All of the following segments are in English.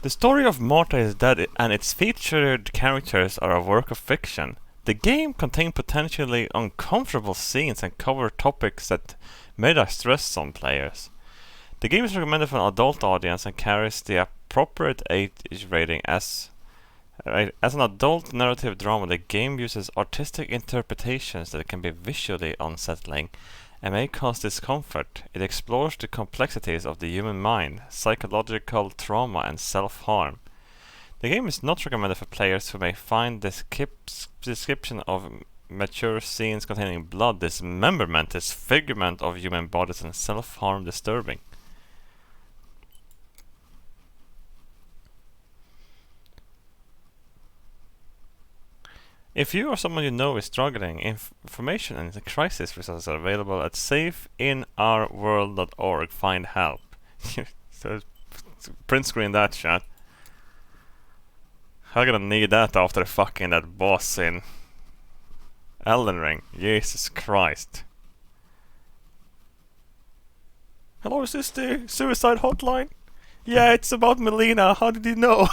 The story of Marta is dead and its featured characters are a work of fiction. The game contained potentially uncomfortable scenes and covered topics that may distress some players. The game is recommended for an adult audience and carries the appropriate age rating as an adult narrative drama. The game uses artistic interpretations that can be visually unsettling and may cause discomfort. It explores the complexities of the human mind, psychological trauma, and self-harm. The game is not recommended for players who may find the description of mature scenes containing blood, dismemberment, disfigurement of human bodies, and self-harm disturbing. If you or someone you know is struggling, information and crisis resources are available at safeinourworld.org. Find help. So, print screen that shit. I'm gonna need that after fucking that boss in Elden Ring. Jesus Christ. Hello, is this the suicide hotline? Yeah, it's about Melina. How did you know?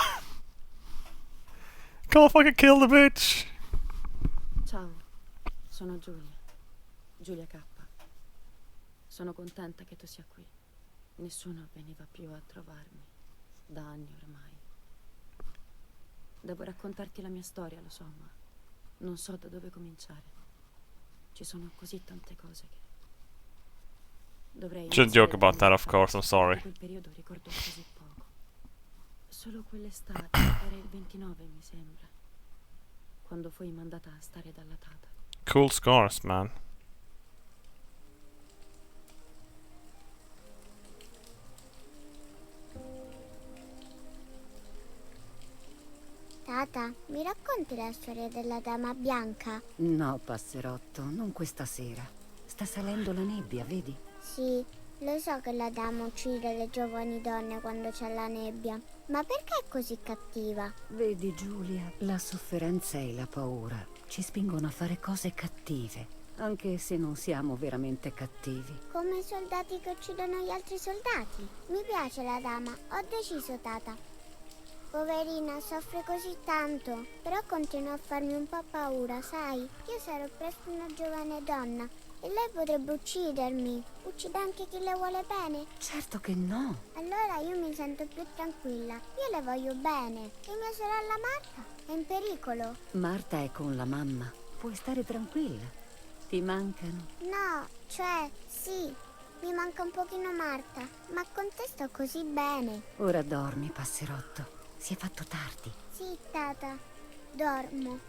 Can't fucking kill the bitch. Ciao, sono Giulia. Giulia K. Sono contenta che tu sia qui. Nessuno veniva più a trovarmi. Da anni ormai. Devo raccontarti la mia storia, lo so, ma non so da dove cominciare. Ci sono così tante cose che dovrei... Shouldn't joke about that, of course, I'm sorry. Quel periodo ricordo così poco. Solo quell'estate, era il 29 mi sembra, quando fui mandata a stare dalla tata. Cool scars, man. Tata, mi racconti la storia della Dama Bianca? No, passerotto, non questa sera. Sta salendo la nebbia, vedi? Sì, lo so che la Dama uccide le giovani donne quando c'è la nebbia, ma perché è così cattiva? Vedi, Giulia, la sofferenza e la paura ci spingono a fare cose cattive, anche se non siamo veramente cattivi. Come i soldati che uccidono gli altri soldati. Mi piace la Dama, ho deciso, Tata. Poverina, soffre così tanto, però continua a farmi un po' paura, sai? Io sarò presto una giovane donna e lei potrebbe uccidermi. Uccide anche chi le vuole bene? Certo che no. Allora io mi sento più tranquilla. Io le voglio bene. E mia sorella Marta è in pericolo. Marta è con la mamma. Puoi stare tranquilla. Ti mancano? No, cioè, sì. Mi manca un pochino Marta, ma con te sto così bene. Ora dormi, passerotto. Si è fatto tardi. Sì, Tata. Dormo.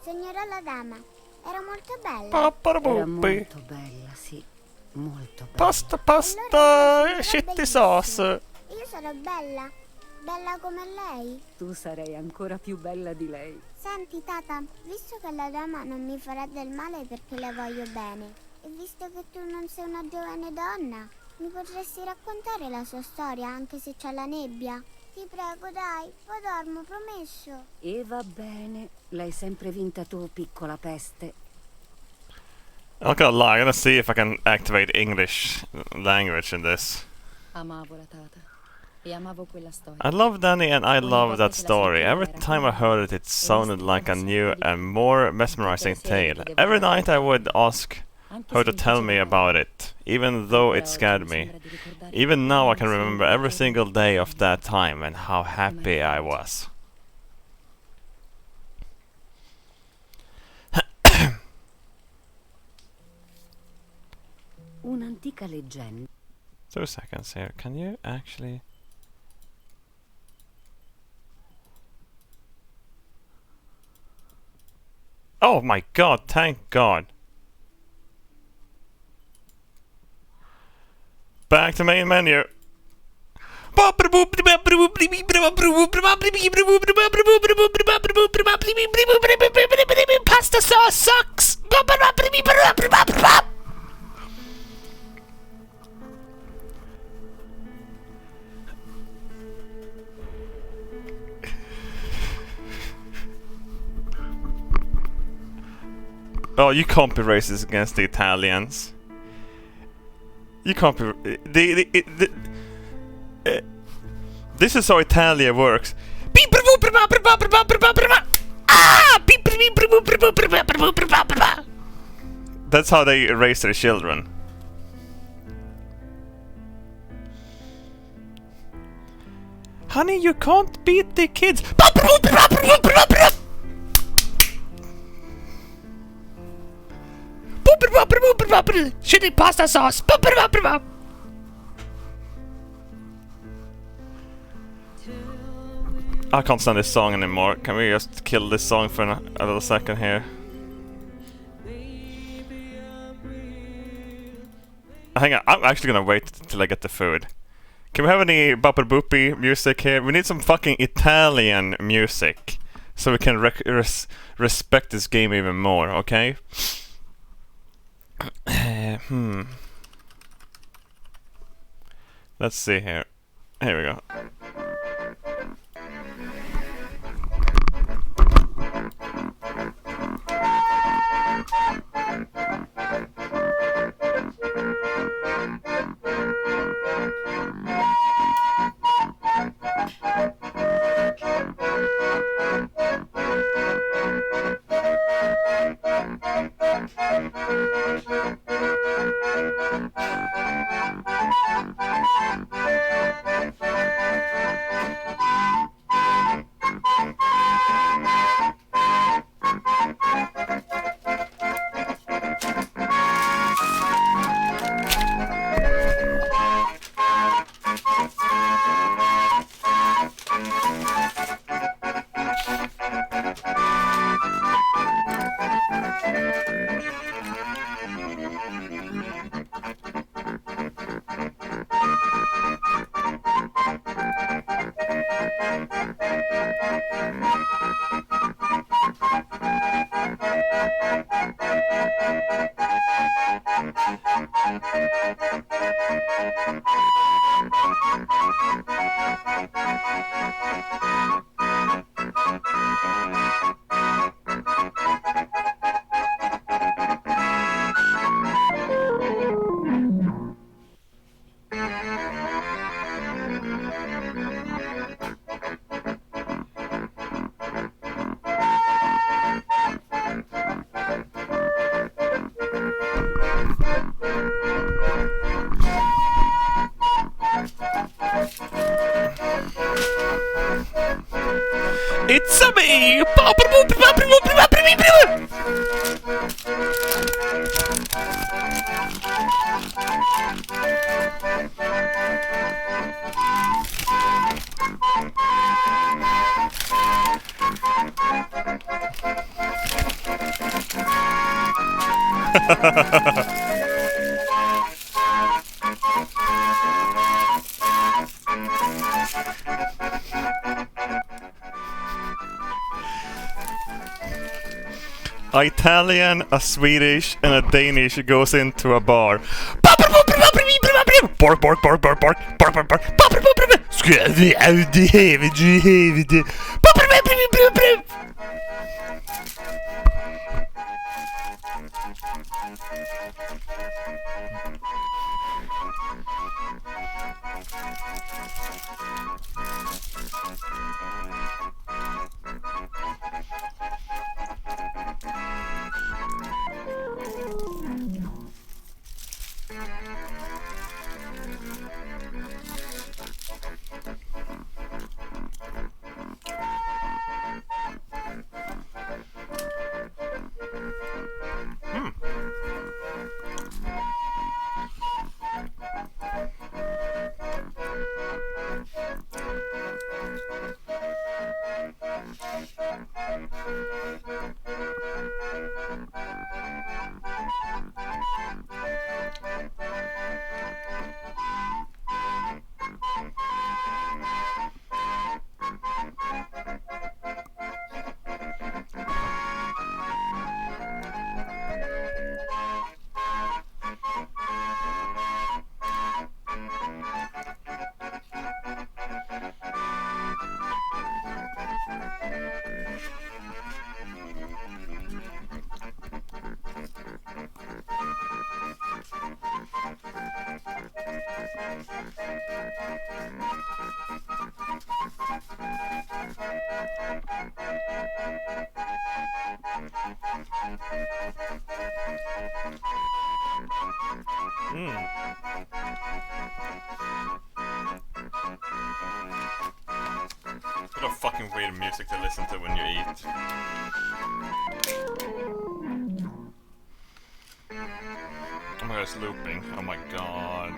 Sognerò la Dama. Era molto bella. Era molto bella, sì. Molto bella. Pasta, shitty sauce. Io sarò bella. Bella come lei. Tu sarai ancora più bella di lei. Senti, Tata, visto che la Dama non mi farà del male perché le voglio bene, e visto che tu non sei una giovane donna, mi potresti raccontare la sua storia anche se c'è la nebbia? Ti prego, dai, poi dormo, promesso. E va bene, l'hai sempre vinta tu, piccola peste. I'm not gonna lie, I'm gonna see if I can activate English language in this. Amavo la tata e amavo quella storia. I love Danny and I love that story. Every time I heard it, it sounded like a new and more mesmerizing tale. Every night I would ask her to tell me about it, even though it scared me. Even now I can remember every single day of that time and how happy I was. Un'antica leggenda. 2 seconds here. Can you actually... Oh my god, thank god. Back to main menu. Pasta sauce sucks. Oh, you can't be racist against the Italians. You can't be... The This is how Italia works. That's how they raise their children. Honey, you can't beat the kids. Shitty pasta sauce. I can't stand this song anymore. Can we just kill this song for a little second here? Hang on, I'm actually gonna wait till I get the food. Can we have any Bapper Boopy music here? We need some fucking Italian music so we can respect this game even more, okay? Let's see here. Here we go. It's a me! A Italian, a Swedish, and a Danish goes into a bar. Bark, bark, bark, bark, bark, bark, bark, bark. kind of fucking weird music to listen to when you eat. Oh my god, it's looping. Oh my god.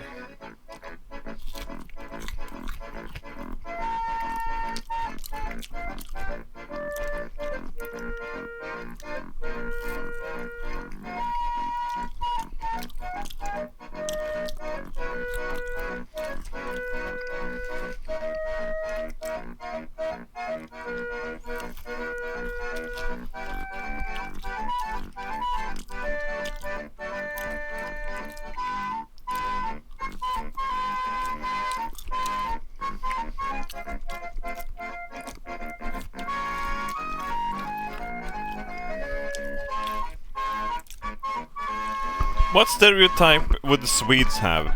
What stereotype would the Swedes have?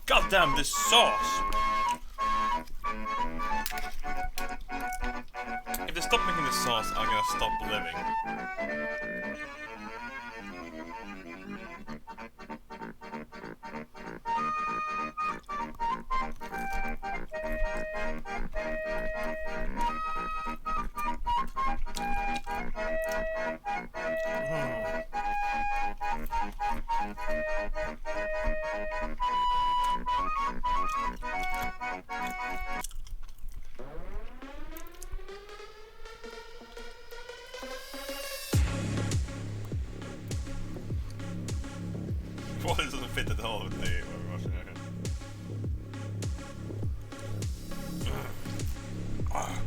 God damn this sauce! If they stop making this sauce, I'm gonna stop living. Well, this doesn't fit at all with the Russian.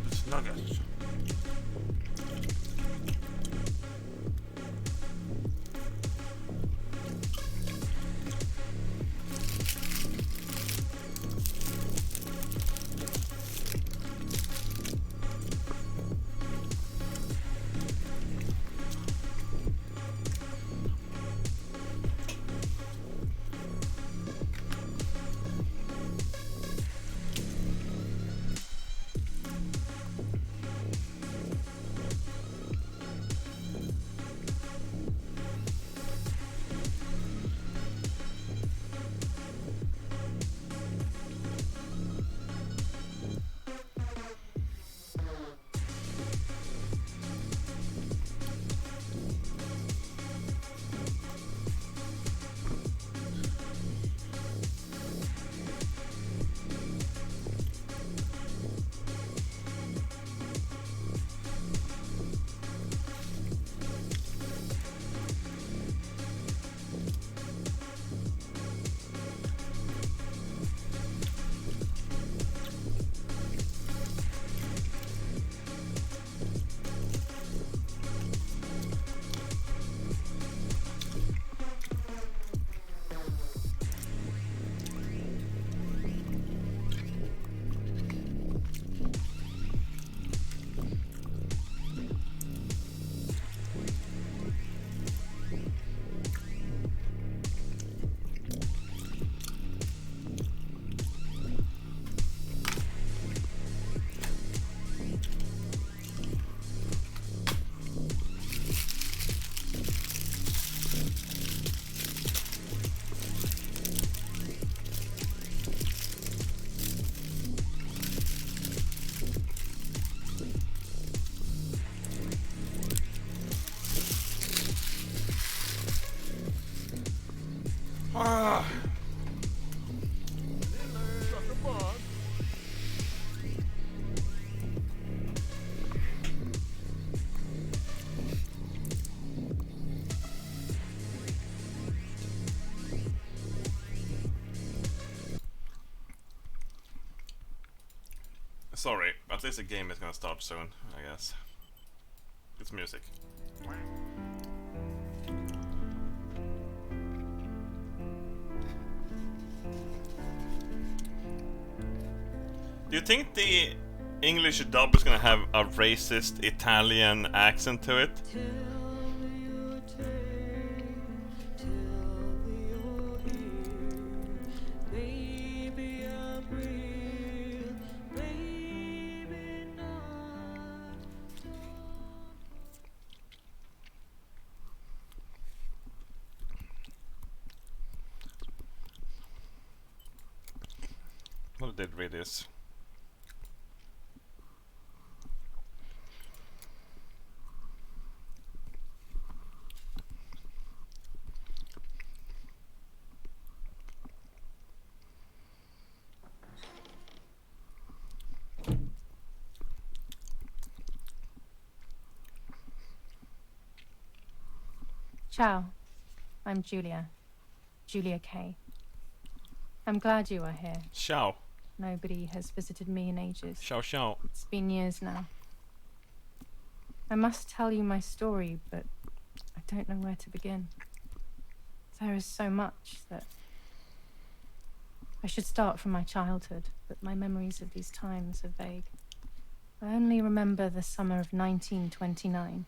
It's nuggets. Sorry, at least the game is gonna start soon, I guess. It's music. Do you think the English dub is gonna have a racist Italian accent to it? What did read this? Ciao, I'm Julia. Julia Kay. I'm glad you are here. Ciao. Nobody has visited me in ages. Ciao, ciao. It's been years now. I must tell you my story, but I don't know where to begin. There is so much that... I should start from my childhood, but my memories of these times are vague. I only remember the summer of 1929,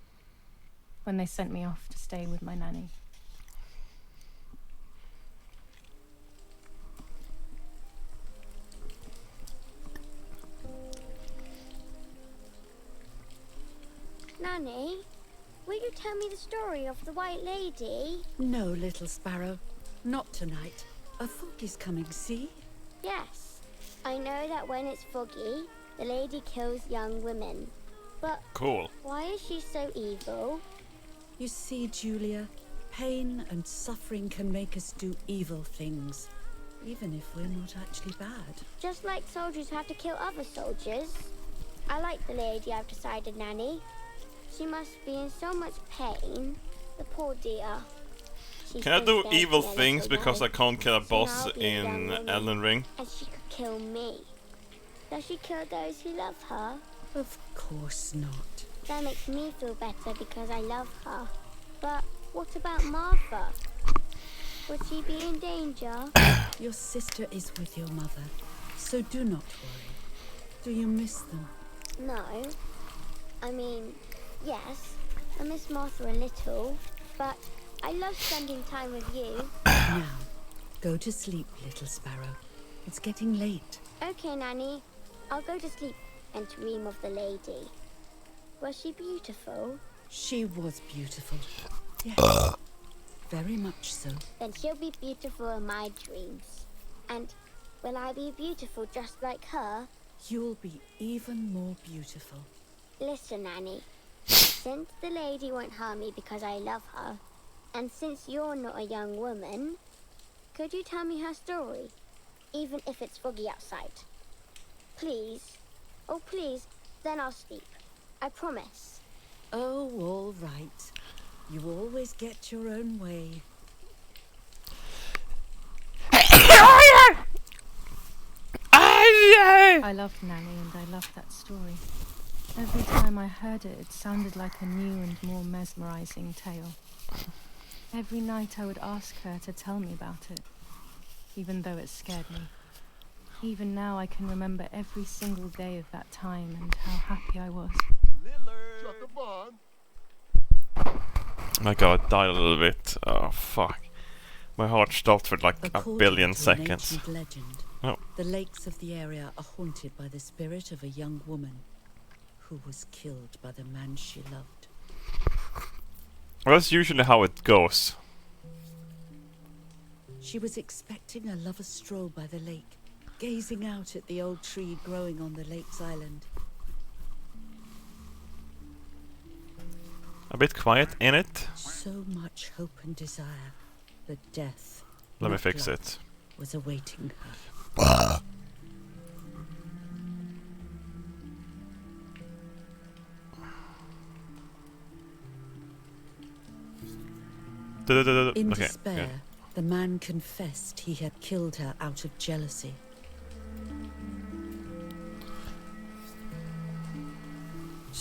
when they sent me off to stay with my nanny. Nanny, will you tell me the story of the White Lady? No, little sparrow. Not tonight. A fog is coming, see? Yes. I know that when it's foggy, the lady kills young women. But Cool. why is she so evil? You see, Julia, pain and suffering can make us do evil things, even if we're not actually bad. Just like soldiers have to kill other soldiers. I like the lady, I've decided, Nanny. She must be in so much pain. The poor dear. She's Can I been do scared evil for a things little because I while, can't kill a so boss now I'll be a young in woman, Elden Ring? and she could kill me. Does she kill those who love her? Of course not. That makes me feel better because I love her. But what about Martha? Would she be in danger? Your sister is with your mother, so do not worry. Do you miss them? No. I mean, yes, I miss Martha a little, but I love spending time with you. Now, go to sleep, little sparrow. It's getting late. Okay, Nanny. I'll go to sleep and dream of the lady. Was she beautiful? She was beautiful. Yes. Very much so. Then she'll be beautiful in my dreams. And will I be beautiful just like her? You'll be even more beautiful. Listen, Nanny. Since the lady won't harm me because I love her, and since you're not a young woman, could you tell me her story? Even if it's foggy outside. Please. Oh, please. Then I'll sleep. I promise. Oh, all right. You always get your own way. I loved Nanny and I loved that story. Every time I heard it, it sounded like a new and more mesmerizing tale. Every night I would ask her to tell me about it, even though it scared me. Even now I can remember every single day of that time and how happy I was. My god, died a little bit. Oh, fuck. My heart stopped for like a According billion to an seconds. ancient legend, Oh. the lakes of the area are haunted by the spirit of a young woman who was killed by the man she loved. Well, that's usually how it goes. She was expecting a lover's stroll by the lake, gazing out at the old tree growing on the lake's island. A bit quiet in it. So much hope and desire, but death, Let me not fix love, it. was awaiting her. In Okay. despair, Yeah. the man confessed he had killed her out of jealousy.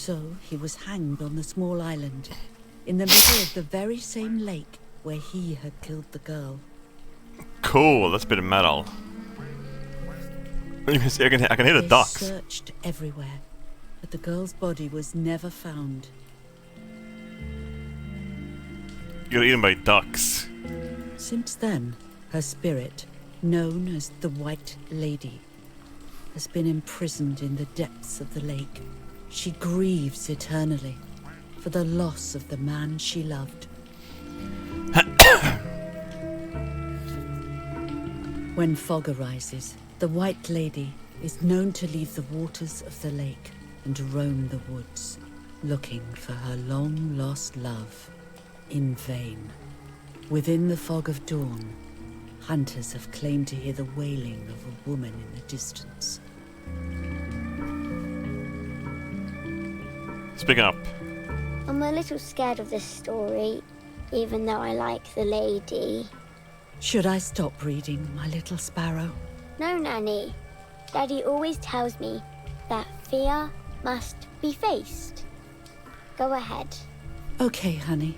So he was hanged on the small island, in the middle of the very same lake where he had killed the girl. Cool, that's a bit of metal. I can hear the They ducks. searched everywhere, but the girl's body was never found. You're eaten by ducks. Since then, her spirit, known as the White Lady, has been imprisoned in the depths of the lake. She grieves eternally for the loss of the man she loved. When fog arises, the White Lady is known to leave the waters of the lake and roam the woods, looking for her long-lost love in vain. Within the fog of dawn, hunters have claimed to hear the wailing of a woman in the distance. Speaking up. I'm a little scared of this story, even though I like the lady. Should I stop reading, my little sparrow? No, Nanny. Daddy always tells me that fear must be faced. Go ahead. Okay, honey.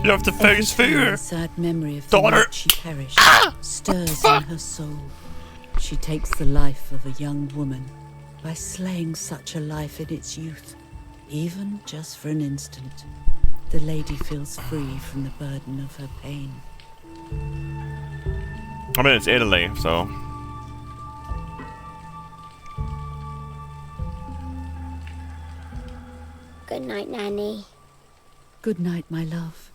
You have to face Every time fear. the sad memory of the Daughter. night she perished stirs in her soul. She takes the life of a young woman by slaying such a life in its youth. Even just for an instant, the lady feels free from the burden of her pain. I mean, it's Italy, so. Good night, Nanny. Good night, my love.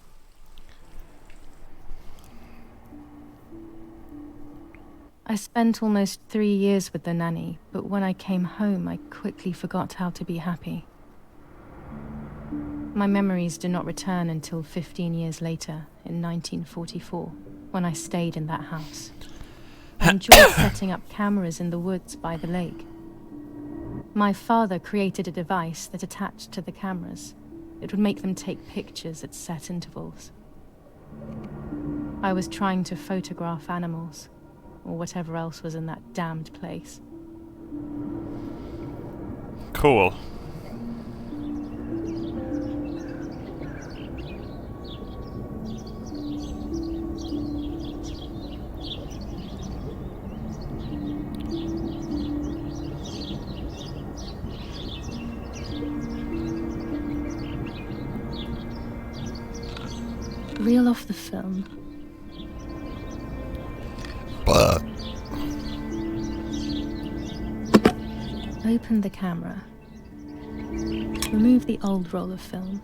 I spent almost 3 years with the nanny, but when I came home, I quickly forgot how to be happy. My memories do not return until 15 years later, in 1944, when I stayed in that house. I enjoyed setting up cameras in the woods by the lake. My father created a device that attached to the cameras. It would make them take pictures at set intervals. I was trying to photograph animals, or whatever else was in that damned place. Cool. Reel off the film. Open the camera. Remove the old roll of film.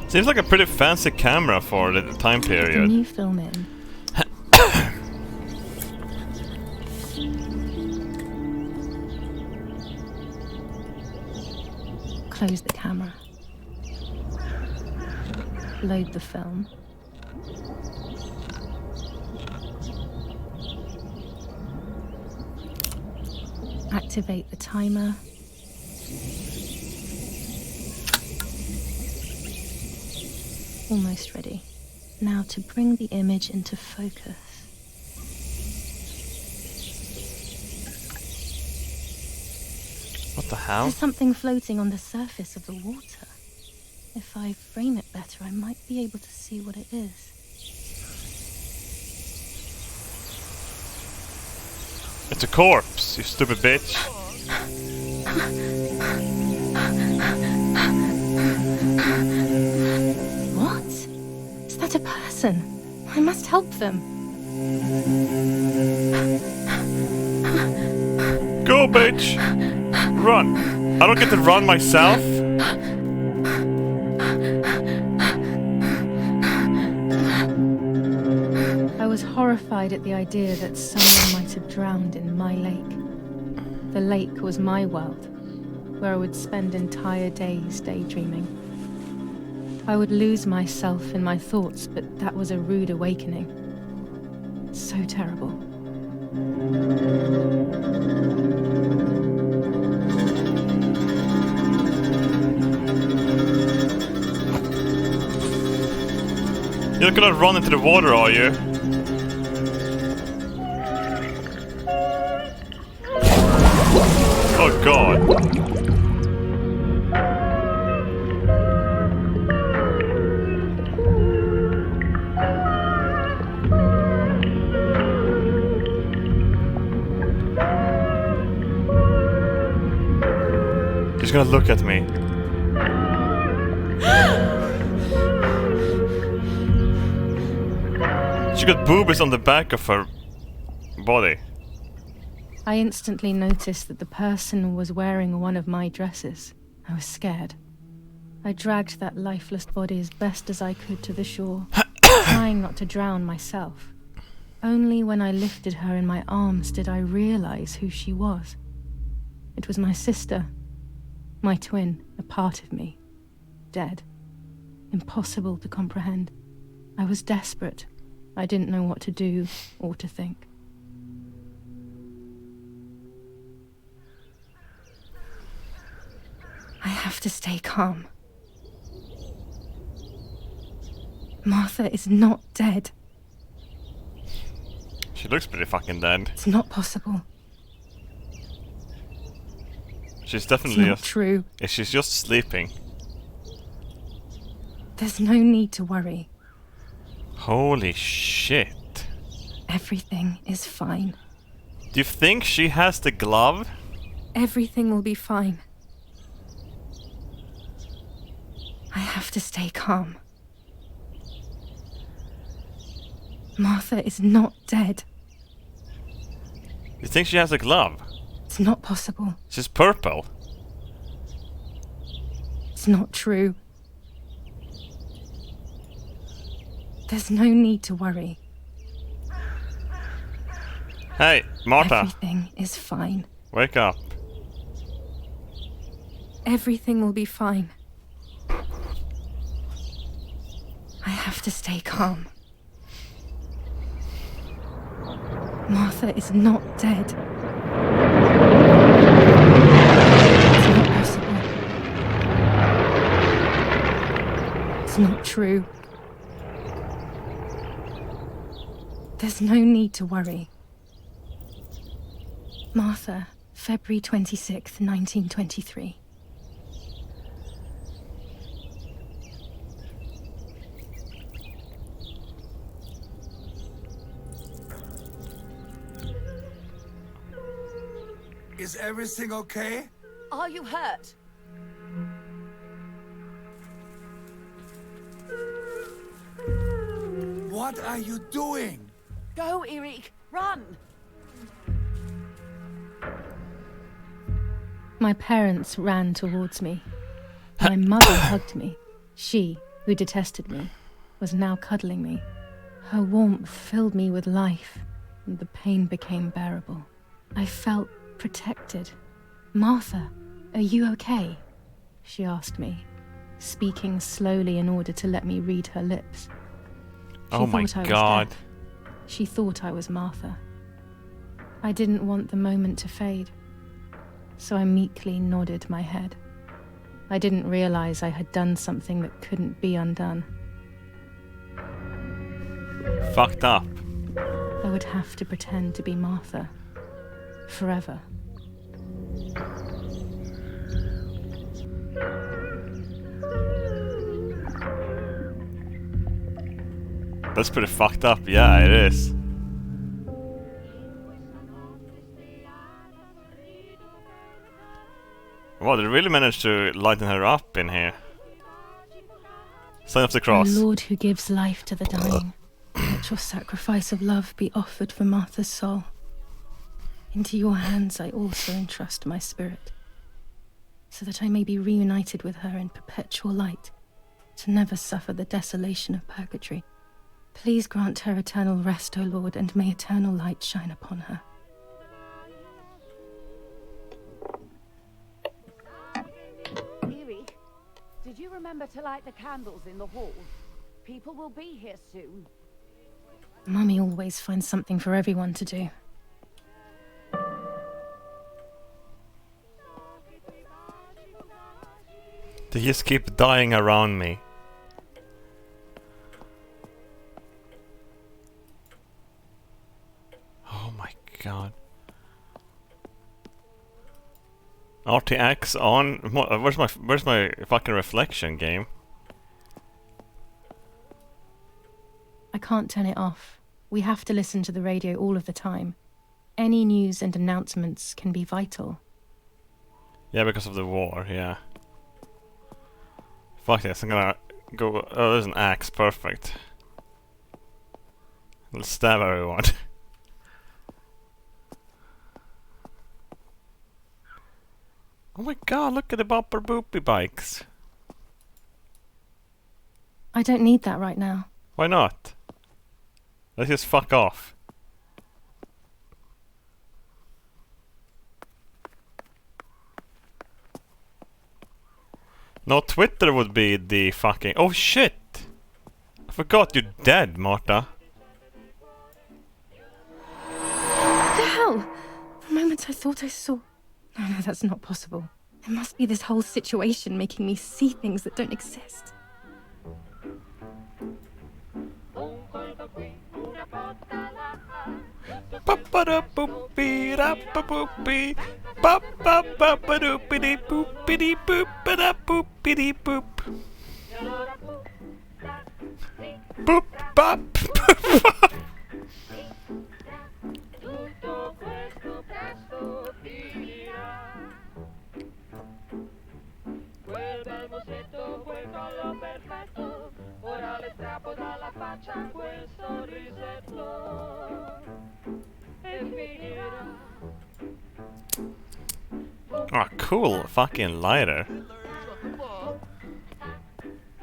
Seems like a pretty fancy camera for the time Put the period. new film in. Close the camera. Load the film. Activate the timer. Almost ready. Now to bring the image into focus. What the hell? There's something floating on the surface of the water. If I frame it better, I might be able to see what it is. It's a corpse, you stupid bitch. What? Is that a person? I must help them. Go, bitch! Run! I don't get to run myself? I was horrified at the idea that someone might have drowned in my lake. The lake was my world, where I would spend entire days daydreaming. I would lose myself in my thoughts, but that was a rude awakening. So terrible. You're not gonna run into the water, are you? Oh god. She's gonna look at me. She got boobies on the back of her body. I instantly noticed that the person was wearing one of my dresses. I was scared. I dragged that lifeless body as best as I could to the shore, trying not to drown myself. Only when I lifted her in my arms did I realize who she was. It was my sister. My twin, a part of me. Dead. Impossible to comprehend. I was desperate. I didn't know what to do or to think. I have to stay calm. Martha is not dead. She looks pretty fucking dead. It's not possible. She's It's definitely not just... true. She's just sleeping. There's no need to worry. Holy shit. Everything is fine. Do you think she has the glove? Everything will be fine. I have to stay calm. Martha is not dead. You think she has a glove? It's not possible. She's purple. It's not true. There's no need to worry. Hey, Martha, Everything is fine. wake up. Everything will be fine. I have to stay calm. Martha is not dead. It's not possible. It's not true. There's no need to worry. Martha, February 26th, 1923. Is everything okay? Are you hurt? What are you doing? Go, Eric! Run! My parents ran towards me. My mother hugged me. She, who detested me, was now cuddling me. Her warmth filled me with life, and the pain became bearable. I felt protected. Martha, are you okay? She asked me, speaking slowly in order to let me read her lips. Oh my thought I was god. dead. She thought I was Martha. I didn't want the moment to fade, so I meekly nodded my head. I didn't realize I had done something that couldn't be undone. Fucked up. I would have to pretend to be Martha. Forever. That's pretty fucked up. Yeah, it is. Wow, they really managed to lighten her up in here. Sign of the O cross. Lord who gives life to the dying, let your sacrifice of love be offered for Martha's soul. Into your hands I also entrust my spirit, so that I may be reunited with her in perpetual light, to never suffer the desolation of purgatory. Please grant her eternal rest, O Lord, and may eternal light shine upon her. Eric, did you remember to light the candles in the hall? People will be here soon. Mummy always finds something for everyone to do. They just keep dying around me. god. RTX on. Where's my fucking reflection game? I can't turn it off. We have to listen to the radio all of the time. Any news and announcements can be vital. Yeah, because of the war, yeah. Fuck this, I'm gonna go... Oh, there's an axe, perfect. Let's stab everyone. Oh my god, look at the bumper boopy bikes. I don't need that right now. Why not? Let's just fuck off. No, Twitter would be the fucking... Oh shit! I forgot you're dead, Marta. What the hell? For a moment I thought I saw... No, that's not possible. It must be this whole situation making me see things that don't exist. Ba-ba-da-boopy-da-ba-boopy. Ba-ba-ba-ba-doopity-boopity-boop-ba-da-boopity-boop. Boop-bop. Oh, cool fucking lighter.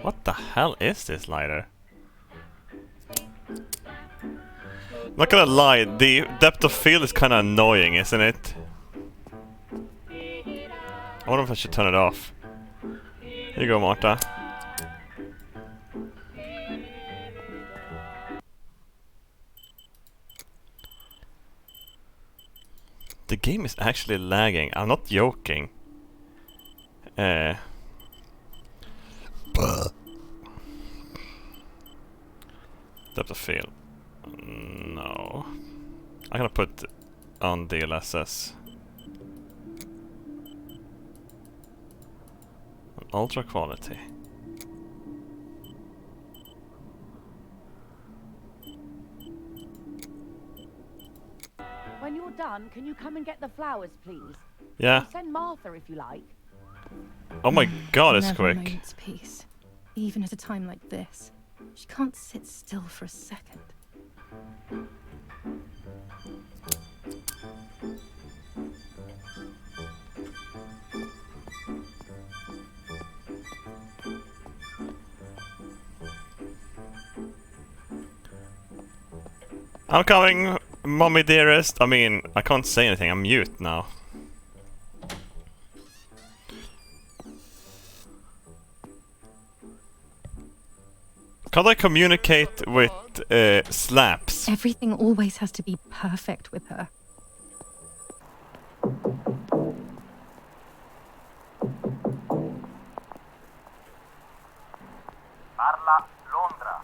What the hell is this lighter? Not gonna lie, the depth of field is kinda annoying, isn't it? I wonder if I should turn it off. Here you go, Marta. The game is actually lagging. I'm not joking. Depth of field. No. I'm gonna put on DLSS. Ultra quality. When you're done, can you come and get the flowers, please? Yeah. I'll send Martha if you like. Oh my god, it's Never a quick. moment's peace. Even at a time like this. She can't sit still for a second. I'm coming, mommy dearest. I mean, I can't say anything. I'm mute now. Can't I communicate with slaps? Everything always has to be perfect with her. Parla Londra.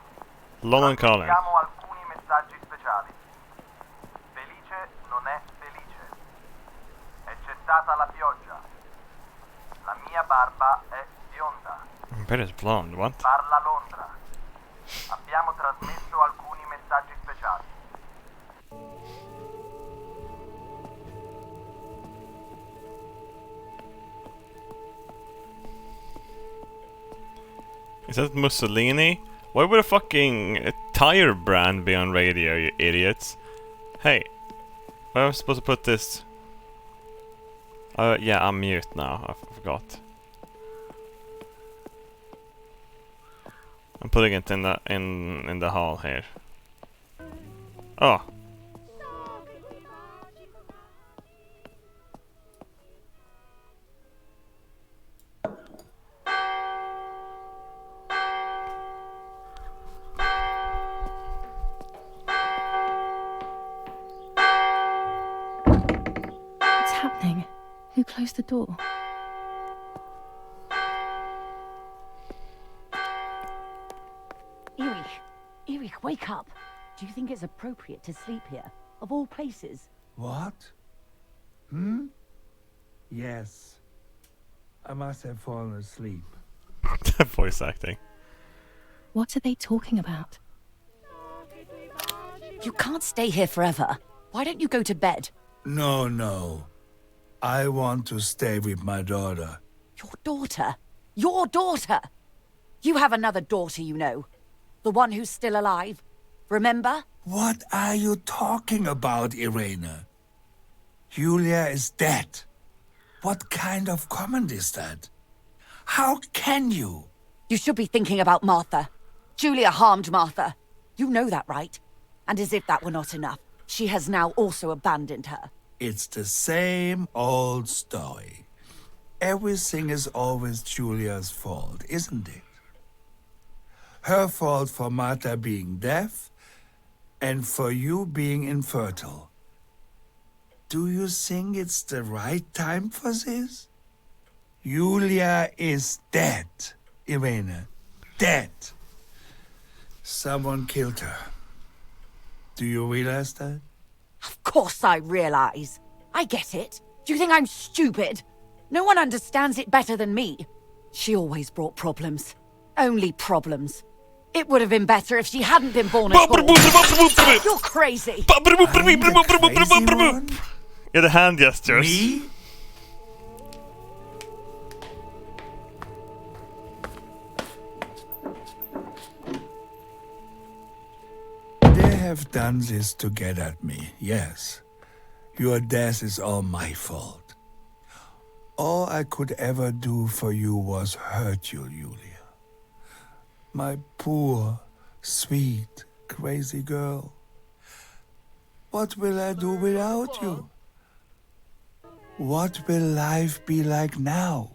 London calling. Abbiamo alcuni messaggi speciali. Felice non è felice. È cessata la pioggia. La mia barba è bionda. Bet it's blonde, what? Parla Londra. Abbiamo trasmesso alcuni messaggi speciali. Is that Mussolini? Why would a fucking tire brand be on radio, you idiots? Hey, where am I supposed to put this? Yeah, I'm mute now. I forgot. I'm putting it in the hall here. Oh. What's happening? Who closed the door? Erich, wake up. Do you think it's appropriate to sleep here? Of all places? What? Yes. I must have fallen asleep. Voice acting. What are they talking about? You can't stay here forever. Why don't you go to bed? No. I want to stay with my daughter. Your daughter? Your daughter? You have another daughter, you know. The one who's still alive. Remember? What are you talking about, Irene? Julia is dead. What kind of comment is that? How can you? You should be thinking about Martha. Julia harmed Martha. You know that, right? And as if that were not enough, she has now also abandoned her. It's the same old story. Everything is always Julia's fault, isn't it? Her fault for Martha being deaf, and for you being infertile. Do you think it's the right time for this? Julia is dead, Irene. Dead. Someone killed her. Do you realize that? Of course I realize. I get it. Do you think I'm stupid? No one understands it better than me. She always brought problems. Only problems. It would have been better if she hadn't been born at all. You're crazy. Yeah, the hand gestures. Me? They have done this to get at me, yes. Your death is all my fault. All I could ever do for you was hurt you, Julia. My poor, sweet, crazy girl. What will I do without you? What will life be like now?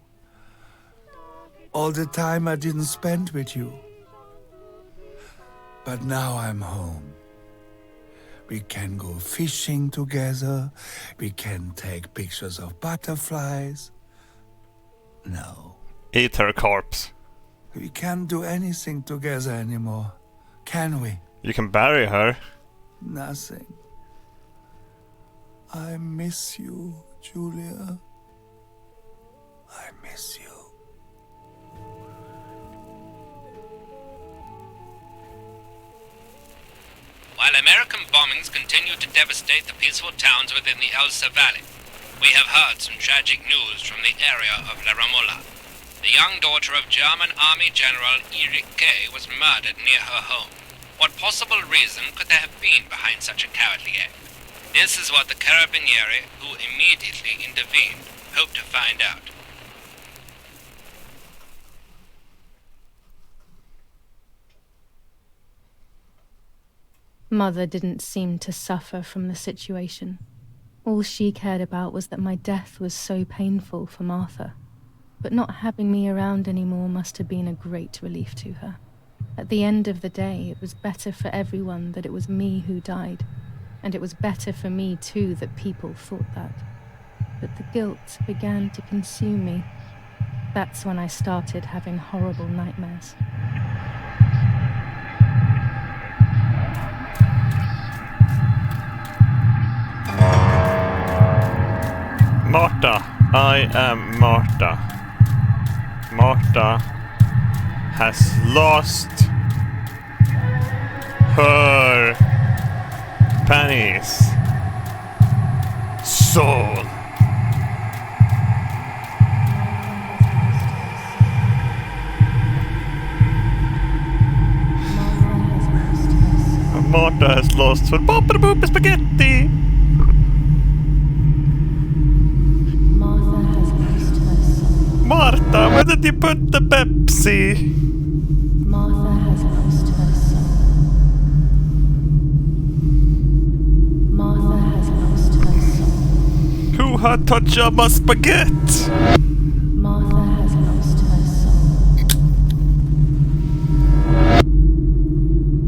All the time I didn't spend with you. But now I'm home. We can go fishing together. We can take pictures of butterflies. No. Eat her corpse. We can't do anything together anymore, can we? You can bury her. Nothing. I miss you, Julia. I miss you. While American bombings continue to devastate the peaceful towns within the Elsa Valley, we have heard some tragic news from the area of La Ramola. The young daughter of German Army General Erich Kay was murdered near her home. What possible reason could there have been behind such a cowardly act? This is what the Carabinieri, who immediately intervened, hope to find out. Mother didn't seem to suffer from the situation. All she cared about was that my death was so painful for Martha. But not having me around anymore must have been a great relief to her. At the end of the day, it was better for everyone that it was me who died. And it was better for me too that people thought that. But the guilt began to consume me. That's when I started having horrible nightmares. Martha, I am Martha. Martha has lost her pennies. Soul. Martha has lost her Boop spaghetti. Martha, where did you put the Pepsi? Martha has lost her soul. Martha has lost her soul. Who had touched my spaghetti? Martha has lost her soul.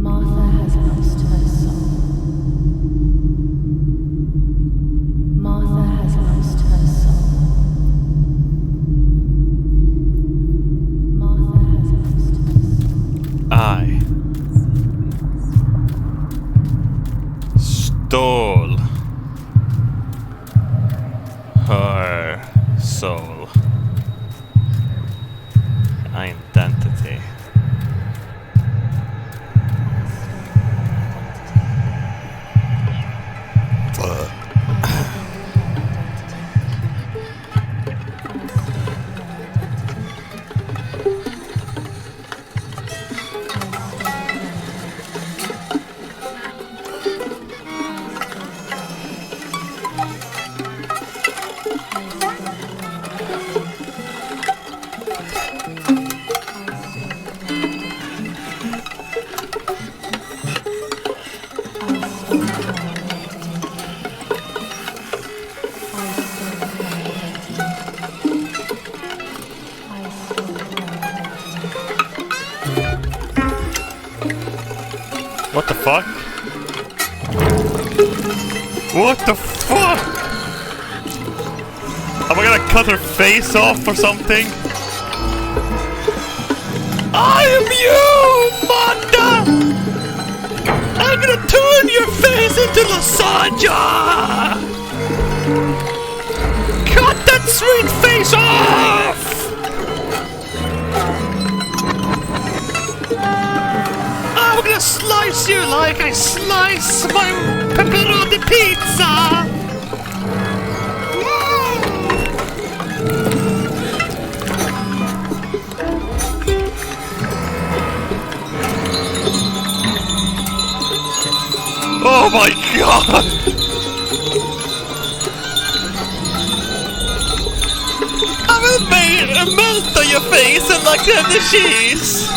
Martha has lost her soul. Martha has lost her soul. Martha has lost her soul. I stole What the fuck? What the fuck? Am I gonna cut her face off or something? I am you, mother! I'm gonna turn your face into lasagna! Cut that sweet face off! I'm gonna slice you like I slice my pepperoni pizza! Oh my god! I will melt on your face and like the cheese!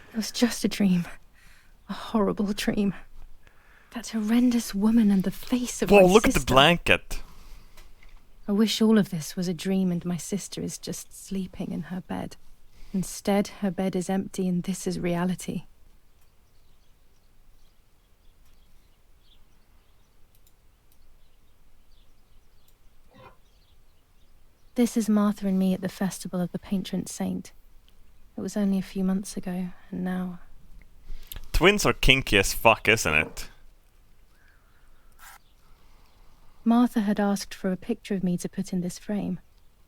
It was just a dream. A horrible dream. That horrendous woman and the face of my Whoa, look sister. at the blanket. I wish all of this was a dream and my sister is just sleeping in her bed. Instead, her bed is empty and this is reality. This is Martha and me at the festival of the patron saint. It was only a few months ago, and now... Twins are kinky as fuck, isn't it? Martha had asked for a picture of me to put in this frame.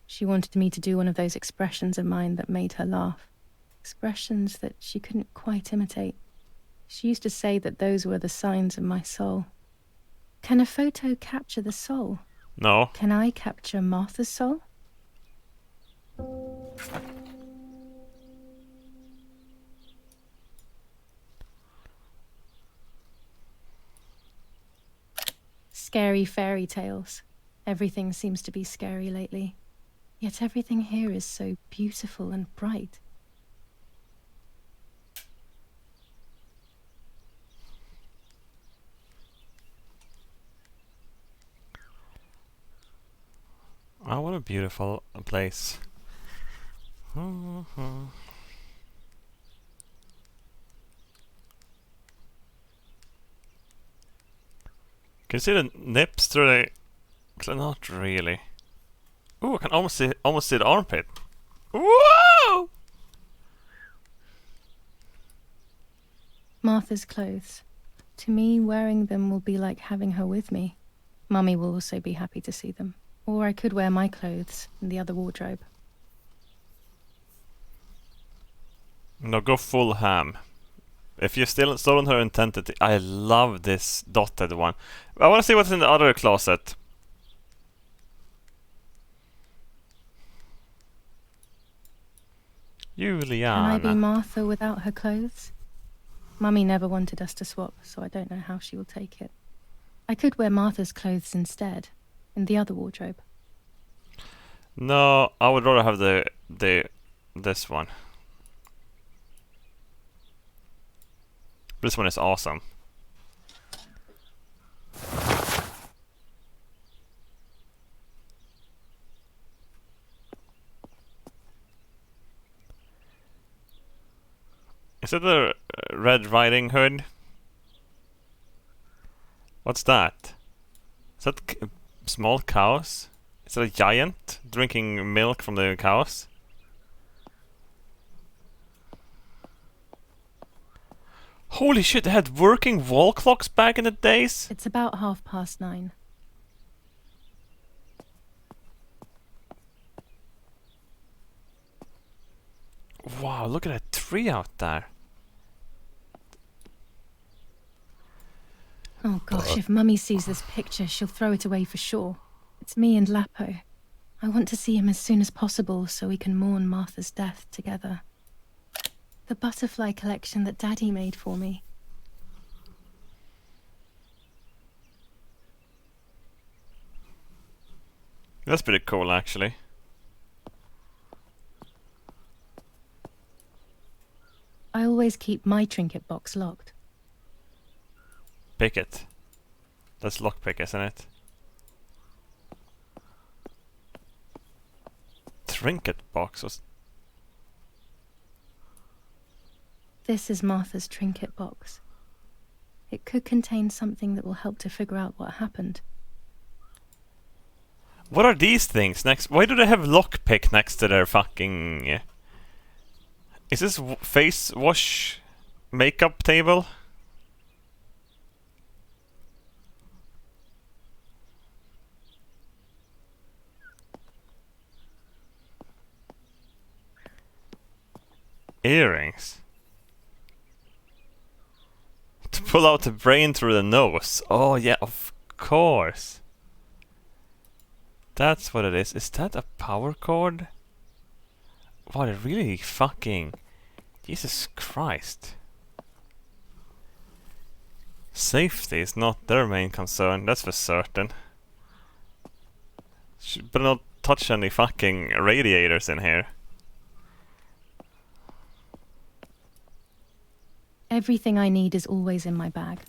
She wanted me to do one of those expressions of mine that made her laugh. Expressions that she couldn't quite imitate. She used to say that those were the signs of my soul. Can a photo capture the soul? No. Can I capture Martha's soul? Scary fairy tales. Everything seems to be scary lately. Yet everything here is so beautiful and bright. Oh, what a beautiful place. Can you see the nips through the... Not really. Ooh, I can almost see the armpit. Whoa! Martha's clothes. To me, wearing them will be like having her with me. Mummy will also be happy to see them. Or I could wear my clothes in the other wardrobe. No, go full ham. If you've still stolen her identity, I love this dotted one. I want to see what's in the other closet. Juliana. Can I be Martha without her clothes? Mummy never wanted us to swap, so I don't know how she will take it. I could wear Martha's clothes instead, in the other wardrobe. No, I would rather have this one. This one is awesome. Is it a Red Riding Hood? What's that? Is that small cows? Is it a giant drinking milk from the cows? Holy shit, they had working wall clocks back in the days? It's about 9:30. Wow, look at that tree out there. Oh gosh, if Mummy sees this picture, she'll throw it away for sure. It's me and Lapo. I want to see him as soon as possible so we can mourn Martha's death together. The butterfly collection that Daddy made for me. That's pretty cool, actually. I always keep my trinket box locked. Pick it. That's lockpick, isn't it? Trinket box was... This is Martha's trinket box. It could contain something that will help to figure out what happened. What are these things next? Why do they have lockpick next to their fucking... Is this face wash makeup table? Earrings. To pull out the brain through the nose. Oh yeah, of course. That's what it is. Is that a power cord? Wow, they're really fucking... Jesus Christ. Safety is not their main concern, that's for certain. Should better not touch any fucking radiators in here. Everything I need is always in my bag.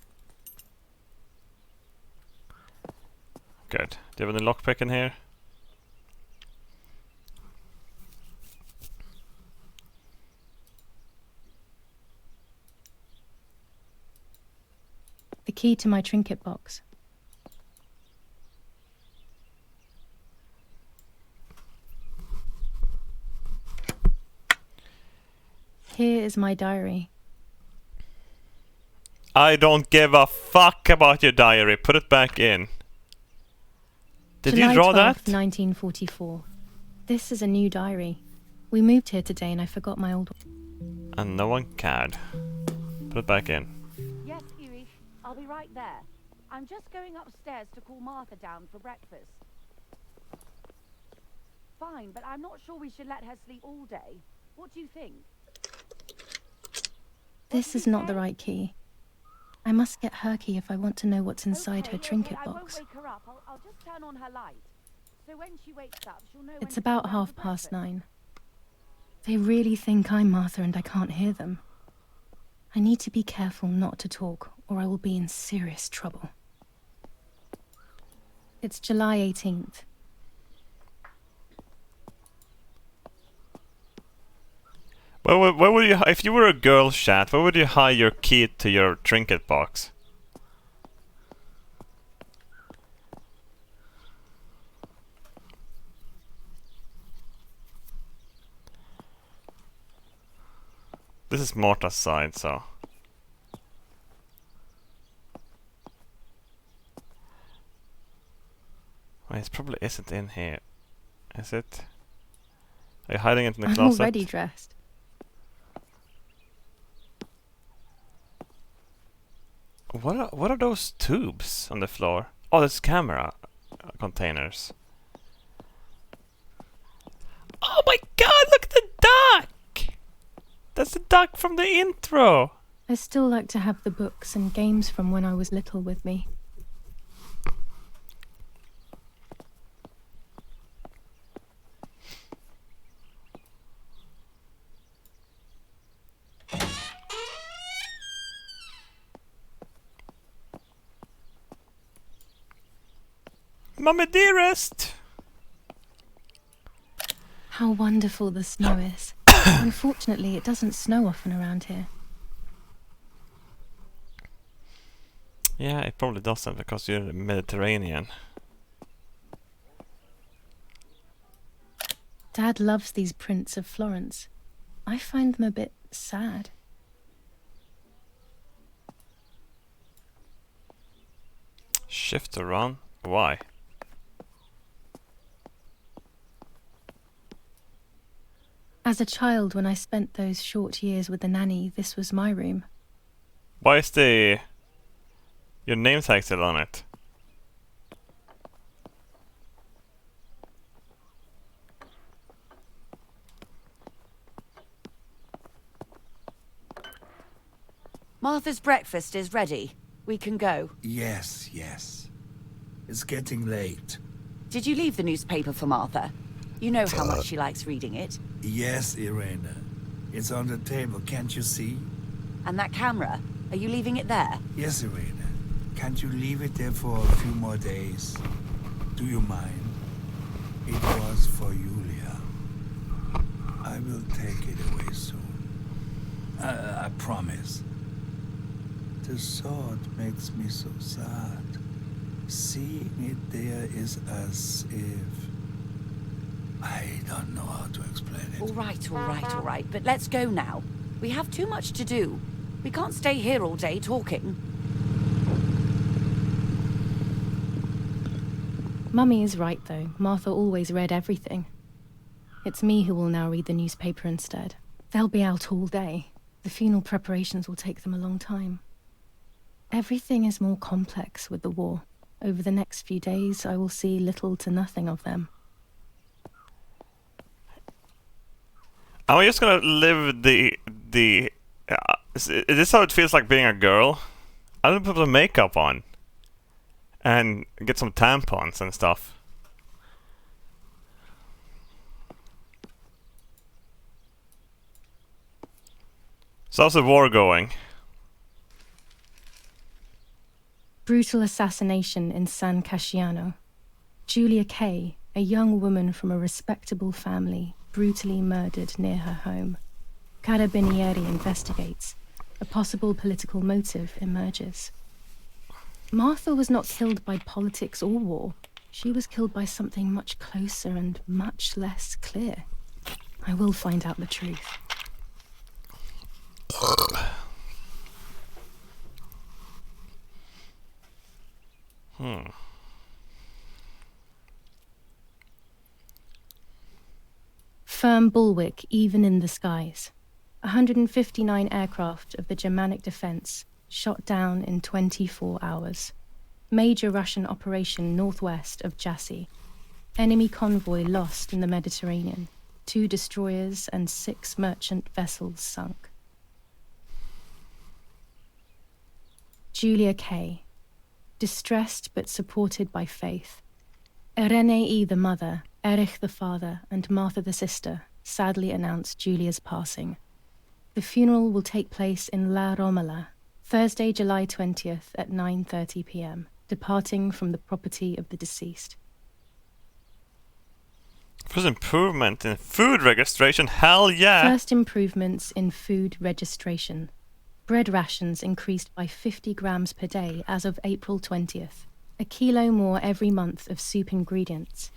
Good. Do you have any lockpick in here? The key to my trinket box. Here is my diary. I don't give a fuck about your diary. Put it back in. Did July you draw 12th, that? 1944. This is a new diary. We moved here today and I forgot my old one. And no one cared. Put it back in. Yes, Erich, I'll be right there. I'm just going upstairs to call Martha down for breakfast. Fine, but I'm not sure we should let her sleep all day. What do you think? This is not the right key. I must get her key if I want to know what's inside her trinket I box. won't wake her up. I'll just turn on her light. So when she wakes up, she'll know when It's to about come down for 9:30. They really think I'm Martha and I can't hear them. I need to be careful not to talk or I will be in serious trouble. It's July 18th. Where would you, if you were a girl chat, where would you hide your key to your trinket box? This is Marta's side, so... Wait, it probably isn't in here. Is it? Are you hiding it in the I'm closet? already dressed. What are those tubes on the floor? Oh, that's camera containers. Oh my god, look at the duck! That's the duck from the intro! I still like to have the books and games from when I was little with me. Mummy dearest! How wonderful the snow is. Unfortunately, it doesn't snow often around here. Yeah, it probably doesn't because you're in the Mediterranean. Dad loves these prints of Florence. I find them a bit sad. Shift to run? Why? As a child, when I spent those short years with the nanny, this was my room. Why is your name tag still on it? Martha's breakfast is ready. We can go. Yes, yes. It's getting late. Did you leave the newspaper for Martha? You know how much she likes reading it. Yes, Irena. It's on the table, can't you see? And that camera? Are you leaving it there? Yes, Irena. Can't you leave it there for a few more days? Do you mind? It was for Julia. I will take it away soon. I promise. The sword makes me so sad. Seeing it there is as if... I don't know how to explain it. All right. But let's go now. We have too much to do. We can't stay here all day talking. Mummy is right, though. Martha always read everything. It's me who will now read the newspaper instead. They'll be out all day. The funeral preparations will take them a long time. Everything is more complex with the war. Over the next few days, I will see little to nothing of them. Am I just gonna live is this how it feels like being a girl? I don't put the makeup on. And get some tampons and stuff. So how's the war going? Brutal assassination in San Casciano. Julia Kay, a young woman from a respectable family, brutally murdered near her home. Carabinieri investigates. A possible political motive emerges. Martha was not killed by politics or war. She was killed by something much closer and much less clear. I will find out the truth. Firm bulwark even in the skies. 159 aircraft of the Germanic defense shot down in 24 hours. Major Russian operation northwest of Jassy. Enemy convoy lost in the Mediterranean. 2 destroyers and 6 merchant vessels sunk. Julia Kay. Distressed but supported by faith. Irenei the mother, Erich the father, and Martha the sister sadly announced Julia's passing. The funeral will take place in La Romola, Thursday, July 20th at 9:30 p.m., departing from the property of the deceased. First improvement in food registration, hell yeah! First improvements in food registration. Bread rations increased by 50 grams per day as of April 20th. A kilo more every month of soup ingredients.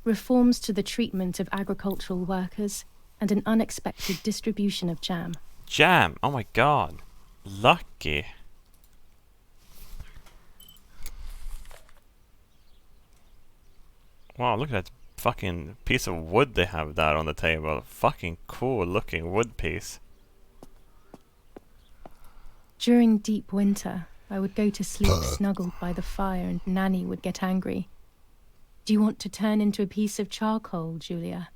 Reforms to the treatment of agricultural workers and an unexpected distribution of jam. Jam? Oh my god. Lucky. Wow, look at that fucking piece of wood they have there on the table. Fucking cool looking wood piece. During deep winter, I would go to sleep snuggled by the fire and Nanny would get angry. Do you want to turn into a piece of charcoal, Julia?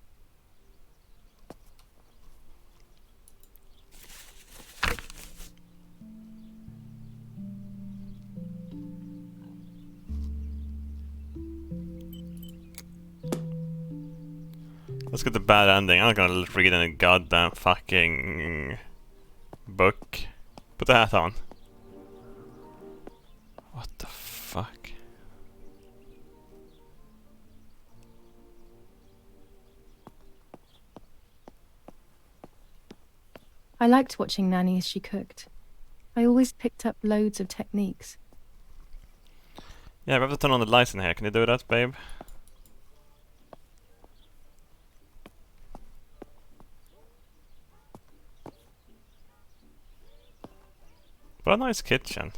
Let's get the bad ending. I'm not gonna read any goddamn fucking book. Put the hat on. What the fuck? I liked watching Nanny as she cooked. I always picked up loads of techniques. Yeah, we have to turn on the lights in here. Can you do that, babe? What a nice kitchen.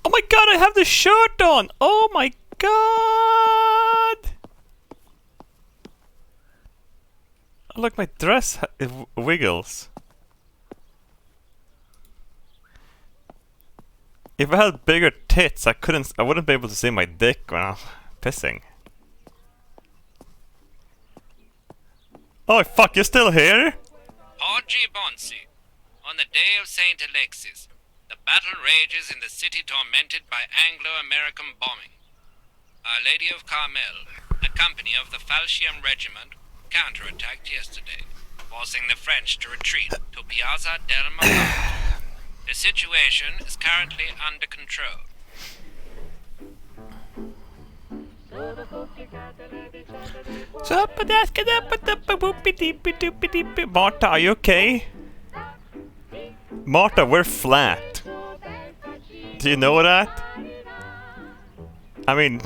Oh my god, I have the shirt on! Oh my god! Oh, look, my dress wiggles. If I had bigger tits, I wouldn't be able to see my dick when I'm pissing. Oh fuck, you're still here? Porgy Bonsi. On the day of St. Alexis, the battle rages in the city tormented by Anglo-American bombing. Our Lady of Carmel, a company of the Falchium Regiment, counterattacked yesterday, forcing the French to retreat to Piazza del Mercato. The situation is currently under control. Marta, are you okay? Marta, we're flat. Do you know that? I mean,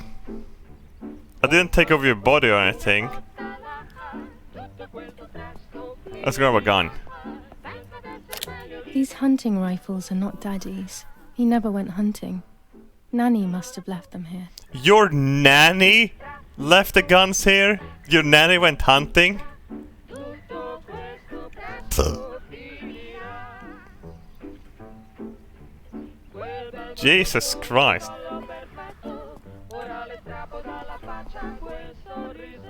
I didn't take over your body or anything. Let's grab a gun. These hunting rifles are not Daddy's. He never went hunting. Nanny must have left them here. Your nanny left the guns here? Your nanny went hunting? Jesus Christ.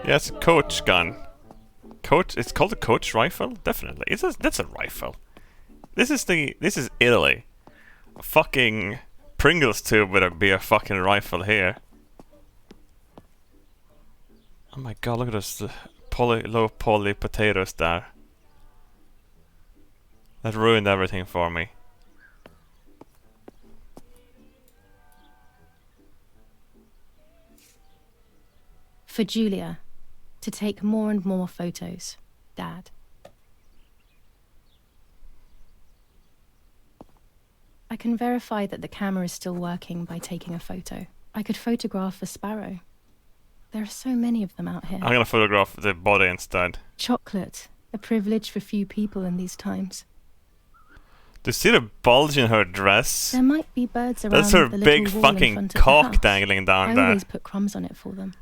Yes, coach gun. Coach, it's called a coach rifle? Definitely. That's a rifle. This is Italy. A fucking Pringles tube would be a fucking rifle here. Oh my god, look at those low poly potatoes there. That ruined everything for me. For Julia, to take more and more photos, Dad. I can verify that the camera is still working by taking a photo. I could photograph a sparrow. There are so many of them out here. I'm gonna photograph the body instead. Chocolate, a privilege for few people in these times. Do you see the bulge in her dress? There might be birds around. That's her the big little wall in fucking front of the cock house. dangling down I there. always put crumbs on it for them.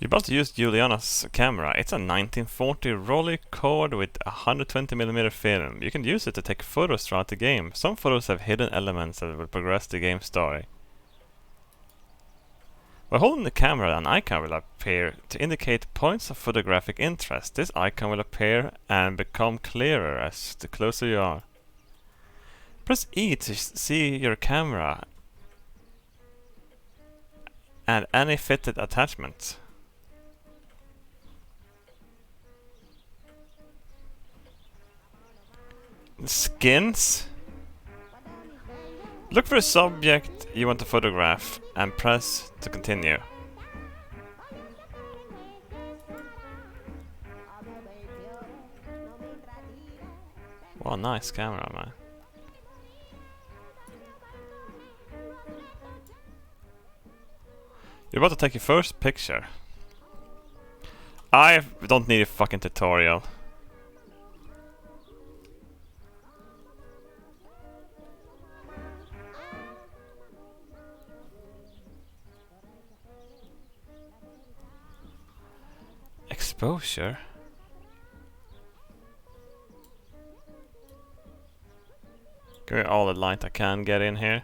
You're about to use Juliana's camera. It's a 1940 Rolleicord with 120mm film. You can use it to take photos throughout the game. Some photos have hidden elements that will progress the game story. While holding the camera, an icon will appear to indicate points of photographic interest. This icon will appear and become clearer as the closer you are. Press E to see your camera and any fitted attachments. Skins. Look for a subject you want to photograph and press to continue. Wow, nice camera, man. You're about to take your first picture. I don't need a fucking tutorial. Exposure? Give me all the light I can get in here.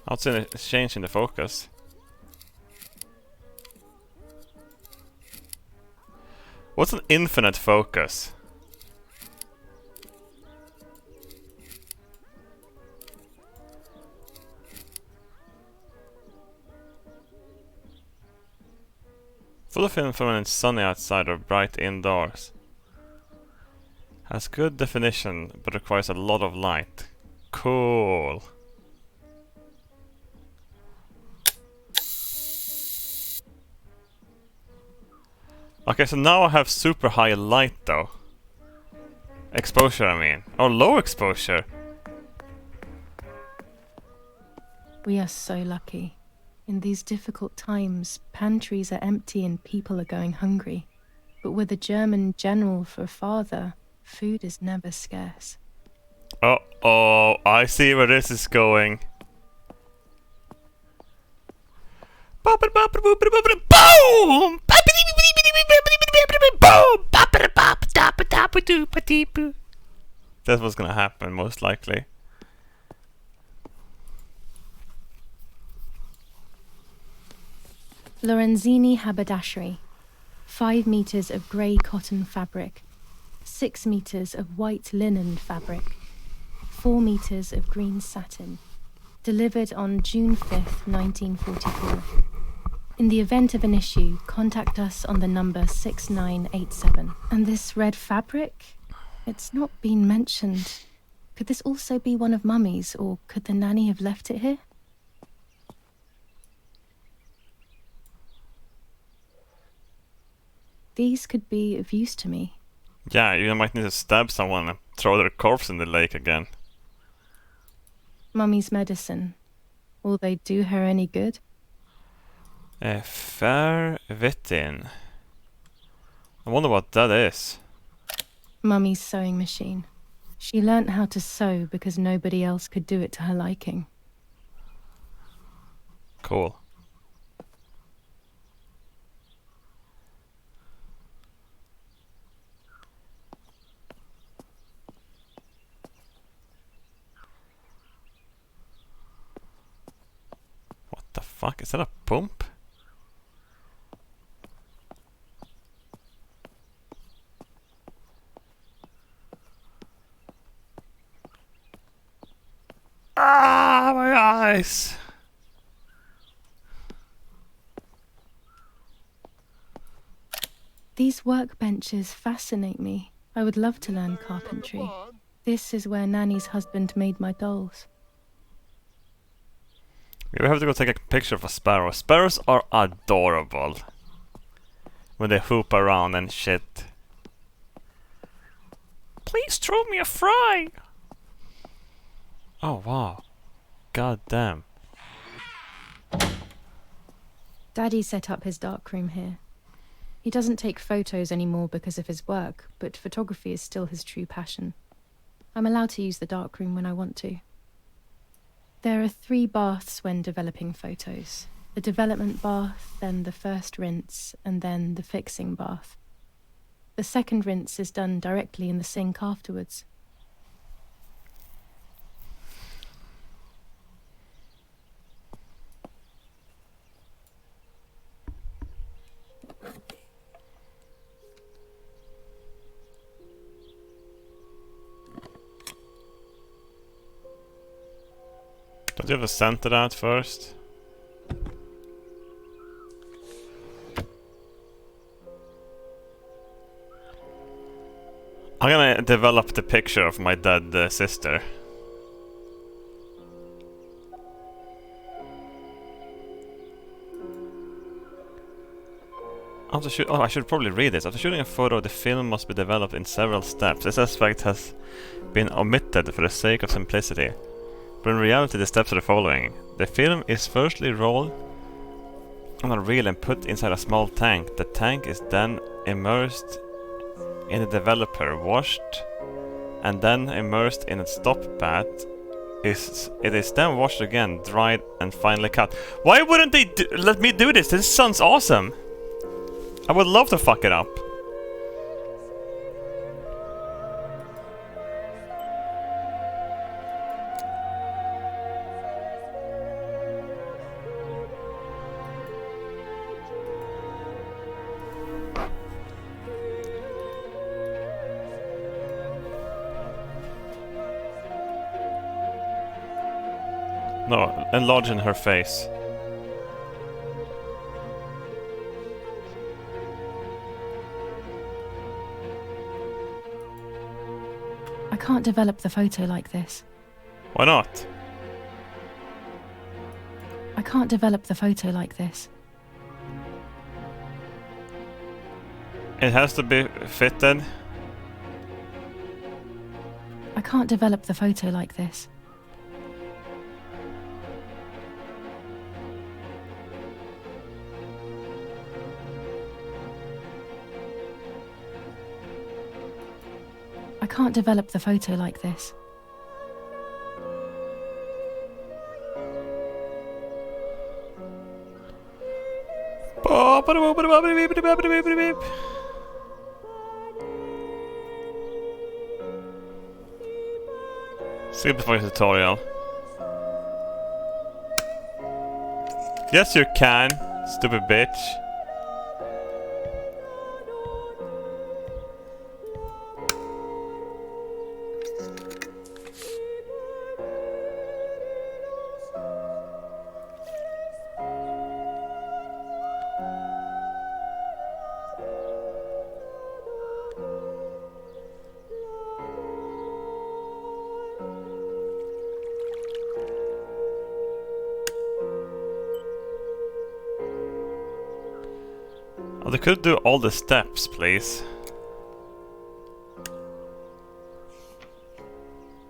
How's it changing the focus? What's an infinite focus? Full film from when it's sunny outside or bright indoors. Has good definition but requires a lot of light. Cool. Okay, so now I have super high light though. Exposure, I mean. Or low exposure. We are so lucky. In these difficult times, pantries are empty and people are going hungry. But with a German general for a father, food is never scarce. Oh, Oh, I see where this is going. Boom! That's what's gonna happen, most likely. Lorenzini haberdashery. 5 meters of grey cotton fabric. 6 meters of white linen fabric. 4 meters of green satin. Delivered on June 5th, 1944. In the event of an issue, contact us on the number 6987. And this red fabric? It's not been mentioned. Could this also be one of Mummy's, or could the nanny have left it here? These could be of use to me. Yeah, you might need to stab someone and throw their corpse in the lake again. Mummy's medicine. Will they do her any good? Ferritin. I wonder what that is. Mummy's sewing machine. She learnt how to sew because nobody else could do it to her liking. Cool. What the fuck? Is that a pump? Ah, my eyes! These workbenches fascinate me. I would love to learn carpentry. This is where Nanny's husband made my dolls. We have to go take a picture of a sparrow. Sparrows are adorable. When they hoop around and shit. Please throw me a fry! Oh wow. God damn. Daddy set up his darkroom here. He doesn't take photos anymore because of his work, but photography is still his true passion. I'm allowed to use the darkroom when I want to. There are 3 baths when developing photos. The development bath, then the first rinse, and then the fixing bath. The second rinse is done directly in the sink afterwards. Don't you have a center out first? I'm gonna develop the picture of my dead sister. I should probably read this. After shooting a photo, the film must be developed in several steps. This aspect has been omitted for the sake of simplicity. But in reality, the steps are the following. The film is firstly rolled on a reel and put inside a small tank. The tank is then immersed in the developer, washed, and then immersed in a stop bath. It is then washed again, dried, and finally cut. Why wouldn't they let me do this? This sounds awesome. I would love to fuck it up. No, enlarge in her face. I can't develop the photo like this. Why not? I can't develop the photo like this. It has to be fitted. I can't develop the photo like this. I can't develop the photo like this. Skip the fucking tutorial. Yes, you can, stupid bitch. Oh, they could do all the steps, please.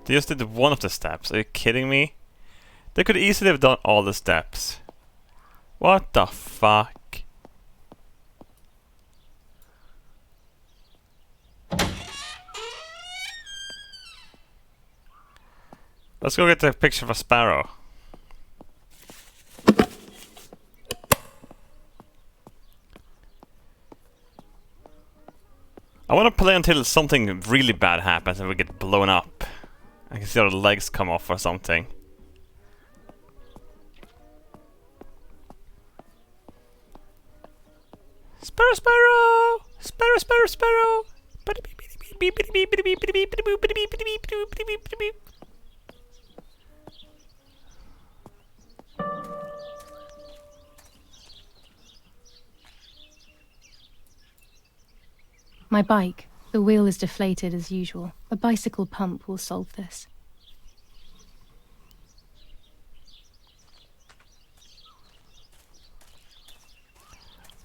They just did one of the steps. Are you kidding me? They could easily have done all the steps. What the fuck? Let's go get the picture of a sparrow. I want to play until something really bad happens and we get blown up. I can see our legs come off or something. Sparrow, sparrow! Sparrow, sparrow, sparrow! My bike. The wheel is deflated as usual. A bicycle pump will solve this.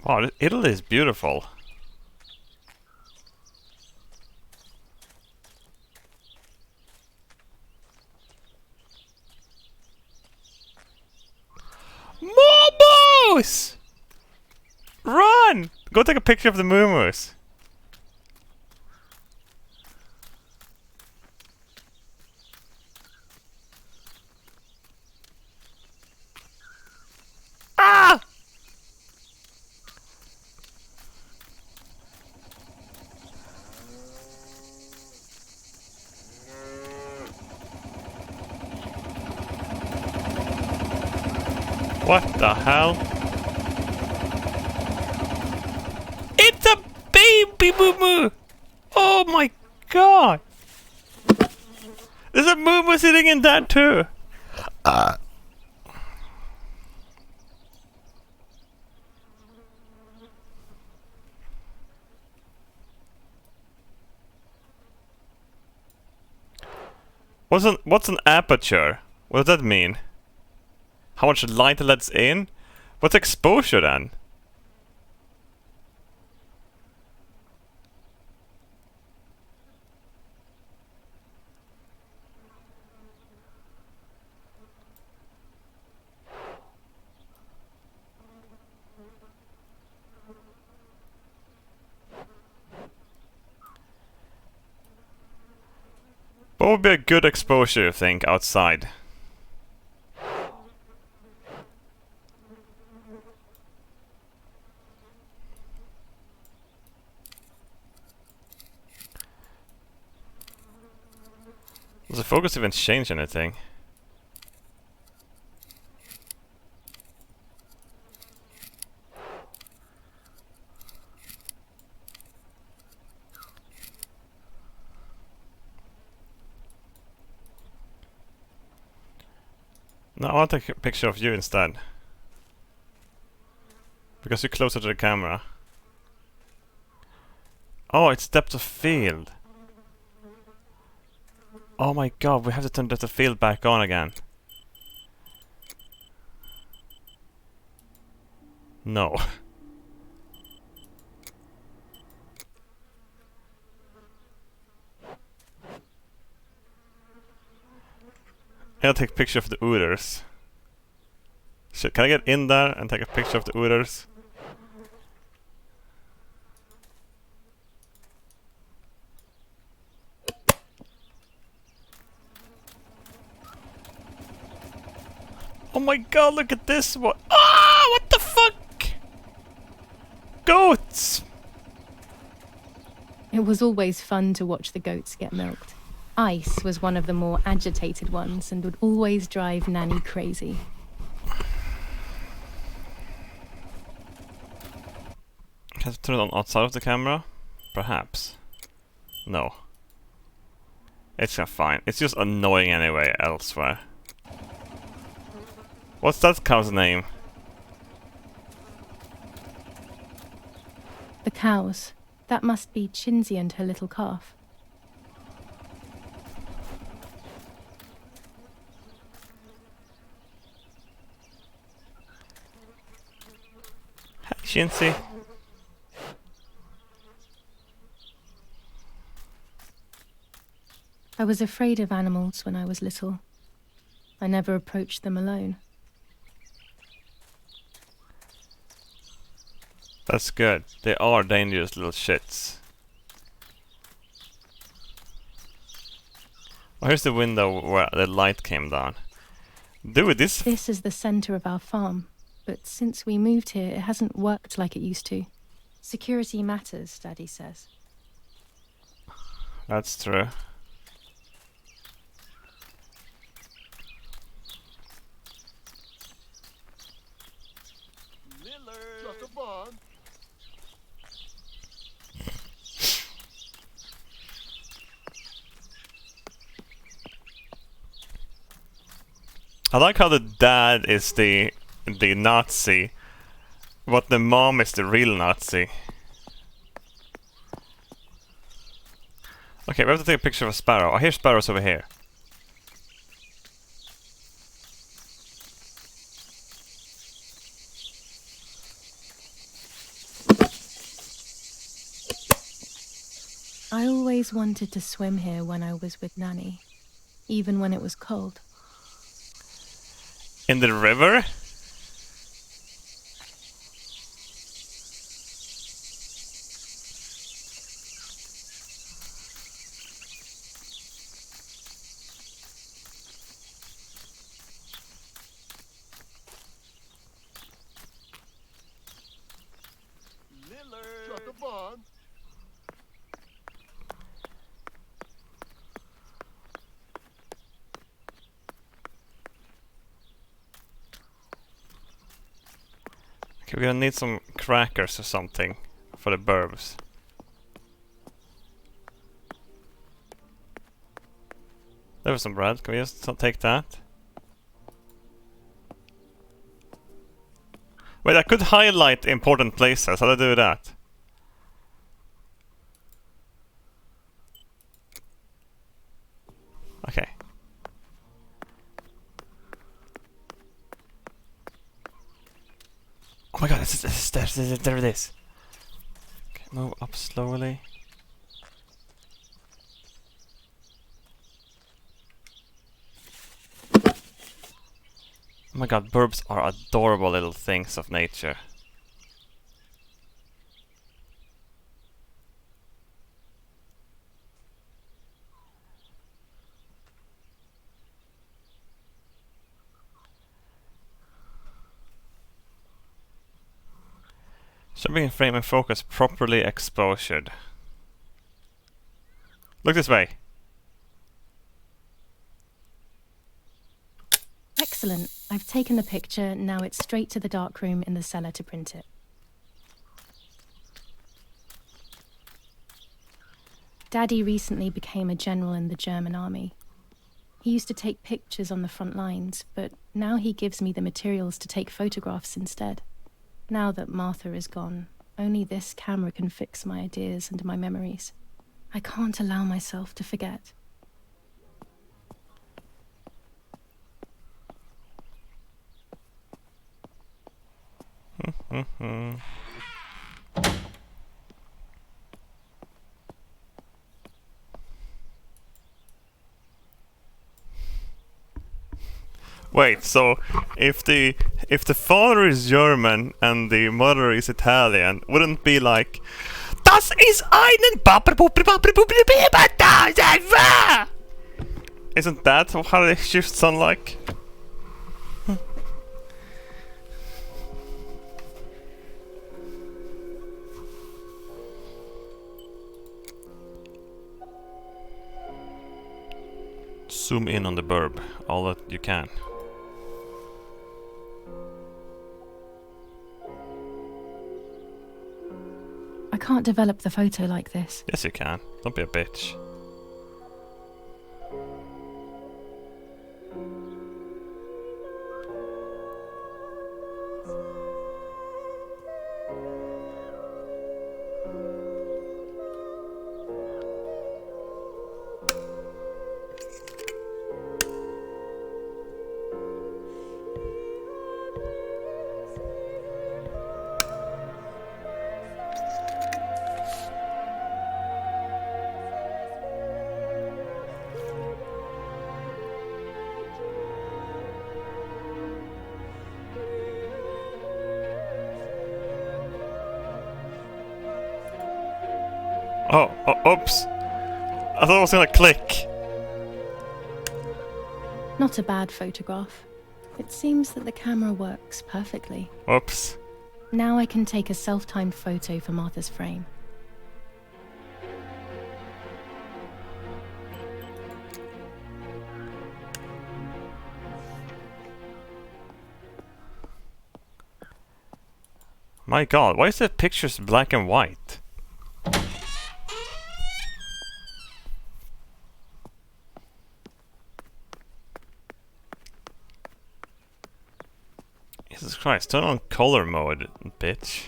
Wow, Italy is beautiful. Moose! Run! Go take a picture of the moose. Ah! What the hell? It's a baby moo. Oh my god! There's a moo sitting in that too. What's an aperture? What does that mean? How much light it lets in? What's exposure then? What would be a good exposure, you think, outside? Does the focus even change anything? No, I want to take a picture of you instead. Because you're closer to the camera. Oh, it's depth of field. Oh my god, we have to turn depth of field back on again. No. I'll take a picture of the ooders. Shit, can I get in there and take a picture of the ooders? Oh my god, look at this one! Ah, what the fuck? goats! It was always fun to watch the goats get milked. Ice was one of the more agitated ones and would always drive Nanny crazy. Can I turn it on outside of the camera? Perhaps. No. It's fine. It's just annoying anyway elsewhere. What's that cow's name? The cows. That must be Chinsey and her little calf. Hi, Chinsey. I was afraid of animals when I was little. I never approached them alone. That's good. They are dangerous little shits. Oh, here's the window where the light came down. Dude, this is the center of our farm, but since we moved here, it hasn't worked like it used to. Security matters, Daddy says. That's true. I like how the dad is the Nazi, but the mom is the real Nazi. Okay, we have to take a picture of a sparrow. I hear sparrows over here. I always wanted to swim here when I was with Nanny, even when it was cold. In the river? Okay, we're gonna need some crackers or something for the burbs. There was some bread. Can we just take that? Wait, I could highlight important places. How do I do that? Okay. Oh my god, there it is. Okay, move up slowly. Oh my god, burbs are adorable little things of nature. Should be in frame and focus properly exposured. Look this way. Excellent. I've taken the picture, now it's straight to the darkroom in the cellar to print it. Daddy recently became a general in the German army. He used to take pictures on the front lines, but now he gives me the materials to take photographs instead. Now that Martha is gone, only this camera can fix my ideas and my memories. I can't allow myself to forget. Wait, so if the father is German and the mother is Italian, wouldn't it be like Das ist einen Isn't that how they should sound like? Zoom in on the burb all that you can. I can't develop the photo like this. Yes, you can. Don't be a bitch. Oh, oops. I thought it was gonna click. Not a bad photograph. It seems that the camera works perfectly. Whoops. Now I can take a self-timed photo for Martha's frame. My god, why is the pictures black and white? Jesus Christ, turn on color mode, bitch.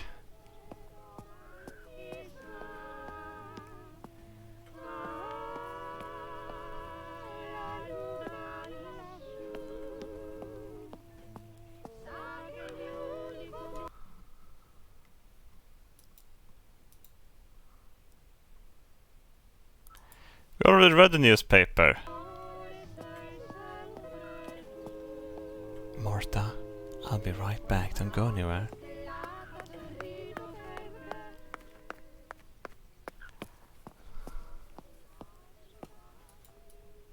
We already read the newspaper. Martha, I'll be right back. Don't go anywhere.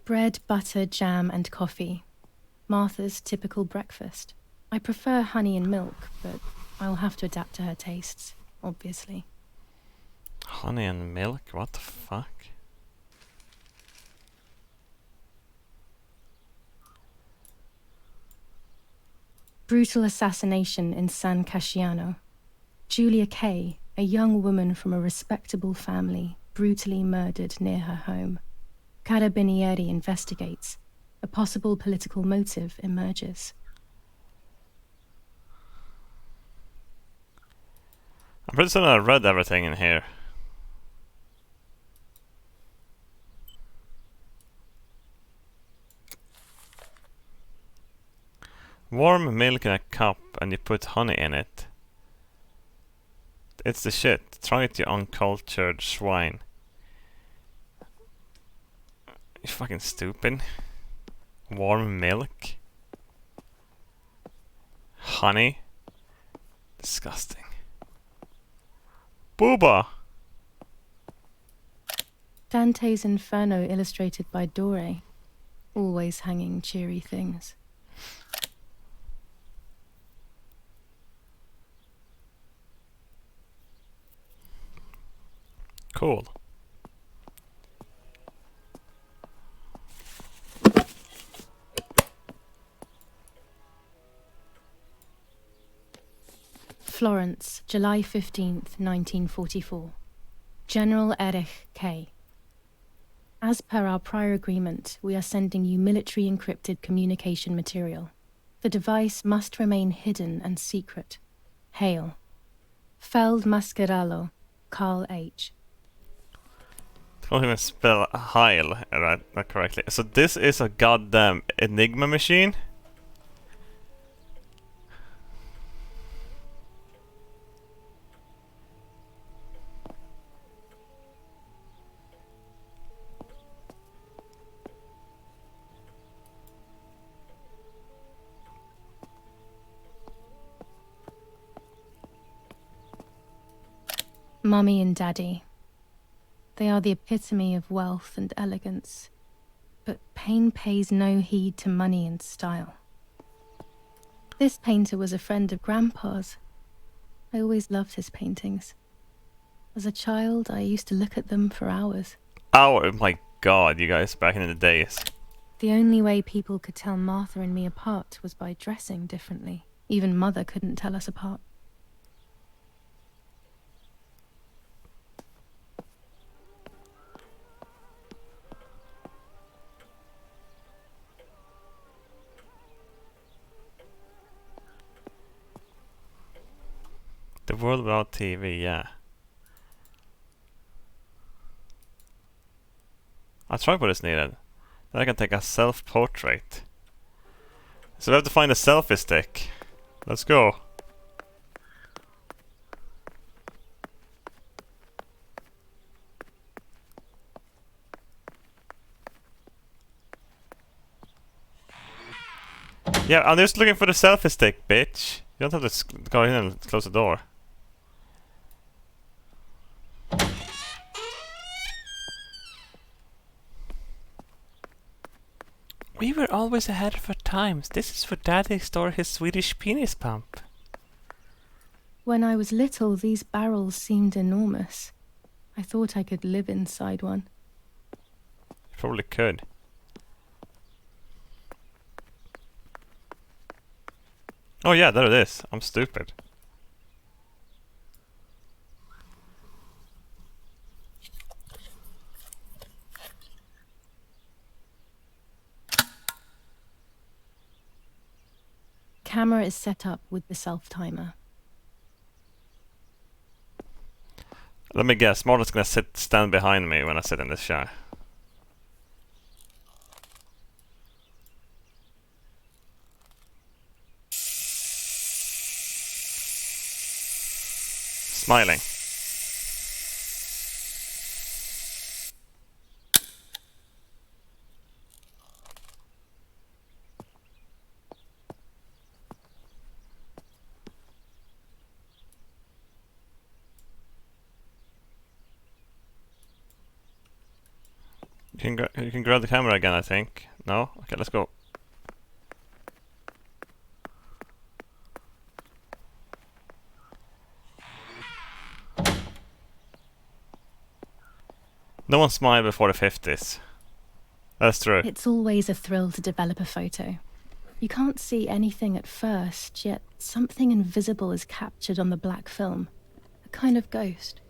Bread, butter, jam and coffee. Martha's typical breakfast. I prefer honey and milk, but I'll have to adapt to her tastes, obviously. Honey and milk? What the fuck? Brutal assassination in San Casciano. Julia Kay, a young woman from a respectable family, brutally murdered near her home. Carabinieri investigates. A possible political motive emerges. I'm pretty certain I read everything in here. Warm milk in a cup and you put honey in it. It's the shit. Try it, you uncultured swine. You fucking stupid. Warm milk. Honey. Disgusting. Booba! Dante's Inferno illustrated by Dore. Always hanging cheery things. Cool. Florence, July 15th, 1944. General Erich K. As per our prior agreement, we are sending you military encrypted communication material. The device must remain hidden and secret. Hail. Feld Mascherallo, Carl H. Don't even spell Heil right, not correctly. So this is a goddamn Enigma machine? Mummy and Daddy. They are the epitome of wealth and elegance, but pain pays no heed to money and style. This painter was a friend of Grandpa's. I always loved his paintings. As a child, I used to look at them for hours. Oh my god, you guys, back in the days. The only way people could tell Martha and me apart was by dressing differently. Even Mother couldn't tell us apart. The world without TV, yeah. A tripod is needed. Then I can take a self-portrait. So we have to find a selfie stick. Let's go. Yeah, I'm just looking for the selfie stick, bitch. You don't have to go in and close the door. We were always ahead of our times. This is where Daddy stored his Swedish penis pump. When I was little, these barrels seemed enormous. I thought I could live inside one. You probably could. Oh yeah, there it is. I'm stupid. Camera is set up with the self-timer. Let me guess, Marta's gonna stand behind me when I sit in this chair. Smiling. You can grab the camera again, I think. No? Okay, let's go. No one smiled before the 50s. That's true. It's always a thrill to develop a photo. You can't see anything at first, yet something invisible is captured on the black film. A kind of ghost.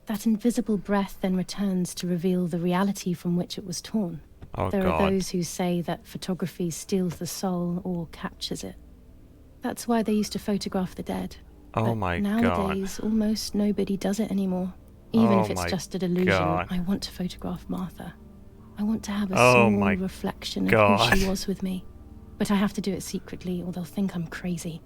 That invisible breath then returns to reveal the reality from which it was torn. Oh, there God. are those who say that photography steals the soul or captures it. That's why they used to photograph the dead. Oh But my nowadays, God. almost nobody does it anymore. Even Oh if it's my just a delusion, God. I want to photograph Martha. I want to have a Oh small my reflection of God. who she was with me. But I have to do it secretly or they'll think I'm crazy.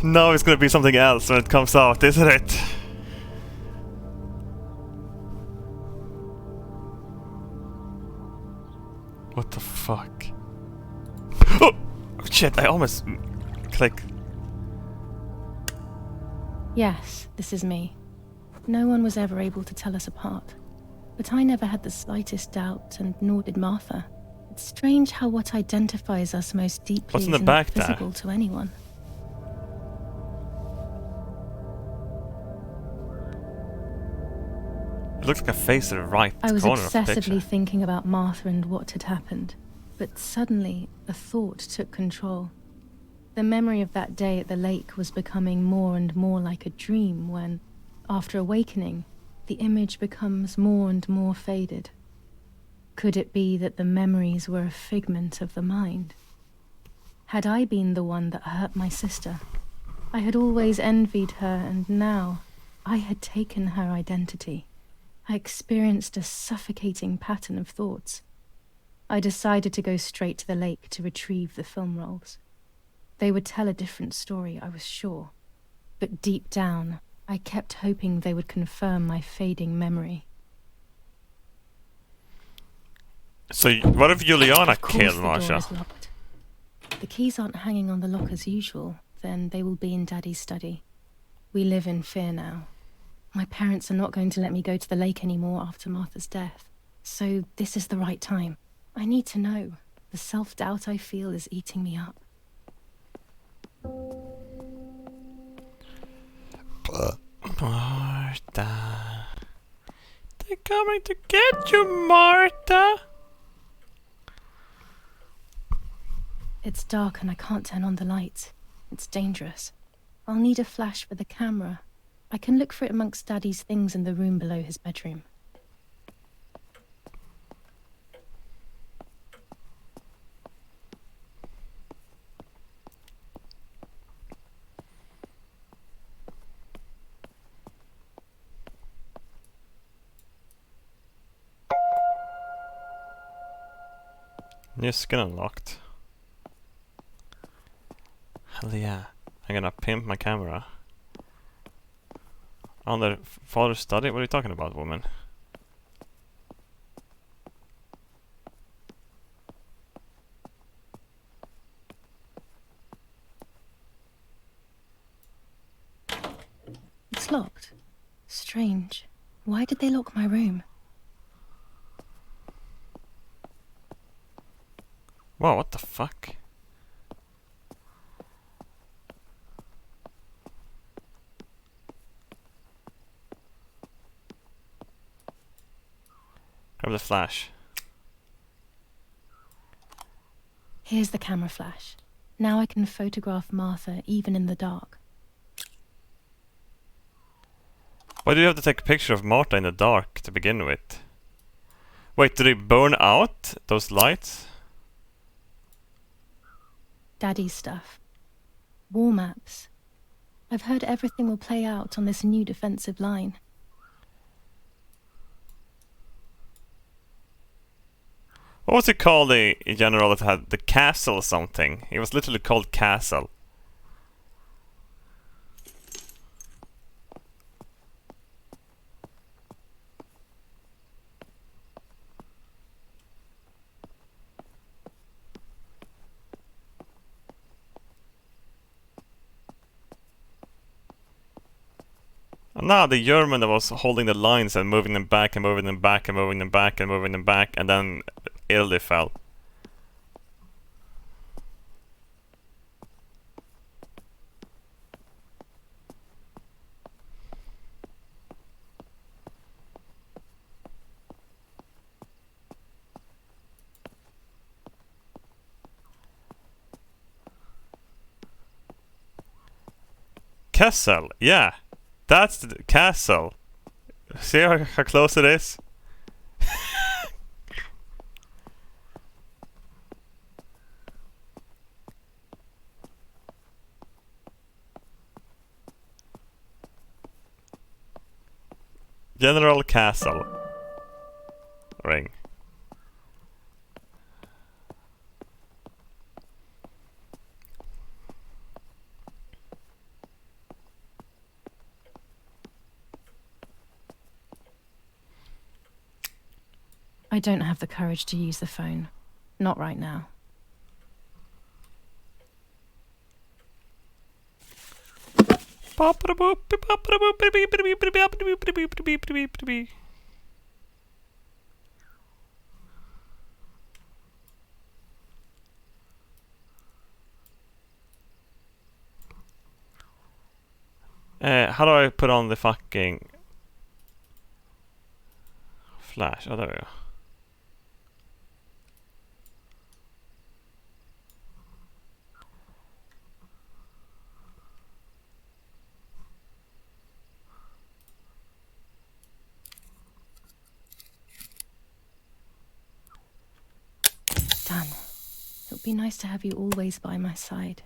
No, it's gonna be something else when it comes out, isn't it? What the fuck? Oh! Shit, I almost clicked. Yes, this is me. No one was ever able to tell us apart. But I never had the slightest doubt, and nor did Martha. It's strange how what identifies us most deeply What's in the isn't back there? visible to anyone. It looks like a face in the right I was corner of the obsessively picture. thinking about Martha and what had happened. But suddenly, a thought took control. The memory of that day at the lake was becoming more and more like a dream when, after awakening, the image becomes more and more faded. Could it be that the memories were a figment of the mind? Had I been the one that hurt my sister? I had always envied her, and now I had taken her identity. I experienced a suffocating pattern of thoughts. I decided to go straight to the lake to retrieve the film rolls. They would tell a different story, I was sure. But deep down, I kept hoping they would confirm my fading memory. So, what if Juliana Of course killed the door Marsha? is locked. the keys aren't hanging on the lock as usual, then they will be in Daddy's study. We live in fear now. My parents are not going to let me go to the lake anymore after Martha's death. So this is the right time. I need to know. The self-doubt I feel is eating me up. Martha. They're coming to get you, Martha! It's dark and I can't turn on the lights. It's dangerous. I'll need a flash for the camera. I can look for it amongst Daddy's things in the room below his bedroom. New skin unlocked. Hell yeah. I'm gonna pimp my camera. On the father's study? What are you talking about, woman? It's locked. Strange. Why did they lock my room? Wow, what the fuck? Grab the flash. Here's the camera flash. Now I can photograph Martha even in the dark. Why do you have to take a picture of Martha in the dark to begin with? Wait, do they burn out those lights? Daddy's stuff. War maps. I've heard everything will play out on this new defensive line. What was it called, the general that had the castle or something? It was literally called Castle. And now the German that was holding the lines and moving them back and moving them back and moving them back and moving them back, and then Ildi fell. Kessel, yeah. That's the castle. See how close it is? General Castle. Ring. I don't have the courage to use the phone. Not right now. How do I put on the fucking flash? Oh, there we go. Done. It would be nice to have you always by my side,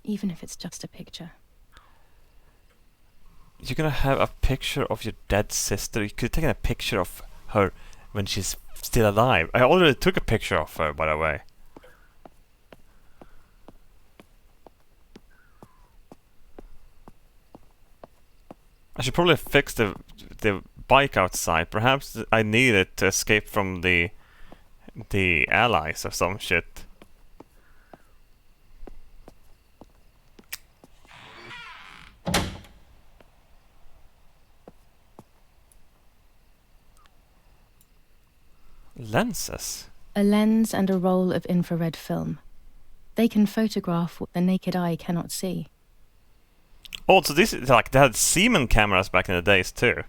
even if it's just a picture. You're gonna have a picture of your dead sister? You could take a picture of her when she's still alive. I already took a picture of her, by the way. I should probably fix the bike outside. Perhaps I need it to escape from the allies or some shit. lenses? A lens and a roll of infrared film. They can photograph what the naked eye cannot see. Oh, so this is like they had Siemens cameras back in the days too.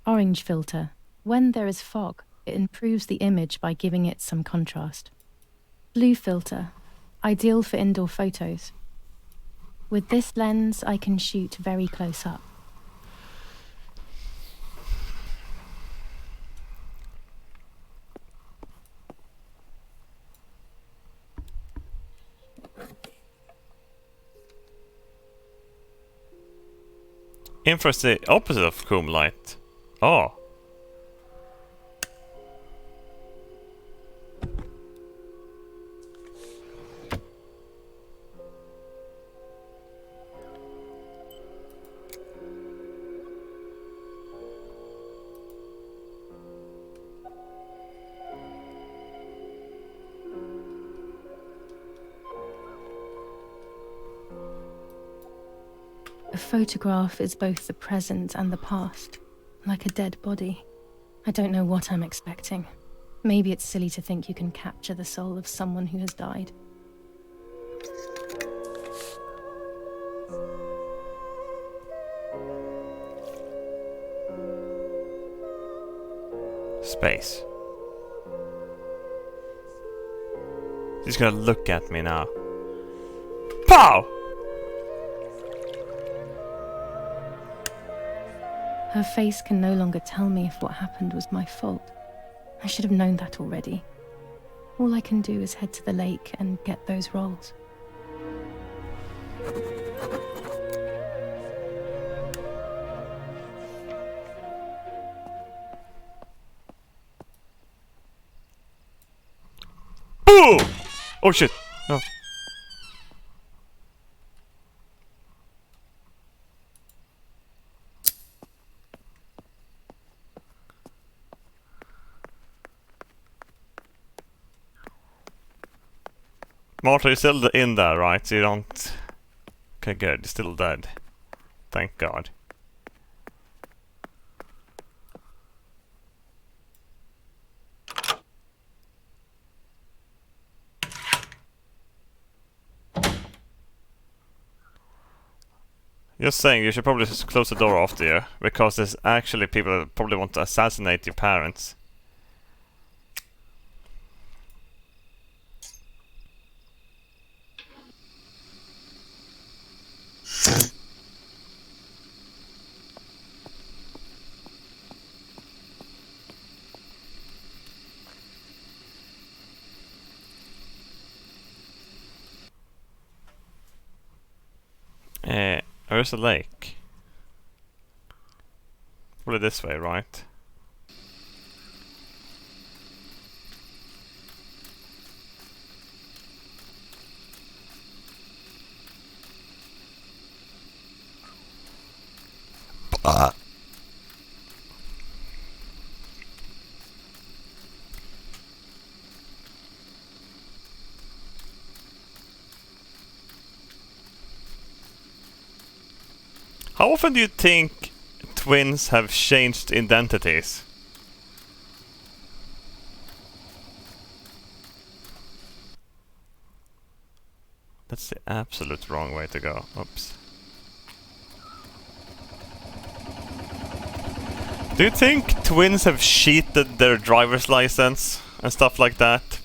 Orange filter. When there is fog, it improves the image by giving it some contrast. Blue filter. Ideal for indoor photos. With this lens, I can shoot very close up. Infrared is the opposite of comb light. Oh. A photograph is both the present and the past, like a dead body. I don't know what I'm expecting. Maybe it's silly to think you can capture the soul of someone who has died. Space. He's gonna look at me now. Pow! Her face can no longer tell me if what happened was my fault. I should have known that already. All I can do is head to the lake and get those rolls. Boom! Oh shit! No. Marta, you're still in there, right? So you don't... Okay, good. You're still dead. Thank God. Just saying, you should probably just close the door after you, because there's actually people that probably want to assassinate your parents. Where's the lake? Probably this way, right? How often do you think twins have changed identities? That's the absolute wrong way to go. Oops. Do you think twins have cheated their driver's license and stuff like that?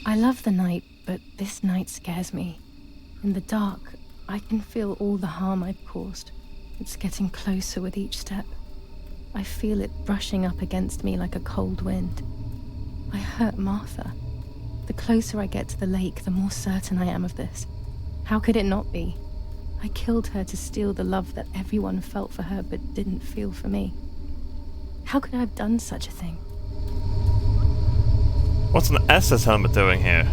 I love the night, but this night scares me. In the dark, I can feel all the harm I've caused. It's getting closer with each step. I feel it brushing up against me like a cold wind. I hurt Martha. The closer I get to the lake, the more certain I am of this. How could it not be? I killed her to steal the love that everyone felt for her but didn't feel for me. How could I have done such a thing? What's an SS helmet doing here?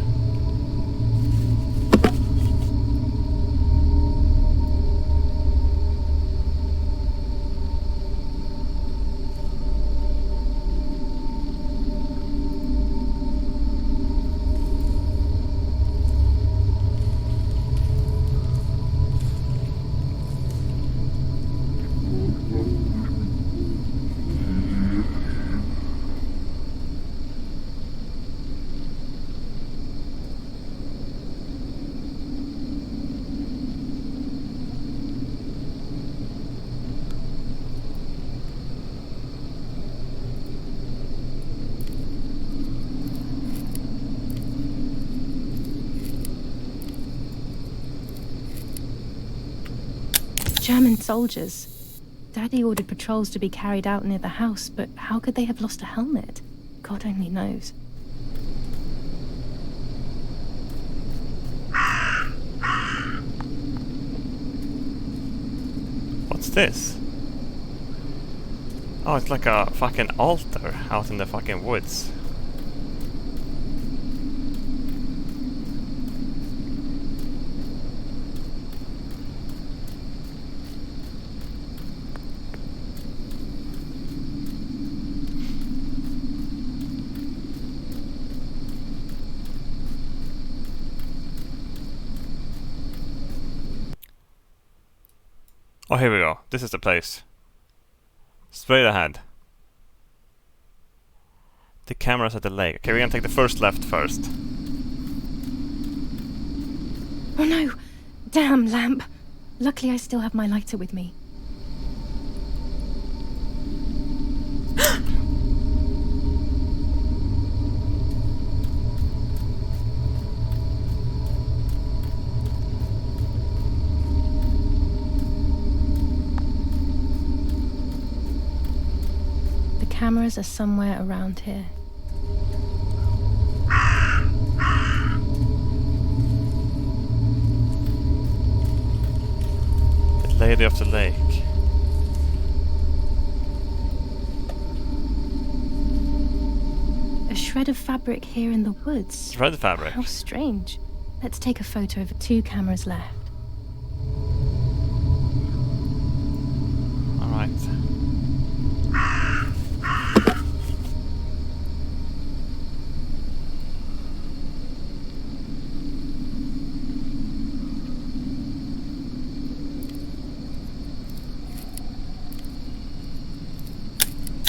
German soldiers. Daddy ordered patrols to be carried out near the house, but how could they have lost a helmet? God only knows. What's this? Oh, it's like a fucking altar out in the fucking woods. Oh, here we go. This is the place. Straight ahead. The camera's at the lake. Okay, we're gonna take the first left first. Oh no! Damn lamp! Luckily I still have my lighter with me. The cameras are somewhere around here. The Lady of the Lake. A shred of fabric here in the woods. Shred of fabric? How strange. Let's take a photo of 2 cameras left. Alright.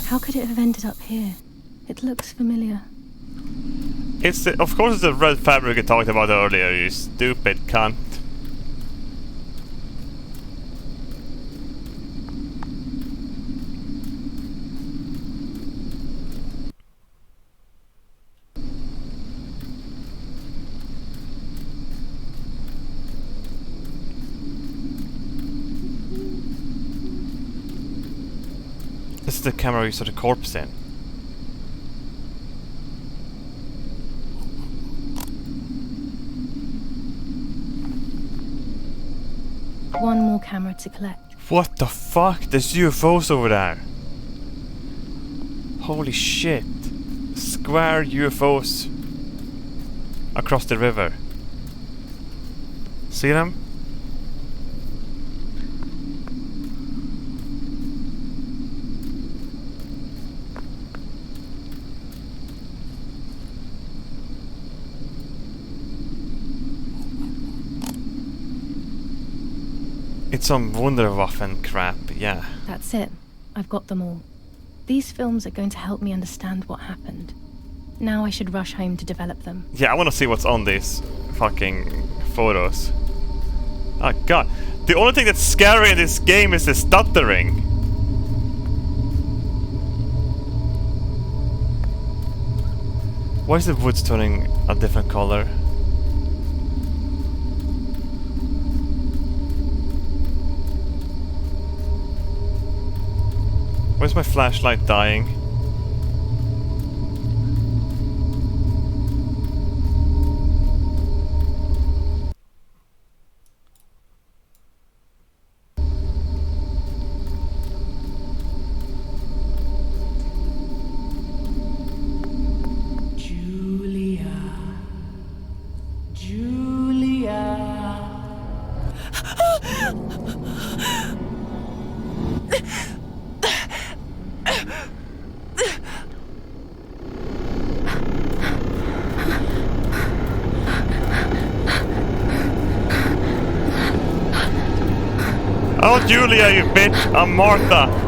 How could it have ended up here? It looks familiar. It's the, of course it's the red fabric I talked about earlier, you stupid cunt. This is the camera you saw the corpse in. One more camera to collect. What the fuck? There's UFOs over there. Holy shit. Square UFOs across the river. See them? It's some Wunderwaffen crap, yeah. That's it. I've got them all. These films are going to help me understand what happened. Now I should rush home to develop them. Yeah, I want to see what's on these fucking photos. Oh god. The only thing that's scary in this game is the stuttering. Why is the woods turning a different color? Where's my flashlight dying? Oh, Julia, you bitch! I'm Martha!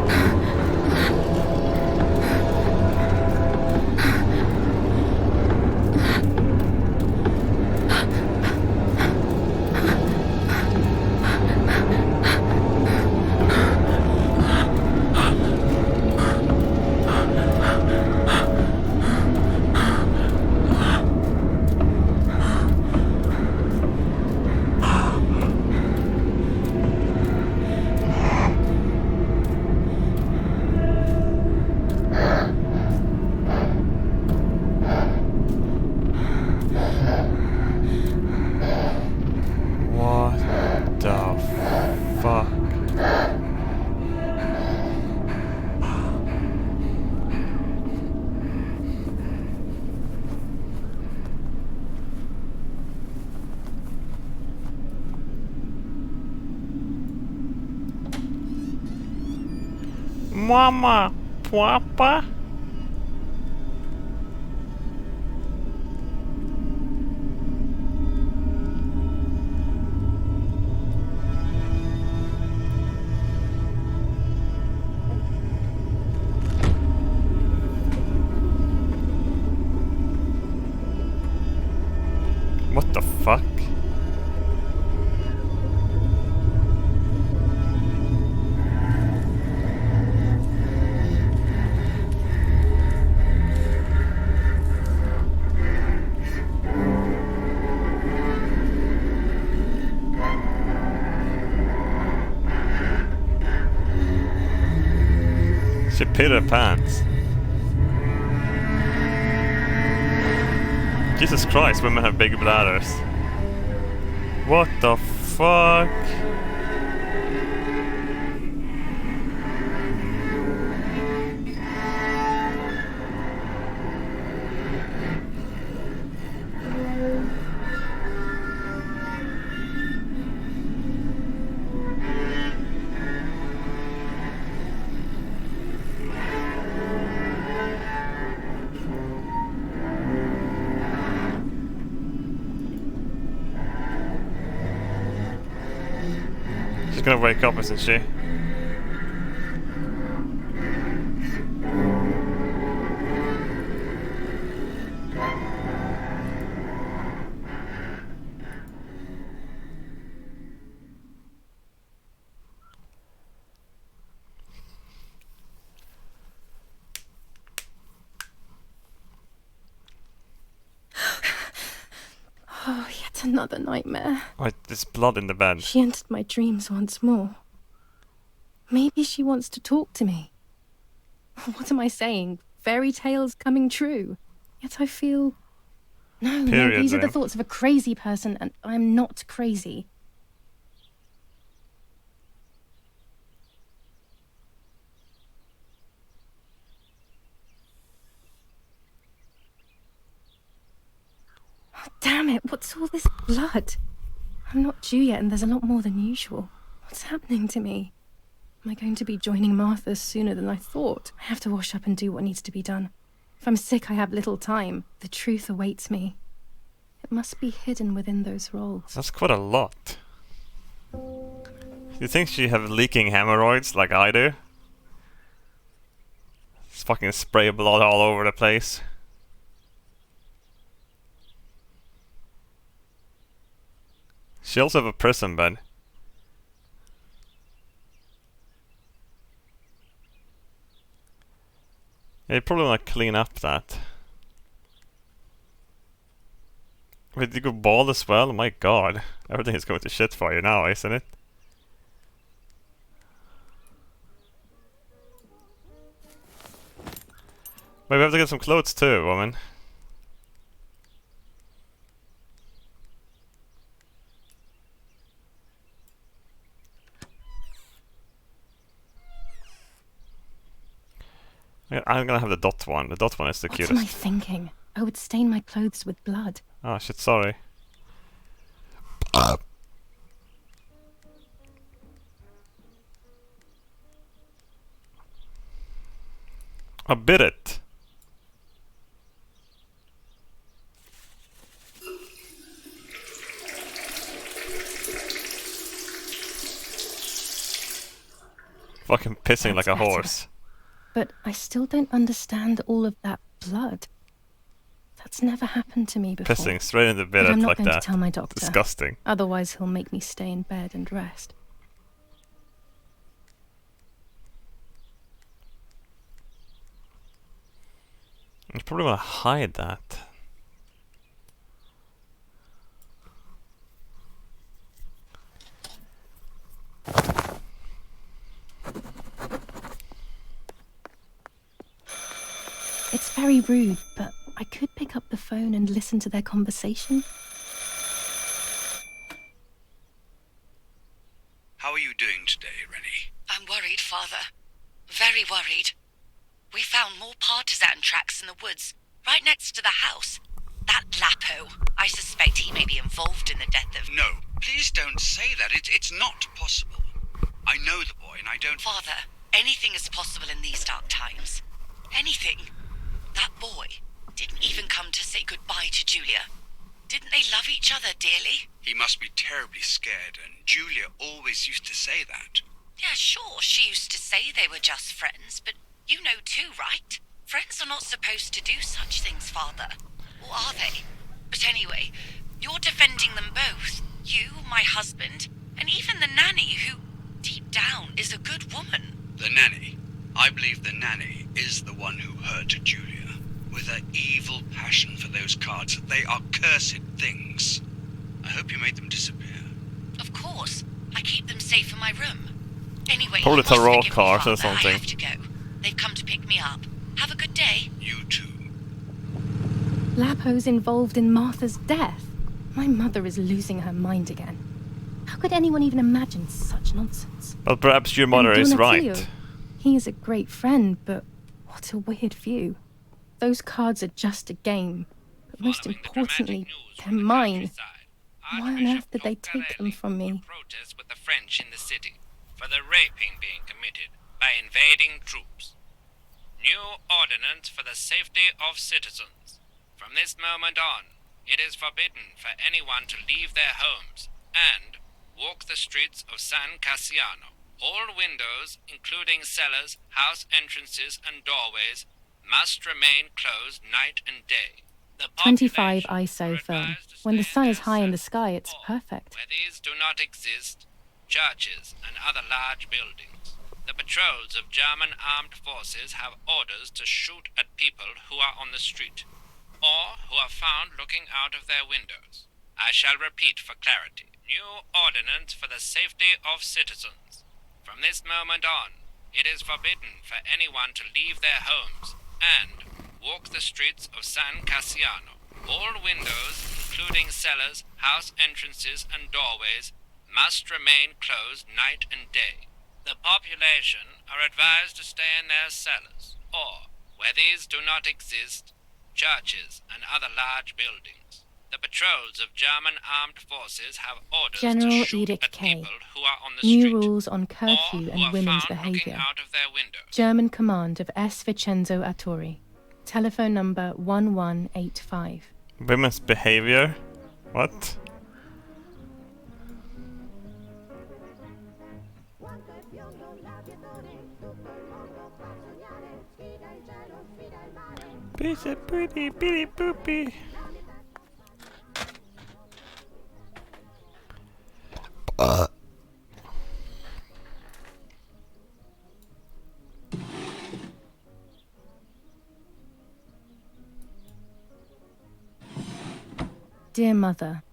Mama, Papa. What the fuck? She peed her pants. Jesus Christ, women have big bladders. What the fuck? She's gonna wake up, isn't she? Oh, yet another nightmare. Wait, there's blood in the bed. She entered my dreams once more. Maybe she wants to talk to me. What am I saying? Fairy tales coming true. Yet I feel... No, these are the thoughts of a crazy person, and I'm not crazy. Oh, damn it, what's all this blood? I'm not due yet, and there's a lot more than usual. What's happening to me? Am I going to be joining Martha sooner than I thought? I have to wash up and do what needs to be done. If I'm sick, I have little time. The truth awaits me. It must be hidden within those rolls. That's quite a lot. You think she have leaking hemorrhoids like I do? Just fucking spray blood all over the place. She also have a prison bed. Yeah, you probably want to clean up that. Wait, you go bald as well? Oh my god. Everything is going to shit for you now, isn't it? Wait, we have to get some clothes too, woman. I'm gonna have the dot one. The dot one is the cutest. What am I thinking? I would stain my clothes with blood. Oh shit, sorry. I bit it. Fucking pissing like a horse. But I still don't understand all of that blood. That's never happened to me before. Pissing straight in the bed like that. I'm not going to tell my doctor. Disgusting. Otherwise he'll make me stay in bed and rest. You probably want to hide that. It's very rude, but I could pick up the phone and listen to their conversation. How are you doing today, Rennie? I'm worried, Father. Very worried. We found more partisan tracks in the woods, right next to the house. That Lapo, I suspect he may be involved in the death of... No, please don't say that. It's not possible. I know the boy and I don't... Father, Anything is possible in these dark times. Anything. That boy didn't even come to say goodbye to Julia. Didn't they love each other dearly? He must be terribly scared, and Julia always used to say that. Yeah, sure, she used to say they were just friends, but you know too, right? Friends are not supposed to do such things, Father. Or are they? But anyway, you're defending them both. You, my husband, and even the nanny who, deep down, is a good woman. The nanny. I believe the nanny is the one who hurt Julia. With her evil passion for those cards. They are cursed things. I hope you made them disappear. Of course. I keep them safe in my room. Anyway, Probably you must tarot forgive me, cards or Father. I something. have to go. They've come to pick me up. Have a good day. You too. Lapo's involved in Martha's death. My mother is losing her mind again. How could anyone even imagine such nonsense? But perhaps your mother And is Donatello, right. He is a great friend, but what a weird view. Those cards are just a game. But most importantly, they're mine. Why on earth did they take them from me? Protest with the French in the city for the raping being committed by invading troops. New ordinance for the safety of citizens. From this moment on, it is forbidden for anyone to leave their homes and walk the streets of San Cassiano. All windows, including cellars, house entrances, and doorways, must remain closed night and day. The 25 ISO film. When the sun is high in the sky, it's perfect. where these do not exist, churches and other large buildings. The patrols of German armed forces have orders to shoot at people who are on the street, or who are found looking out of their windows. I shall repeat for clarity. New ordinance for the safety of citizens. From this moment on, it is forbidden for anyone to leave their homes and walk the streets of San Cassiano. All windows, including cellars, house entrances, and doorways, must remain closed night and day. The population are advised to stay in their cellars, or, where these do not exist, churches and other large buildings. The patrols of German armed forces have orders General to shoot Edict at K. people who are on the New street, rules on curfew or who are and women's found looking behaviour. out of their windows. German command of S. Vincenzo Attori. Telephone number 1185. Women's behavior? What? Pretty, pretty, bitty, boopy. Dear Mother,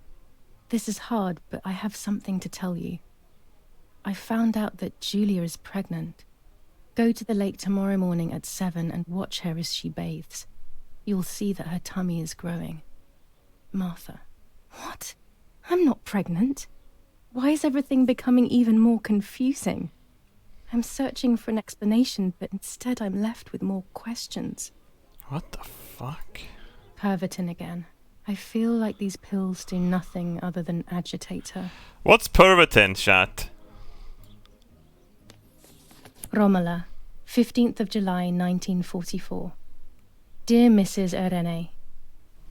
this is hard, but I have something to tell you. I found out that Julia is pregnant. Go to the lake tomorrow morning at 7 and watch her as she bathes. You'll see that her tummy is growing. Martha. What? I'm not pregnant. Why is everything becoming even more confusing? I'm searching for an explanation, but instead I'm left with more questions. What the fuck? Pervitin again. I feel like these pills do nothing other than agitate her. What's Pervitin, chat? Romola, 15th of July 1944. Dear Mrs. Irene,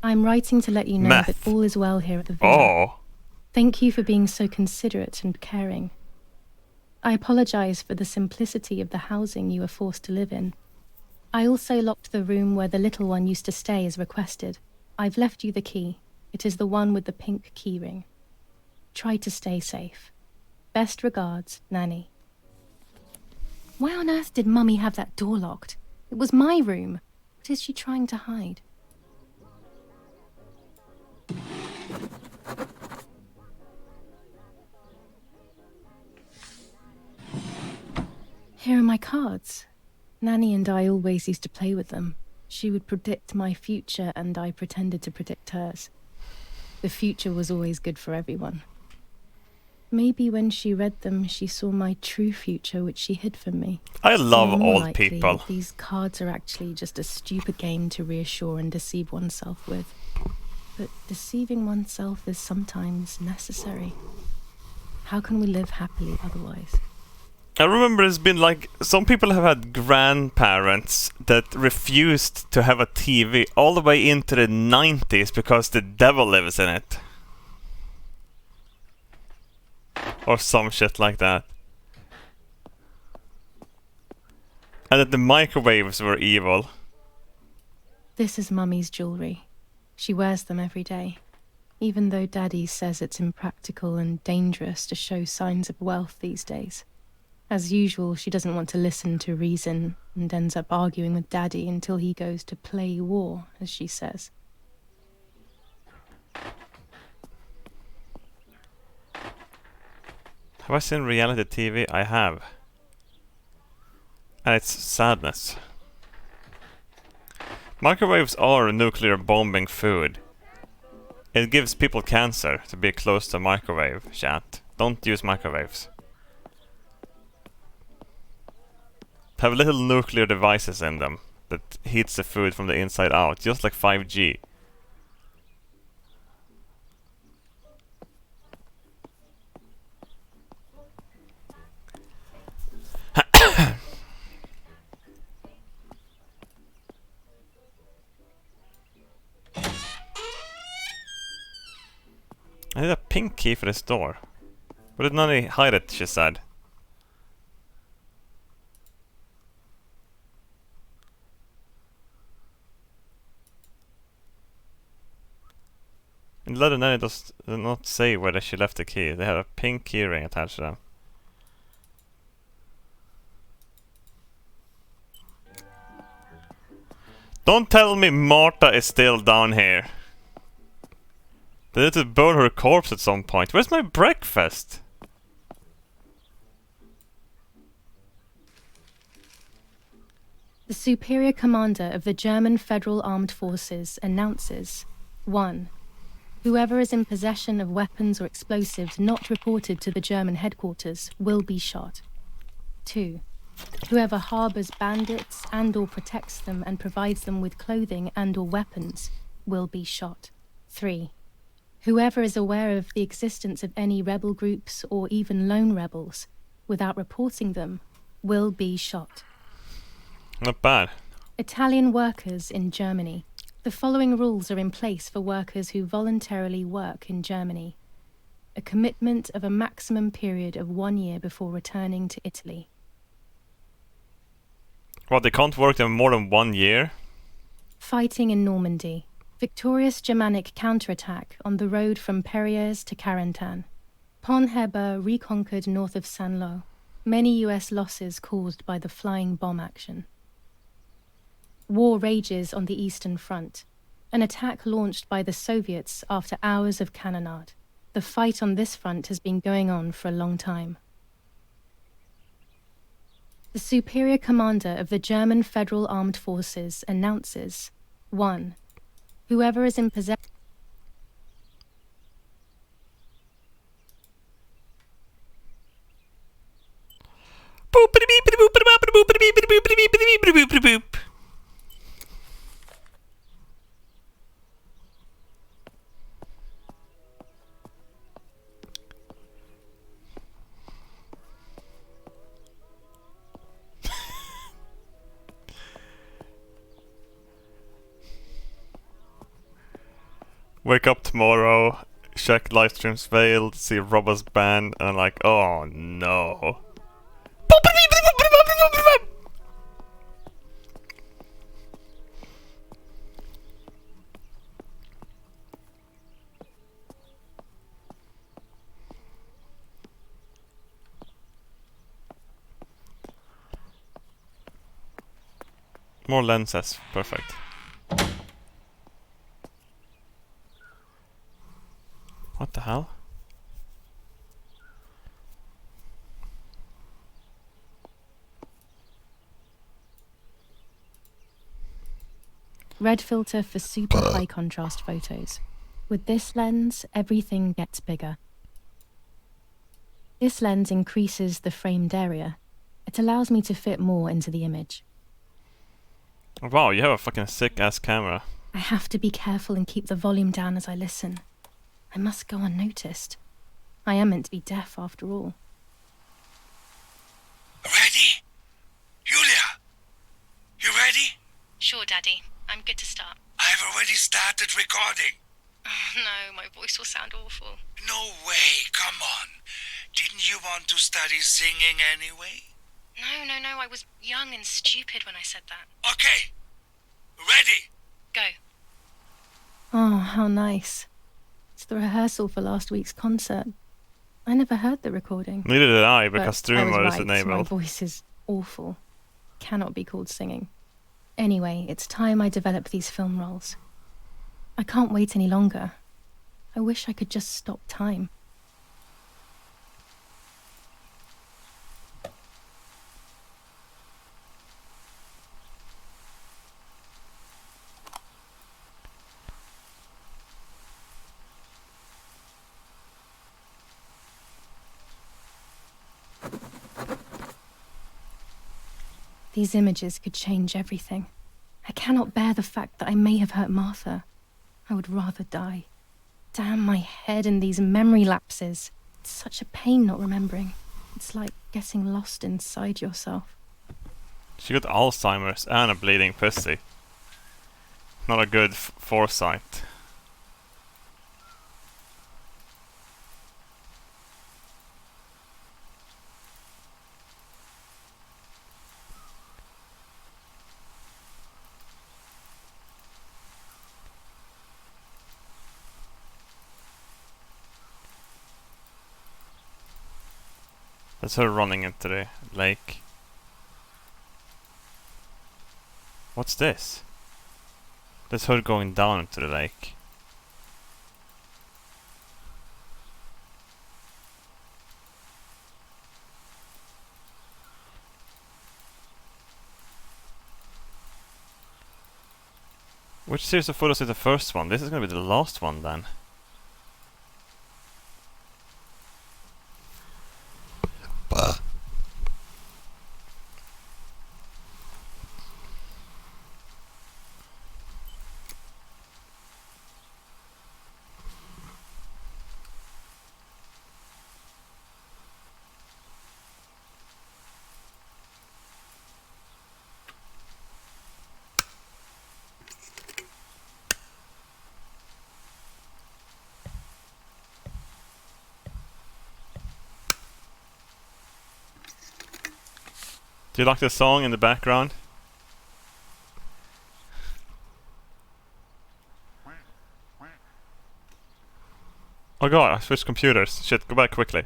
I'm writing to let you know Meth. that all is well here at the villa. Oh. Thank you for being so considerate and caring. I apologize for the simplicity of the housing you were forced to live in. I also locked the room where the little one used to stay as requested. I've left you the key. It is the one with the pink keyring. Try to stay safe. Best regards, Nanny. Why on earth did Mummy have that door locked? It was my room. What is she trying to hide? Here are my cards. Nanny and I always used to play with them. She would predict my future and I pretended to predict hers. The future was always good for everyone. Maybe when she read them, she saw my true future, which she hid from me. I love Or more old likely, people. These cards are actually just a stupid game to reassure and deceive oneself with. But deceiving oneself is sometimes necessary. How can we live happily otherwise? I remember it's been like some people have had grandparents that refused to have a TV all the way into the 90s because the devil lives in it. Or some shit like that. And that the microwaves were evil. This is Mummy's jewellery. She wears them every day, even though Daddy says it's impractical and dangerous to show signs of wealth these days. As usual, she doesn't want to listen to reason and ends up arguing with Daddy until he goes to play war, as she says. Have I seen reality TV? I have. And it's sadness. Microwaves are nuclear bombing food. It gives people cancer to be close to a microwave, chat. Don't use microwaves. Have little nuclear devices in them that heats the food from the inside out, just like 5G. I need a pink key for this door. But did Nanny hide it, she said. And Leather Nanny does not say whether she left the key. They have a pink keyring attached to them. Don't tell me Marta is still down here. They need to burn her corpse at some point. Where's my breakfast? The Superior Commander of the German Federal Armed Forces announces 1. Whoever is in possession of weapons or explosives not reported to the German headquarters will be shot. 2. Whoever harbors bandits and/or protects them and provides them with clothing and/or weapons will be shot. 3. Whoever is aware of the existence of any rebel groups or even lone rebels without reporting them will be shot. Not bad. Italian workers in Germany. The following rules are in place for workers who voluntarily work in Germany. A commitment of a maximum period of 1 year before returning to Italy. What, they can't work there more than 1 year? Fighting in Normandy. Victorious Germanic counterattack on the road from Perrières to Carentan. Pont Heber reconquered north of Saint-Lô. Many US losses caused by the flying bomb action. War rages on the Eastern Front. An attack launched by the Soviets after hours of cannonade. The fight on this front has been going on for a long time. The Superior Commander of the German Federal Armed Forces announces 1. Whoever is in possession... Wake up tomorrow, check live streams failed, see Robbo's banned, and I'm like, oh no. More lenses, perfect. What the hell? Red filter for super high contrast photos. With this lens, everything gets bigger. This lens increases the framed area. It allows me to fit more into the image. Wow, you have a fucking sick-ass camera. I have to be careful and keep the volume down as I listen. I must go unnoticed. I am meant to be deaf after all. Sure, Daddy. I'm good to start. I've already started recording. Oh, no, my voice will sound awful. No way, come on. Didn't you want to study singing anyway? No, I was young and stupid when I said that. Okay, ready? Go. Oh, how nice. It's the rehearsal for last week's concert. I never heard the recording. Neither did I, But because I was Streamer is right, enabled. My voice is awful. Cannot be called singing. Anyway, it's time I develop these film roles. I can't wait any longer. I wish I could just stop time. These images could change everything. I cannot bear the fact that I may have hurt Martha. I would rather die. Damn my head and these memory lapses. It's such a pain not remembering. It's like getting lost inside yourself. She got Alzheimer's and a bleeding pussy. Not a good foresight. That's her running into the lake. What's this? That's her going down into the lake. Which series of photos is the first one? This is gonna be the last one then. Do you like the song in the background? Oh god, I switched computers. Shit, go back quickly.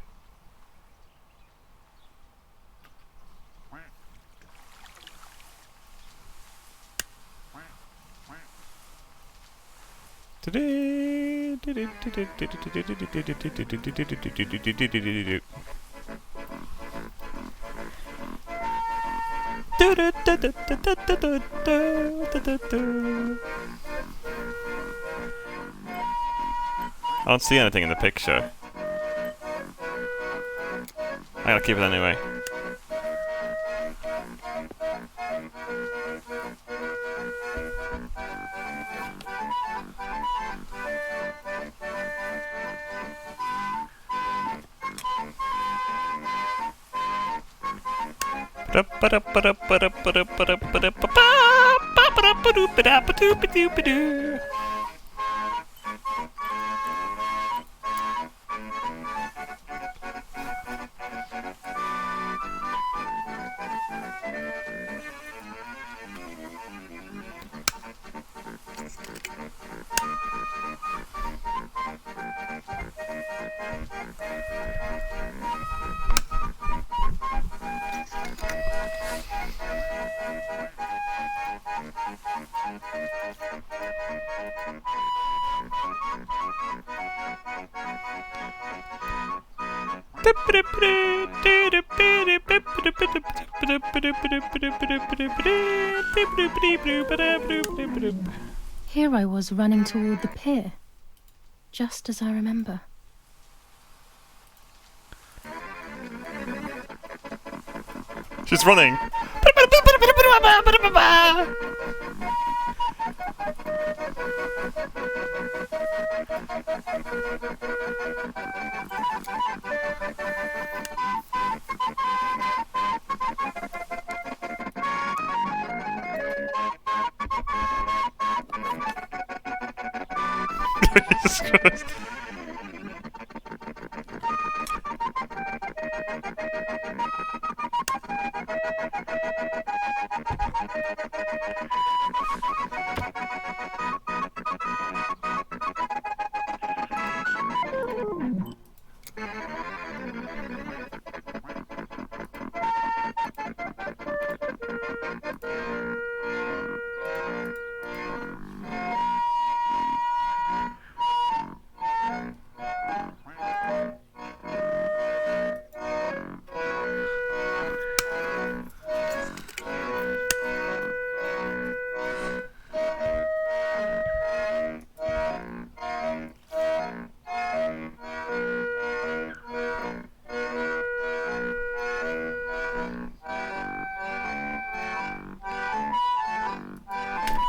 I don't see anything in the picture. I gotta keep it anyway. Here I was running toward the pier, just as I remember. She's running.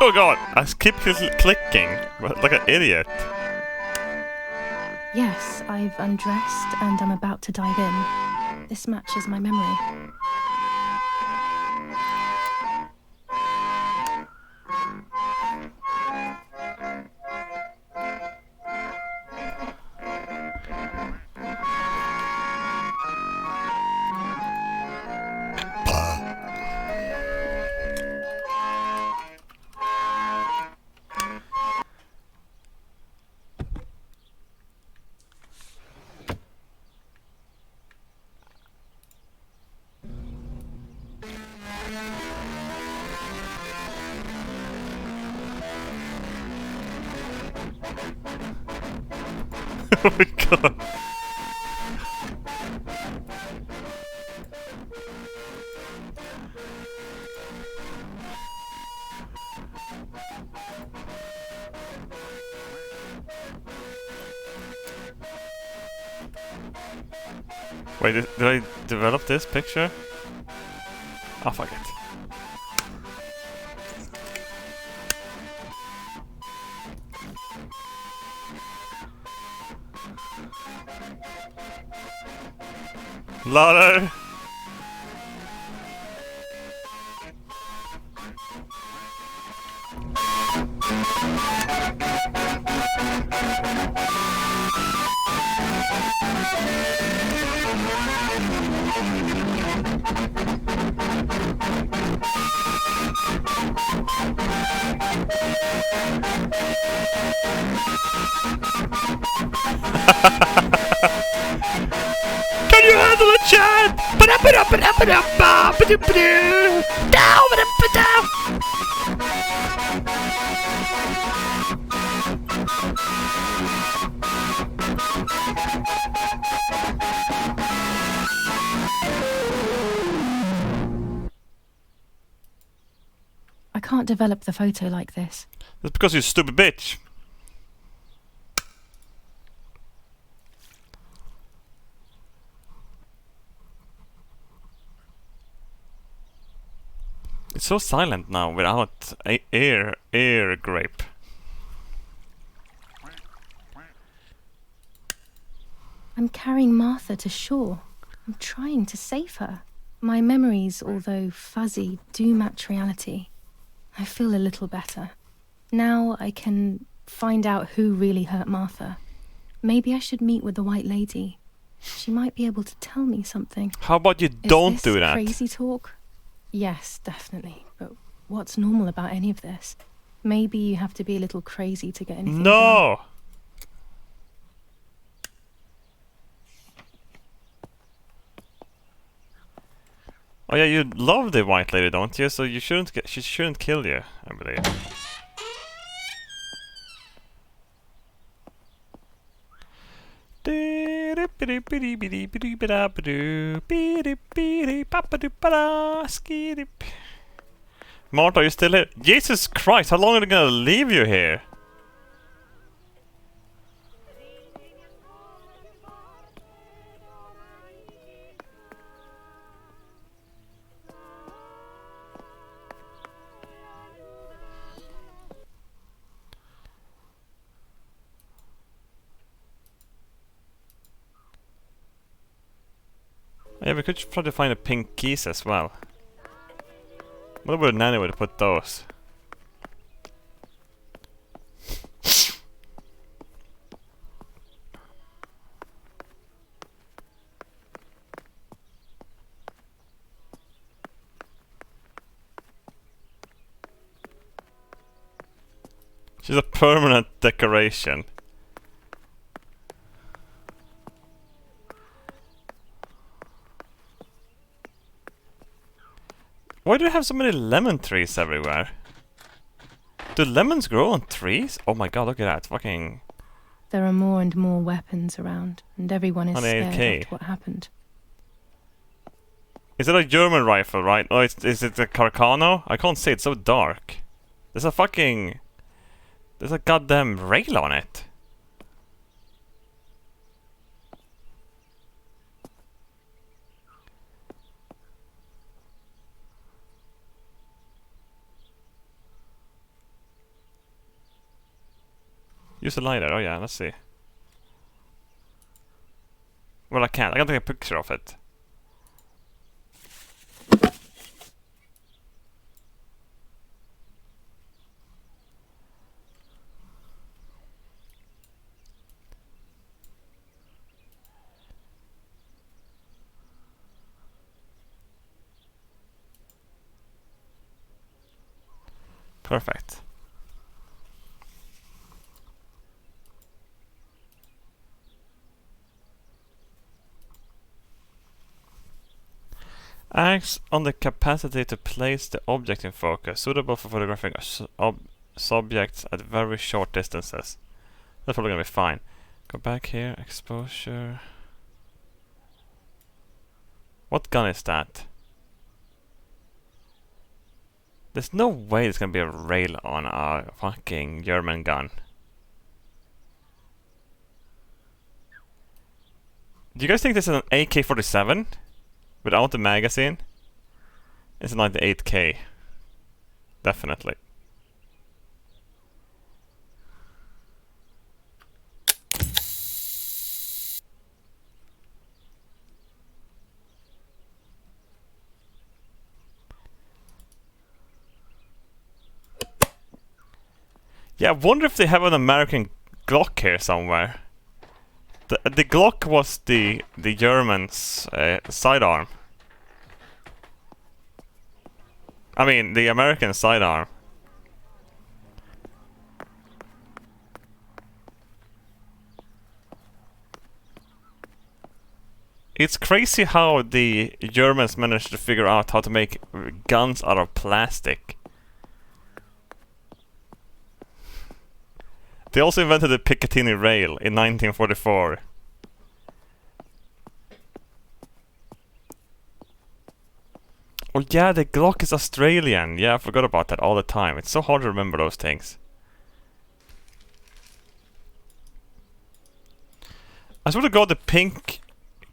Oh god! I keep clicking like an idiot. Yes, I've undressed and I'm about to dive in. This matches my memory. Oh my god. Wait, did I develop this picture? Oh, fuck it. Ladder! Can you handle a chat? I can't develop the photo like this. That's because you're a stupid bitch. It's so silent now without air grape. I'm carrying Martha to shore. I'm trying to save her. My memories, although fuzzy, do match reality. I feel a little better. Now I can find out who really hurt Martha. Maybe I should meet with the White Lady. She might be able to tell me something. How about you don't do that? Crazy talk? Yes, definitely. But what's normal about any of this? Maybe you have to be a little crazy to get anything done. No! Oh yeah, you love the White Lady, don't you? So you shouldn't she shouldn't kill you, I believe. Martha, are you still here? Jesus Christ, how long are they gonna leave you here? Yeah, we could try to find the pink keys as well. What about Nanny would have put those? She's a permanent decoration. Why do you have so many lemon trees everywhere? Do lemons grow on trees? Oh my god, look at that. Fucking... There are more and more weapons around, and everyone is scared AK. of what happened. Is it a German rifle, right? Oh, is it a Carcano? I can't see, it's so dark. There's a fucking... There's a goddamn rail on it. Use a lighter. Oh yeah, let's see. Well, I can't. I can take a picture of it. Perfect. Acts on the capacity to place the object in focus, suitable for photographing subjects at very short distances. That's probably gonna be fine. Go back here, exposure. What gun is that? There's no way there's gonna be a rail on a fucking German gun. Do you guys think this is an AK-47? Without the magazine? It's a 98K. Definitely. Yeah, I wonder if they have an American Glock here somewhere. The Glock was the Germans' sidearm. I mean, the American sidearm. It's crazy how the Germans managed to figure out how to make guns out of plastic. They also invented the Picatinny rail in 1944. Oh yeah, the Glock is Australian. Yeah, I forgot about that all the time. It's so hard to remember those things. I swear to God, the pink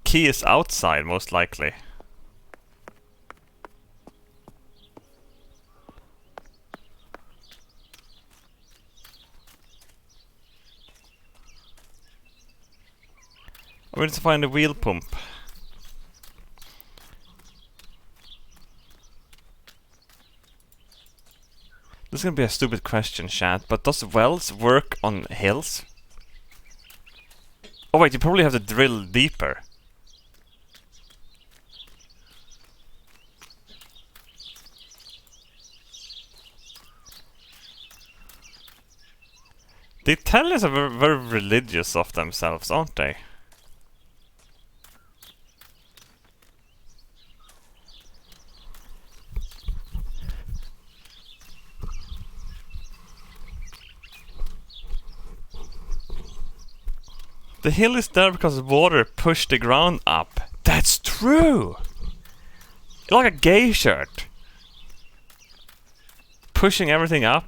key is outside, most likely. We need to find the wheel pump. This is gonna be a stupid question, chat, but does wells work on hills? Oh wait, you probably have to drill deeper. The Italians are very religious of themselves, aren't they? The hill is there because water pushed the ground up. That's true! Like a gay shirt. Pushing everything up.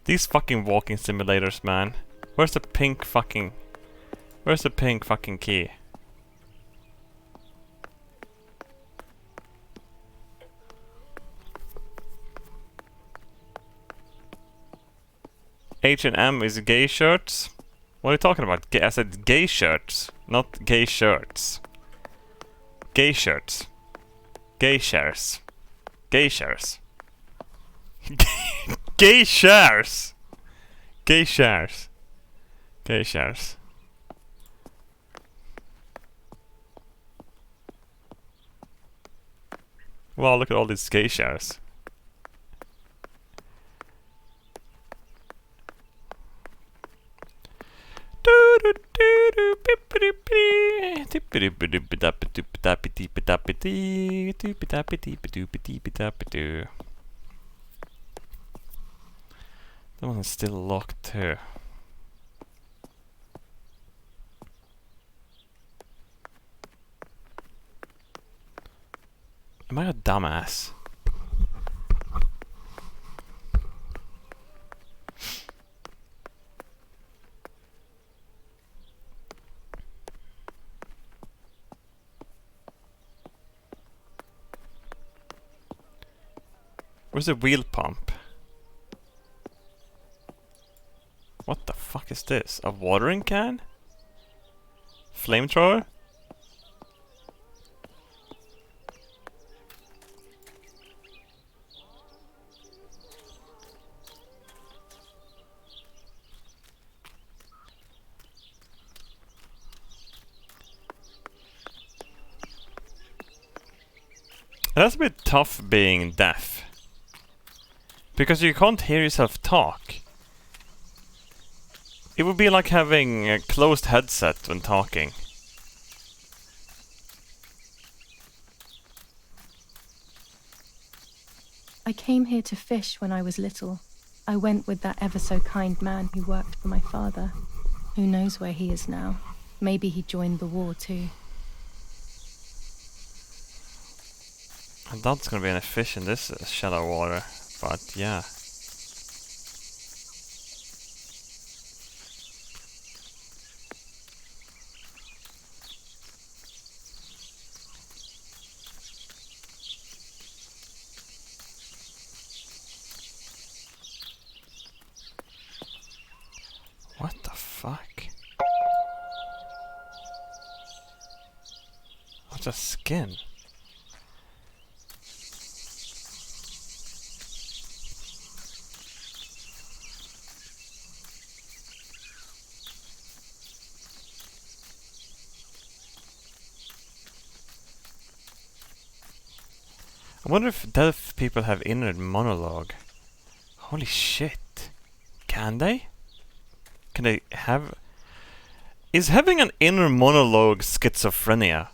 These fucking walking simulators, man. Where's the pink fucking key? H&M is gay shirts? What are you talking about? I said gay shirts, not gay shirts. Gay shirts. Gay shares. Gay shares. Gay shares! Gay shares. Gay shares. Wow, look at all these gay shares. That one is still locked too. Am I a dumbass? Where's the wheel pump? What the fuck is this? A watering can? Flamethrower? That's a bit tough being deaf. Because you can't hear yourself talk. It would be like having a closed headset when talking. I came here to fish when I was little. I went with that ever so kind man who worked for my father. Who knows where he is now? Maybe he joined the war too. I doubt there's gonna be any fish in this shallow water, but yeah. What the fuck? What's a skin? I wonder if deaf people have inner monologue. Holy shit. Can they? Can they have... Is having an inner monologue schizophrenia?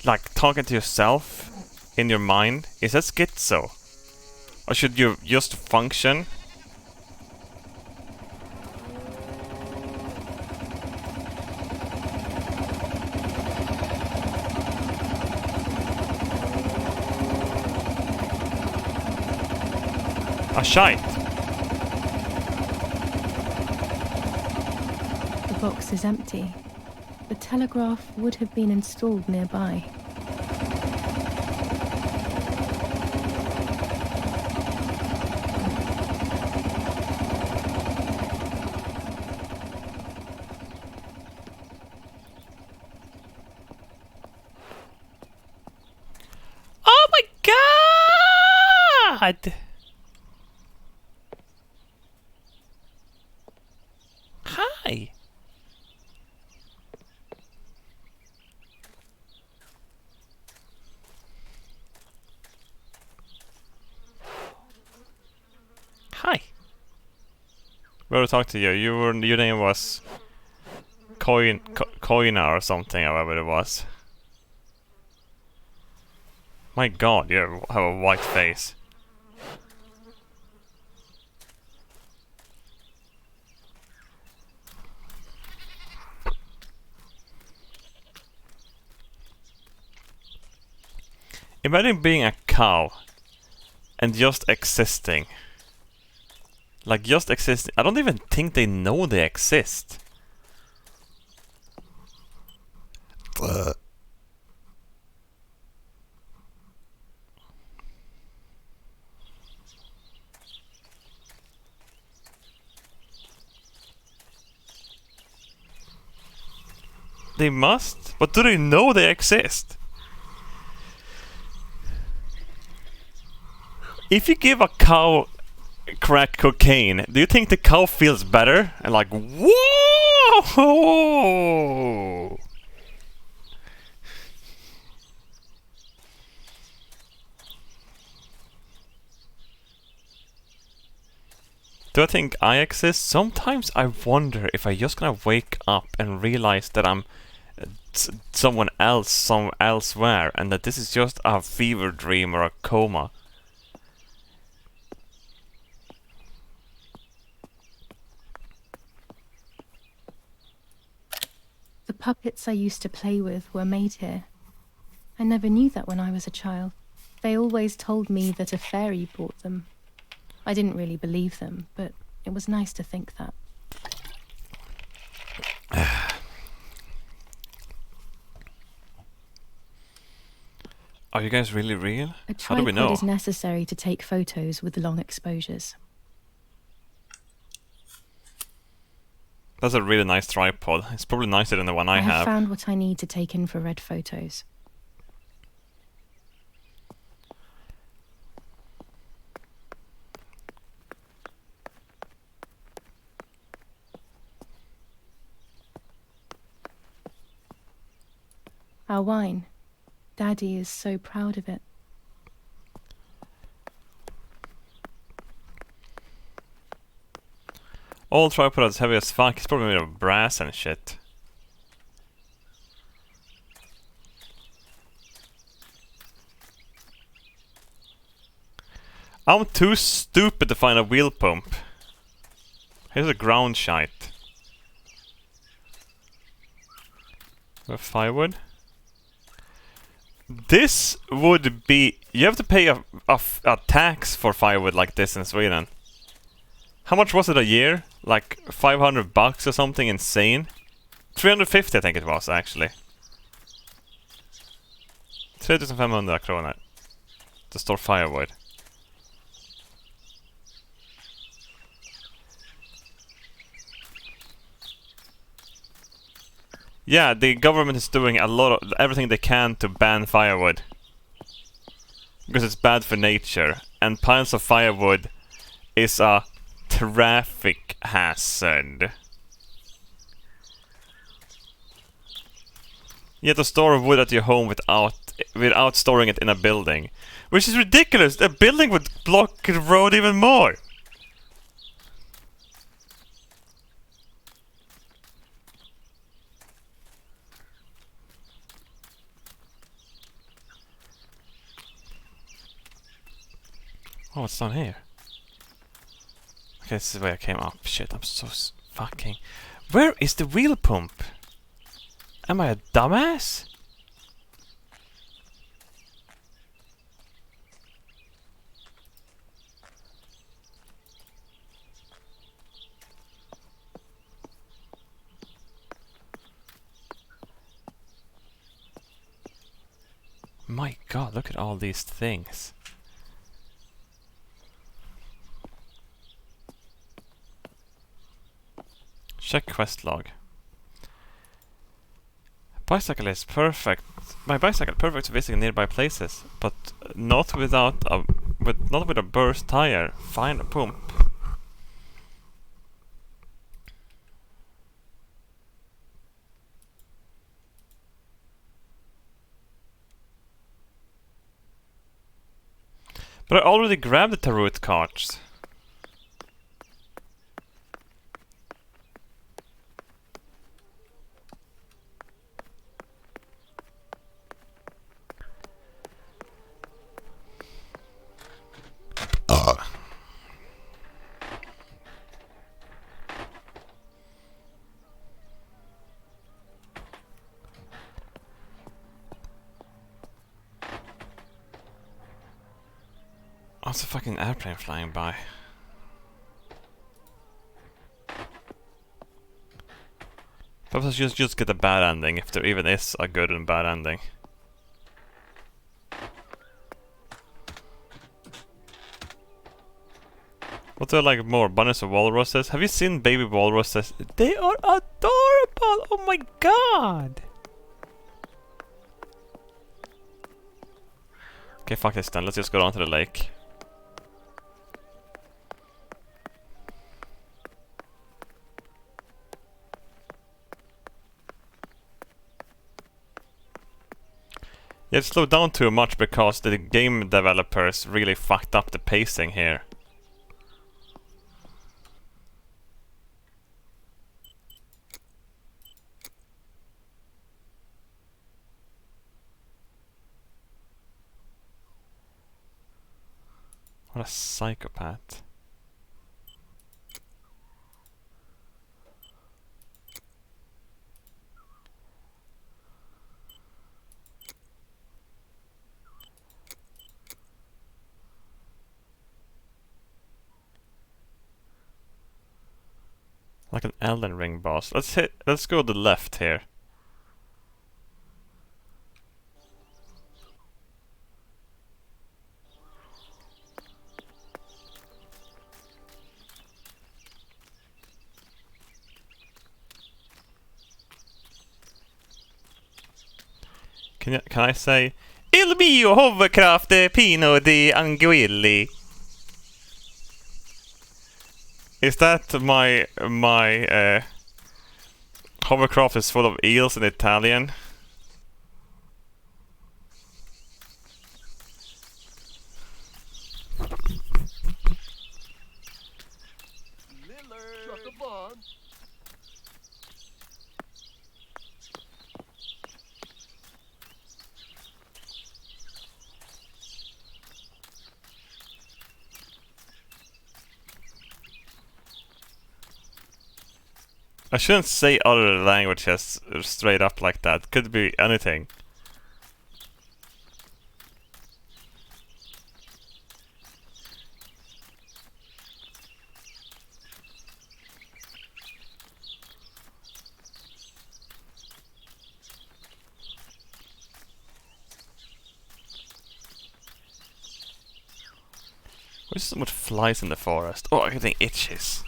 Like talking to yourself in your mind? Is that schizo? Or should you just function? A shite. The box is empty. The telegraph would have been installed nearby. Oh my god! Hi! Hi. Where to talk to you? Your name was Coina or something, however it was. My god, you have a white face. Imagine being a cow and just existing. Like, just existing. I don't even think they know they exist. They must, but do they know they exist? If you give a cow crack cocaine, do you think the cow feels better? And like, whoa! Do I think I exist? Sometimes I wonder if I just gonna wake up and realize that I'm someone else, elsewhere, and that this is just a fever dream or a coma. The puppets I used to play with were made here. I never knew that when I was a child. They always told me that a fairy bought them. I didn't really believe them, but it was nice to think that. Are you guys really real? A How do we know? tripod is necessary to take photos with long exposures. That's a really nice tripod. It's probably nicer than the one I have have. found what I need to take infrared photos. Our wine. Daddy is so proud of it. Old tripod is heavy as fuck. It's probably made of brass and shit. I'm too stupid to find a wheel pump. Here's a ground shite. With firewood. This would be... You have to pay a tax for firewood like this in Sweden. How much was it a year? Like 500 bucks or something insane? 350 I think it was actually. 3500 kronor to store firewood. Yeah, the government is doing a lot of everything they can to ban firewood. Because it's bad for nature. And piles of firewood is a traffic hazard. You have to store wood at your home without storing it in a building. Which is ridiculous! A building would block the road even more! Oh, what's down here? Okay, this is where I came up. Shit, I'm so fucking... Where is the wheel pump? Am I a dumbass? My god, look at all these things. Check quest log. Bicycle is perfect. My bicycle perfect for visiting nearby places, but not with a burst tire. Find a pump. But I already grabbed the tarot cards. Oh, it's a fucking airplane flying by. Perhaps I just get a bad ending, if there even is a good and bad ending. What do I like more? Bunnies or walruses? Have you seen baby walruses? They are adorable! Oh my god! Okay, fuck this then. Let's just go down to the lake. Yeah, it slowed down too much because the game developers really fucked up the pacing here. What a psychopath. Like an Elden Ring boss. Let's go to the left here. Can I say Il mio hovercraft è pieno di anguilli? Is that my hovercraft is full of eels in Italian? Shut the bomb. I shouldn't say other languages straight up like that. Could be anything. What's so much flies in the forest? Oh, everything itches.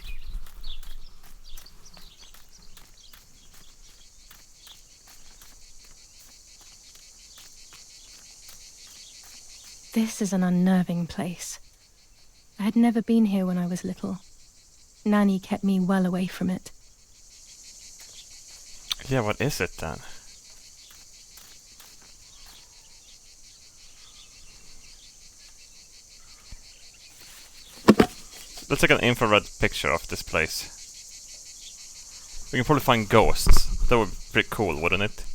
This is an unnerving place. I had never been here when I was little. Nanny kept me well away from it. Yeah, what is it then? Let's take an infrared picture of this place. We can probably find ghosts. That would be pretty cool, wouldn't it?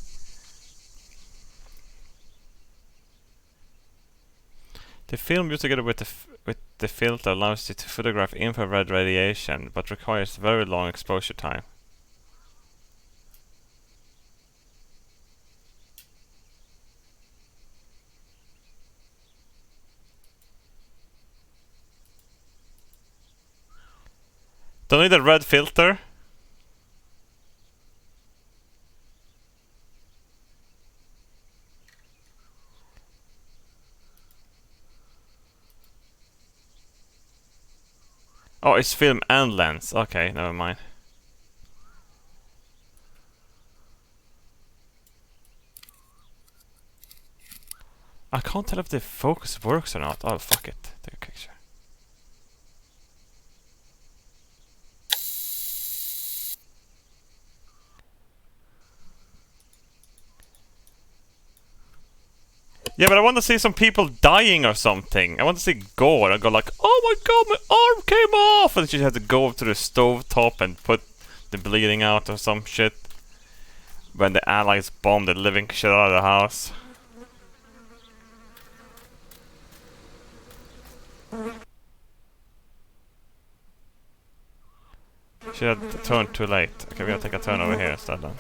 The film used together with the filter allows you to photograph infrared radiation, but requires very long exposure time. Don't need a red filter. Oh, it's film and lens. Okay, never mind. I can't tell if the focus works or not. Oh, fuck it. Take a picture. Yeah, but I want to see some people dying or something. I want to see gore and go like, oh my god, my arm came off! And she had to go up to the stove top and put the bleeding out or some shit. When the Allies bombed the living shit out of the house. She had to turn too late. Okay, we're gonna take a turn over here instead then.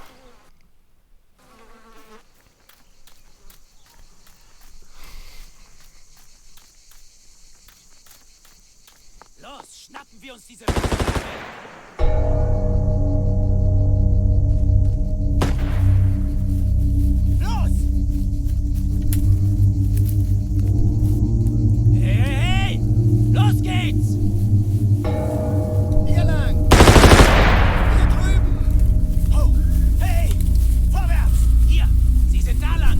Los, schnappen wir uns diese... Los! Hey, hey, hey! Los geht's! Hier lang! Hier drüben! Oh, hey! Vorwärts! Hier! Sie sind da lang!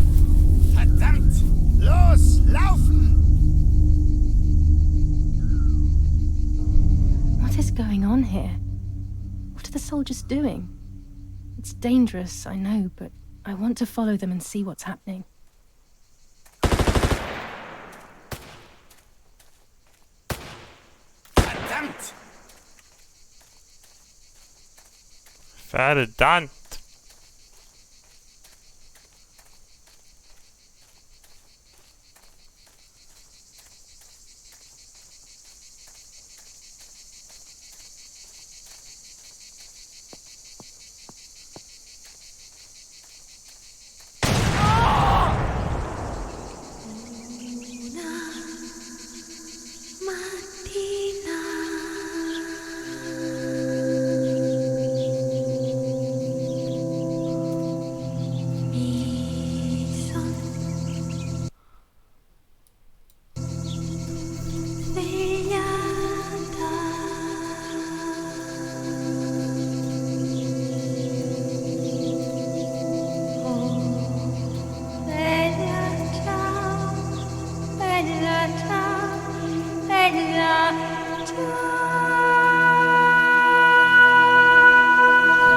Verdammt! Los, laufen! What is going on here? What are the soldiers doing? It's dangerous, I know, but I want to follow them and see what's happening. Verdammt! Verdammt!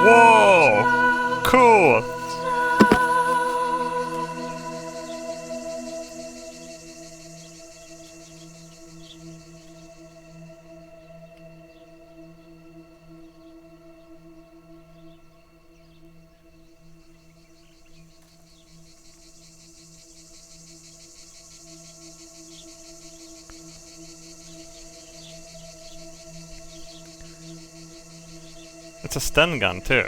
Whoa! Cool! It's a stun gun too.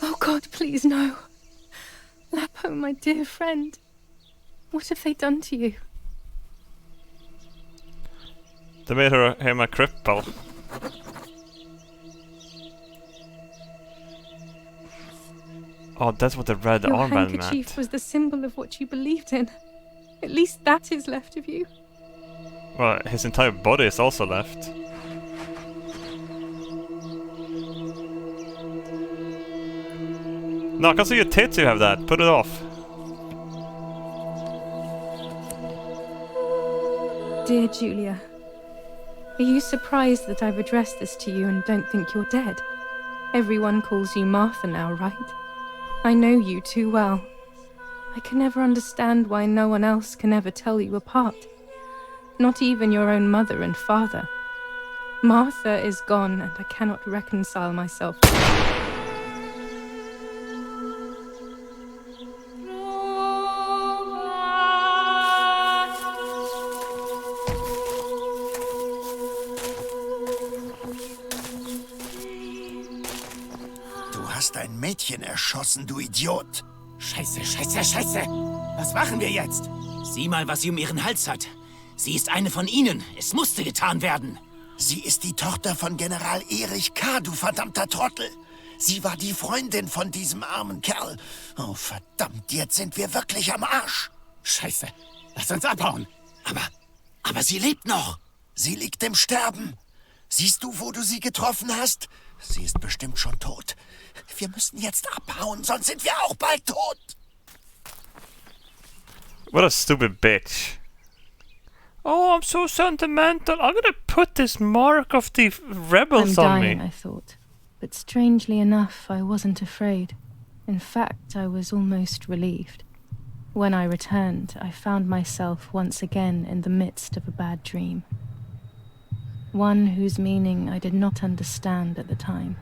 Oh God, please no. Lapo, my dear friend. What have they done to you? They made him a cripple. Oh, that's what the red Your armband handkerchief meant. was the symbol of what you believed in. At least that is left of you. Well, his entire body is also left. No, I can see your tits you have that. Put it off. Dear Julia, are you surprised that I've addressed this to you and don't think you're dead? Everyone calls you Martha now, right? I know you too well. I can never understand why no one else can ever tell you apart. Not even your own mother and father. Martha is gone and I cannot reconcile myself. Du hast ein Mädchen erschossen, du Idiot. Scheiße, scheiße, scheiße. Was machen wir jetzt? Sieh mal, was sie um ihren Hals hat. Sie ist eine von ihnen. Es musste getan werden. Sie ist die Tochter von General Erich K., du verdammter Trottel. Sie war die Freundin von diesem armen Kerl. Oh, verdammt, jetzt sind wir wirklich am Arsch. Scheiße. Lass uns abhauen. Aber sie lebt noch. Sie liegt im Sterben. Siehst du, wo du sie getroffen hast? Sie ist bestimmt schon tot. Wir müssen jetzt abhauen, sonst sind wir auch bald tot. What a stupid bitch. Oh, I'm so sentimental. I'm gonna put this mark of the rebels I'm on dying, me. I thought. But strangely enough, I wasn't afraid. In fact, I was almost relieved. When I returned, I found myself once again in the midst of a bad dream. One whose meaning I did not understand at the time.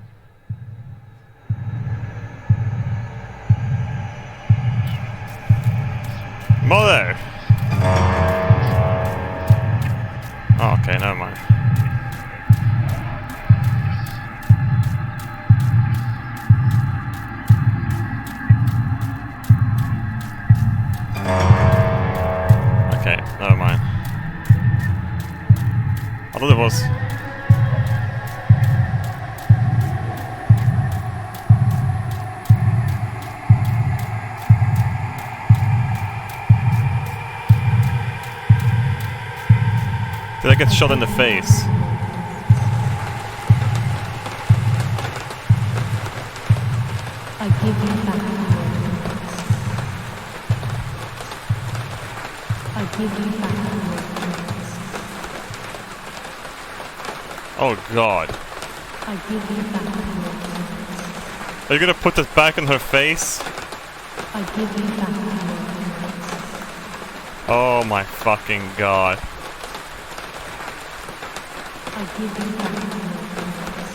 Mother! Oh, okay, never mind. Okay, never mind. I thought it was. Did I get shot in the face? I give you back your words. I give you back your words. Oh god. I give you back your words. Are you gonna put this back in her face? I give you back your words. Oh my fucking god. I give you back your words.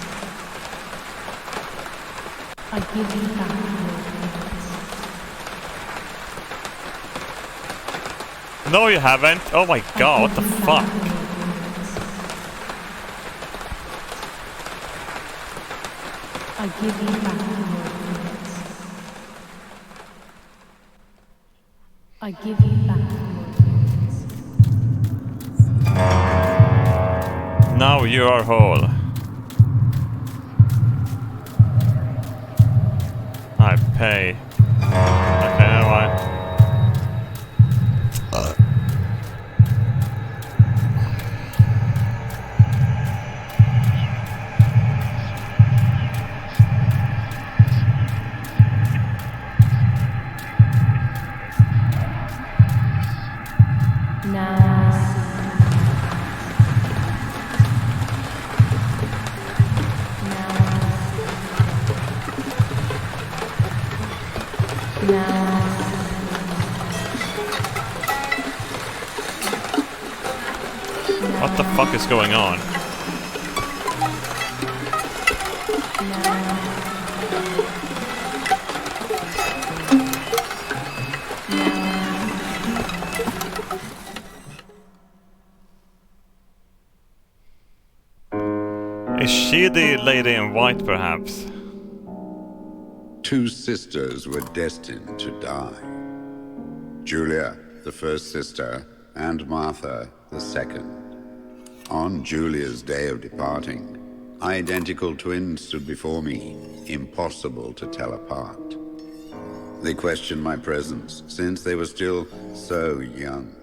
I give you back your words. No, you haven't. Oh my god, what the fuck? I give you back your words. I give you back your dreams. Now you are whole. I pay. Okay, never mind. What the fuck is going on? Is she the lady in white, perhaps? Two sisters were destined to die. Julia, the first sister, and Martha, the second. On Julia's day of departing, identical twins stood before me, impossible to tell apart. They questioned my presence, since they were still so young.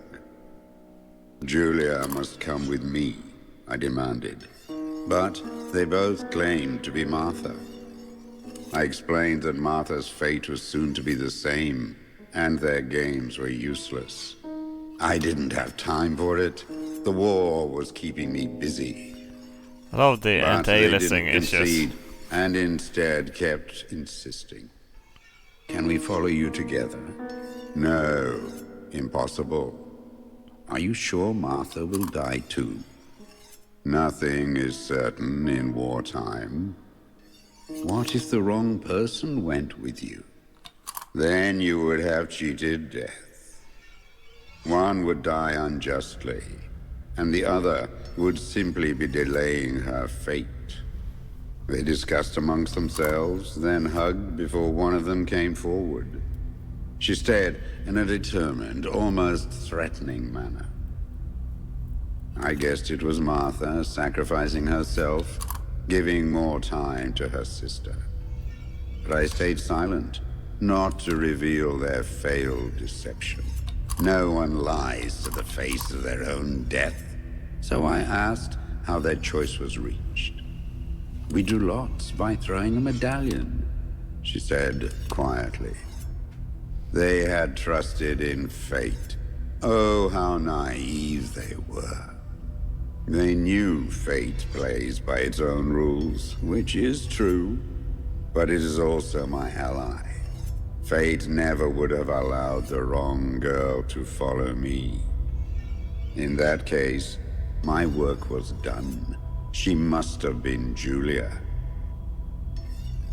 Julia must come with me, I demanded. But they both claimed to be Martha. I explained that Martha's fate was soon to be the same, and their games were useless. I didn't have time for it. The war was keeping me busy. I love the But anti-aliasing they didn't issues. concede, and instead kept insisting. Can we follow you together? No, impossible. Are you sure Martha will die too? Nothing is certain in wartime. What if the wrong person went with you? Then you would have cheated death. One would die unjustly, and the other would simply be delaying her fate. They discussed amongst themselves, then hugged before one of them came forward. She stared in a determined, almost threatening manner. I guessed it was Martha sacrificing herself, giving more time to her sister. But I stayed silent, not to reveal their failed deception. No one lies to the face of their own death. So I asked how their choice was reached. We drew lots by throwing a medallion, she said quietly. They had trusted in fate. Oh, how naive they were. They knew fate plays by its own rules, which is true, but it is also my ally. Fate never would have allowed the wrong girl to follow me. In that case, my work was done. She must have been Julia.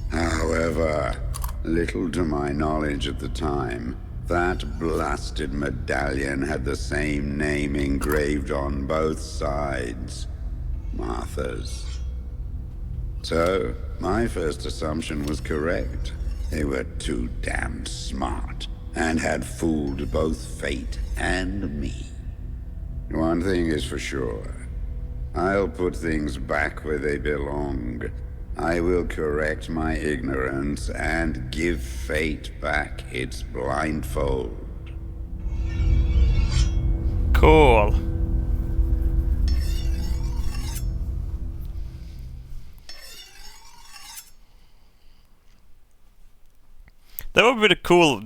However, little to my knowledge at the time, that blasted medallion had the same name engraved on both sides. Martha's. So, my first assumption was correct. They were too damn smart, and had fooled both fate and me. One thing is for sure. I'll put things back where they belong. I will correct my ignorance and give fate back its blindfold. Cool. That would be a cool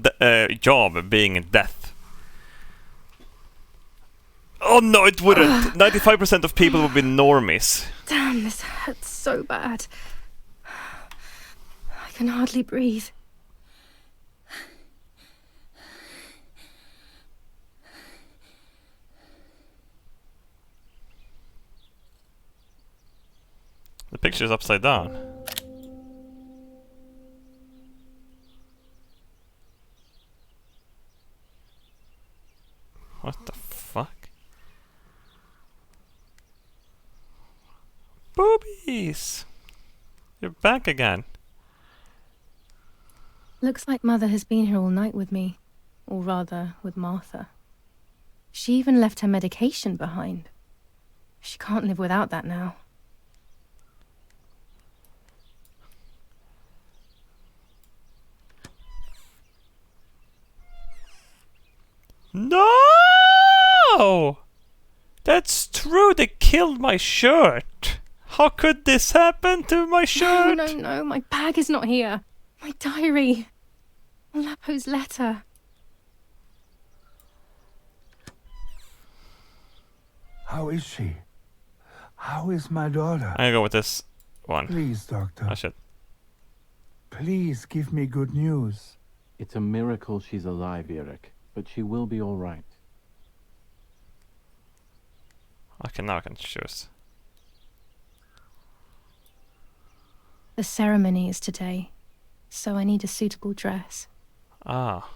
job, being in death. Oh no, it wouldn't. 95% of people would be normies. Damn, this hurts so bad. I can hardly breathe. The picture is upside down. What the fuck? Boobies! You're back again. Looks like Mother has been here all night with me. or rather, with Martha. She even left her medication behind. She can't live without that now. No! That's true, they killed my shirt. How could this happen to my shirt? No, my bag is not here. My diary. Lapo's letter. How is she? How is my daughter? I'm gonna go with this one. Please, Doctor. Oh shit. Please give me good news. It's a miracle she's alive, Eric, but she will be all right. Okay, now I can choose. The ceremony is today, so I need a suitable dress. Ah.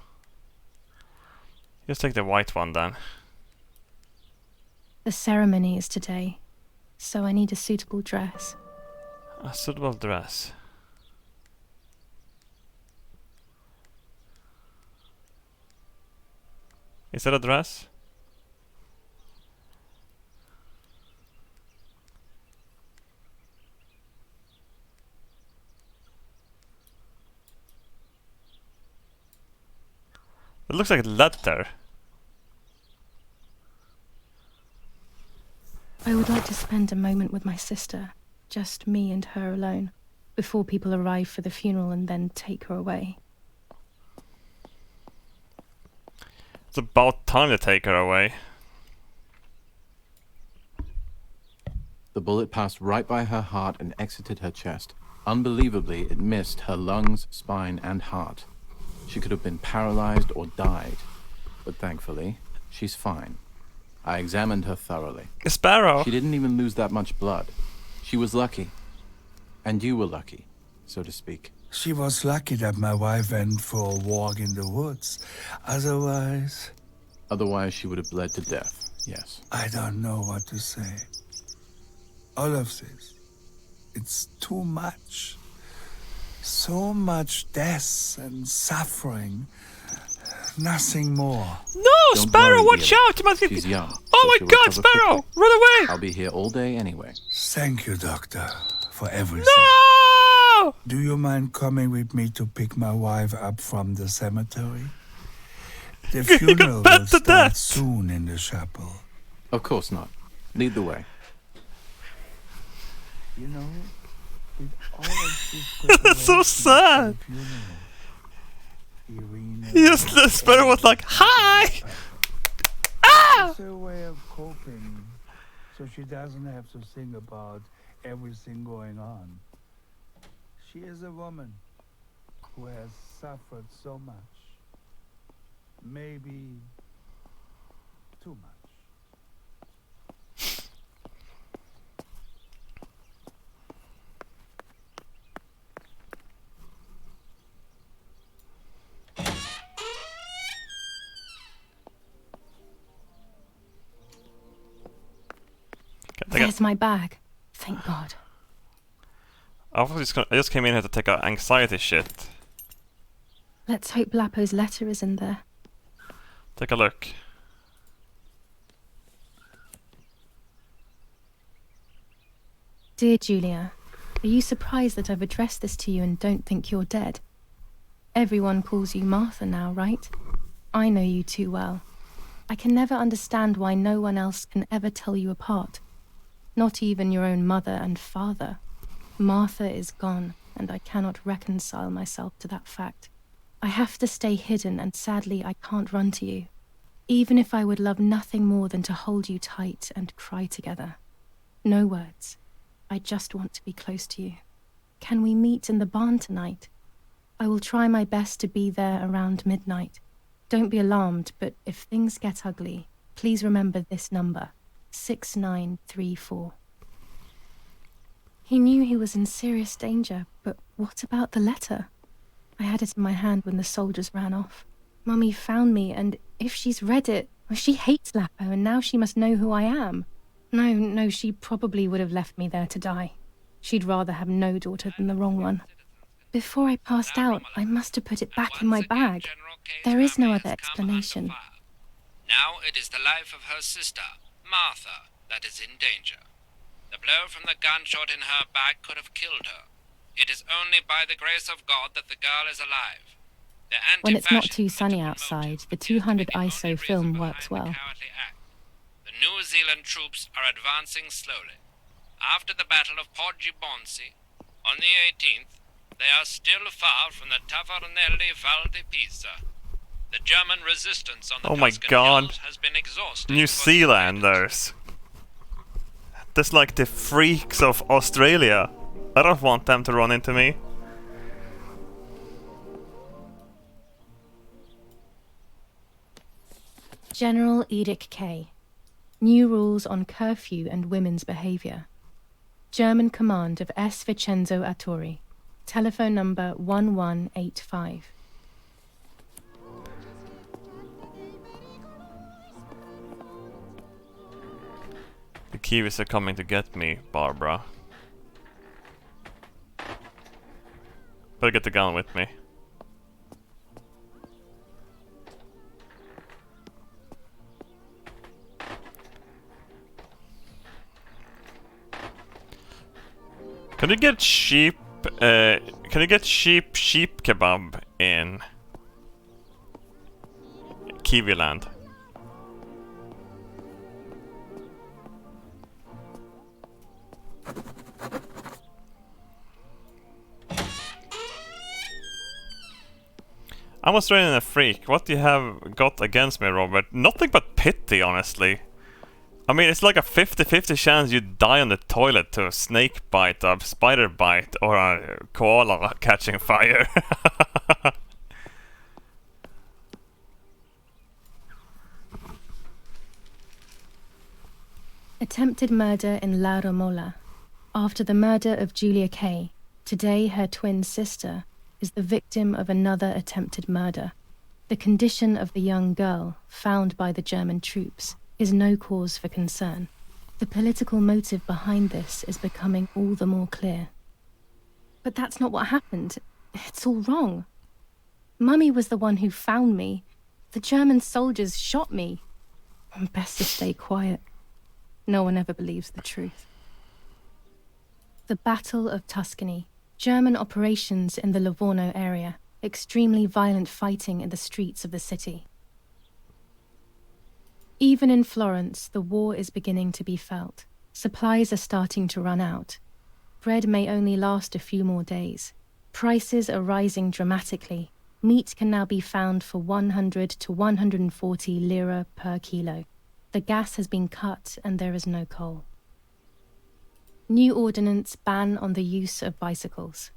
Just take the white one then. The ceremony is today, so I need a suitable dress. A suitable dress. Is that a dress? It looks like leather. I would like to spend a moment with my sister, just me and her alone, before people arrive for the funeral and then take her away. It's about time to take her away. The bullet passed right by her heart and exited her chest. Unbelievably, it missed her lungs, spine, and heart. She could have been paralyzed or died, but thankfully, she's fine. I examined her thoroughly. Sparrow! She didn't even lose that much blood. She was lucky. And you were lucky, so to speak. She was lucky that my wife went for a walk in the woods. Otherwise, she would have bled to death, yes. I don't know what to say. All of this, it's too much. So much death and suffering. Nothing more. No, Don't Sparrow, worry, watch Ian. out! You must get... She's young. Oh so my she'll god, recover Sparrow! quickly. Run away! I'll be here all day anyway. Thank you, Doctor, for everything. No! Do you mind coming with me to pick my wife up from the cemetery? The funeral will start soon in the chapel. Of course not. Lead the way. You know, with all of this That's so sad. Yes, the Sparrow was like, hi! Ah! It's a way of coping, so she doesn't have to think about everything going on. She is a woman who has suffered so much. Maybe too much. There's my bag. Thank God. I just came in here to take out anxiety shit. Let's hope Lapo's letter is in there. Take a look. Dear Julia, are you surprised that I've addressed this to you and don't think you're dead? Everyone calls you Martha now, right? I know you too well. I can never understand why no one else can ever tell you apart. Not even your own mother and father. Martha is gone, and I cannot reconcile myself to that fact. I have to stay hidden, and sadly I can't run to you. Even if I would love nothing more than to hold you tight and cry together. No words. I just want to be close to you. Can we meet in the barn tonight? I will try my best to be there around midnight. Don't be alarmed, but if things get ugly, please remember this number, 6934. He knew he was in serious danger, but what about the letter? I had it in my hand when the soldiers ran off. Mummy found me, and if she's read it, well, she hates Lapo, and now she must know who I am. No, she probably would have left me there to die. She'd rather have no daughter than the wrong one. Before I passed out, I must have put it back in my bag. Kay's There is no family other has come under explanation. fire. Now it is the life of her sister, Martha, that is in danger. The blow from the gunshot in her back could have killed her. It is only by the grace of God that the girl is alive. The When it's not anti-fascist too sunny outside, the 200 ISO film works well. cowardly act. The New Zealand troops are advancing slowly. After the Battle of Poggibonsi, on the 18th, they are still far from the Tavernelli Val di Pisa. The German resistance on the Oh my Tuscan god. hills has been exhausted. New Zealanders. That's like the freaks of Australia. I don't want them to run into me. General Edict K. New rules on curfew and women's behavior. German command of S. Vincenzo Arturi. Telephone number 1185. The Kiwis are coming to get me, Barbara. Better get the gun with me. Can you get sheep? Can you get sheep kebab in Kiwiland? I'm Australian and a freak. What do you have got against me, Robert? Nothing but pity, honestly. I mean, it's like a 50-50 chance you die on the toilet to a snake bite, a spider bite, or a koala catching fire. Attempted murder in La Romola. After the murder of Julia Kay, today her twin sister is the victim of another attempted murder. The condition of the young girl, found by the German troops, is no cause for concern. The political motive behind this is becoming all the more clear. But that's not what happened. It's all wrong. Mummy was the one who found me. The German soldiers shot me. Best to stay quiet. No one ever believes the truth. The Battle of Tuscany. German operations in the Livorno area. Extremely violent fighting in the streets of the city. Even in Florence, the war is beginning to be felt. Supplies are starting to run out. Bread may only last a few more days. Prices are rising dramatically. Meat can now be found for 100 to 140 lira per kilo. The gas has been cut and there is no coal. New ordinance ban on the use of bicycles.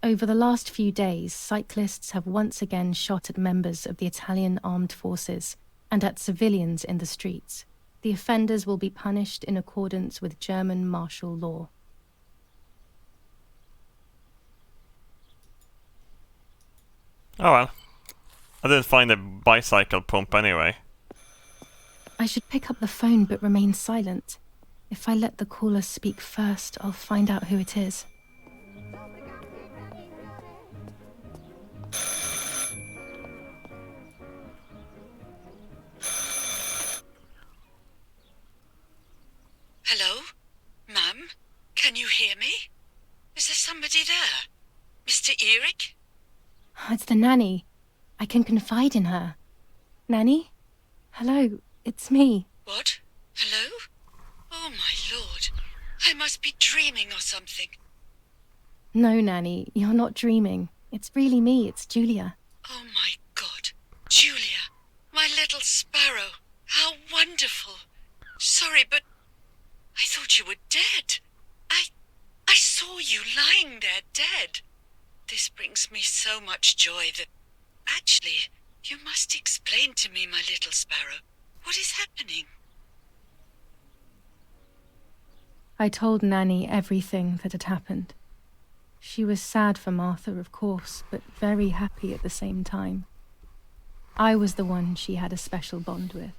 Over the last few days, cyclists have once again shot at members of the Italian armed forces and at civilians in the streets. The offenders will be punished in accordance with German martial law. Oh well. I didn't find a bicycle pump anyway. I should pick up the phone but remain silent. If I let the caller speak first, I'll find out who it is. Hello? Ma'am? Can you hear me? Is there somebody there? Mr. Eric? It's the nanny. I can confide in her. Nanny? Hello, it's me. What? Hello? Oh, my lord. I must be dreaming or something. No, Nanny, you're not dreaming. It's really me, it's Julia. Oh, my God. Julia, my little sparrow. How wonderful. Sorry, but I thought you were dead. I saw you lying there dead. This brings me so much joy that... Actually, you must explain to me, my little sparrow. What is happening? I told Nanny everything that had happened. She was sad for Martha, of course, but very happy at the same time. I was the one she had a special bond with.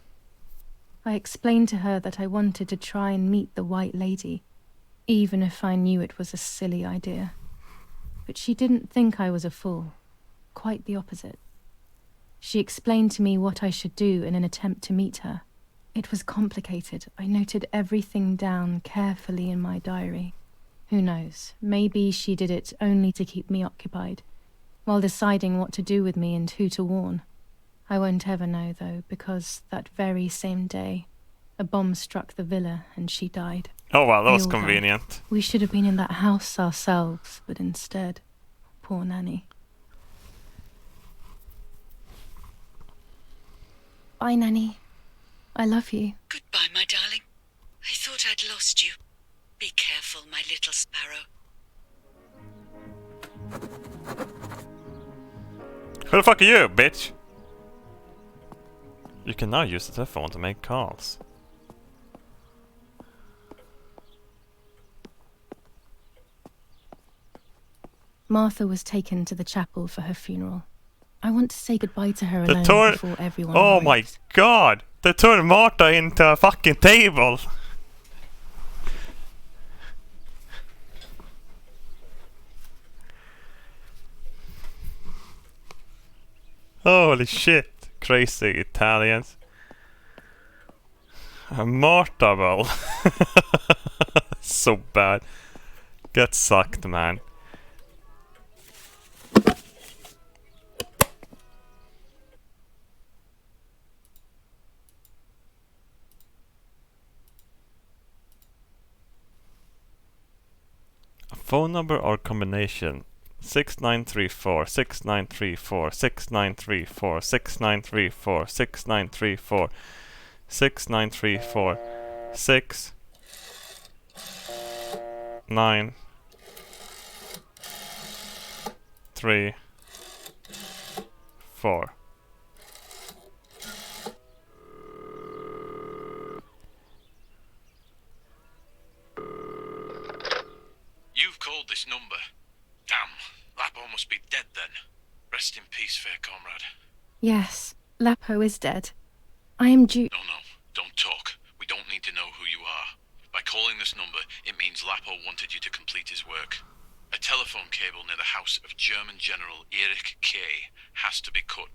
I explained to her that I wanted to try and meet the White Lady, even if I knew it was a silly idea. But she didn't think I was a fool. Quite the opposite. She explained to me what I should do in an attempt to meet her. It was complicated. I noted everything down carefully in my diary. Who knows, maybe she did it only to keep me occupied, while deciding what to do with me and who to warn. I won't ever know, though, because that very same day, a bomb struck the villa and she died. Oh well, that We was all died. convenient. We should have been in that house ourselves, but instead, poor Nanny. Bye, Nanny. I love you. Goodbye, my darling. I thought I'd lost you. Be careful, my little sparrow. Who the fuck are you, bitch? You can now use the telephone to make calls. Martha was taken to the chapel for her funeral. I want to say goodbye to her They alone turned. before everyone Oh arrives. my god! They turned Martha into a fucking table. Holy shit! Crazy Italians. A Martha ball. So bad. Get sucked, man. A phone number or combination 6934 6934 6934 6934 6934 6934 6 9 3 4. You've called this number. Damn, Lapo must be dead then. Rest in peace, fair comrade. Yes, Lapo is dead. I am due. No, don't talk. We don't need to know who you are. By calling this number, it means Lapo wanted you to complete his work. A telephone cable near the house of German General Erich Kay has to be cut.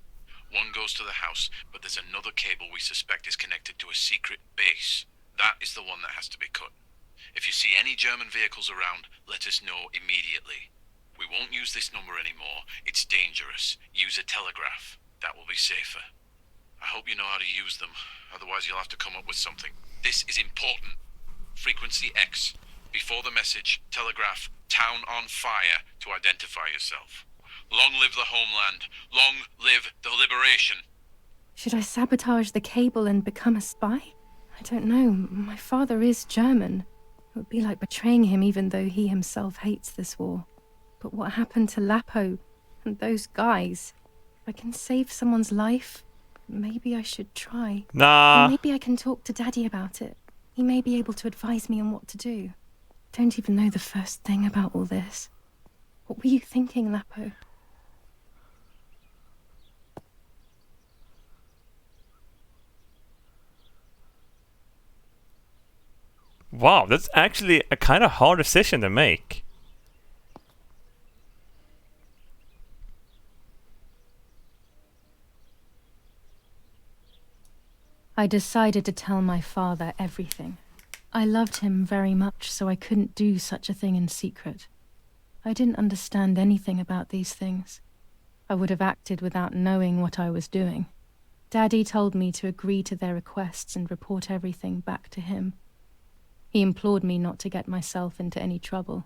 One goes to the house, but there's another cable we suspect is connected to a secret base. That is the one that has to be cut. If you see any German vehicles around, let us know immediately. We won't use this number anymore. It's dangerous. Use a telegraph. That will be safer. I hope you know how to use them. Otherwise you'll have to come up with something. This is important. Frequency X. Before the message, telegraph town on fire to identify yourself. Long live the homeland. Long live the liberation. Should I sabotage the cable and become a spy? I don't know. My father is German. It would be like betraying him even though he himself hates this war. But what happened to Lapo and those guys? If I can save someone's life, maybe I should try. Nah. Or maybe I can talk to Daddy about it. He may be able to advise me on what to do. Don't even know the first thing about all this. What were you thinking, Lapo? Wow, that's actually a kind of hard decision to make. I decided to tell my father everything. I loved him very much, so I couldn't do such a thing in secret. I didn't understand anything about these things. I would have acted without knowing what I was doing. Daddy told me to agree to their requests and report everything back to him. He implored me not to get myself into any trouble,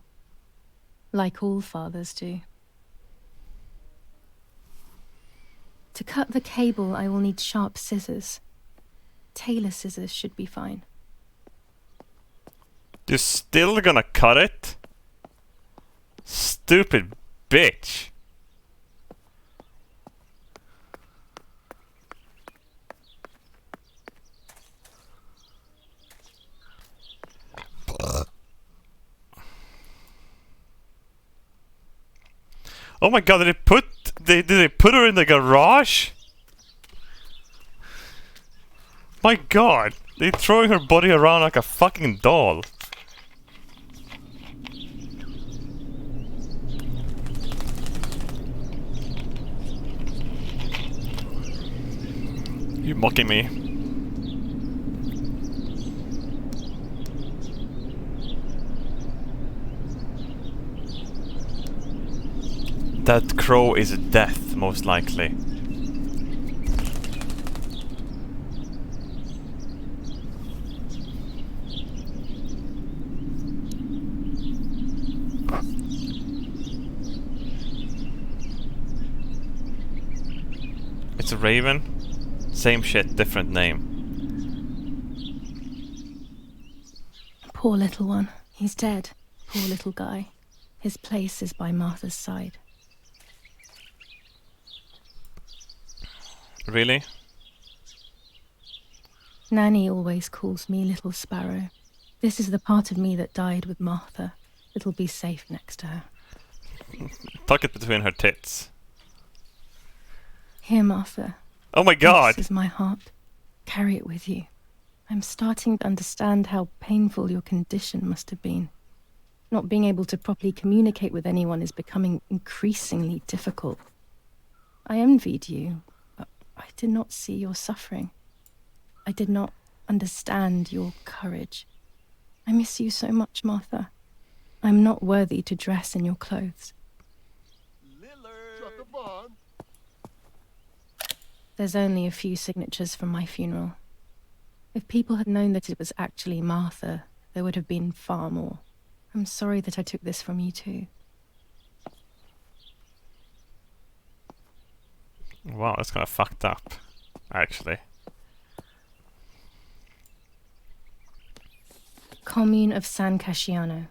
like all fathers do. To cut the cable, I will need sharp scissors. Tailor scissors should be fine. You're still gonna cut it? Stupid bitch. Oh my god, did they put her in the garage? My god, they're throwing her body around like a fucking doll. You mocking me? That crow is death, most likely. It's a raven. Same shit, different name. Poor little one. He's dead. Poor little guy. His place is by Martha's side. Really? Nanny always calls me Little Sparrow. This is the part of me that died with Martha. It'll be safe next to her. Tuck it between her tits. Here, Martha. Oh my god! This is my heart. Carry it with you. I'm starting to understand how painful your condition must have been. Not being able to properly communicate with anyone is becoming increasingly difficult. I envied you, but I did not see your suffering. I did not understand your courage. I miss you so much, Martha. I'm not worthy to dress in your clothes. There's only a few signatures from my funeral. If people had known that it was actually Martha, there would have been far more. I'm sorry that I took this from you too. Wow, that's kind of fucked up, actually. Commune of San Casciano,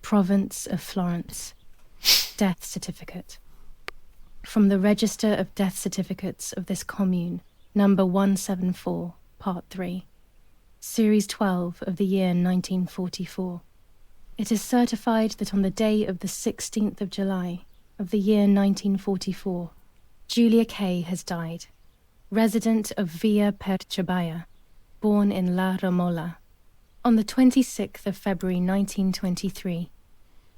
Province of Florence. Death certificate. From the Register of Death Certificates of this commune, number 174, part 3, series 12 of the year 1944. It is certified that on the day of the 16th of July of the year 1944, Julia Kay has died, resident of Via Perciabaya, born in La Romola. On the 26th of February 1923,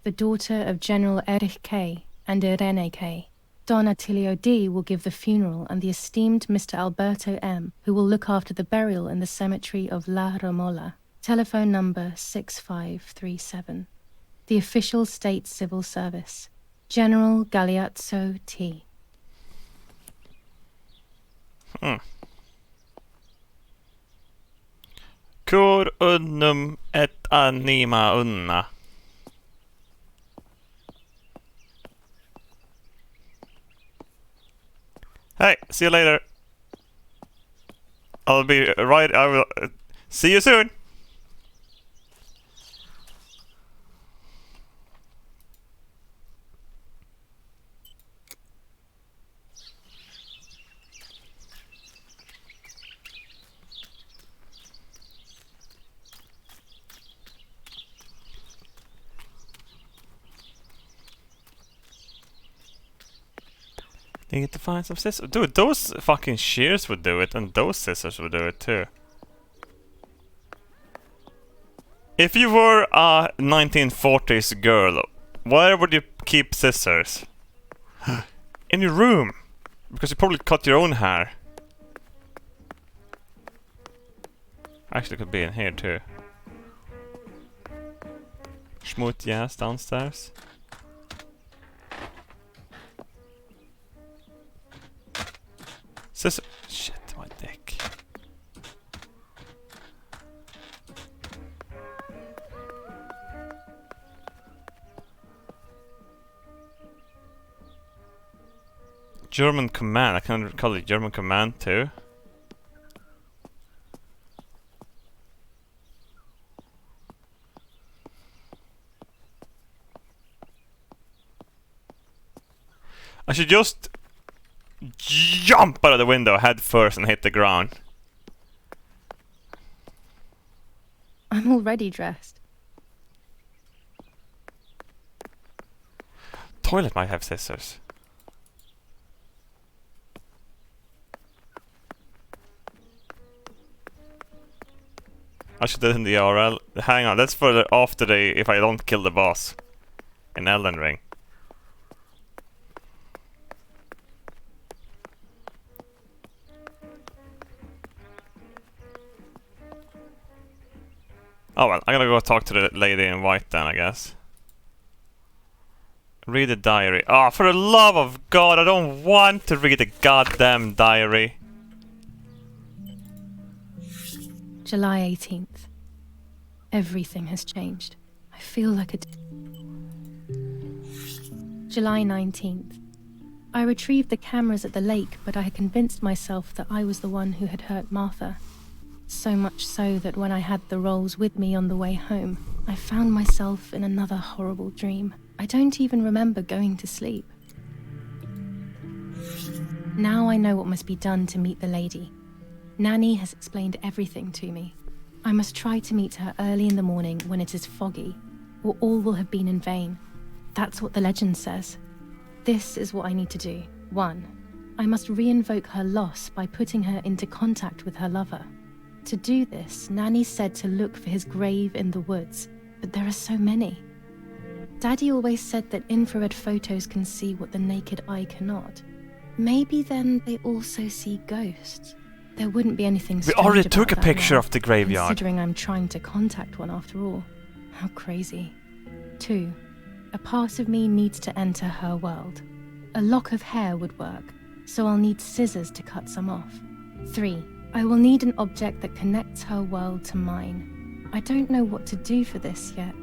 the daughter of General Erich Kay and Irene Kay, Don Attilio D. will give the funeral, and the esteemed Mr. Alberto M., who will look after the burial in the cemetery of La Romola. Telephone number 6537. The official state civil service. General Galeazzo T. Cur unnum et anima unna. Hey, see you later. I'll be right. I will see you soon. Need to find some scissors. Dude, those fucking shears would do it, and those scissors would do it too. If you were a 1940s girl, where would you keep scissors? In your room! Because you probably cut your own hair. Actually, could be in here too. Schmoot, yes, downstairs. Scissors. Shit, my dick. German command. I can call it German command too. I should just jump out of the window head first and hit the ground. I'm already dressed. Toilet might have scissors. I should do it in the URL. Hang on, that's for the after the if I don't kill the boss in Elden Ring. Oh well, I'm gonna go talk to the lady in white then, I guess. Read the diary. Oh, for the love of God, I don't want to read the goddamn diary. July 18th. Everything has changed. I feel like a... July 19th. I retrieved the cameras at the lake, but I had convinced myself that I was the one who had hurt Martha. So much so that when I had the rolls with me on the way home, I found myself in another horrible dream. I don't even remember going to sleep. Now I know what must be done to meet the lady. Nanny has explained everything to me. I must try to meet her early in the morning when it is foggy, or all will have been in vain. That's what the legend says. This is what I need to do. 1. I must re-invoke her loss by putting her into contact with her lover. To do this, Nanny said to look for his grave in the woods, but there are so many. Daddy always said that infrared photos can see what the naked eye cannot. Maybe then they also see ghosts. There wouldn't be anything strange We already about took a that picture now, of the graveyard. considering I'm trying to contact one after all. How crazy. 2. A part of me needs to enter her world. A lock of hair would work, so I'll need scissors to cut some off. 3. I will need an object that connects her world to mine. I don't know what to do for this yet.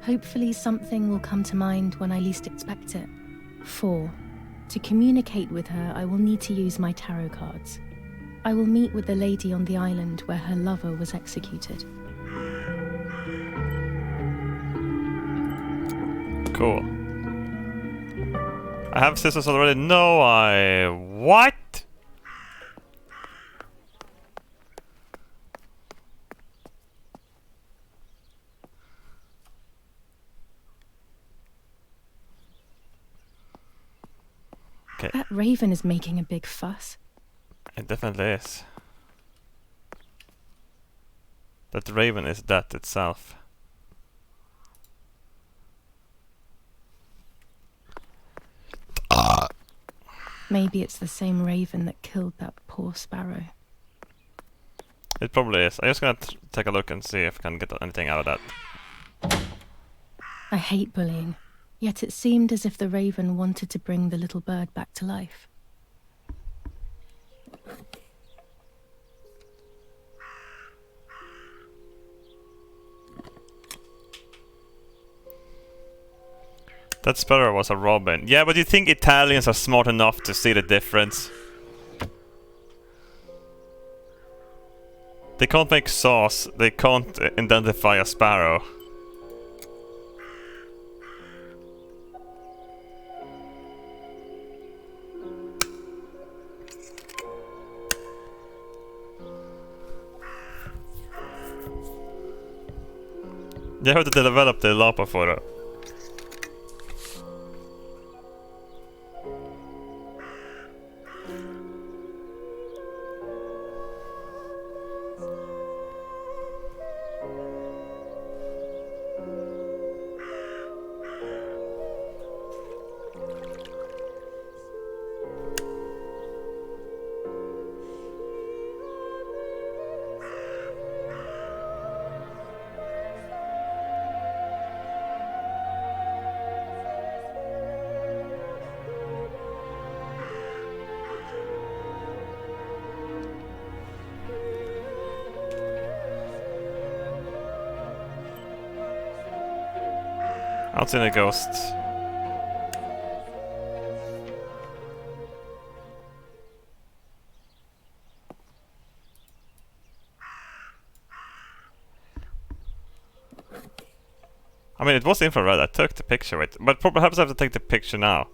Hopefully something will come to mind when I least expect it. 4. To communicate with her, I will need to use my tarot cards. I will meet with the lady on the island where her lover was executed. Cool. I have scissors already. No, what? Okay. That raven is making a big fuss. It definitely is. That raven is that itself. Maybe it's the same raven that killed that poor sparrow. It probably is. I'm just gonna take a look and see if I can get anything out of that. I hate bullying, yet it seemed as if the raven wanted to bring the little bird back to life. That sparrow was a robin. Yeah, but you think Italians are smart enough to see the difference? They can't make sauce, they can't identify a sparrow. They have to develop the Lapa photo. I've seen a ghost. I mean, it was infrared, I took the picture with it, but perhaps I have to take the picture now.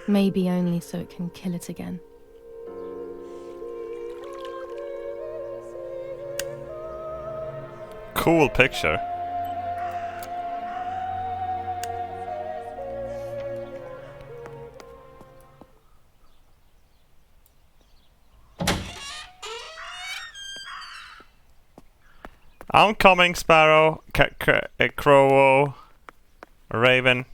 Maybe only so it can kill it again. Cool picture. I'm coming, Sparrow, Crow, Raven.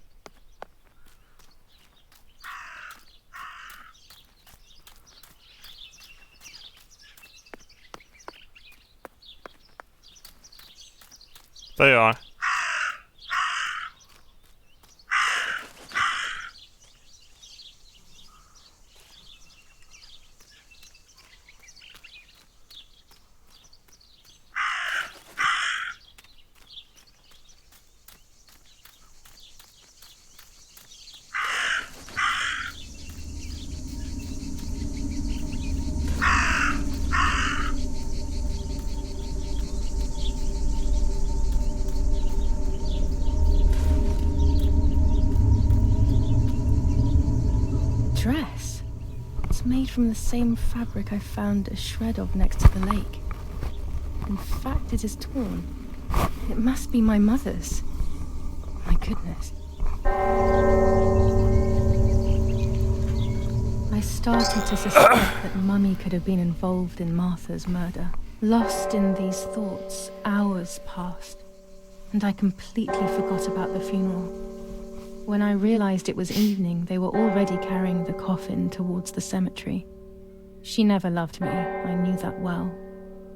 There you are. Dress. It's made from the same fabric I found a shred of next to the lake. In fact, it is torn. It must be my mother's. My goodness. I started to suspect that Mummy could have been involved in Martha's murder. Lost in these thoughts, hours passed, and I completely forgot about the funeral. When I realized it was evening, they were already carrying the coffin towards the cemetery. She never loved me, I knew that well.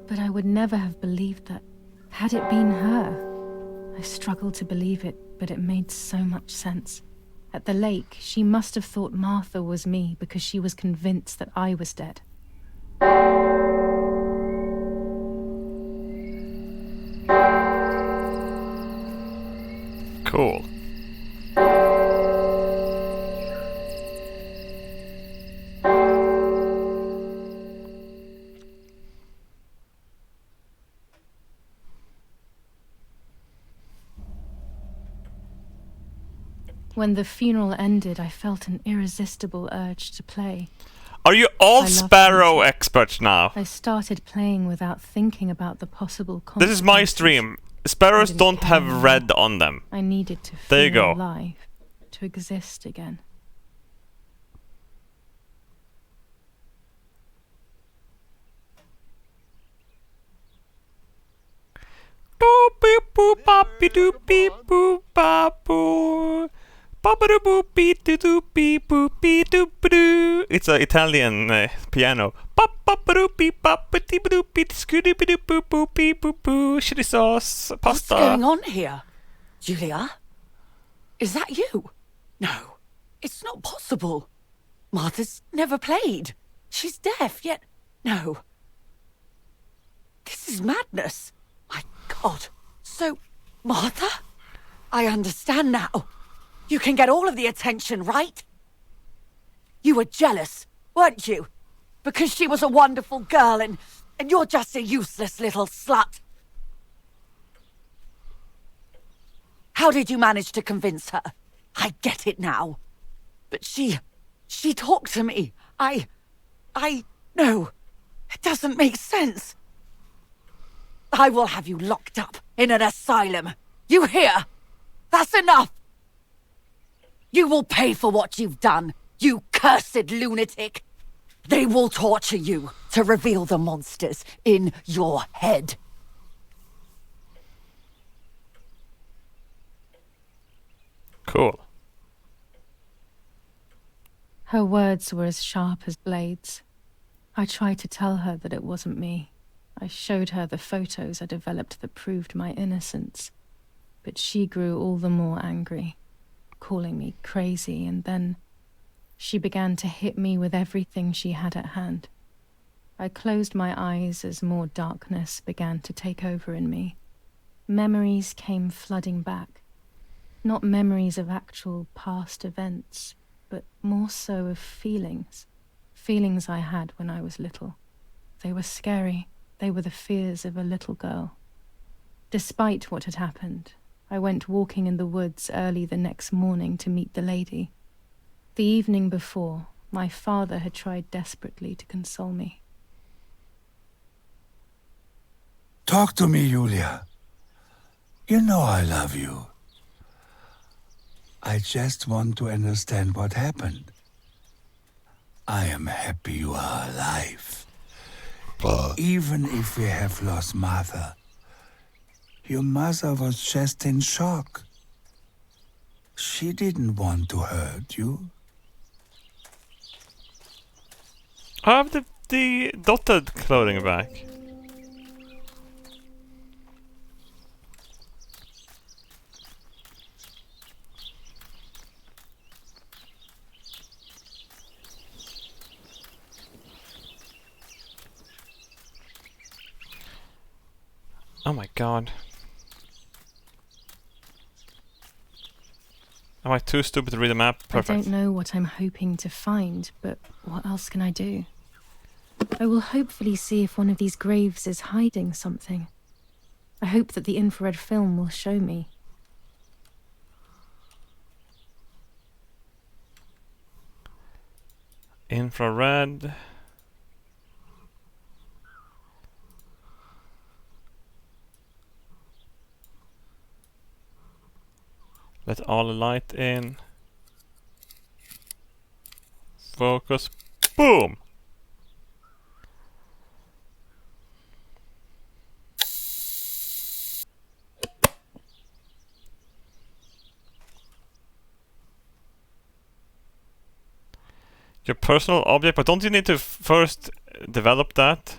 But I would never have believed that, had it been her. I struggled to believe it, but it made so much sense. At the lake, she must have thought Martha was me because she was convinced that I was dead. Cool. When the funeral ended, I felt an irresistible urge to play. Are you all Sparrow experts now? I started playing without thinking about the possible This consequences. is my stream. Sparrows don't have red on them. I needed to There you feel go. alive, to exist again. Boop beep boop boppy doop beep boop bop boo. Boppa boop beep doo doop beep boop beep doop doo. It's an Italian piano. Bop bop doop beep bop beep doop beep scooty doop boop boop beep boop boo. Chili sauce, pasta. What's going on here? Julia? Is that you? No, it's not possible. Martha's never played. She's deaf, yet... No. This is madness. My God. So, Martha? I understand now. You can get all of the attention, right? You were jealous, weren't you? Because she was a wonderful girl and you're just a useless little slut. How did you manage to convince her? I get it now. But she talked to me. No. It doesn't make sense. I will have you locked up in an asylum. You hear? That's enough. You will pay for what you've done, you cursed lunatic. They will torture you to reveal the monsters in your head. Cool. Her words were as sharp as blades. I tried to tell her that it wasn't me. I showed her the photos I developed that proved my innocence. But she grew all the more angry, calling me crazy, and then she began to hit me with everything she had at hand. I closed my eyes as more darkness began to take over in me. Memories came flooding back. Not memories of actual past events, but more so of feelings. Feelings I had when I was little. They were scary. They were the fears of a little girl. Despite what had happened, I went walking in the woods early the next morning to meet the lady. The evening before, my father had tried desperately to console me. Talk to me, Julia. You know I love you. I just want to understand what happened. I am happy you are alive. Even if we have lost Martha, your mother was just in shock. She didn't want to hurt you. I have the dotted clothing back. Oh my god. Am I too stupid to read the map? Perfect. I don't know what I'm hoping to find, but what else can I do? I will hopefully see if one of these graves is hiding something. I hope that the infrared film will show me. Infrared. Let all the light in. Focus. Boom! Your personal object, but don't you need to first develop that?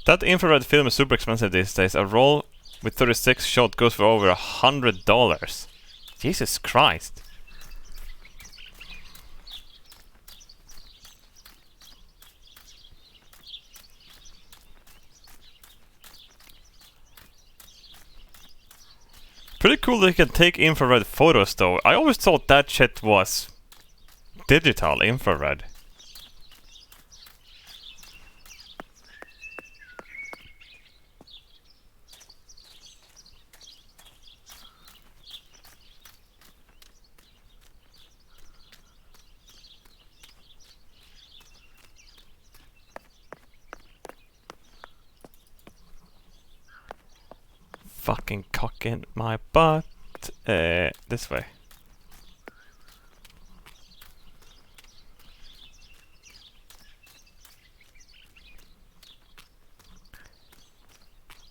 That infrared film is super expensive these days. A roll with 36 shot goes for over $100. Jesus Christ. Pretty cool that you can take infrared photos though. I always thought that shit was digital infrared. Fucking cock in my butt. This way.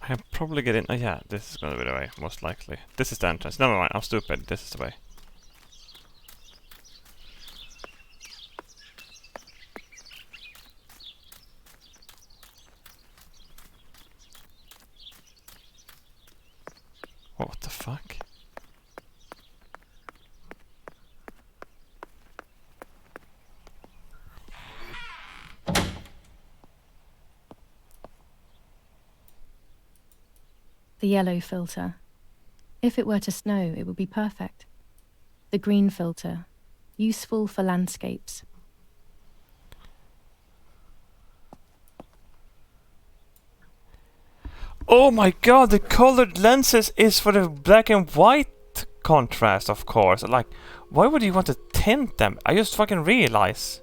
I'm probably getting. Oh yeah, this is gonna be the way, most likely. This is the entrance. Never mind, I'm stupid. This is the way. What the fuck? The yellow filter. If it were to snow, it would be perfect. The green filter. Useful for landscapes. Oh my god, the colored lenses is for the black and white contrast, of course. Like, why would you want to tint them? I just fucking realize.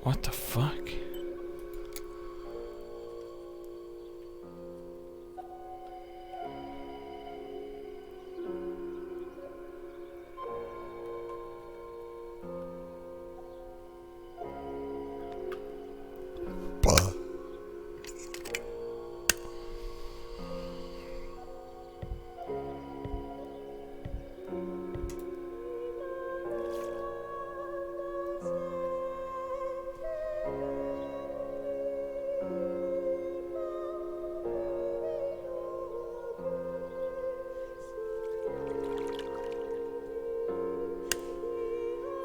What the fuck?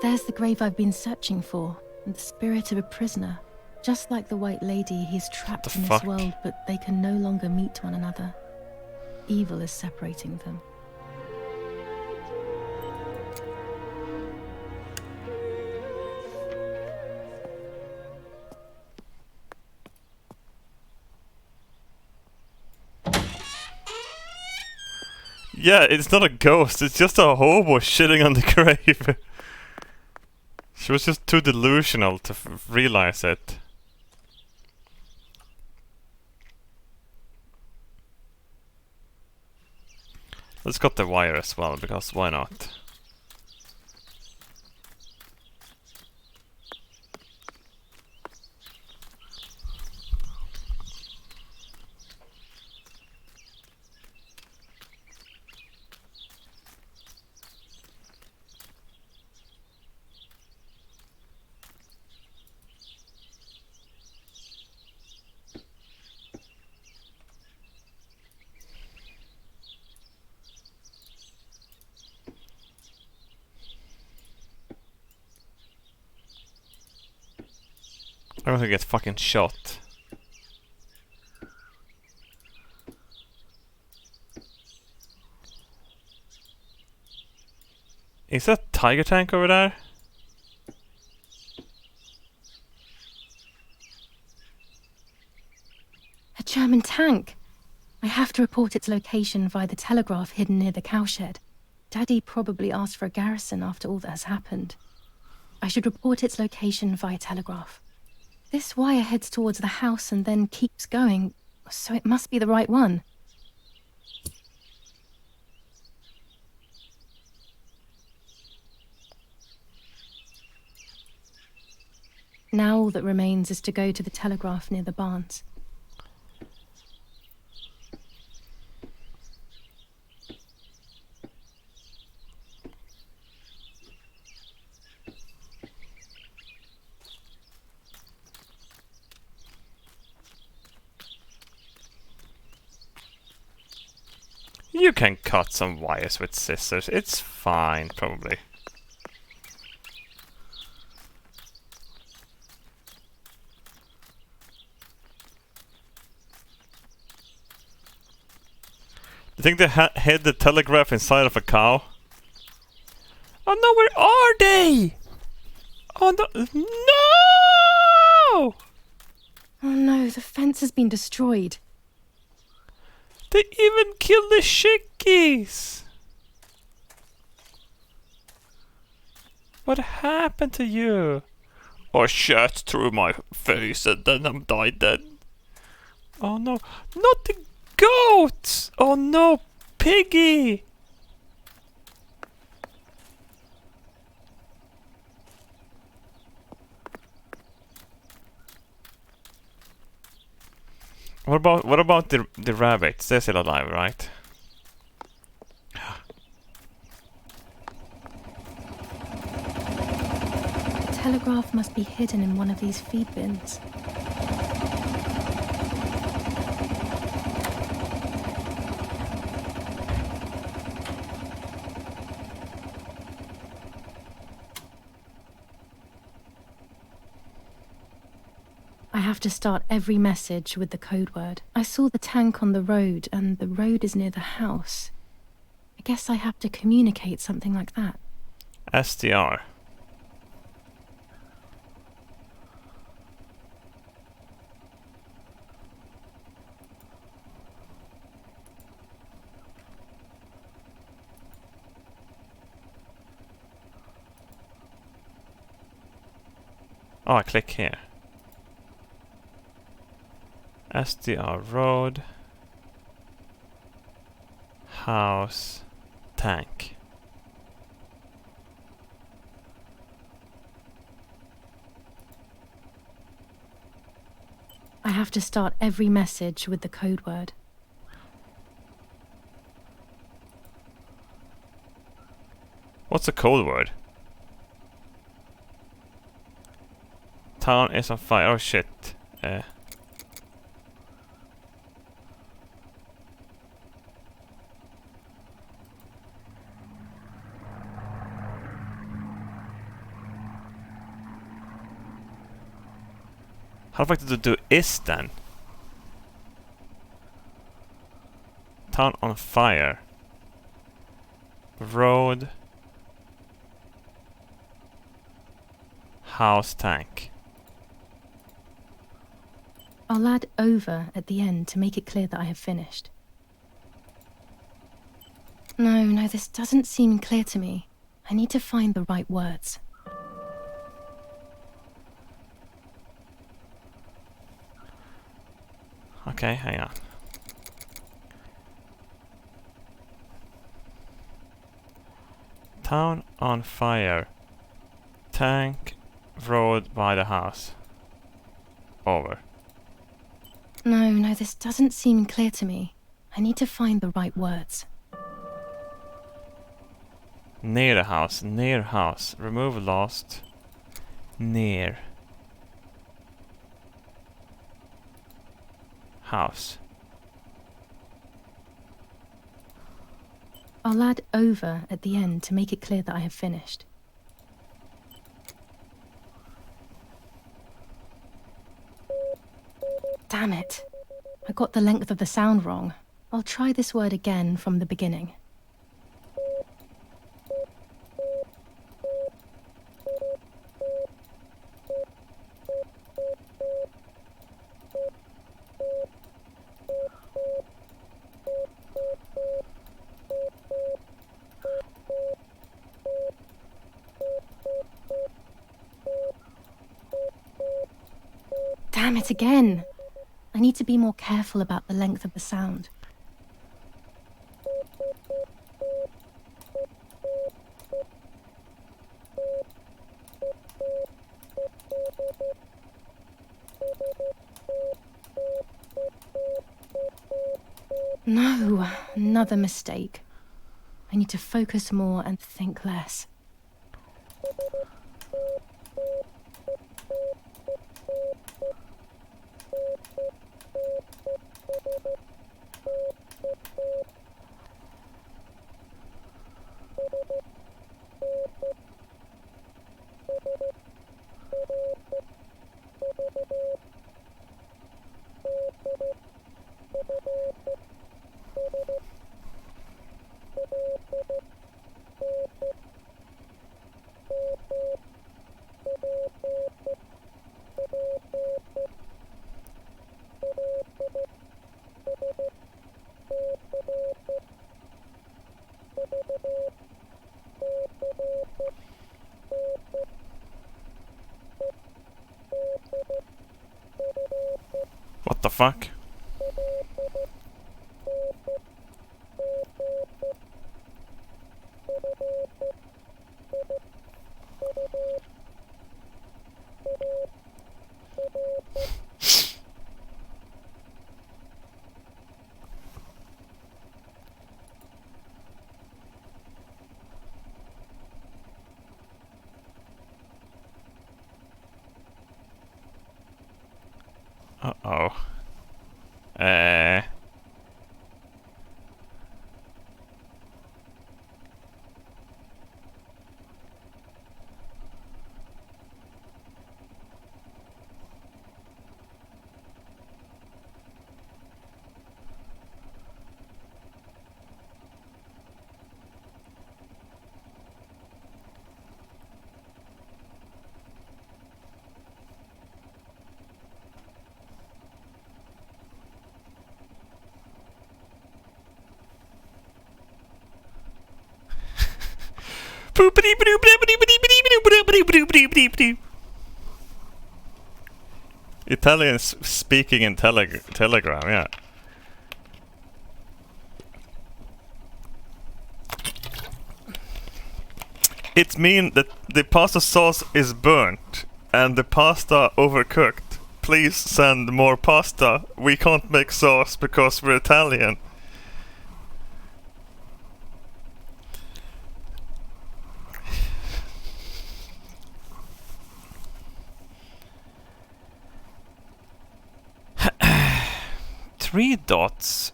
There's the grave I've been searching for, and the spirit of a prisoner. Just like the White Lady, he's trapped in this world, but they can no longer meet one another. evil is separating them. Yeah, it's not a ghost, it's just a hobo shitting on the grave. She was just too delusional to realize it. Let's cut the wire as well, because why not? I'm gonna get fucking shot. Is that tiger tank over there? A German tank! I have to report its location via the telegraph hidden near the cowshed. Daddy probably asked for a garrison after all that has happened. I should report its location via telegraph. This wire heads towards the house and then keeps going, so it must be the right one. Now all that remains is to go to the telegraph near the barns. You can cut some wires with scissors, it's fine, probably. You think they hid the telegraph inside of a cow? Oh no, where are they? Oh no, no! Oh no, the fence has been destroyed. They even killed the chickies! What happened to you? I shot through my face and then I died then. Oh no, not the goats! Oh no, Piggy! What about the rabbits? They're still alive, right? The telegraph must be hidden in one of these feed bins. I have to start every message with the code word. I saw the tank on the road, and the road is near the house. I guess I have to communicate something like that. SDR. Oh, I click here. SDR road, house, tank. I have to start every message with the code word. What's the code word? Town is on fire. Oh shit. How the fuck did it do is then? Town on fire. Road. House tank. I'll add over at the end to make it clear that I have finished. No, this doesn't seem clear to me. I need to find the right words. Okay, hang on. Town on fire. Tank. Road by the house. Over. No, this doesn't seem clear to me. I need to find the right words. Near the house. Near house. Remove lost. Near. House. I'll add over at the end to make it clear that I have finished. Damn it. I got the length of the sound wrong. I'll try this word again from the beginning. Damn it again. I need to be more careful about the length of the sound. No, another mistake. I need to focus more and think less. What the fuck? Uh-oh. Italian speaking in Telegram, yeah. It means that the pasta sauce is burnt and the pasta overcooked. Please send more pasta. We can't make sauce because we're Italian. Three dots.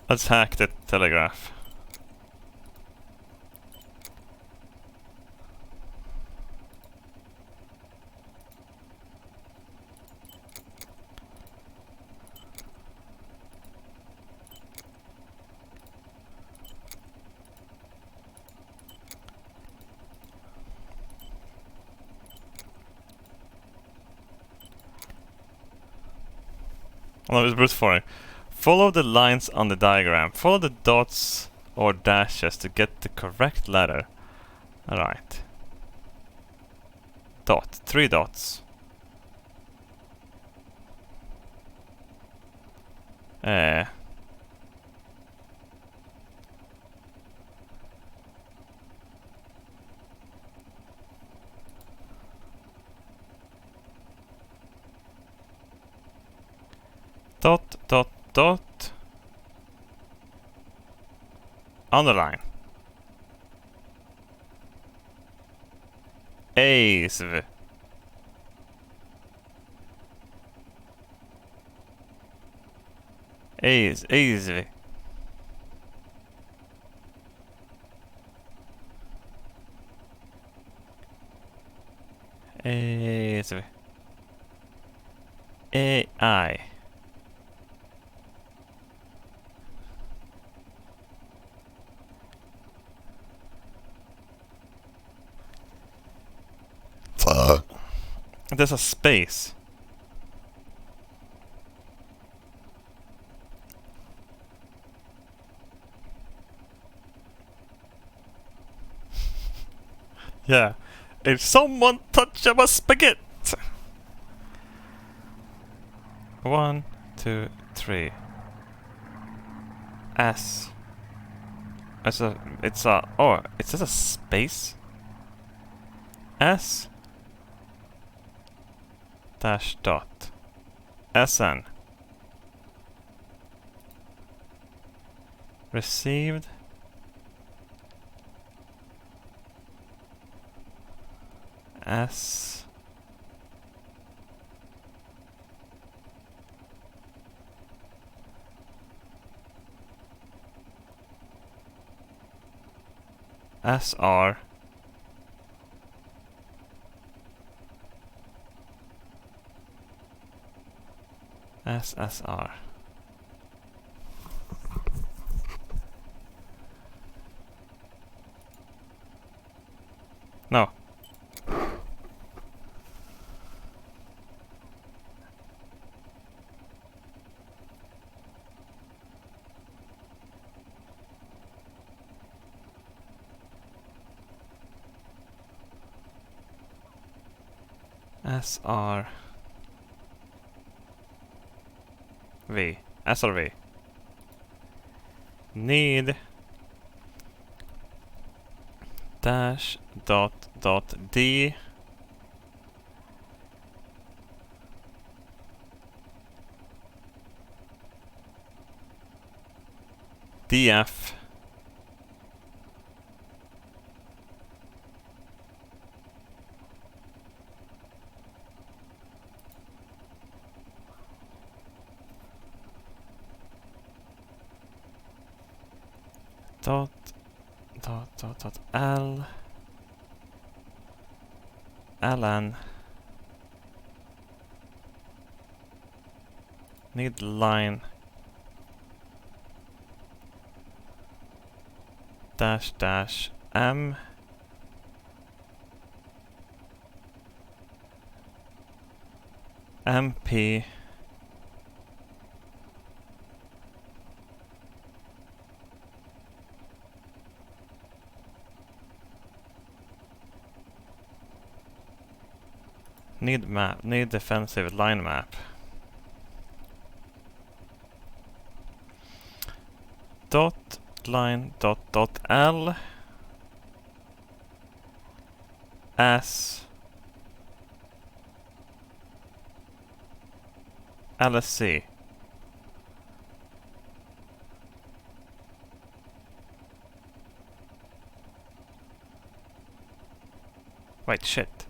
Let's hack the telegraph. Oh, it's brute force. Follow the lines on the diagram. Follow the dots or dashes to get the correct letter. Alright. Dot. 3 dots. Dot, dot, dot. Underline. ASV. ASV. ASV. AI. There's a space. Yeah. If someone touch my spaghetti. 1, 2, 3. S. It's a oh, it says a space. S dash dot SN received S SR SSR. No. SR V. SRV. Need dash dot dot D DF dot L LN need line dash dash M MP need map, need defensive line map. Dot line dot dot L S LSC Wait, shit.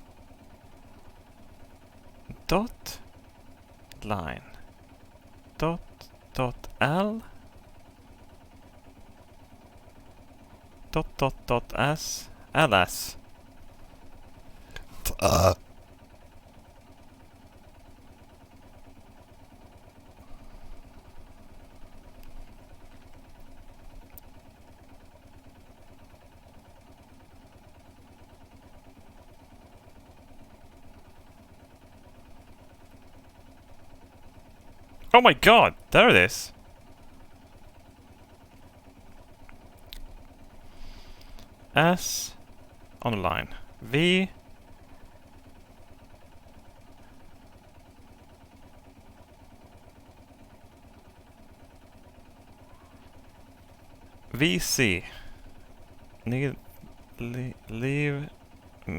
Dot line. Dot L. Dot S. LS. Oh my god, there it is. S on the line. V VC. Leave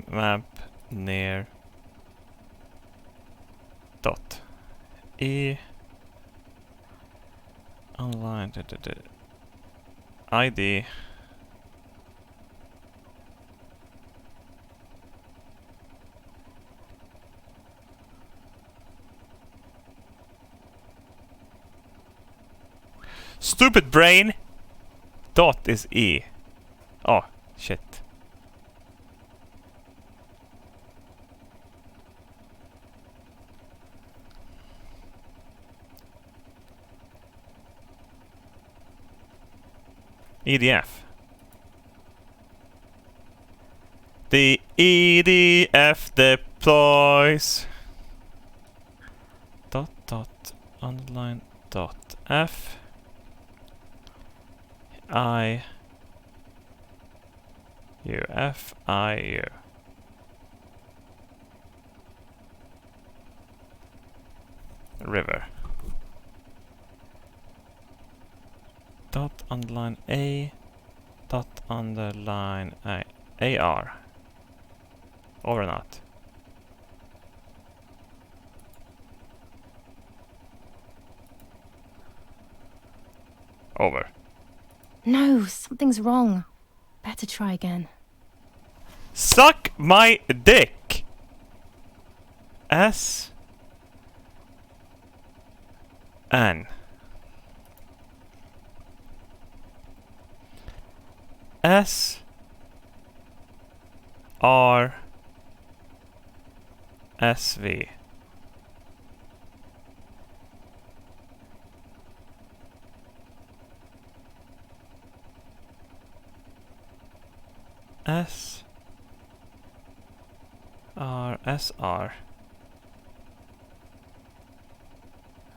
map near dot. E online ID stupid brain. Dot is E. Oh shit. EDF. The EDF deploys. Dot underline dot F I U F I U. River. Dot underline A. Dot underline AR. Over or not? Over. No, something's wrong. Better try again. Suck my dick! S N S R S V S R S R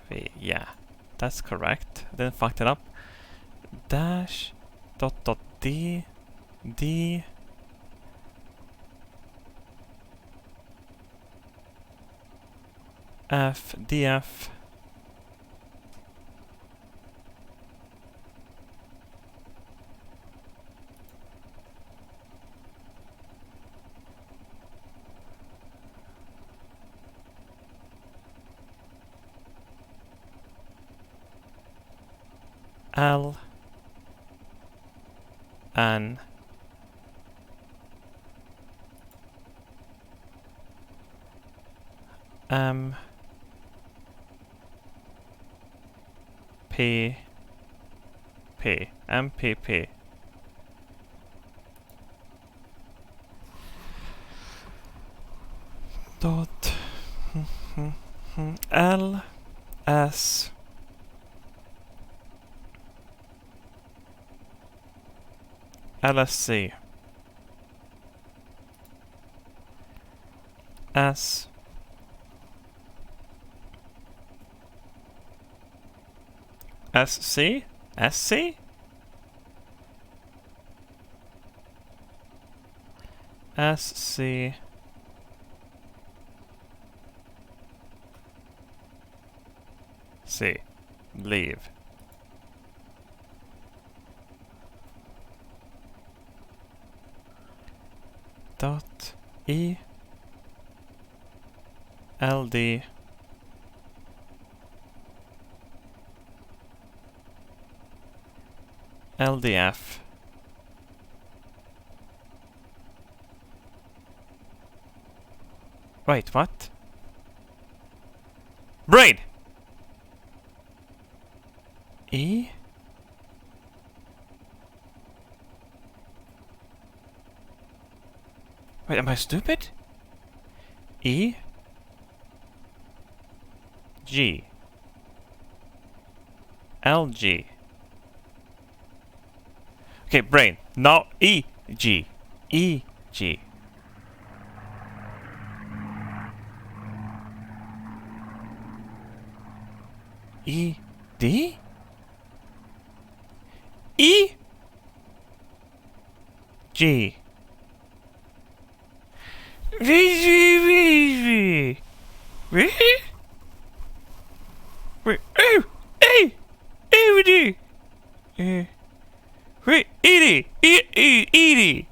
V. Yeah, that's correct. I didn't fuck it up. Dash dot D D F D F L N M P P M P P dot L S LSC S SC SC SC C leave dot E LD LDF Wait, what? Brain! E? Wait, am I stupid? E? G. L, G. Okay, brain. Now E, G. E, G. E, D? E? G. V, V, V, V. V? Wait, oh! A! A, D! Wait, E, D! E, E, E, D!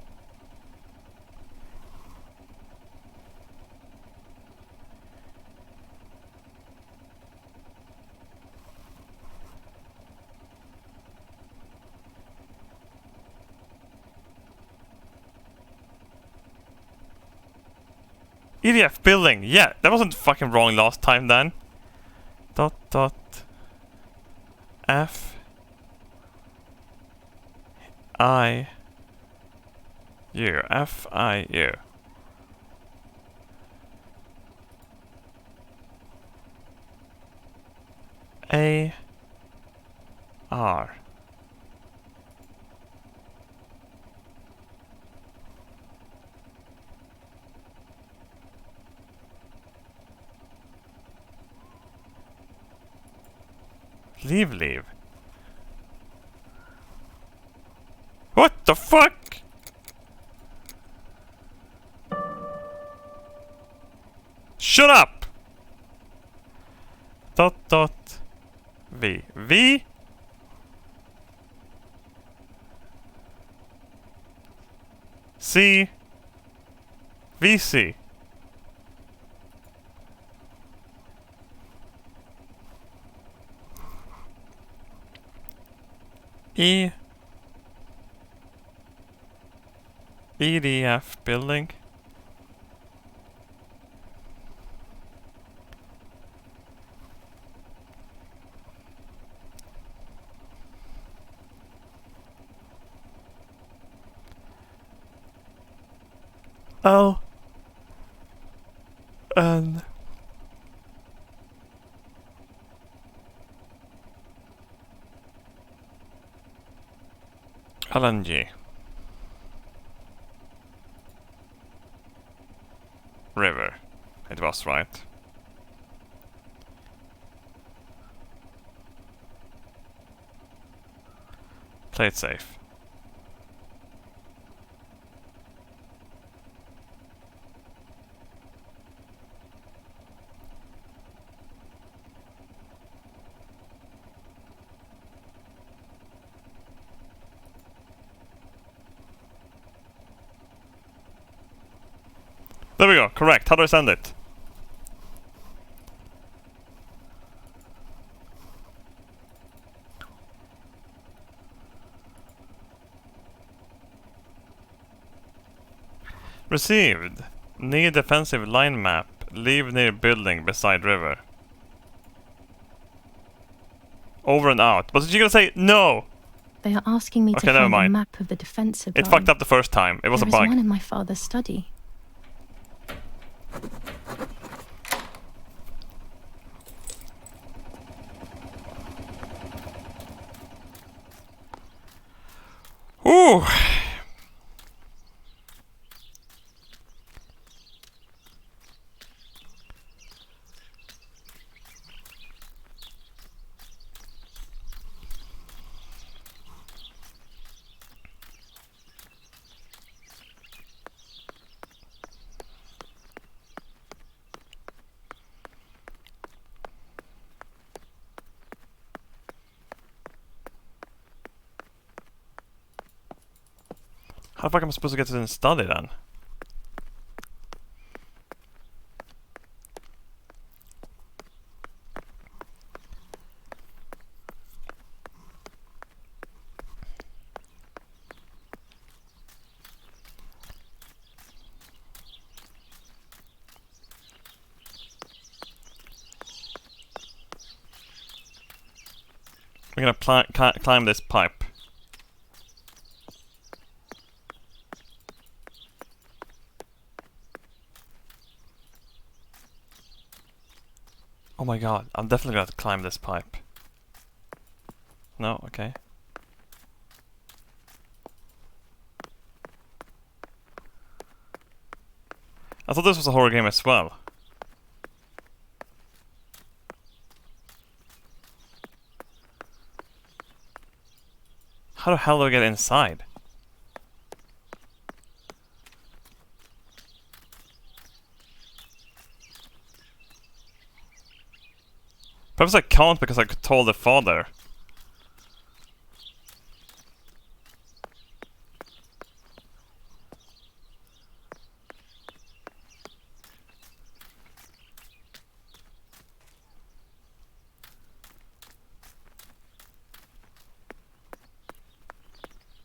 EDF building, yeah, that wasn't fucking wrong last time then. Dot dot F I U F I U. A R. Leave. What the fuck? Shut up! Dot dot V. V? C. VC. E. EDF building. L N LNG. River. It was right. Play it safe. There we go, correct. How do I send it? Received. Need defensive line map. Leave near building beside river. Over and out. But you gonna say no? They are asking me to never find a mind. map of the defensive It line. fucked up the first time. It was There a is bug. one in my father's study. Ooh. How the fuck am I supposed to get to the study then? We're gonna climb this pipe. Oh my god, I'm definitely gonna climb this pipe. No? Okay. I thought this was a horror game as well. How the hell do I get inside? Perhaps I can't because I told the father.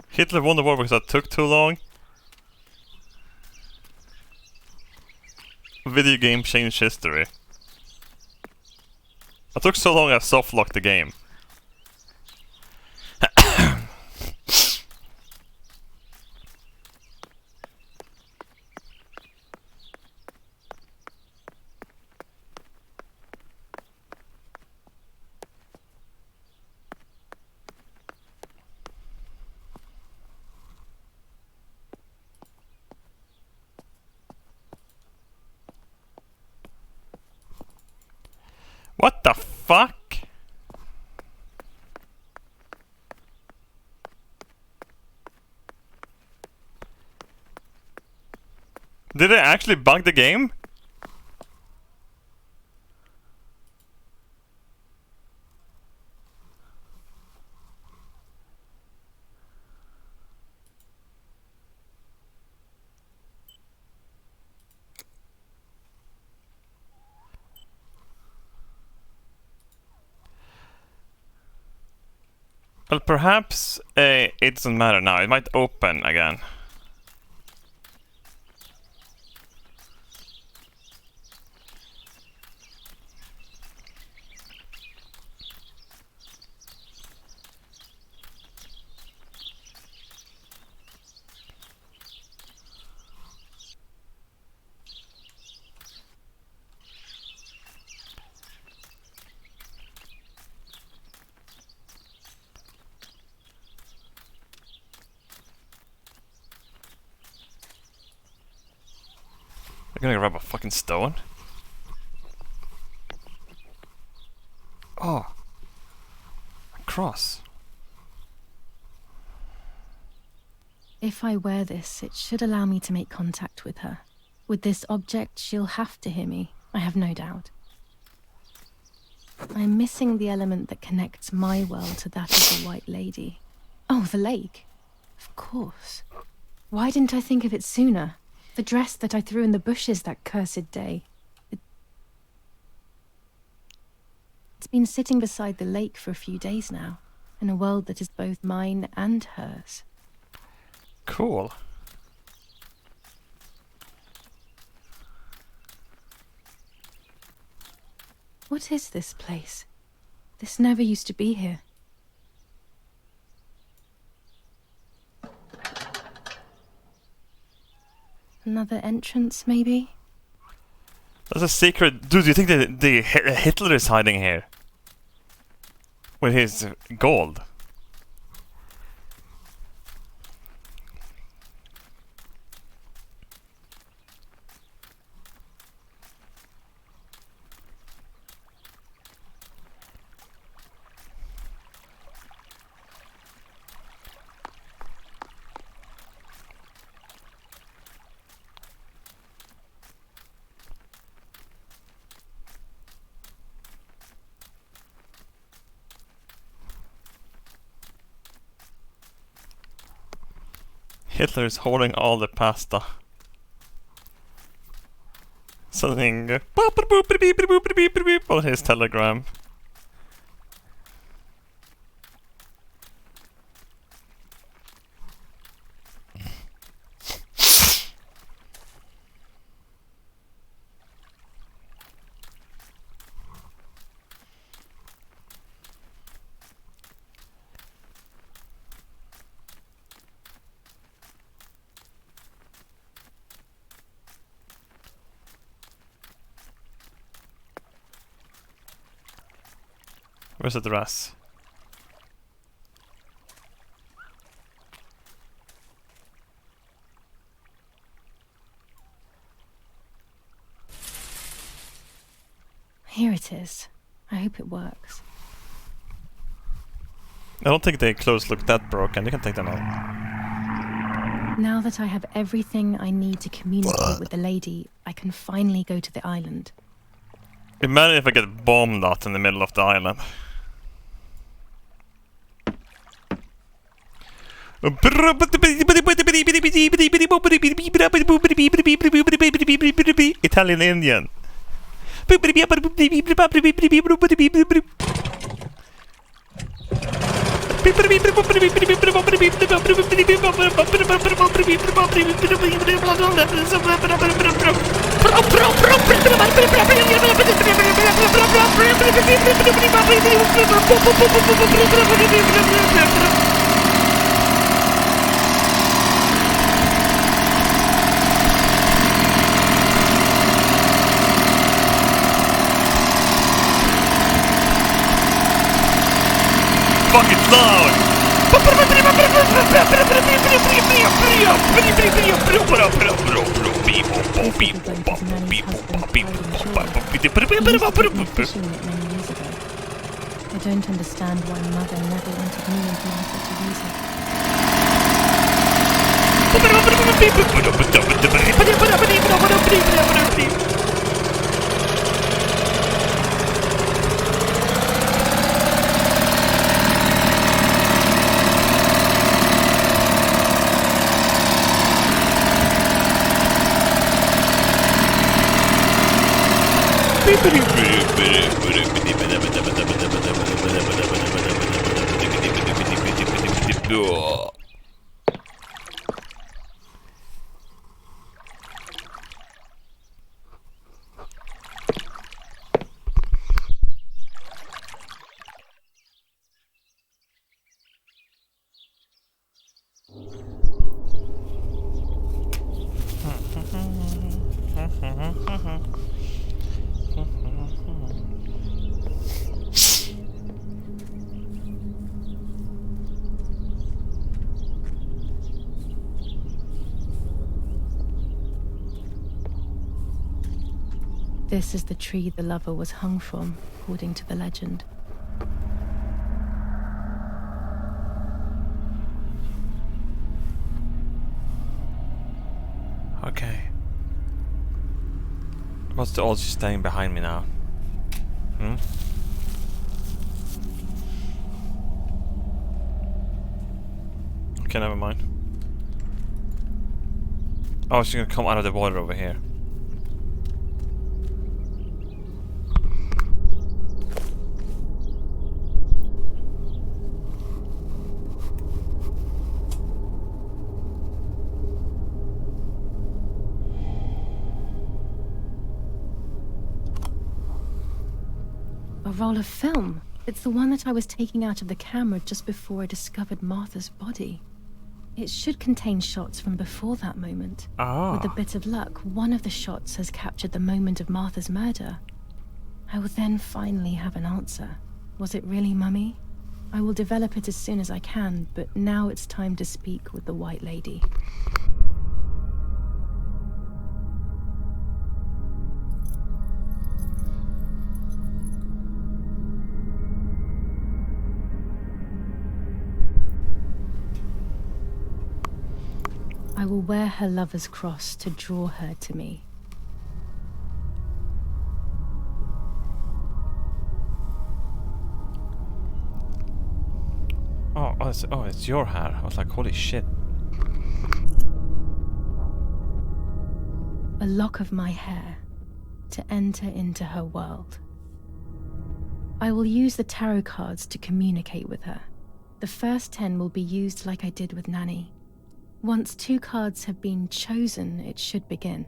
Hitler won the war because that took too long. Video game changed history. I took so long I soft-locked the game. What the fuck? Did it actually bug the game? Well, perhaps it doesn't matter now. It might open again. I'm gonna grab a fucking stone. Oh. A cross. If I wear this, it should allow me to make contact with her. With this object, she'll have to hear me, I have no doubt. I'm missing the element that connects my world to that of the White Lady. Oh, the lake. Of course. Why didn't I think of it sooner? The dress that I threw in the bushes that cursed day. It's been sitting beside the lake for a few days now, in a world that is both mine and hers. Cool. What is this place? This never used to be here. Another entrance, maybe? That's a secret. Dude, do you think that Hitler is hiding here? With his gold? Hitler is holding all the pasta. Sending on his telegram. Where's the dress? Here it is. I hope it works. I don't think their clothes look that broken. You can take them out. Now that I have everything I need to communicate with the lady, I can finally go to the island. Imagine if I get bombed out in the middle of the island. Italian Indian. Fucking loud! I don't understand why Mother never wanted me and Martha to use it. This is the tree the lover was hung from, according to the legend. Okay. What's the odds just staying behind me now? Hmm? Okay, never mind. Oh, she's gonna come out of the water over here. A roll of film. It's the one that I was taking out of the camera just before I discovered Martha's body. It should contain shots from before that moment. Ah. With a bit of luck, one of the shots has captured the moment of Martha's murder. I will then finally have an answer. Was it really Mummy? I will develop it as soon as I can, but now it's time to speak with the White Lady. I will wear her lover's cross to draw her to me. Oh, it's your hair. I was like, holy shit. A lock of my hair to enter into her world. I will use the tarot cards to communicate with her. The first 10 will be used like I did with Nanny. Once 2 cards have been chosen, it should begin.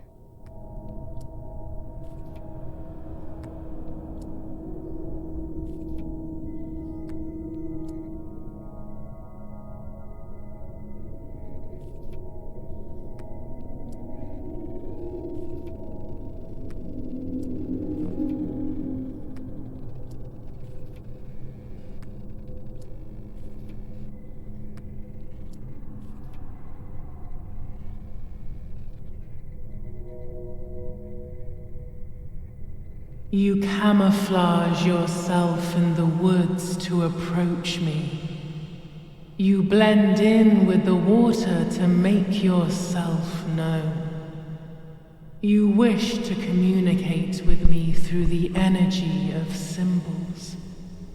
You camouflage yourself in the woods to approach me. You blend in with the water to make yourself known. You wish to communicate with me through the energy of symbols.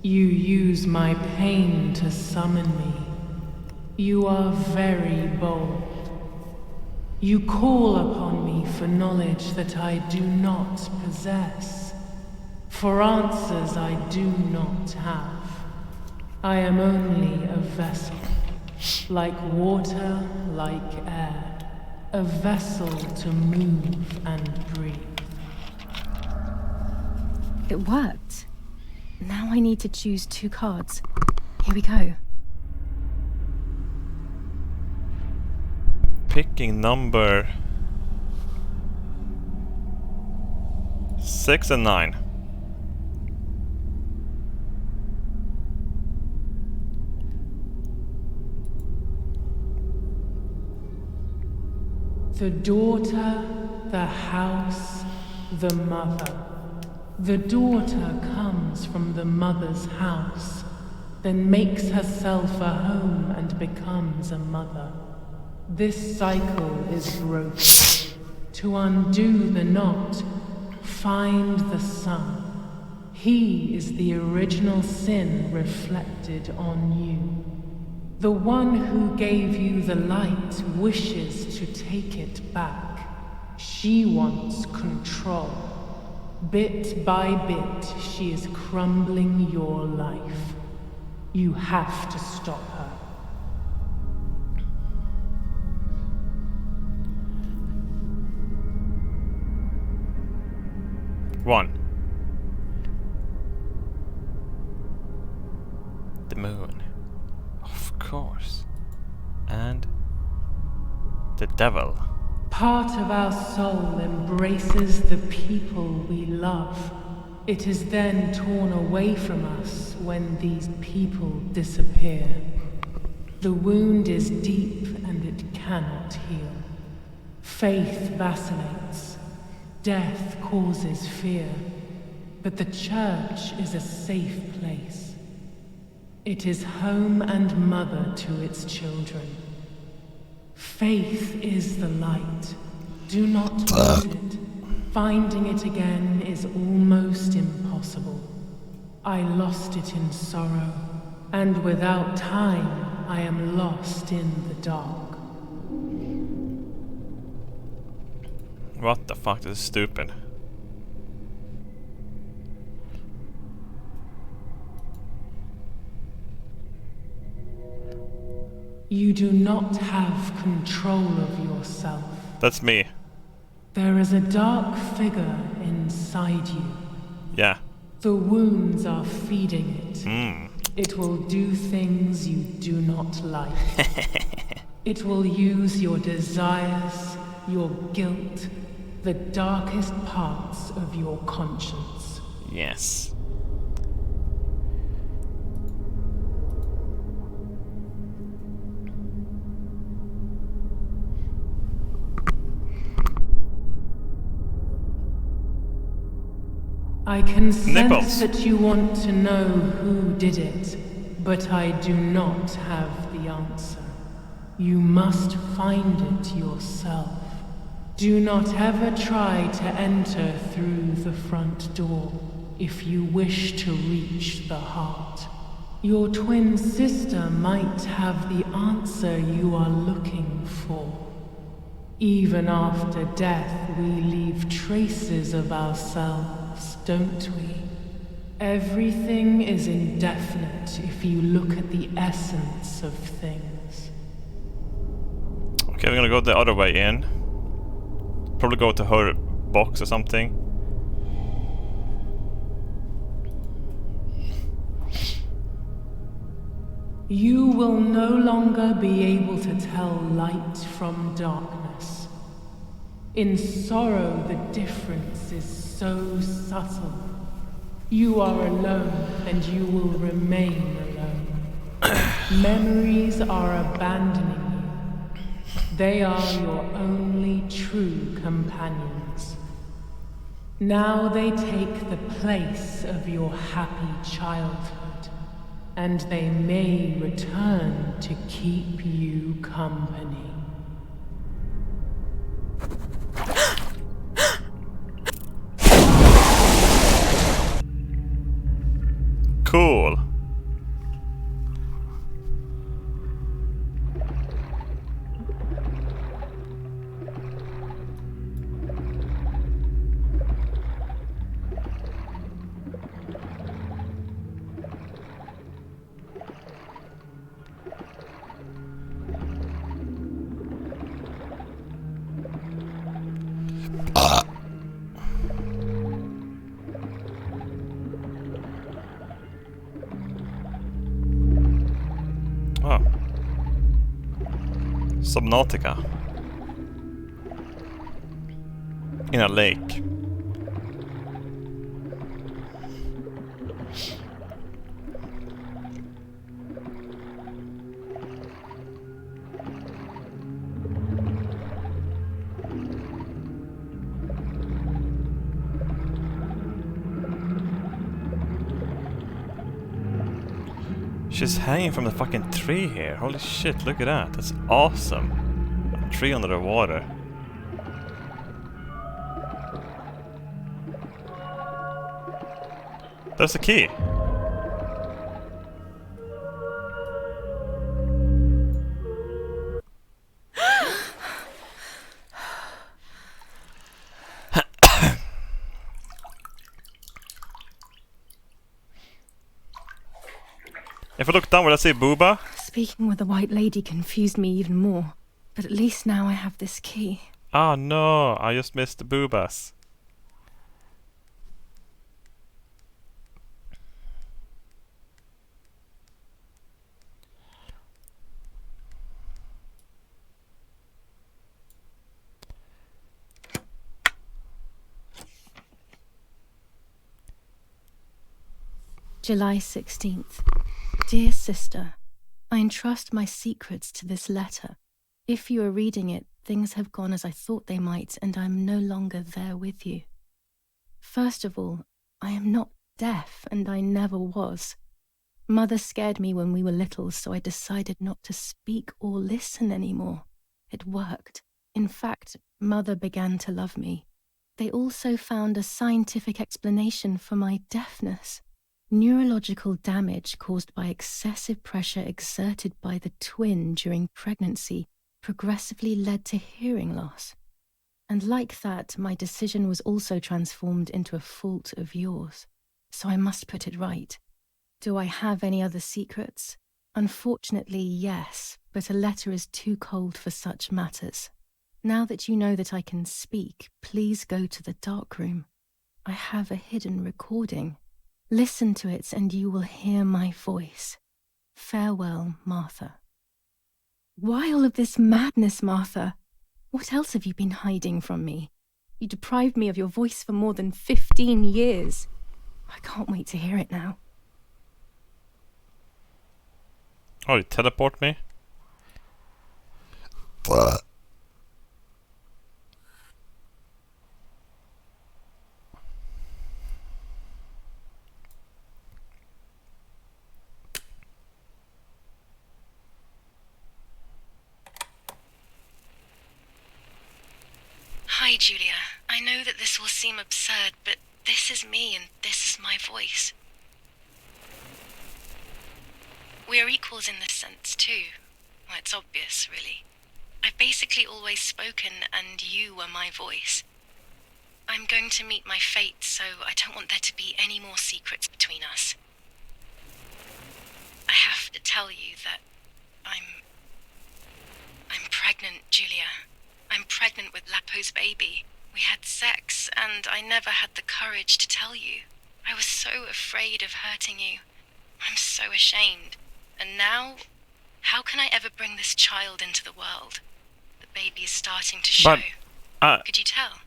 You use my pain to summon me. You are very bold. You call upon me for knowledge that I do not possess, for answers I do not have. I am only a vessel, like water, like air, a vessel to move and breathe. It worked. Now I need to choose 2 cards. Here we go. Picking number 6 and 9. The daughter, the house, the mother. The daughter comes from the mother's house, then makes herself a home and becomes a mother. This cycle is broken. To undo the knot, find the sun. He is the original sin reflected on you. The one who gave you the light wishes to take it back. She wants control. Bit by bit, she is crumbling your life. You have to stop her. One. The moon. Of course. And the devil. Part of our soul embraces the people we love. It is then torn away from us when these people disappear. The wound is deep and it cannot heal. Faith vacillates. Death causes fear. But the church is a safe place. It is home and mother to its children. Faith is the light. Do not lose it. Finding it again is almost impossible. I lost it in sorrow, and without time, I am lost in the dark. What the fuck, this is stupid. You do not have control of yourself. That's me. There is a dark figure inside you. Yeah. The wounds are feeding it. Hmm. It will do things you do not like. It will use your desires, your guilt, the darkest parts of your conscience. Yes. I can sense Nipples. that you want to know who did it, but I do not have the answer. You must find it yourself. Do not ever try to enter through the front door if you wish to reach the heart. Your twin sister might have the answer you are looking for. Even after death, we leave traces of ourselves, don't we? Everything is indefinite if you look at the essence of things. Okay, we're gonna go the other way in. Probably go to her box or something. You will no longer be able to tell light from darkness. In sorrow, the difference is so subtle. You are alone, and you will remain alone. Memories are abandoning you. They are your only true companions. Now they take the place of your happy childhood, and they may return to keep you company. Cool. Oh. Subnautica. In a lake. She's hanging from the fucking tree here. Holy shit, look at that. That's awesome. A tree under the water. There's a key. If I look downward, I see Booba. Speaking with the White Lady confused me even more. But at least now I have this key. Oh no, I just missed the Boobas. July 16th. Dear sister, I entrust my secrets to this letter. If you are reading it, things have gone as I thought they might, and I am no longer there with you. First of all, I am not deaf, and I never was. Mother scared me when we were little, so I decided not to speak or listen anymore. It worked. In fact, Mother began to love me. They also found a scientific explanation for my deafness. Neurological damage caused by excessive pressure exerted by the twin during pregnancy progressively led to hearing loss. And like that, my decision was also transformed into a fault of yours. So I must put it right. Do I have any other secrets? Unfortunately, yes, but a letter is too cold for such matters. Now that you know that I can speak, please go to the dark room. I have a hidden recording. Listen to it and you will hear my voice. Farewell, Martha. Why all of this madness, Martha? What else have you been hiding from me? You deprived me of your voice for more than 15 years. I can't wait to hear it now. Oh, you teleport me? Hi, Julia. I know that this will seem absurd, but this is me and this is my voice. We are equals in this sense, too. Well, it's obvious, really. I've basically always spoken, and you were my voice. I'm going to meet my fate, so I don't want there to be any more secrets between us. I have to tell you that I'm pregnant, Julia. I'm pregnant with Lapo's baby. We had sex, and I never had the courage to tell you. I was so afraid of hurting you. I'm so ashamed. And now, how can I ever bring this child into the world? The baby is starting to show. Could you tell?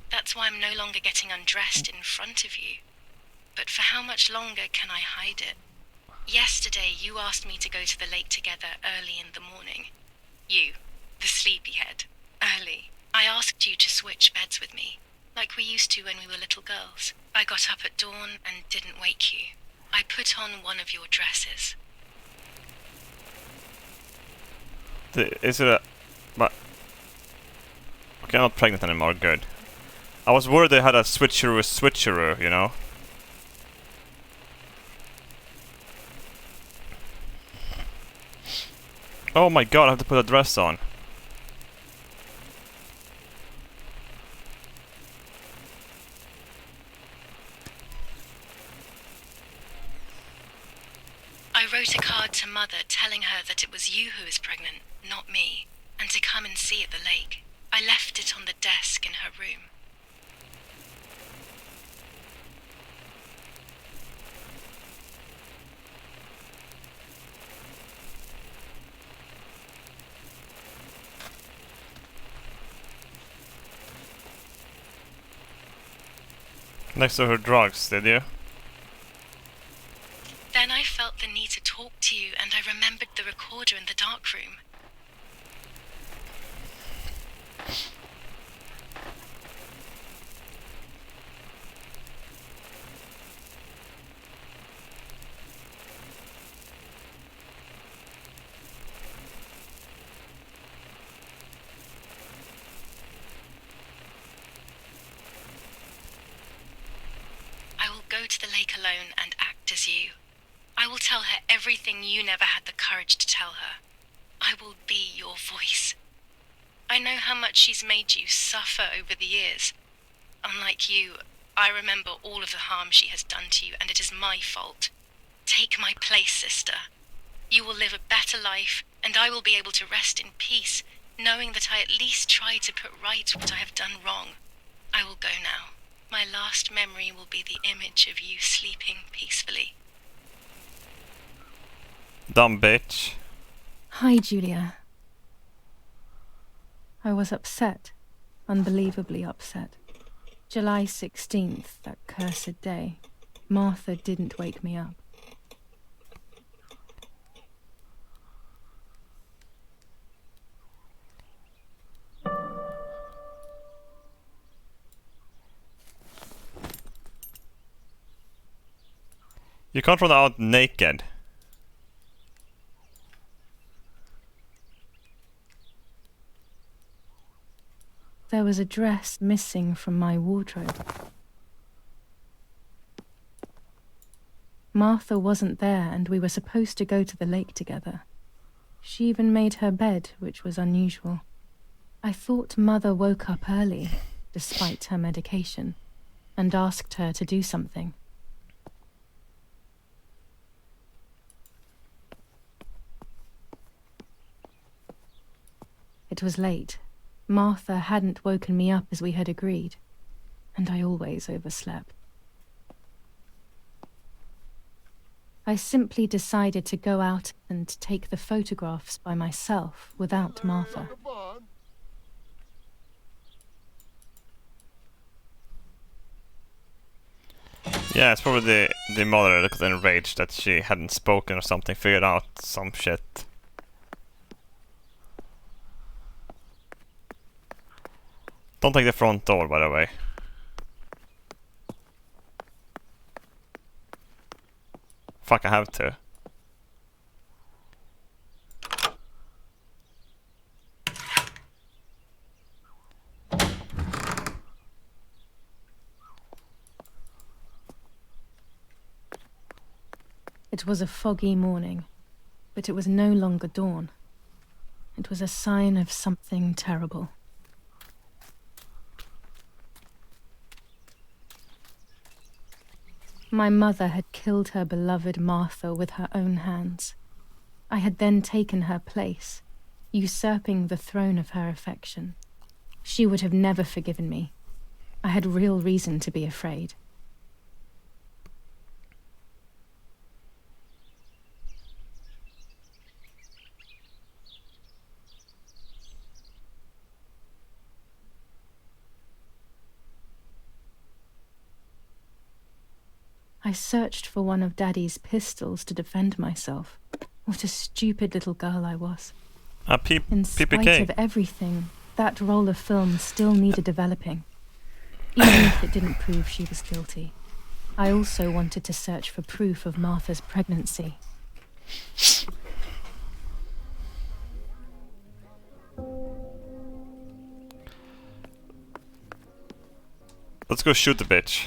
That's why I'm no longer getting undressed in front of you. But for how much longer can I hide it? Yesterday, you asked me to go to the lake together early in the morning. You, the sleepyhead. Early. I asked you to switch beds with me. like we used to when we were little girls. I got up at dawn and didn't wake you. I put on one of your dresses. Is it a... But... Okay, I'm not pregnant anymore, good. I was worried they had a switcheroo, you know? Oh my god, I have to put a dress on. I wrote a card to Mother telling her that it was you who was pregnant, not me, and to come and see at the lake. I left it on the desk in her room. Next to her drugs, did you? Then I felt the need to talk to you, and I remembered the recorder in the dark room. I will go to the lake alone and act as you. I will tell her everything you never had the courage to tell her. I will be your voice. I know how much she's made you suffer over the years. Unlike you, I remember all of the harm she has done to you, and it is my fault. Take my place, sister. You will live a better life, and I will be able to rest in peace, knowing that I at least tried to put right what I have done wrong. I will go now. My last memory will be the image of you sleeping peacefully. Dumb bitch. Hi, Julia. I was upset. Unbelievably upset. July 16th, that cursed day. Martha didn't wake me up. You can't run out naked. There was a dress missing from my wardrobe. Martha wasn't there, and we were supposed to go to the lake together. She even made her bed, which was unusual. I thought Mother woke up early, despite her medication, and asked her to do something. It was late. Martha hadn't woken me up as we had agreed, and I always overslept. I simply decided to go out and take the photographs by myself without Martha. Yeah, it's probably the mother that got enraged that she hadn't spoken or something, figured out some shit. Don't take the front door, by the way. Fuck, I have to. It was a foggy morning, but it was no longer dawn. It was a sign of something terrible. My mother had killed her beloved Martha with her own hands. I had then taken her place, usurping the throne of her affection. She would have never forgiven me. I had real reason to be afraid. I searched for one of Daddy's pistols to defend myself. What a stupid little girl I was. In spite PPK. of everything, that roll of film still needed developing. even if it didn't prove she was guilty. I also wanted to search for proof of Martha's pregnancy. Let's go shoot the bitch.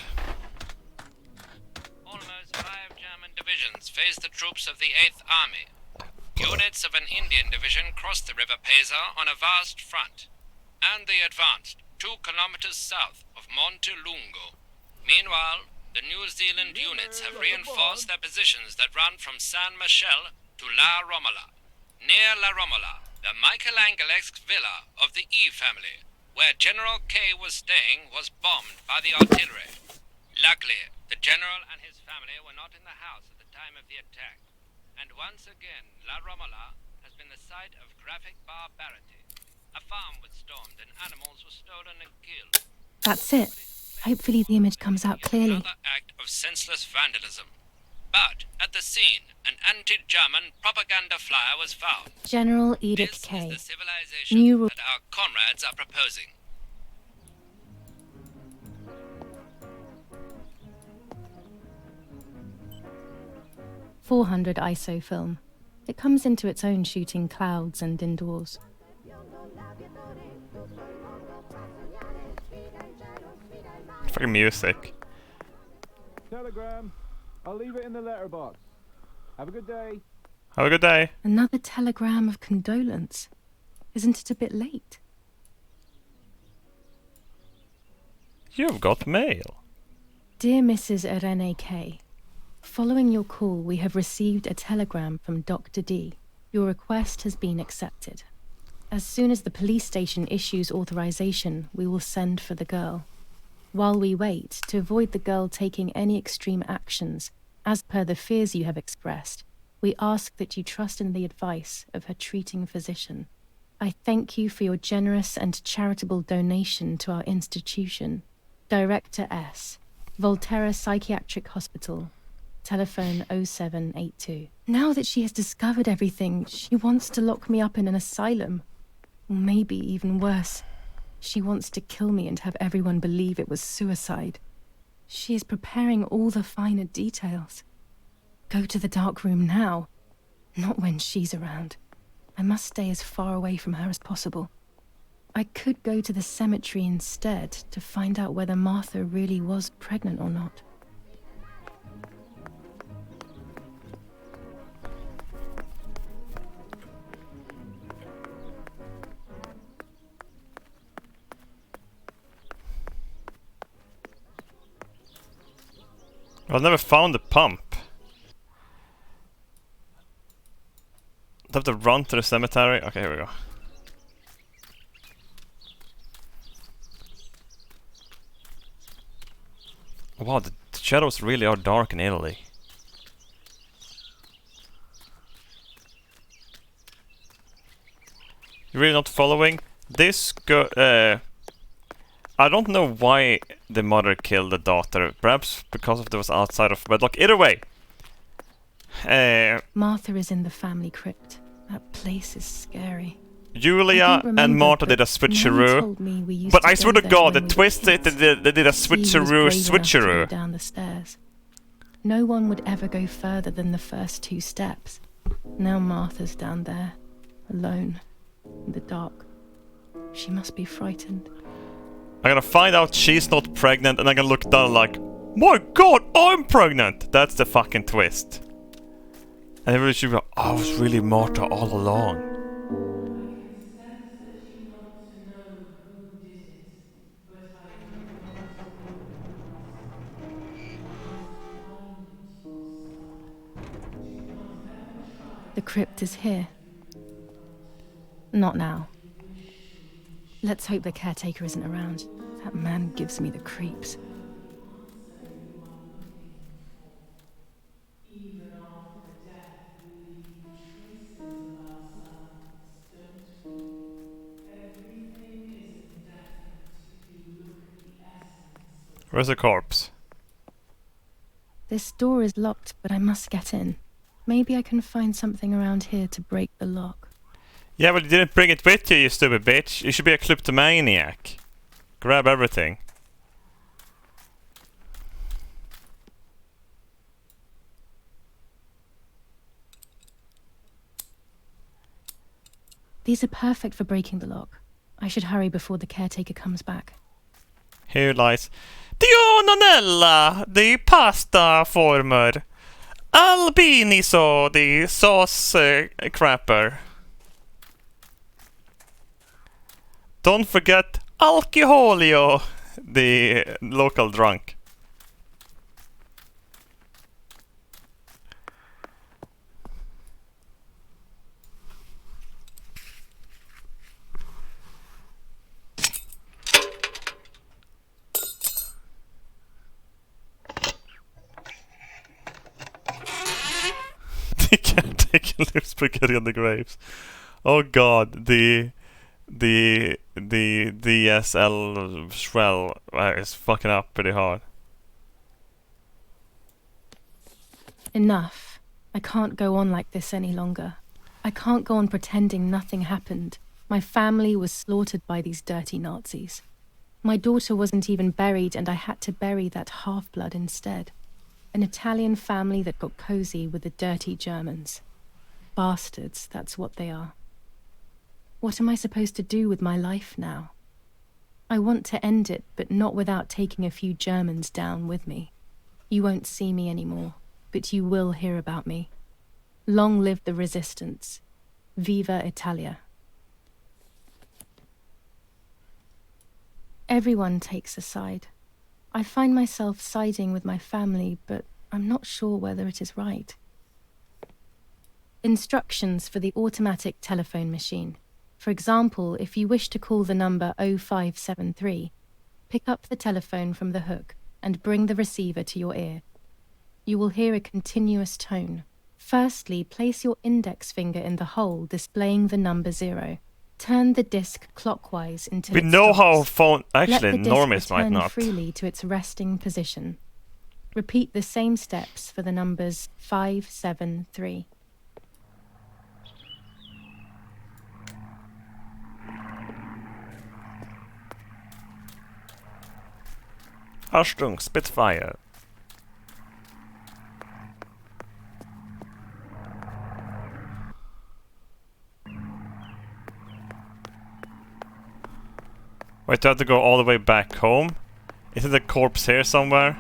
Almost 5 German divisions faced the troops of the 8th Army. Units of an Indian division crossed the River Pesa on a vast front, and they advanced 2 kilometers south of Monte Lungo. Meanwhile, the New Zealand units have reinforced their positions that run from San Michel to La Romola. Near La Romola, the Michelangelesque villa of the E family, where General K was staying, was bombed by the artillery. Luckily, the general and his family were not in the house at the time of the attack. And once again, La Romola has been the site of graphic barbarity. A farm was stormed and animals were stolen and killed. That's it. Hopefully the image comes out clearly. Another act of senseless vandalism. But at the scene, an anti-German propaganda flyer was found. General Edict K. The civilization New rule. that our comrades are proposing. .400 ISO film. It comes into its own shooting clouds and indoors. Fucking music. Telegram. I'll leave it in the letterbox. Have a good day. Have a good day. Another telegram of condolence. Isn't it a bit late? You've got mail. Dear Mrs. Irene K. Following your call, we have received a telegram from Dr. D. Your request has been accepted. As soon as the police station issues authorization, we will send for the girl. While we wait, to avoid the girl taking any extreme actions, as per the fears you have expressed, we ask that you trust in the advice of her treating physician. I thank you for your generous and charitable donation to our institution. Director S. Volterra Psychiatric Hospital. Telephone 0782. Now that she has discovered everything, she wants to lock me up in an asylum. Or maybe even worse. She wants to kill me and have everyone believe it was suicide. She is preparing all the finer details. Go to the dark room now. Not when she's around. I must stay as far away from her as possible. I could go to the cemetery instead to find out whether Martha really was pregnant or not. I've never found the pump. I have to run to the cemetery. Okay, here we go. Wow, the shadows really are dark in Italy. You're really not following? This I don't know why the mother killed the daughter. Perhaps because it was outside of wedlock. Either way. Martha is in the family crypt. That place is scary. Julia and Martha did a switcheroo. But I swear to God, the twist it, they did a switcheroo. Down the stairs. No one would ever go further than the first 2 steps. Now Martha's down there, alone, in the dark. She must be frightened. I'm gonna find out she's not pregnant and I'm gonna look down like, my God, I'm pregnant! That's the fucking twist. And everybody should go, oh, it was really Martha all along. The crypt is here. Not now. Let's hope the caretaker isn't around. That man gives me the creeps. Where's the corpse? This door is locked, but I must get in. Maybe I can find something around here to break the lock. Yeah, but you didn't bring it with you, you stupid bitch. You should be a kleptomaniac. Grab everything. These are perfect for breaking the lock. I should hurry before the caretaker comes back. Here lies Diononella di pastaformer. Albiniso di sauce crapper. Don't forget Alcoholio, the local drunk. They can't take and leave spaghetti on the graves. Oh god, the DSL Shrell is fucking up pretty hard. Enough. I can't go on like this any longer. I can't go on pretending nothing happened. My family was slaughtered by these dirty Nazis. My daughter wasn't even buried, and I had to bury that half-blood instead. An Italian family that got cozy with the dirty Germans. Bastards, that's what they are. What am I supposed to do with my life now? I want to end it, but not without taking a few Germans down with me. You won't see me anymore, but you will hear about me. Long live the resistance. Viva Italia. Everyone takes a side. I find myself siding with my family, but I'm not sure whether it is right. Instructions for the automatic telephone machine. For example, if you wish to call the number 0573, pick up the telephone from the hook and bring the receiver to your ear. You will hear a continuous tone. Firstly, place your index finger in the hole displaying the number 0. Turn the disc clockwise until we it know stops. how phone actually Let the normies disc might return not. freely to its resting position. Repeat the same steps for the numbers 573. Achtung, Spitfire. Wait, do I have to go all the way back home? Isn't the corpse here somewhere?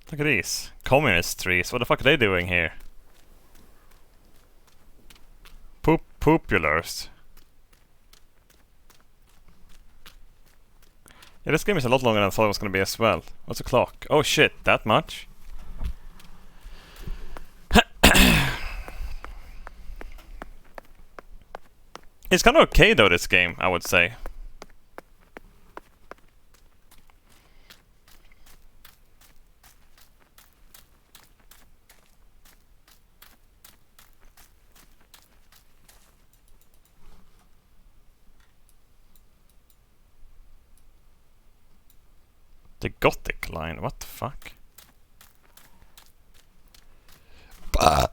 Look at these communist trees. What the fuck are they doing here? Populars. Yeah, this game is a lot longer than I thought it was gonna be as well. What's the clock? Oh shit, that much? It's kind of okay though, this game, I would say. The Gothic line, what the fuck? Bah.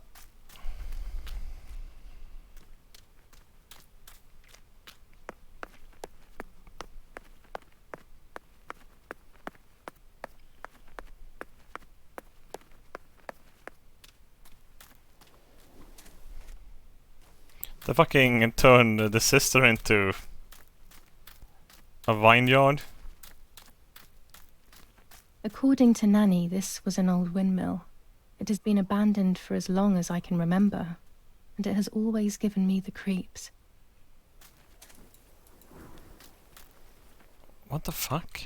They fucking turned the sister into a vineyard. According to Nanny, this was an old windmill. It has been abandoned for as long as I can remember, and it has always given me the creeps. What the fuck?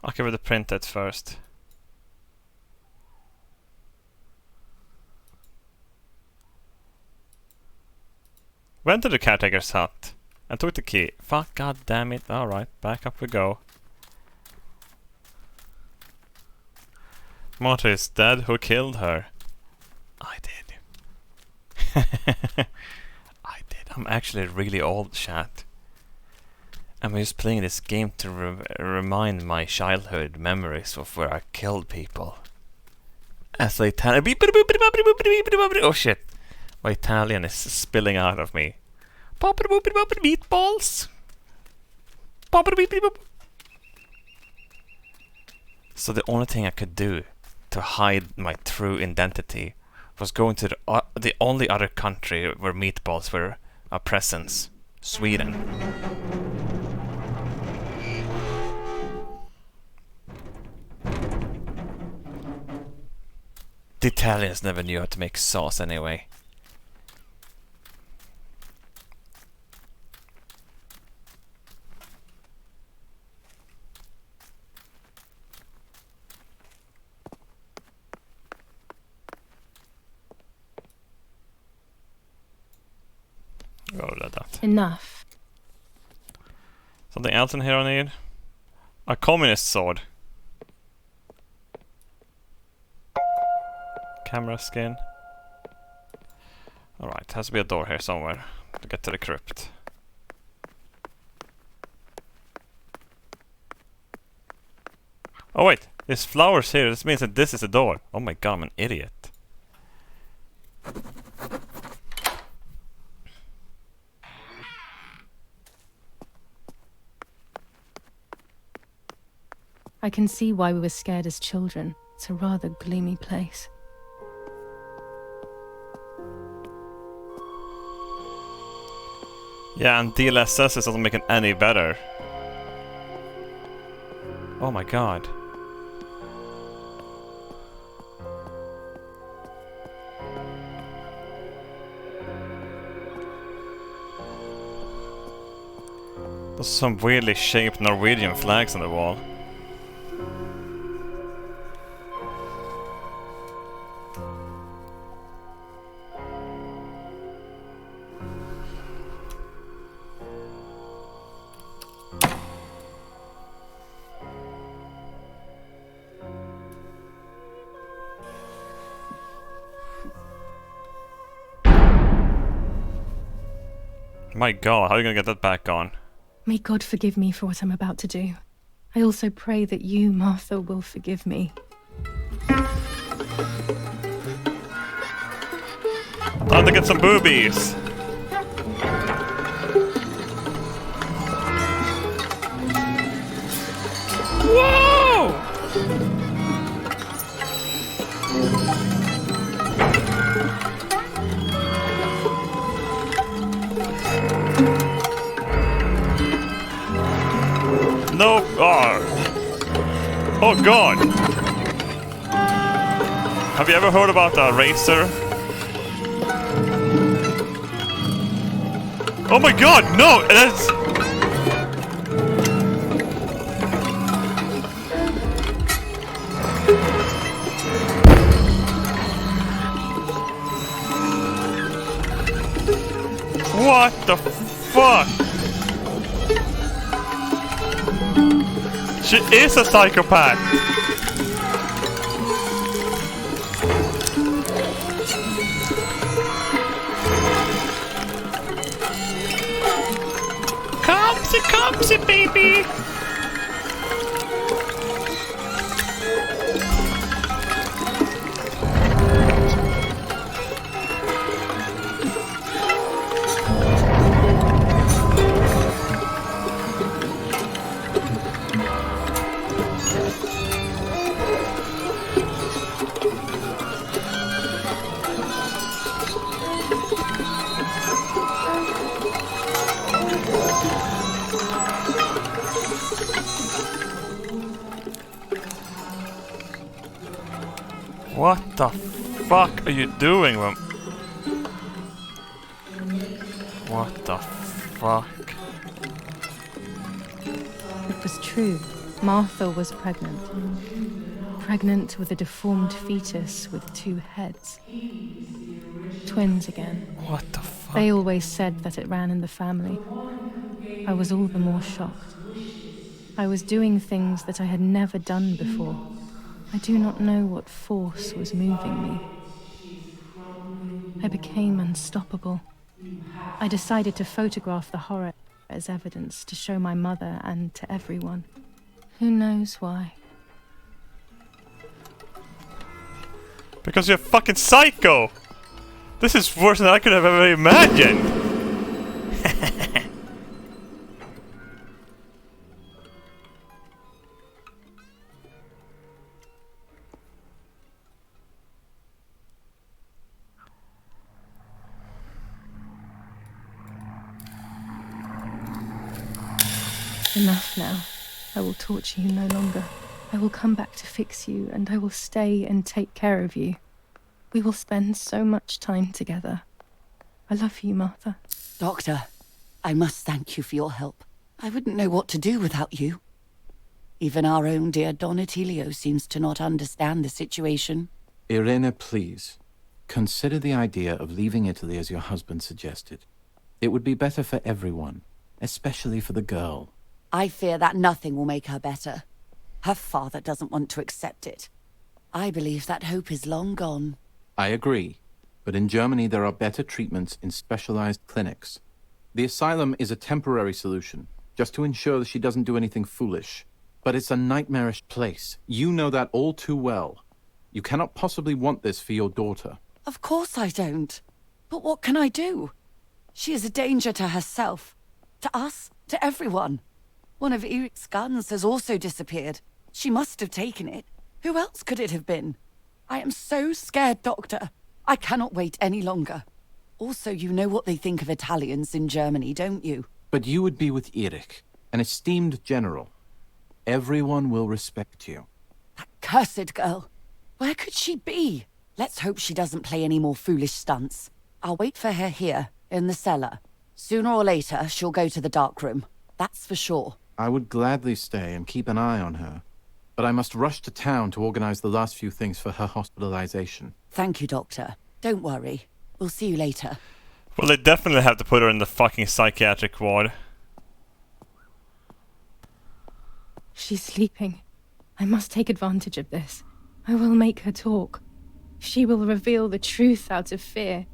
I'll give it a print at first. Went to the caretaker's hut and took the key. Fuck, god damn it. Alright, back up we go. Martha is dead. Who killed her? I did. I did. I'm actually really old, chat. I'm just playing this game to remind my childhood memories of where I killed people. As the Italian... Oh shit. My Italian is spilling out of me. Meatballs! So the only thing I could do to hide my true identity was going to the only other country where meatballs were a presence. Sweden. The Italians never knew how to make sauce anyway. Oh, that. Enough. Something else in here I need? A communist sword. Camera skin. Alright, has to be a door here somewhere to get to the crypt. Oh wait, there's flowers here. This means that this is a door. Oh my god, I'm an idiot. I can see why we were scared as children. It's a rather gloomy place. Yeah, and DLSS doesn't make it any better. Oh my god. There's some weirdly shaped Norwegian flags on the wall. My god, how are you gonna get that back on? May God forgive me for what I'm about to do. I also pray that you, Martha, will forgive me. Time to get some boobies! Whoa! No! Oh god! Have you ever heard about a racer? Oh my god! No! That's... What the fuck? She is a psychopath! Come, baby! What the fuck are you doing? What the fuck? It was true. Martha was pregnant. Pregnant with a deformed fetus with 2 heads. Twins again. What the fuck? They always said that it ran in the family. I was all the more shocked. I was doing things that I had never done before. I do not know what force was moving me. I became unstoppable. I decided to photograph the horror as evidence to show my mother and to everyone. Who knows why? Because you're fucking psycho! This is worse than I could have ever imagined! Enough now. I will torture you no longer. I will come back to fix you, and I will stay and take care of you. We will spend so much time together. I love you, Martha. Doctor, I must thank you for your help. I wouldn't know what to do without you. Even our own dear Don Attilio seems to not understand the situation. Irene, please. Consider the idea of leaving Italy as your husband suggested. It would be better for everyone, especially for the girl. I fear that nothing will make her better. Her father doesn't want to accept it. I believe that hope is long gone. I agree, but in Germany there are better treatments in specialized clinics. The asylum is a temporary solution, just to ensure that she doesn't do anything foolish. But it's a nightmarish place. You know that all too well. You cannot possibly want this for your daughter. Of course I don't. But what can I do? She is a danger to herself, to us, to everyone. One of Eric's guns has also disappeared. She must have taken it. Who else could it have been? I am so scared, Doctor. I cannot wait any longer. Also, you know what they think of Italians in Germany, don't you? But you would be with Eric, an esteemed general. Everyone will respect you. That cursed girl. Where could she be? Let's hope she doesn't play any more foolish stunts. I'll wait for her here, in the cellar. Sooner or later, she'll go to the dark room. That's for sure. I would gladly stay and keep an eye on her. But I must rush to town to organize the last few things for her hospitalization. Thank you, Doctor. Don't worry. We'll see you later. Well, they definitely have to put her in the fucking psychiatric ward. She's sleeping. I must take advantage of this. I will make her talk. She will reveal the truth out of fear.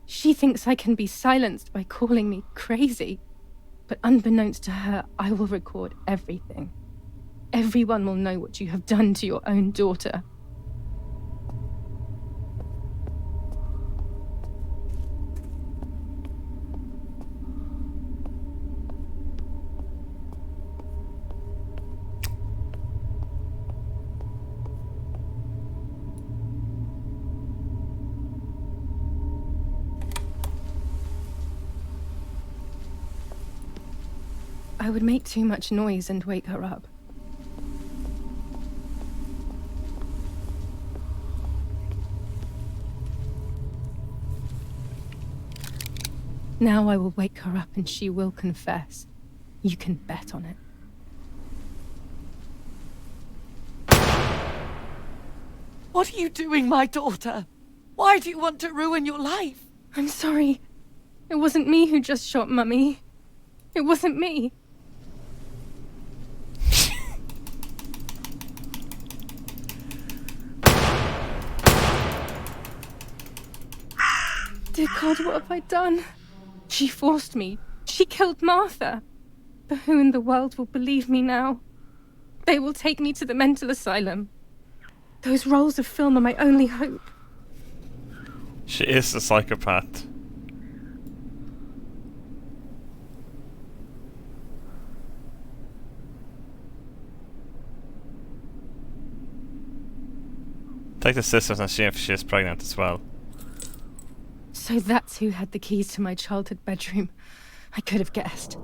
She thinks I can be silenced by calling me crazy. But unbeknownst to her, I will record everything. Everyone will know what you have done to your own daughter. I would make too much noise and wake her up. Now I will wake her up and she will confess. You can bet on it. What are you doing, my daughter? Why do you want to ruin your life? I'm sorry. It wasn't me who just shot Mummy. It wasn't me. Dear God, what have I done? She forced me. She killed Martha. But who in the world will believe me now? They will take me to the mental asylum. Those rolls of film are my only hope. She is a psychopath. Take the sisters and see if she is pregnant as well. So that's who had the keys to my childhood bedroom. I could have guessed.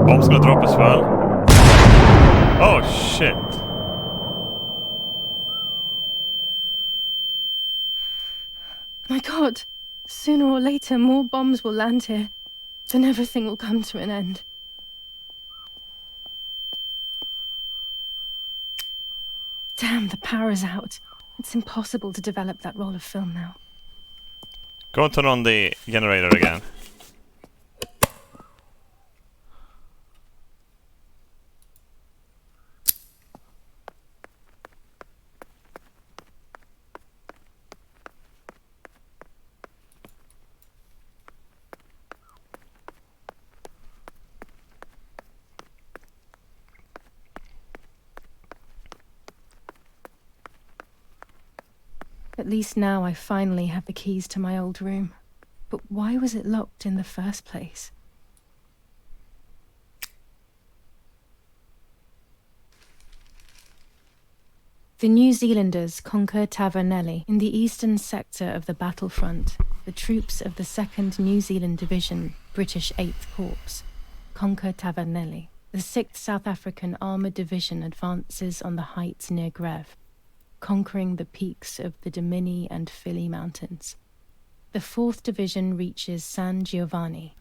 Bomb's gonna drop as well. Oh shit. My God. Sooner or later, more bombs will land here. then everything will come to an end. Damn, the power's out. It's impossible to develop that roll of film now. Go and turn on the generator again. At least now I finally have the keys to my old room. But why was it locked in the first place? The New Zealanders conquer Tavernelli. In the eastern sector of the battlefront, the troops of the 2nd New Zealand Division, British 8th Corps, conquer Tavernelli. The 6th South African Armoured Division advances on the heights near Greve, conquering the peaks of the Dimini and Philly Mountains. The 4th Division reaches San Giovanni.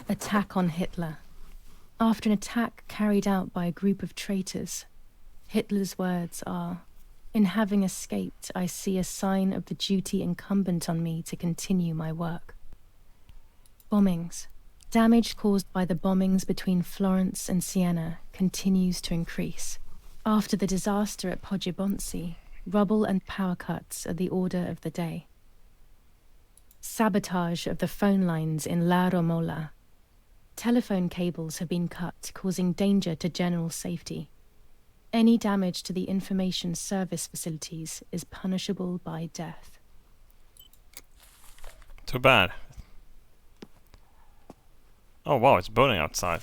Attack on Hitler. After an attack carried out by a group of traitors, Hitler's words are, "In having escaped, I see a sign of the duty incumbent on me to continue my work." Bombings. Damage caused by the bombings between Florence and Siena continues to increase. After the disaster at Poggibonsi, rubble and power cuts are the order of the day. Sabotage of the phone lines in La Romola. Telephone cables have been cut, causing danger to general safety. Any damage to the information service facilities is punishable by death. Too bad. Oh wow, it's burning outside.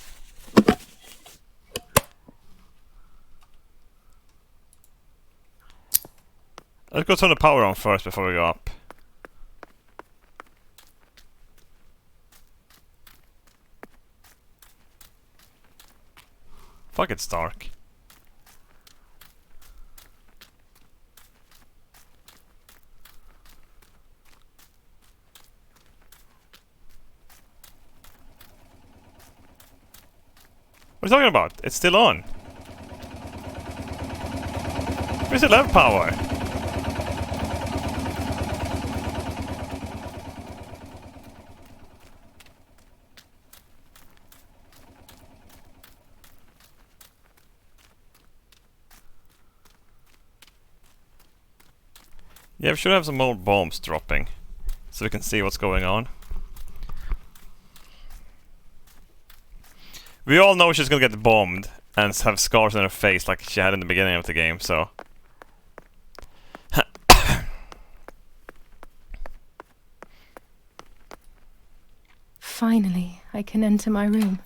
Let's go turn the power on first before we go up. Fuck, it's dark. What are you talking about? It's still on. We still have power. Yeah, we should have some more bombs dropping, so we can see what's going on. We all know she's gonna get bombed and have scars on her face like she had in the beginning of the game, so... Finally, I can enter my room.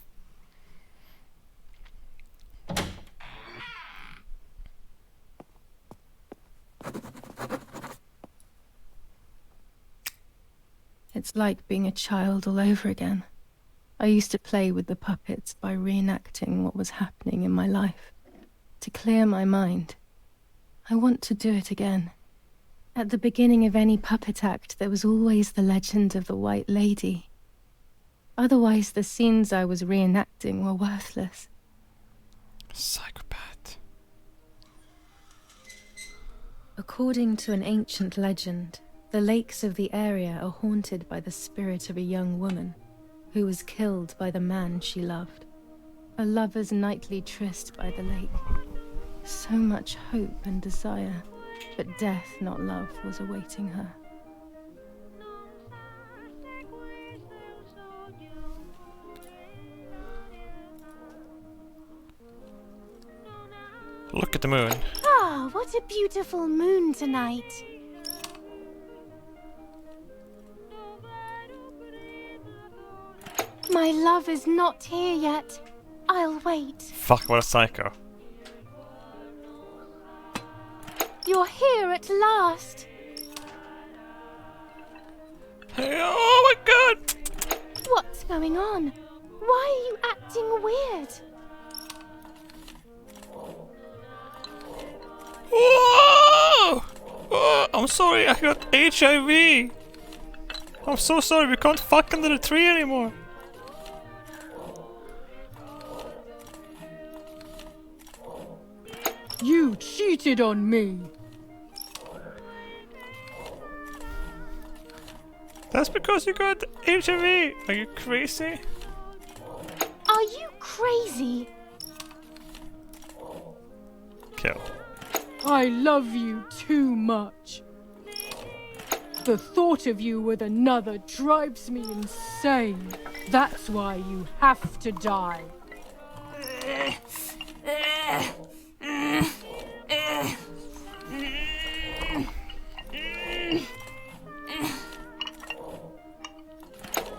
It's like being a child all over again. I used to play with the puppets by reenacting what was happening in my life, to clear my mind. I want to do it again. At the beginning of any puppet act, there was always the legend of the White Lady. Otherwise, the scenes I was reenacting were worthless. Psychopath. According to an ancient legend, the lakes of the area are haunted by the spirit of a young woman who was killed by the man she loved. A lover's nightly tryst by the lake. So much hope and desire, but death, not love, was awaiting her. Look at the moon. Oh, what a beautiful moon tonight. My love is not here yet. I'll wait. Fuck, what a psycho. You're here at last. Hey, oh my god! What's going on? Why are you acting weird? Whoa! Oh, I'm sorry, I got HIV. I'm so sorry, we can't fuck under the tree anymore. You cheated on me. That's because you got HIV. Are you crazy? Are you crazy? Kill. I love you too much. The thought of you with another drives me insane. That's why you have to die.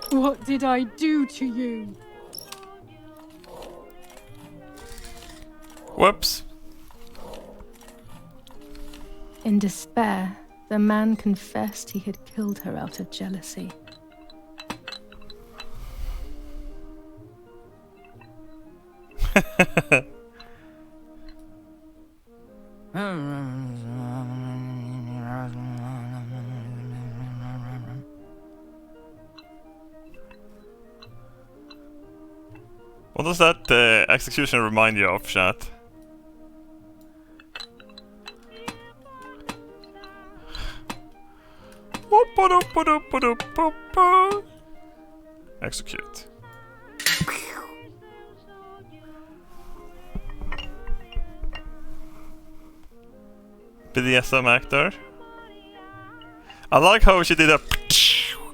What did I do to you? Whoops. In despair, the man confessed he had killed her out of jealousy. What does that execution remind you of, chat? Execute. BDSM actor. I like how she did a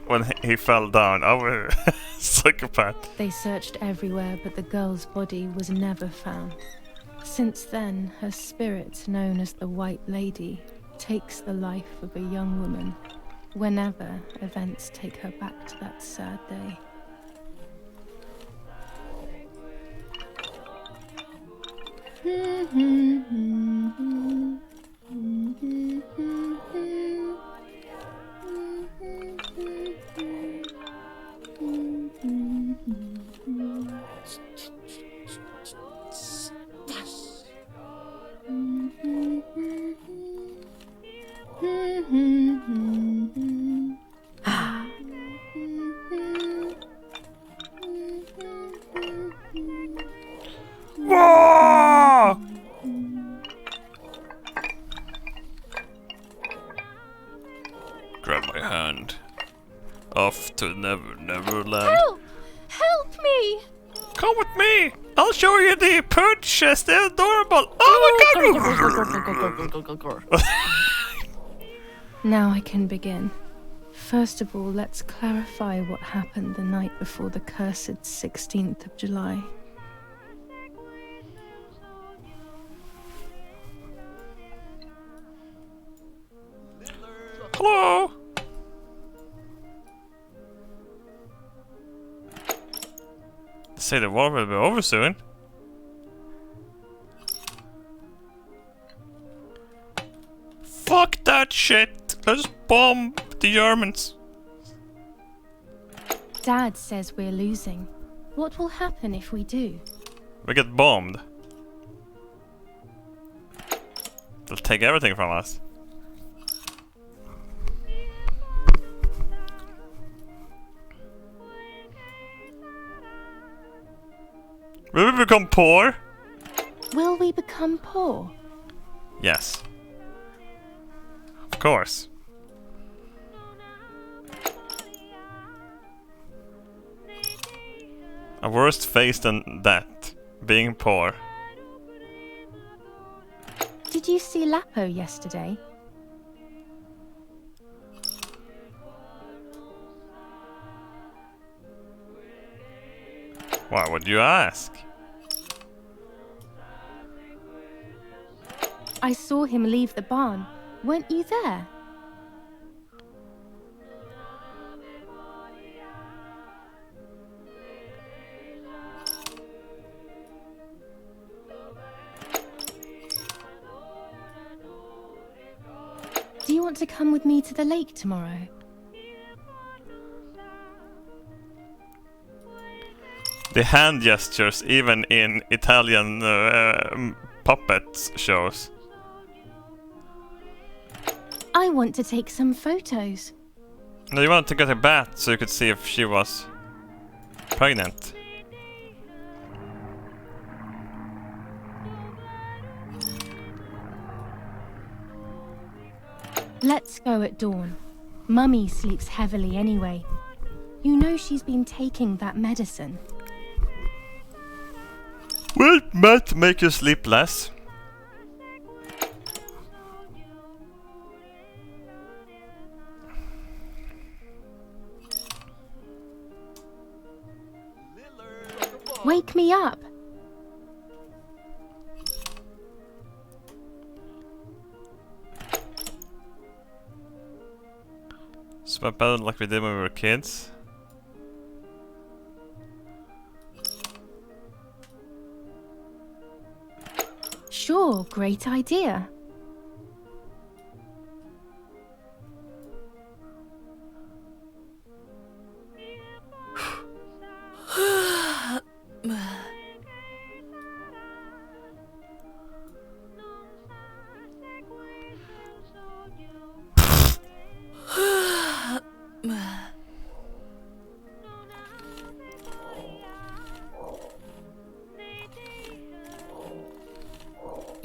when he fell down. Our psychopath. They searched everywhere, but the girl's body was never found. Since then, her spirit, known as the White Lady, takes the life of a young woman whenever events take her back to that sad day. Whoa! Grab my hand. Off to Neverland. Help! Help me! Come with me! I'll show you the purchase. They're adorable. Oh my god! Now I can begin. First of all, let's clarify what happened the night before the cursed 16th of July. Hello? They say the war will be over soon. Fuck that shit! Let's bomb the Germans. Dad says we're losing. What will happen if we do? We get bombed. They'll take everything from us. Will we become poor? Will we become poor? Yes. Of course. A worse face than that. Being poor. Did you see Lapo yesterday? Why would you ask? I saw him leave the barn. Weren't you there? Do you want to come with me to the lake tomorrow? The hand gestures, even in Italian puppet shows. I want to take some photos. No, you wanted to get a bat so you could see if she was pregnant. Let's go at dawn. Mummy sleeps heavily anyway. You know she's been taking that medicine. Will Matt make you sleep less? Wake me up. Swap out like we did when we were kids. Sure, great idea.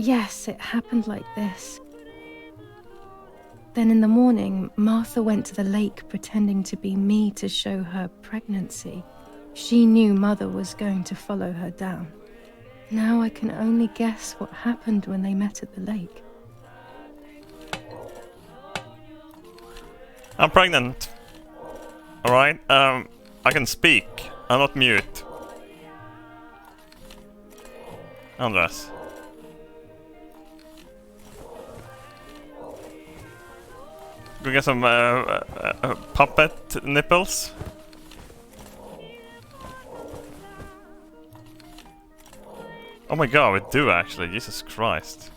Yes, it happened like this. Then in the morning, Martha went to the lake pretending to be me to show her pregnancy. She knew Mother was going to follow her down. Now I can only guess what happened when they met at the lake. I'm pregnant. Alright, I can speak. I'm not mute. Andres. Go get some puppet nipples. Oh my god, we do actually, Jesus Christ.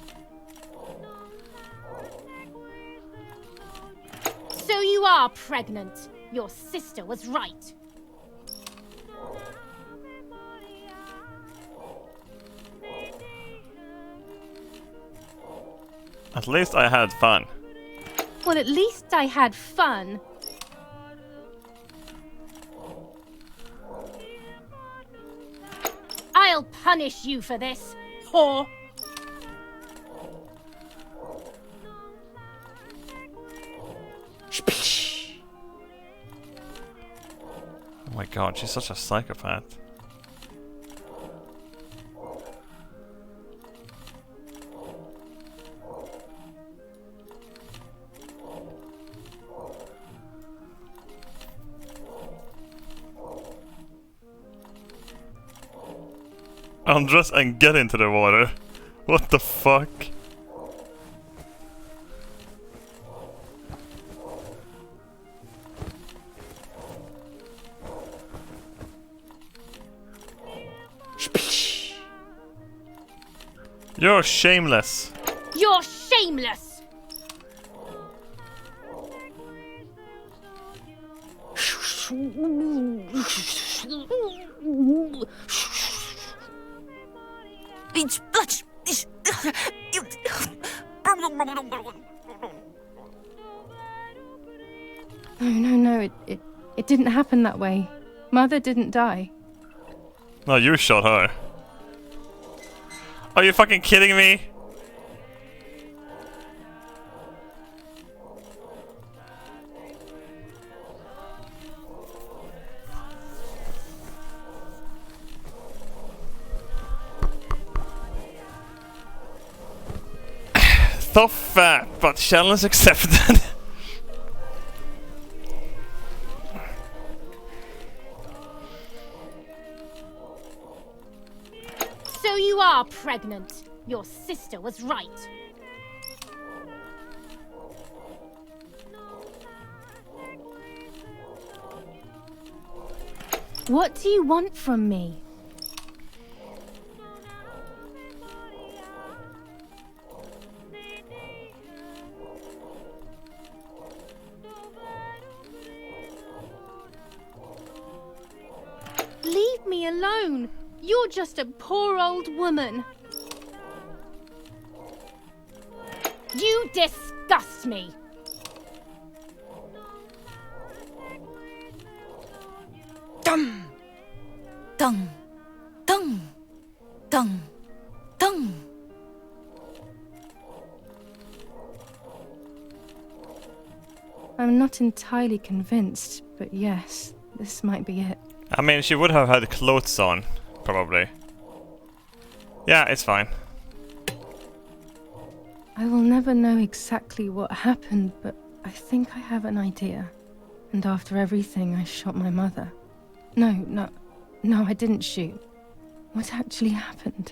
So you are pregnant. Your sister was right. At least I had fun. Well, at least I had fun. I'll punish you for this, whore. Oh my god, she's such a psychopath. Undress and get into the water. What the fuck? You're shameless. You're shameless. No, it didn't happen that way. Mother didn't die. No, you shot her. Are you fucking kidding me? Tough fat, but challenge accepted. So you are pregnant. Your sister was right. What do you want from me? Leave me alone. You're just a poor old woman. You disgust me. Dum! Dung! Dung! Dung! Dung! I'm not entirely convinced, but yes, this might be it. I mean, she would have had clothes on, probably. Yeah, it's fine. I will never know exactly what happened, but I think I have an idea. And after everything, I shot my mother. No, I didn't shoot. What actually happened?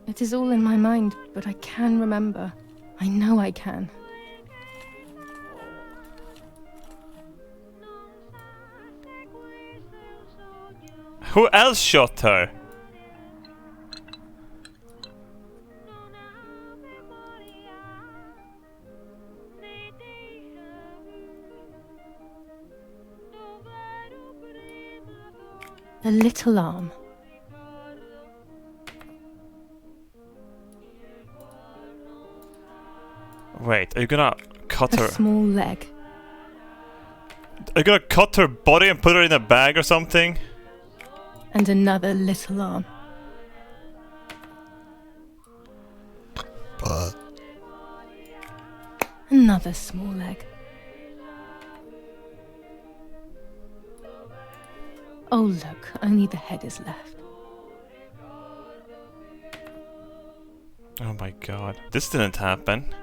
It is all in my mind, but I can remember. I know I can. Who else shot her? The little arm. Wait, are you gonna cut her? A small leg. Are you gonna cut her body and put her in a bag or something? And another little arm. Another small leg. Oh look, only the head is left. Oh my god, this didn't happen.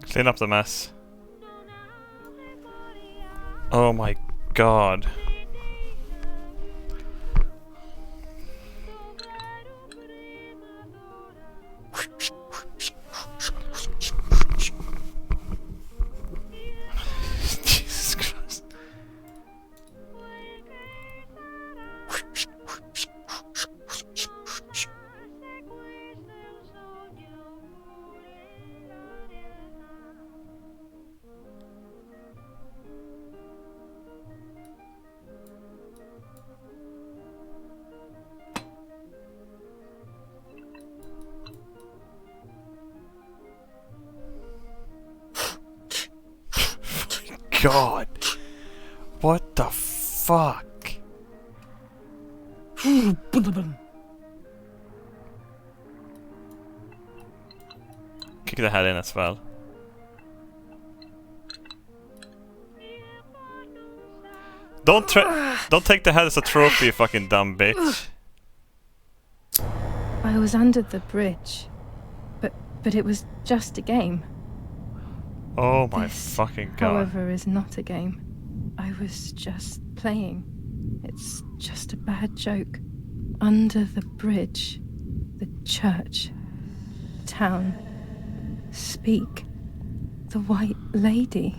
Clean up the mess. Oh my god. Jesus Christ. God. What the fuck? Kick the head in as well. Don't take the head as a trophy, you fucking dumb bitch. I was under the bridge, but it was just a game. Oh my fucking god. However, is not a game. I was just playing. It's just a bad joke. Under the bridge, the church, town, speak, the white lady.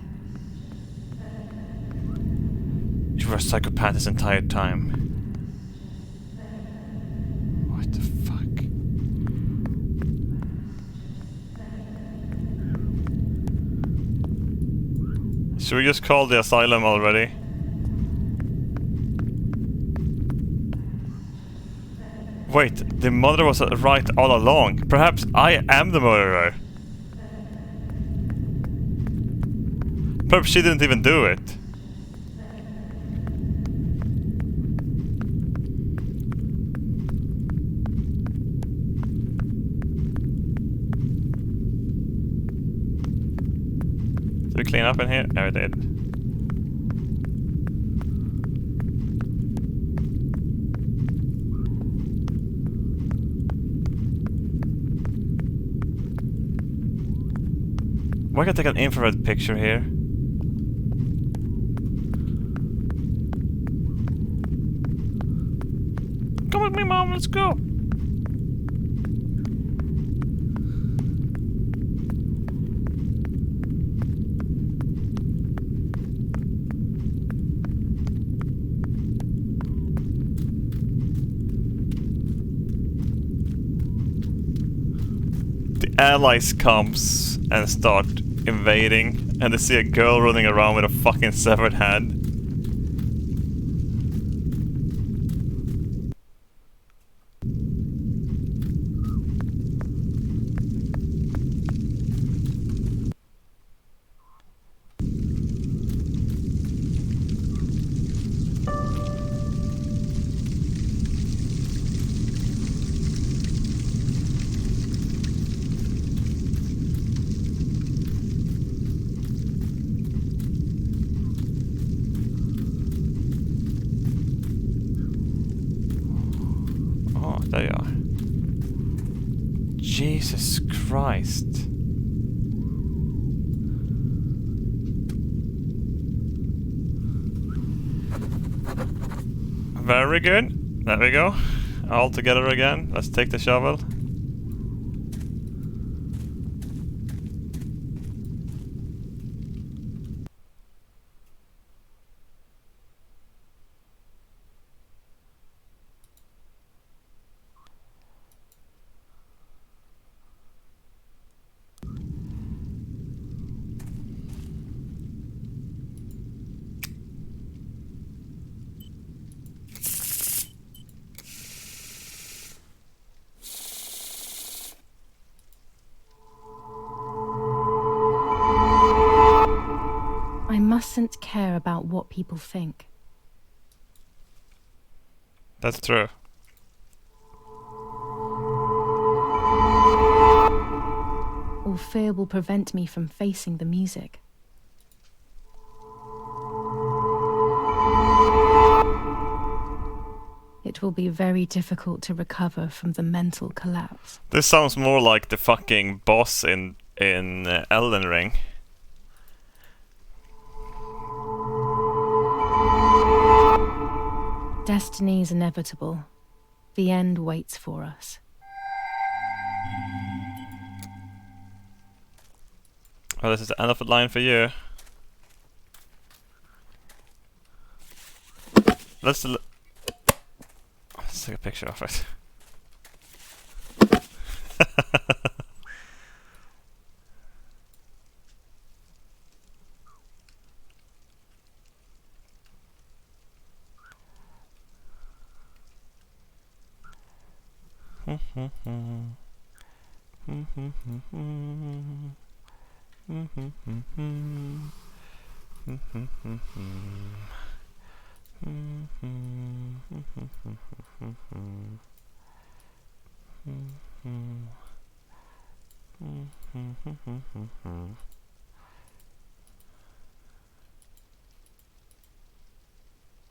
You were a psychopath this entire time. What the fuck? Should we just call the asylum already? Wait, the mother was right all along. Perhaps I am the murderer. Perhaps she didn't even do it. Did we clean up in here? No, we did. Why can't I take an infrared picture here? Come with me, Mom, let's go! The allies comes and start invading, and they see a girl running around with a fucking severed head. Jesus Christ. Very good. There we go. All together again. Let's take the shovel. I mustn't care about what people think. That's true. Or fear will prevent me from facing the music. It will be very difficult to recover from the mental collapse. This sounds more like the fucking boss in Elden Ring. Destiny is inevitable. The end waits for us. Well, this is the end of the line for you. Let's take a picture of it.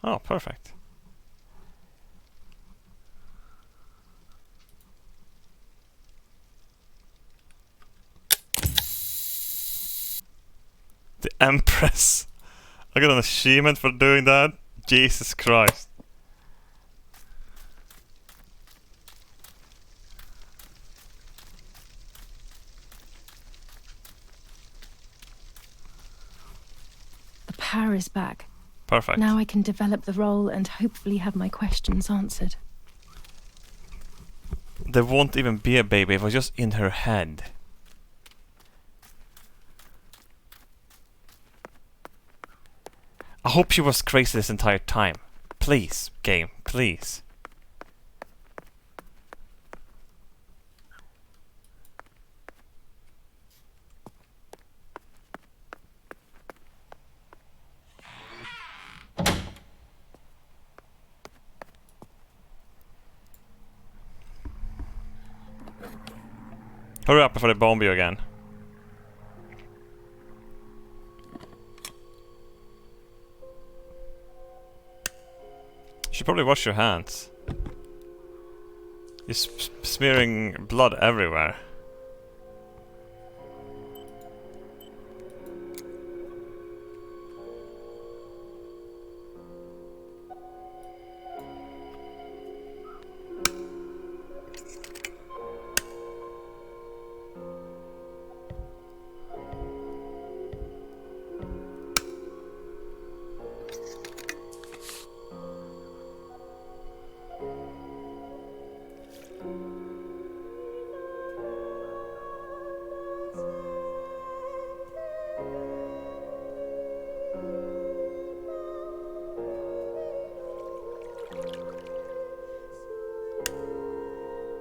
Oh, perfect. The Empress. I got an achievement for doing that. Jesus Christ. The power is back. Perfect. Now I can develop the role and hopefully have my questions answered. There won't even be a baby, it was just in her head. I hope she was crazy this entire time. Please, game, please. Hurry up before they bomb you again. You should probably wash your hands. You're smearing blood everywhere.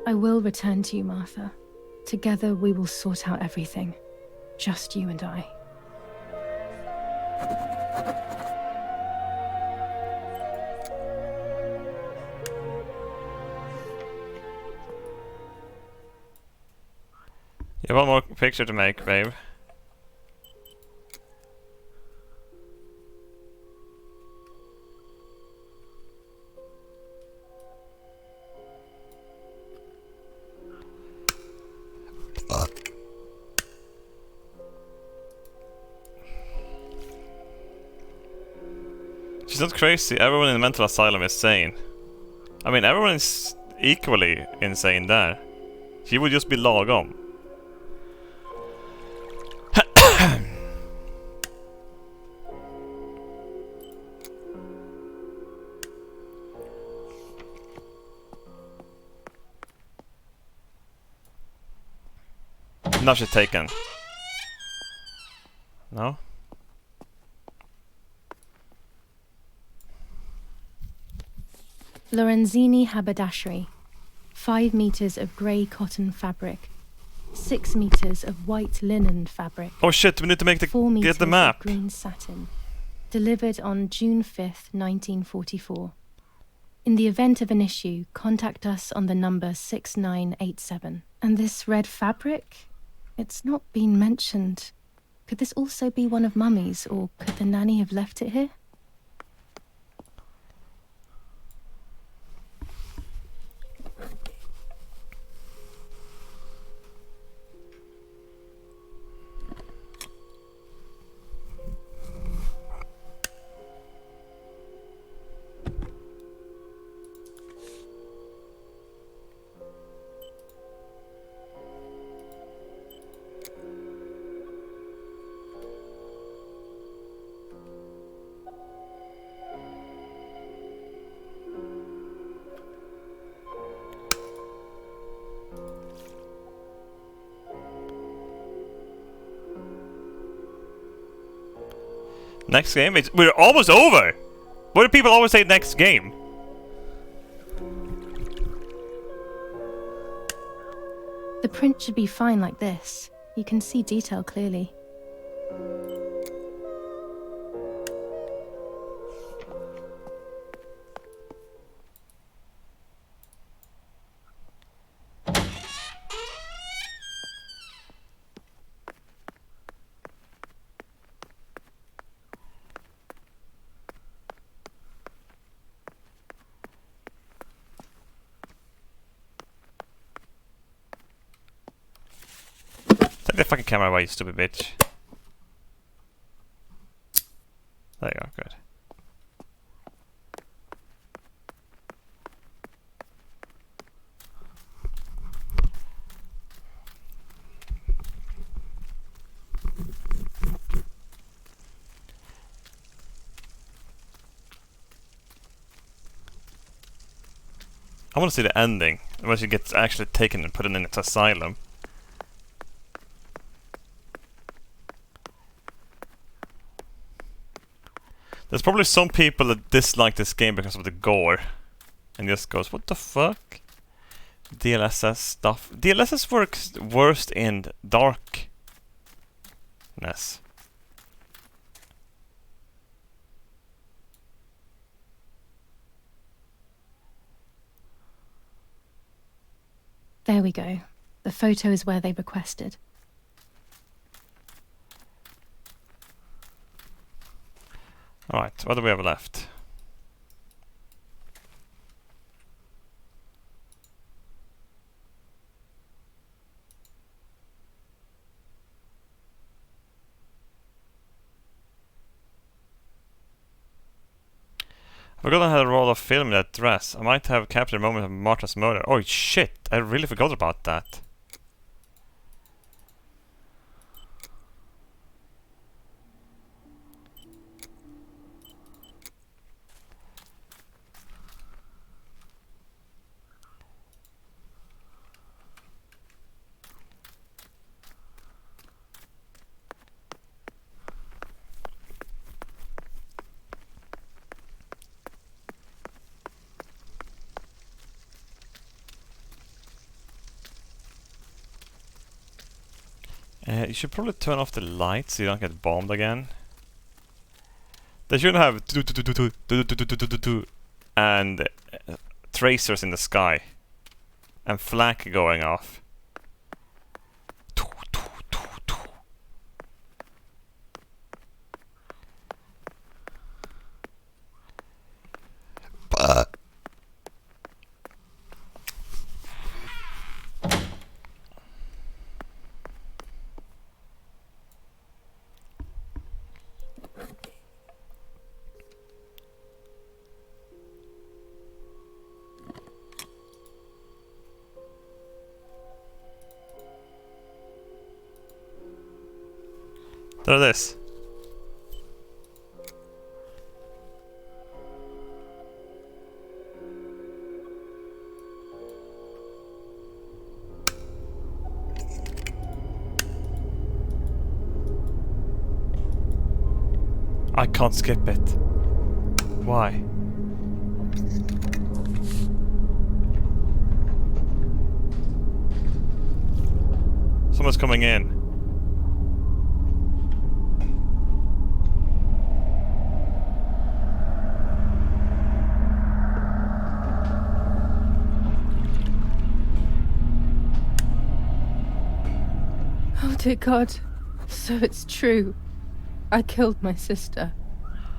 I will return to you, Martha. Together we will sort out everything. Just you and I. You have one more picture to make, babe. She's not crazy. Everyone in the mental asylum is sane. I mean, everyone is equally insane there. She would just be lagom. Now she's taken. No? Lorenzini haberdashery. 5 meters of grey cotton fabric. 6 meters of white linen fabric. Oh shit, we need to make the 4 meters get the map. of green satin. Delivered on June 5th, 1944. In the event of an issue, contact us on the number 6987. And this red fabric? It's not been mentioned. Could this also be one of Mummy's, or could the nanny have left it here? Next game? We're almost over! Why do people always say next game? The print should be fine like this. You can see detail clearly. Take the fucking camera away, you stupid bitch. There you go, good. I want to see the ending, when she gets actually taken and put in an asylum. There's probably some people that dislike this game because of the gore. And just goes, what the fuck? DLSS stuff. DLSS works worst in darkness. There we go. The photo is where they requested. Alright, what do we have left? I forgot I had a roll of film in that dress. I might have captured a moment of Martha's murder. Oh shit, I really forgot about that. You should probably turn off the lights so you don't get bombed again. They shouldn't have and tracers in the sky and flak going off. There it is. I can't skip it. Why? Someone's coming in. Oh dear God. So it's true. I killed my sister.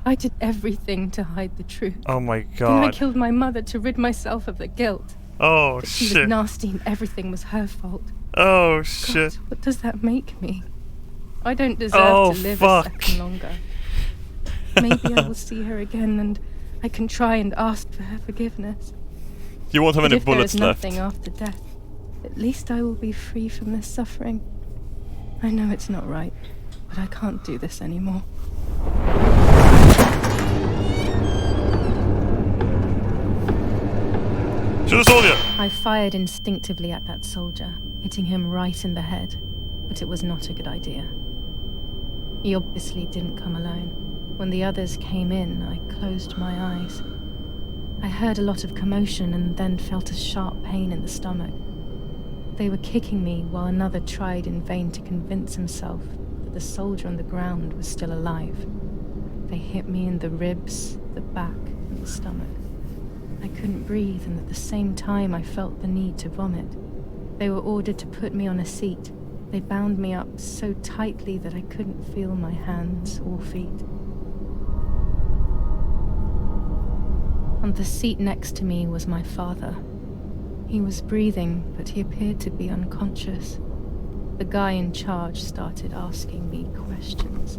I did everything to hide the truth. Oh my Then I god. killed my mother to rid myself of the guilt. Oh That she was shit. nasty and everything was her fault. Oh shit. God, what does that make me? I don't deserve to live a second longer. Maybe I will see her again and I can try and ask for her forgiveness. You won't have But any if there bullets is left. nothing after death, at least I will be free from this suffering. I know it's not right, but I can't do this anymore. Shoot a soldier! I fired instinctively at that soldier, hitting him right in the head, but it was not a good idea. He obviously didn't come alone. When the others came in, I closed my eyes. I heard a lot of commotion and then felt a sharp pain in the stomach. They were kicking me while another tried in vain to convince himself that the soldier on the ground was still alive. They hit me in the ribs, the back, and the stomach. I couldn't breathe, and at the same time I felt the need to vomit. They were ordered to put me on a seat. They bound me up so tightly that I couldn't feel my hands or feet. On the seat next to me was my father. He was breathing, but he appeared to be unconscious. The guy in charge started asking me questions.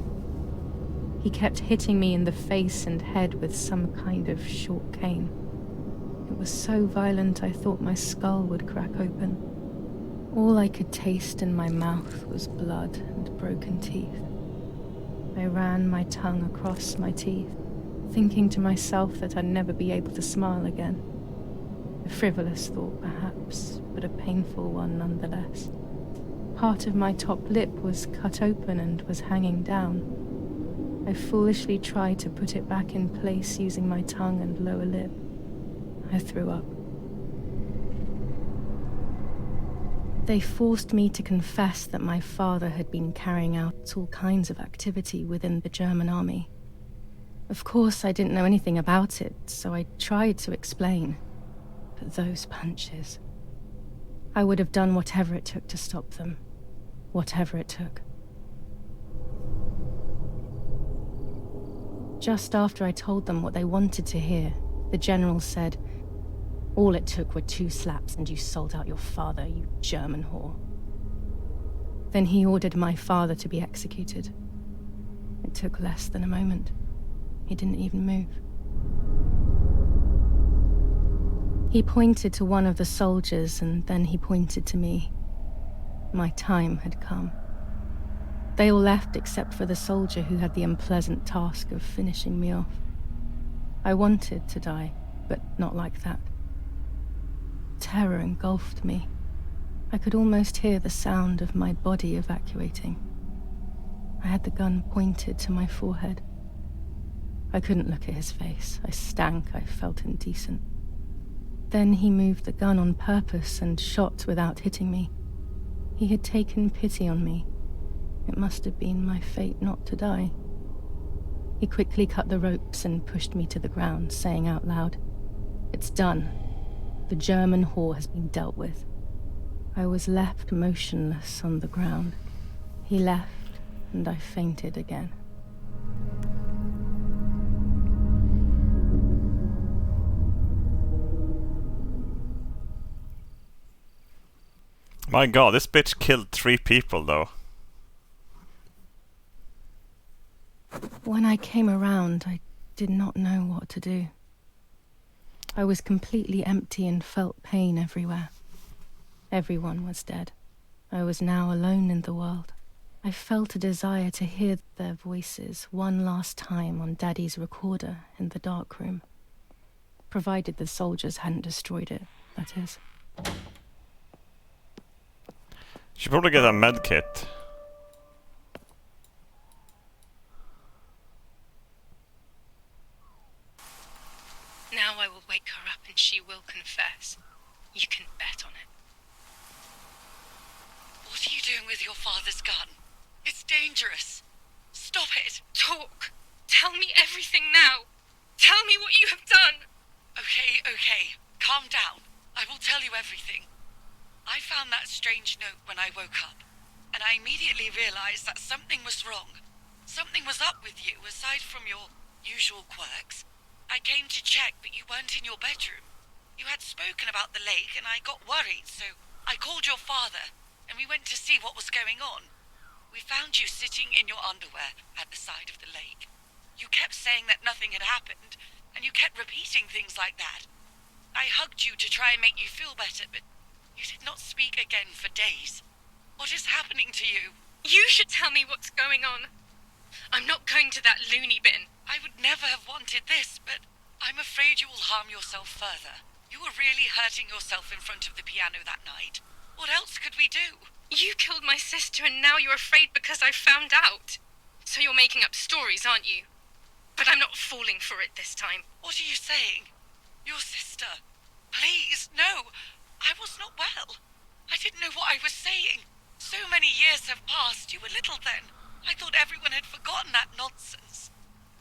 He kept hitting me in the face and head with some kind of short cane. It was so violent I thought my skull would crack open. All I could taste in my mouth was blood and broken teeth. I ran my tongue across my teeth, thinking to myself that I'd never be able to smile again. A frivolous thought, perhaps, but a painful one nonetheless. Part of my top lip was cut open and was hanging down. I foolishly tried to put it back in place using my tongue and lower lip. I threw up. They forced me to confess that my father had been carrying out all kinds of activity within the German army. Of course, I didn't know anything about it, so I tried to explain. But those punches... I would have done whatever it took to stop them. Whatever it took. Just after I told them what they wanted to hear, the general said, "All it took were 2 slaps and you sold out your father, you German whore." Then he ordered my father to be executed. It took less than a moment. He didn't even move. He pointed to one of the soldiers and then he pointed to me. My time had come. They all left except for the soldier who had the unpleasant task of finishing me off. I wanted to die, but not like that. Terror engulfed me. I could almost hear the sound of my body evacuating. I had the gun pointed to my forehead. I couldn't look at his face. I stank. I felt indecent. Then he moved the gun on purpose and shot without hitting me. He had taken pity on me. It must have been my fate not to die. He quickly cut the ropes and pushed me to the ground, saying out loud, "It's done. The German whore has been dealt with." I was left motionless on the ground. He left, and I fainted again. My god, this bitch killed 3 people though. When I came around, I did not know what to do. I was completely empty and felt pain everywhere. Everyone was dead. I was now alone in the world. I felt a desire to hear their voices one last time on Daddy's recorder in the dark room. Provided the soldiers hadn't destroyed it, that is. Should probably get a med kit. Now I will wake her up and she will confess. You can bet on it. What are you doing with your father's gun? It's dangerous. Stop it. Talk. Tell me everything now. Tell me what you have done. Okay. Calm down. I will tell you everything. I found that strange note when I woke up, and I immediately realized that something was wrong. Something was up with you, aside from your usual quirks. I came to check, but you weren't in your bedroom. You had spoken about the lake, and I got worried, so I called your father, and we went to see what was going on. We found you sitting in your underwear at the side of the lake. You kept saying that nothing had happened, and you kept repeating things like that. I hugged you to try and make you feel better, but you did not speak again for days. What is happening to you? You should tell me what's going on. I'm not going to that loony bin. I would never have wanted this, but I'm afraid you will harm yourself further. You were really hurting yourself in front of the piano that night. What else could we do? You killed my sister and now you're afraid because I found out. So you're making up stories, aren't you? But I'm not falling for it this time. What are you saying? Your sister? Please, no. I was not well. I didn't know what I was saying. So many years have passed. You were little then. I thought everyone had forgotten that nonsense.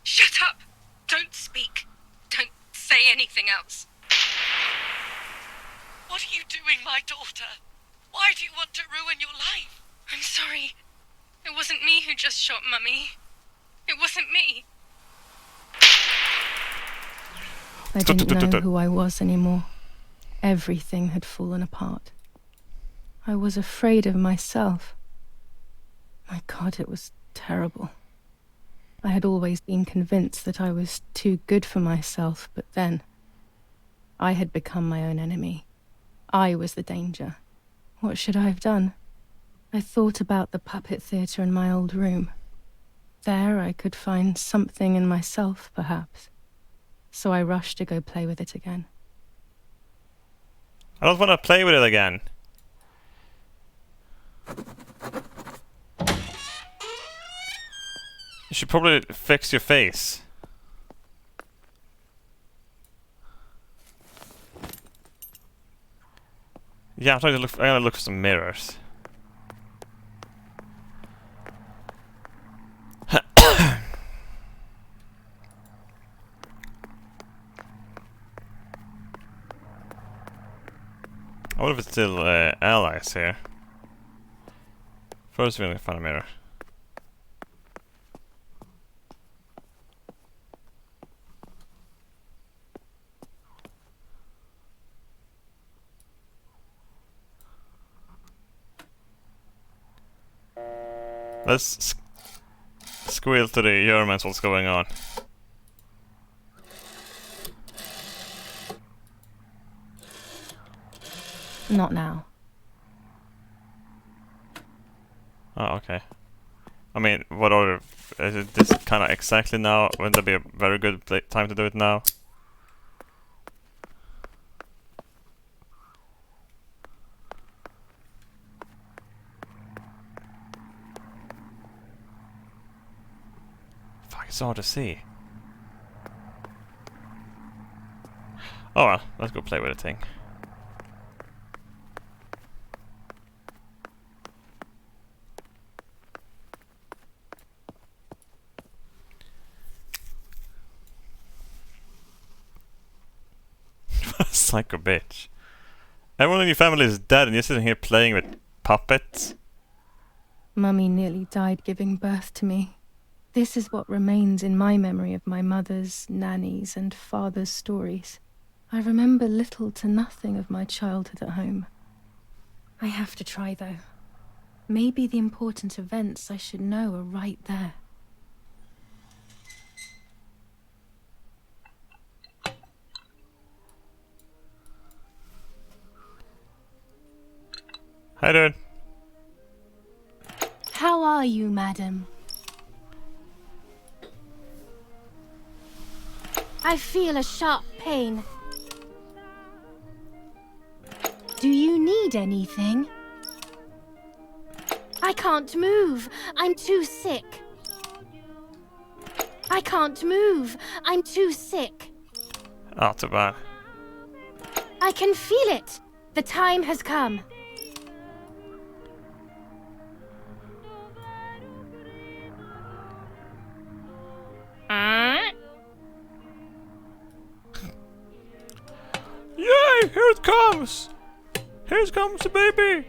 Shut up! Don't speak. Don't say anything else. What are you doing, my daughter? Why do you want to ruin your life? I'm sorry. It wasn't me who just shot Mummy. It wasn't me. I didn't know who I was anymore. Everything had fallen apart. I was afraid of myself. My God, it was terrible. I had always been convinced that I was too good for myself, but then I had become my own enemy. I was the danger. What should I have done? I thought about the puppet theatre in my old room. There I could find something in myself, perhaps. So I rushed to go play with it again. I don't want to play with it again. You should probably fix your face. Yeah, I'm trying to look. I gotta look for some mirrors. I wonder if it's still allies here. First, we're gonna find a mirror. Let's squeal to the Germans what's going on. Not now. Oh, okay. I mean, what order? Is it this kind of exactly now? Wouldn't that be a very good time to do it now? Fuck, it's hard to see. Oh well, let's go play with the thing. Psycho bitch. Everyone in your family is dead and you're sitting here playing with puppets? Mummy nearly died giving birth to me. This is what remains in my memory of my mother's, nanny's and father's stories. I remember little to nothing of my childhood at home. I have to try though. Maybe the important events I should know are right there. Hi, dude. How are you, madam? I feel a sharp pain. Do you need anything? I can't move. I'm too sick. I can't move. I'm too sick. Oh, too bad. I can feel it. The time has come. Yay! Here it comes! Here comes the baby!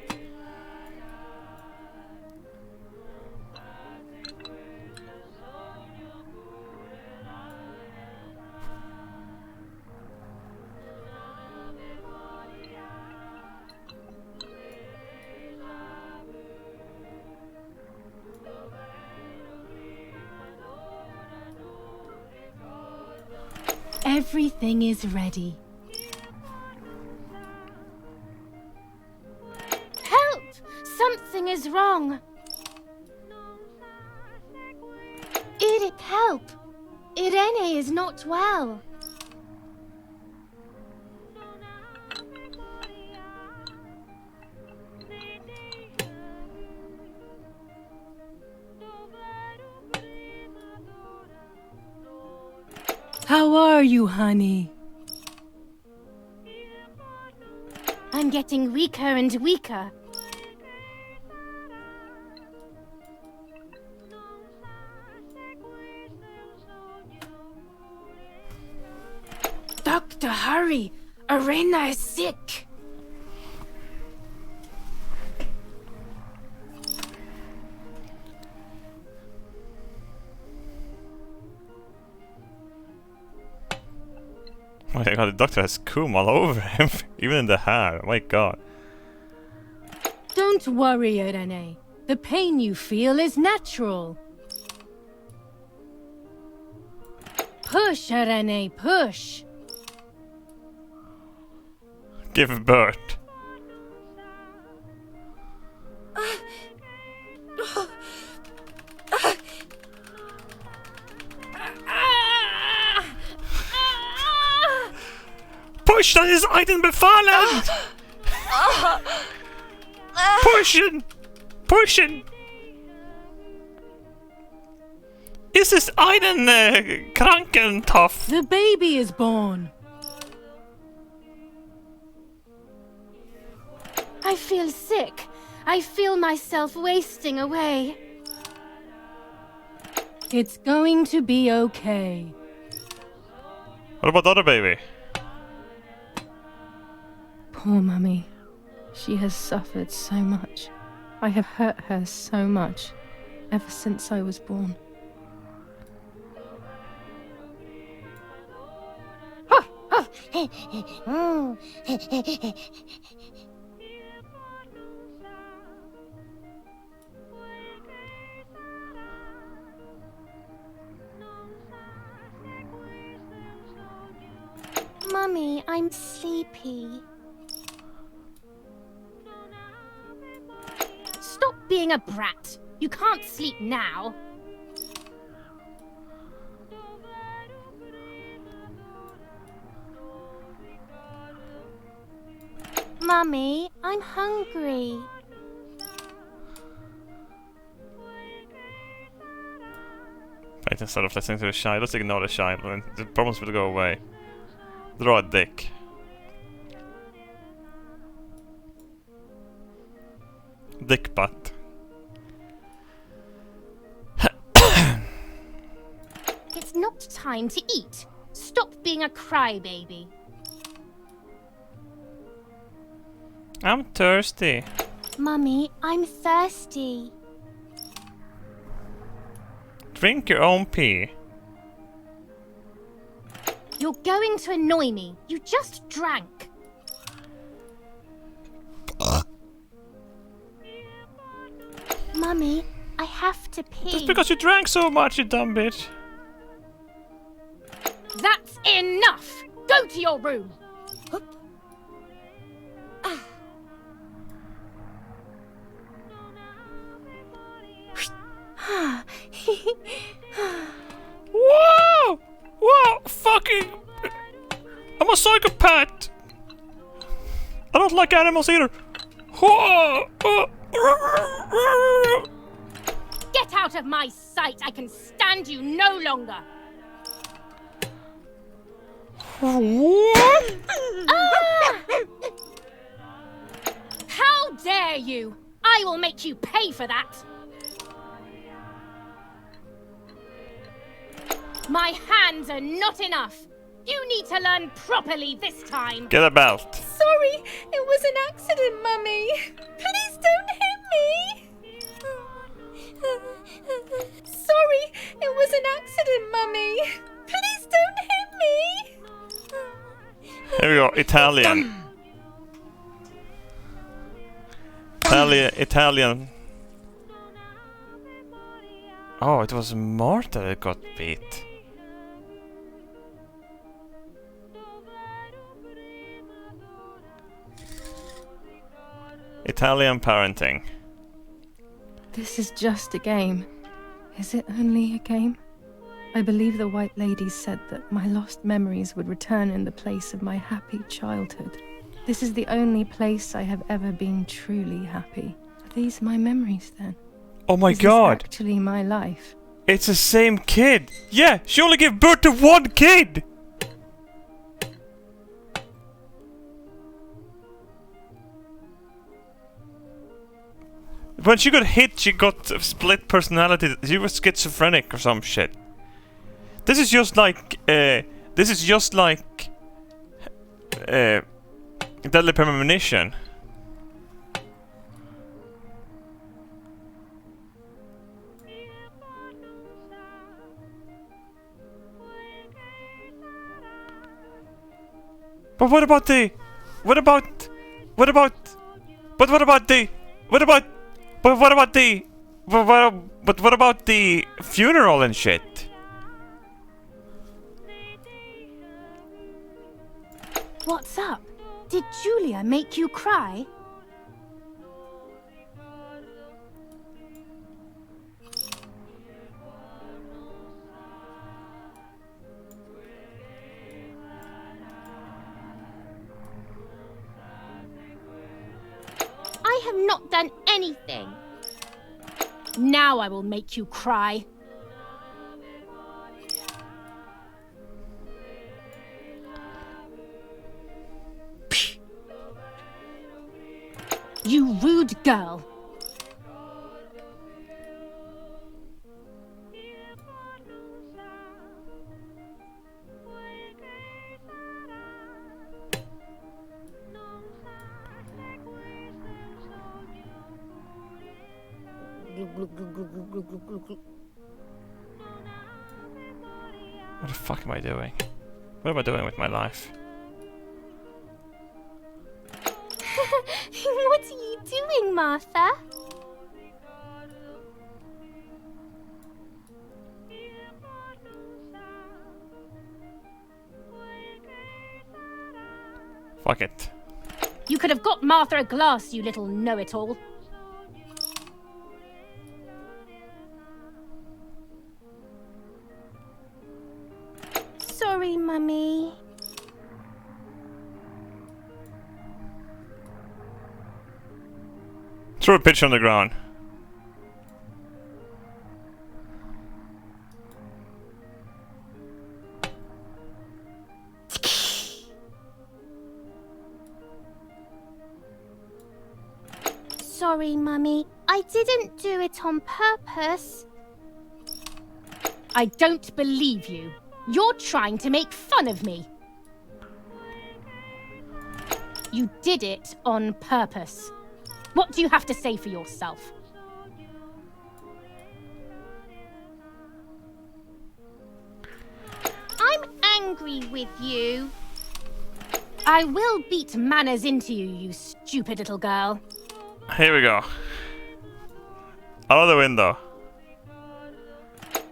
Everything is ready. Help! Something is wrong. Eric, help! Irene is not well. How are you, honey? I'm getting weaker and weaker. Doctor, hurry! Arena is sick! Oh my god, the doctor has cum all over him, even in the hair. Oh my god. Don't worry, Irene. The pain you feel is natural. Push, Irene, push. Give birth. Push, das ist einen befallen! Pushen! Pushen! Ist es einen Krankentopf? The baby is born. I feel sick. I feel myself wasting away. It's going to be okay. What about the other baby? Poor Mummy. She has suffered so much. I have hurt her so much, ever since I was born. Mummy, I'm sleepy. Stop being a brat. You can't sleep now. Mummy, I'm hungry. Right, instead of listening to the child, let's ignore the child and the problems will go away. Draw a dick. Dick butt. It's not time to eat. Stop being a crybaby. I'm thirsty. Mummy, I'm thirsty. Drink your own pee. You're going to annoy me. You just drank. Mummy, I have to pee. Just because you drank so much, you dumb bitch. That's enough! Go to your room! Whoa! Whoa! Fucking! I'm a psychopath! I don't like animals either! Whoa! Get out of my sight! I can stand you no longer! What? How dare you! I will make you pay for that! My hands are not enough! You need to learn properly this time! Get a belt. Sorry, it was an accident, Mummy! Please don't hit me! Sorry, it was an accident, Mummy! Please don't hit me! Here we go, Italian. Italian. Oh, it was Martha that got beat. Italian parenting. This is just a game. Is it only a game? I believe the White Lady said that my lost memories would return in the place of my happy childhood. This is the only place I have ever been truly happy. Are these my memories then? Oh my Is god! this actually my life? It's the same kid! Yeah, she only gave birth to one kid! When she got hit, she got split personality. She was schizophrenic or some shit. This is just like, Deadly Premonition. But what about the funeral and shit? What's up? Did Julia make you cry? I have not done anything. Now I will make you cry. You rude girl. What the fuck am I doing? What am I doing with my life? What are you doing, Martha? Fuck it. You could have got Martha a glass, you little know-it-all. Sorry, Mummy. Throw a pitch on the ground. Sorry, Mummy. I didn't do it on purpose. I don't believe you. You're trying to make fun of me. You did it on purpose. What do you have to say for yourself? I'm angry with you. I will beat manners into you, you stupid little girl. Here we go. Out of the window.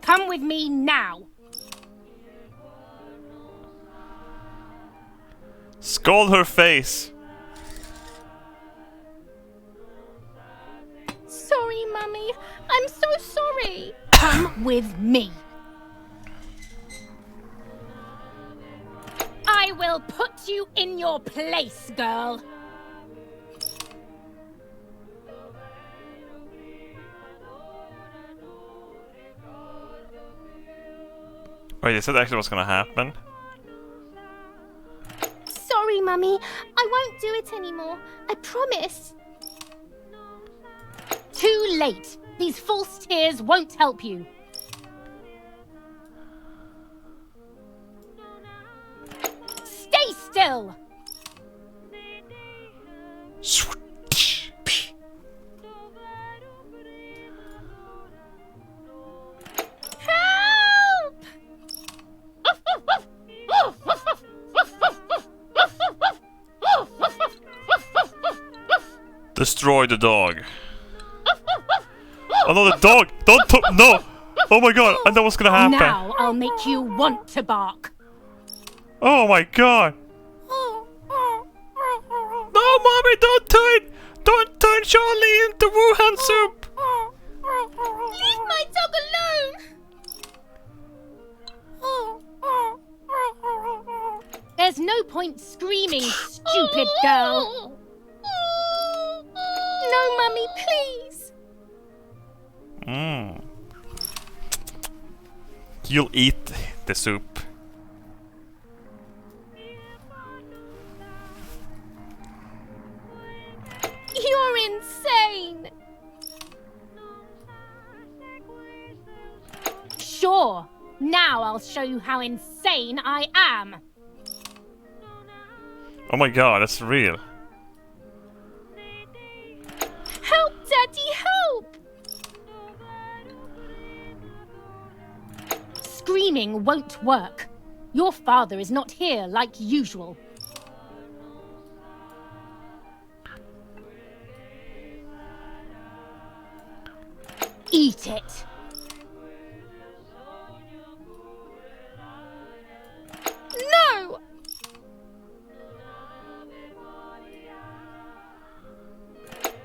Come with me now. Scold her face. Sorry, sorry, Mummy. I'm so sorry. Come with me. I will put you in your place, girl. Wait, is that actually what's gonna happen? Sorry, Mummy. I won't do it anymore. I promise. Too late. These false tears won't help you. Stay still. Help! Destroy the dog. Oh no, the dog! Don't no! Oh my god, I know what's gonna happen. Now I'll make you want to bark. Oh my god! No, mommy, don't turn! Don't turn Charlie into Wuhan soup! Leave my dog alone! There's no point screaming, stupid girl. No, Mummy, please. You'll eat the soup. You're insane. Sure. Now I'll show you how insane I am. Oh my god, that's real. Help, Daddy, help! Screaming won't work. Your father is not here like usual. Eat it. No!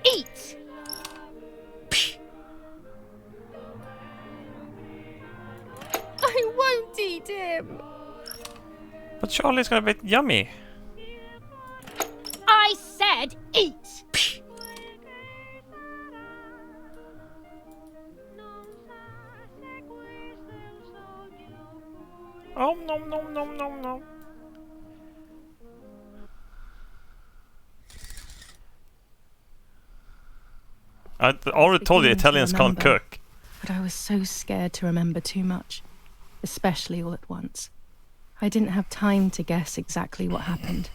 Eat! I won't eat him. But Charlie's gonna be yummy. I said eat! Oh, nom nom nom nom nom. I already told you Italians can't cook. But I was so scared to remember too much, especially all at once. I didn't have time to guess exactly what happened.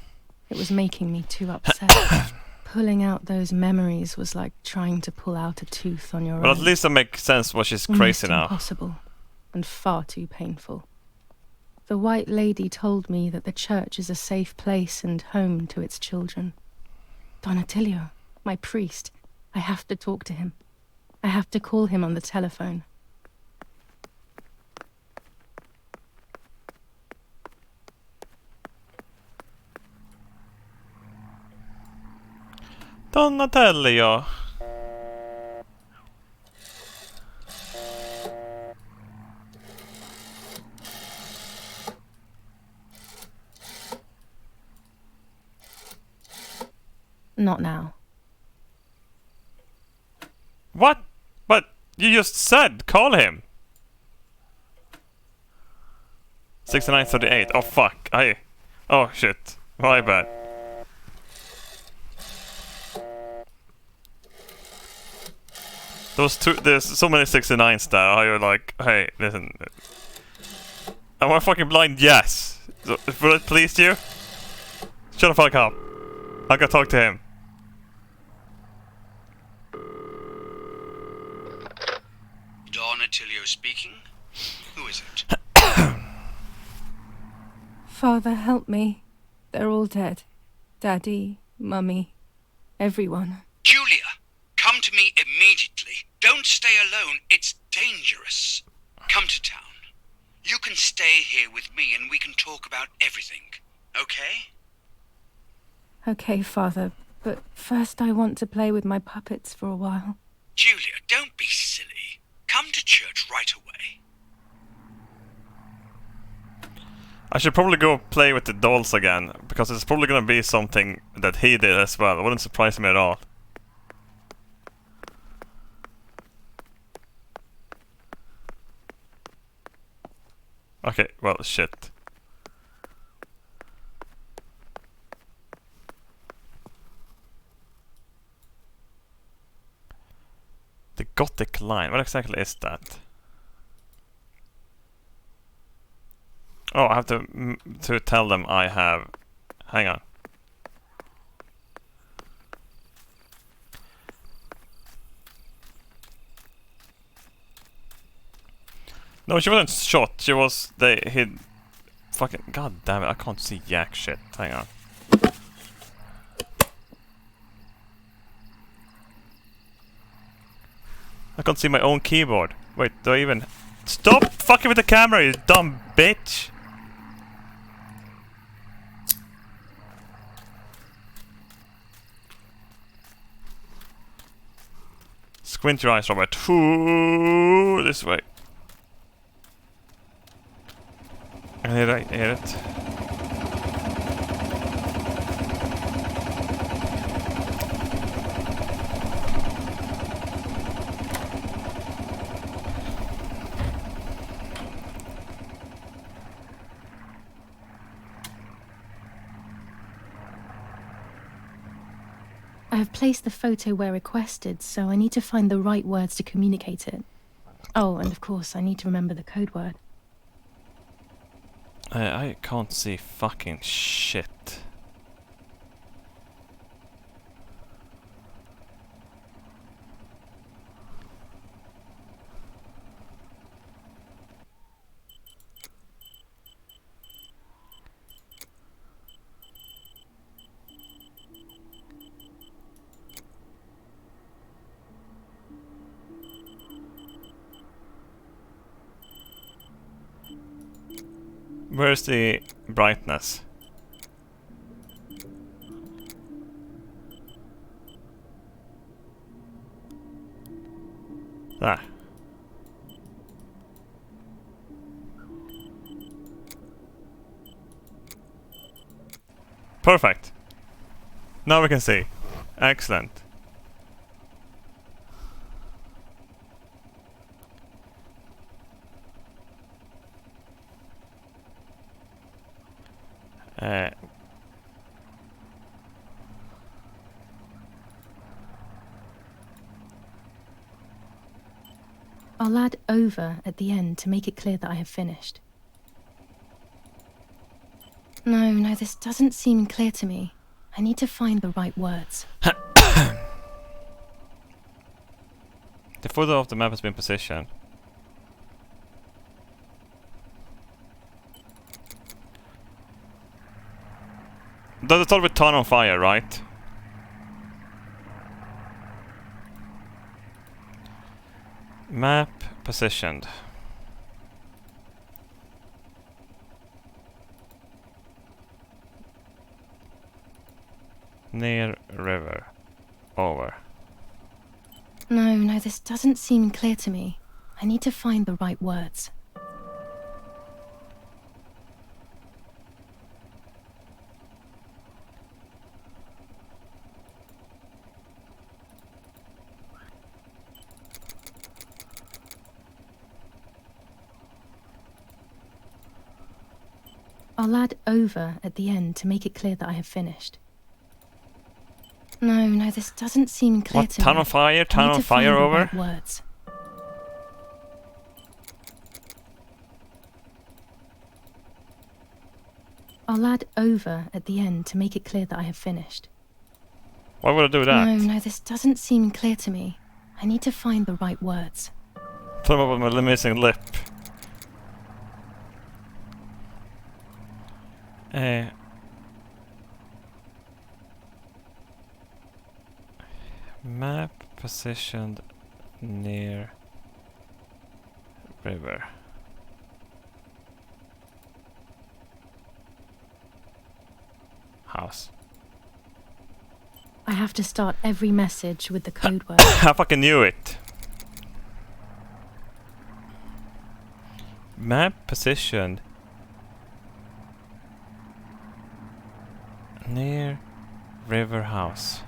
It was making me too upset. Pulling out those memories was like trying to pull out a tooth on your But own. at least it makes sense why she's Almost crazy now. Impossible, and far too painful. The White Lady told me that the church is a safe place and home to its children. Don Attilio, my priest, I have to talk to him. I have to call him on the telephone. Donatello. Not now. What? But you just said call him. 6938. Oh fuck. Oh shit. My bad. There's so many 69s there. How you're like, hey, listen. Am I fucking blind? Yes. So, will it please you? Shut the fuck up. I gotta talk to him. Don Attilio speaking. Who is it? Father, help me. They're all dead. Daddy, Mummy, everyone. Julia, come to me immediately. Don't stay alone. It's dangerous. Come to town. You can stay here with me and we can talk about everything. Okay? Okay, Father, but first I want to play with my puppets for a while. Julia, don't be silly. Come to church right away. I should probably go play with the dolls again, because it's probably gonna be something that he did as well. It wouldn't surprise me at all. Okay, well, shit. The Gothic line, what exactly is that? Oh, I have to tell them I have... Hang on. No, she wasn't shot. She was... He... Fucking... God damn it, I can't see jack shit. Hang on. I can't see my own keyboard. Wait, do I even... Stop fucking with the camera, you dumb bitch! Squint your eyes, Robert. Ooh, this way. I hear it. I have placed the photo where requested, so I need to find the right words to communicate it. Oh, and of course, I need to remember the code word. I can't see fucking shit. Where's the brightness? There. Perfect. Now we can see. Excellent. I'll add over at the end to make it clear that I have finished. No, this doesn't seem clear to me. I need to find the right words. The photo of the map has been positioned. Does it start with Town on Fire, right? Map positioned. Near river. Over. No, this doesn't seem clear to me. I need to find the right words. I'll add over at the end to make it clear that I have finished. No, this doesn't seem clear What? to me. Town on Fire? Town on Fire over? Right words. I'll add over at the end to make it clear that I have finished. Why would I do that? No, this doesn't seem clear to me. I need to find the right words. Put him up with my missing lip. Map positioned near river. House. I have to start every message with the code word. I fucking knew it. Map positioned near River House.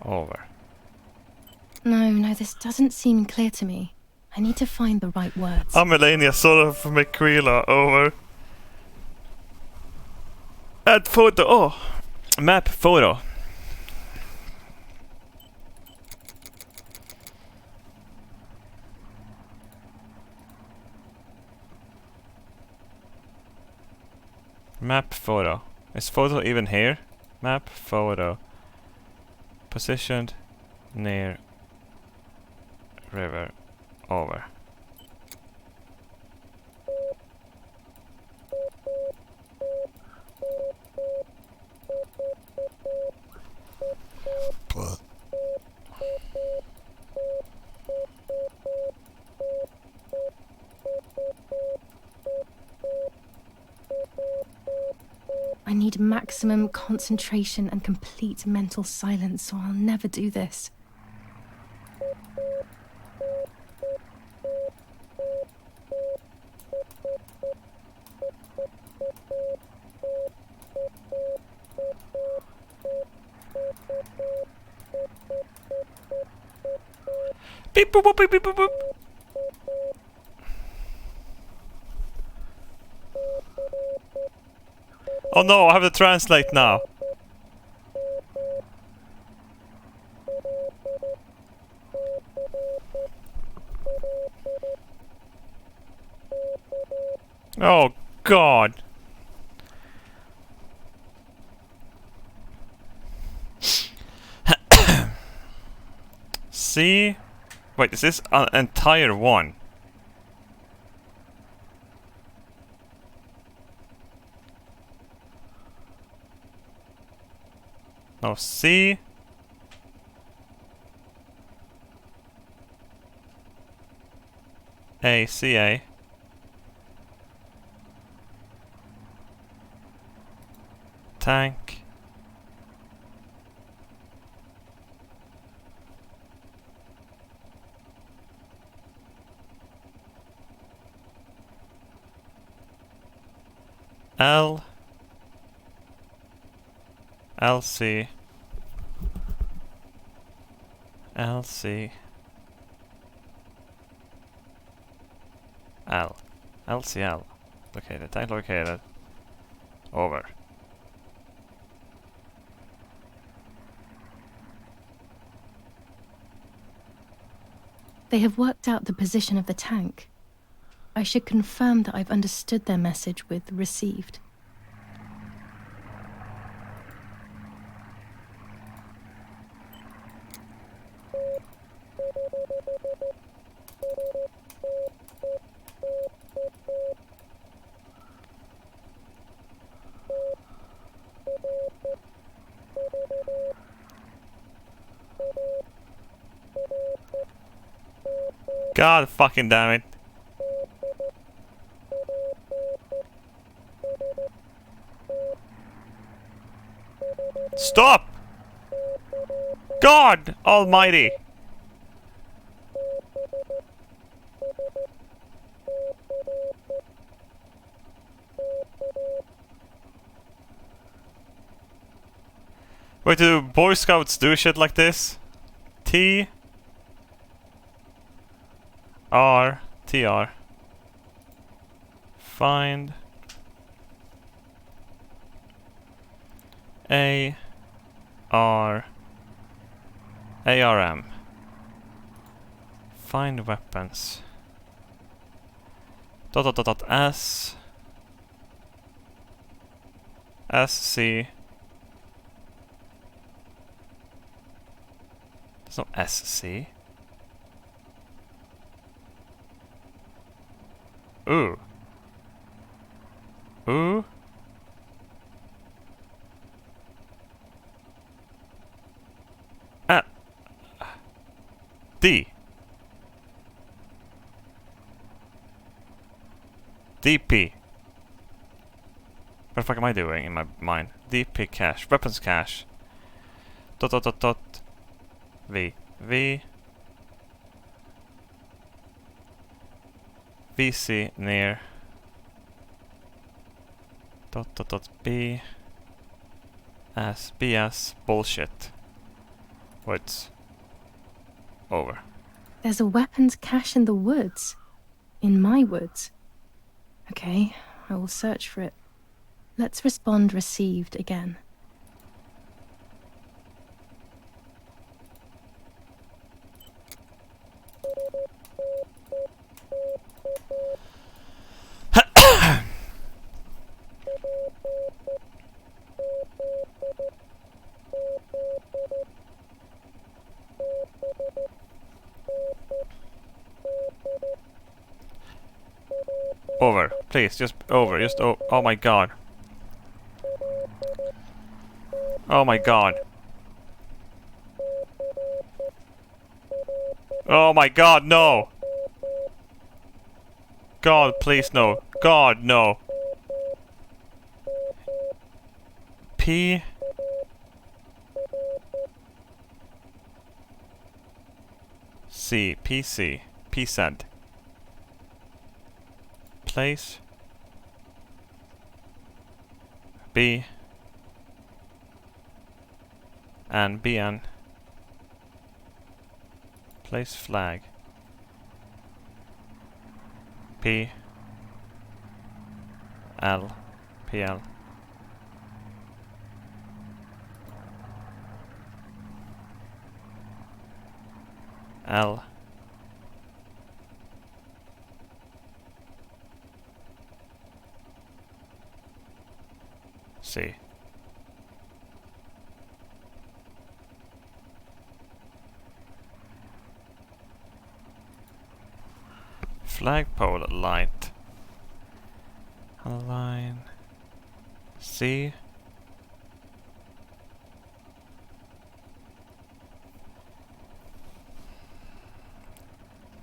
Over. No, this doesn't seem clear to me. I need to find the right words. I'm Melania, sort of McCreela. Over. Add photo. Oh, map photo. Map photo. Is photo even here? Map photo. Positioned near river. Over. I need maximum concentration and complete mental silence, so I'll never do this. Beep boop boop beep beep boop boop. Oh no, I have to translate now. Oh God. See? Wait, is this an entire one? No, C. A, C, A. Tank. L. LC. LC. L. LCL. Located. Tank located. Over. They have worked out the position of the tank. I should confirm that I've understood their message with received. God fucking damn it. Stop! God almighty! Wait, do Boy Scouts do shit like this? T R T R. Find A R ARM. Find weapons. S SC. There's no SC. Ooh. Ooh. D. DP. What the fuck am I doing in my mind? DP cache. Weapons cache. Dot. V. V. VC near B as bullshit. Woods. Over. There's a weapons cache in the woods. In my woods. Okay, I will search for it. Let's respond received again. Over. Please, just over. Just oh my god. Oh my god. Oh my god, no! God, please no. God, no. P... C. PC. PSAD. Place. B. And BN. Place flag. P. L. PL. L. C. Flagpole light. Line. C.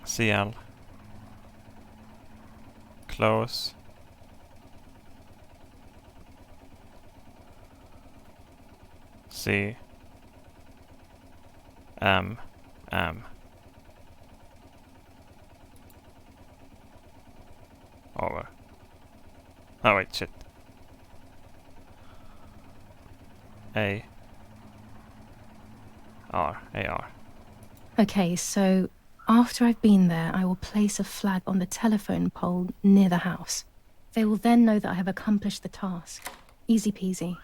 CL. Close. C. M. Over. Oh wait, shit. AR. Okay, so after I've been there, I will place a flag on the telephone pole near the house. They will then know that I have accomplished the task. Easy peasy.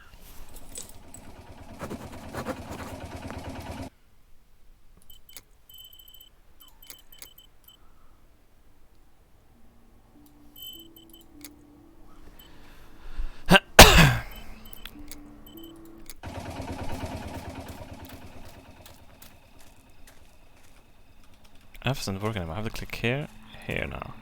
F isn't working anymore. I have to click here now.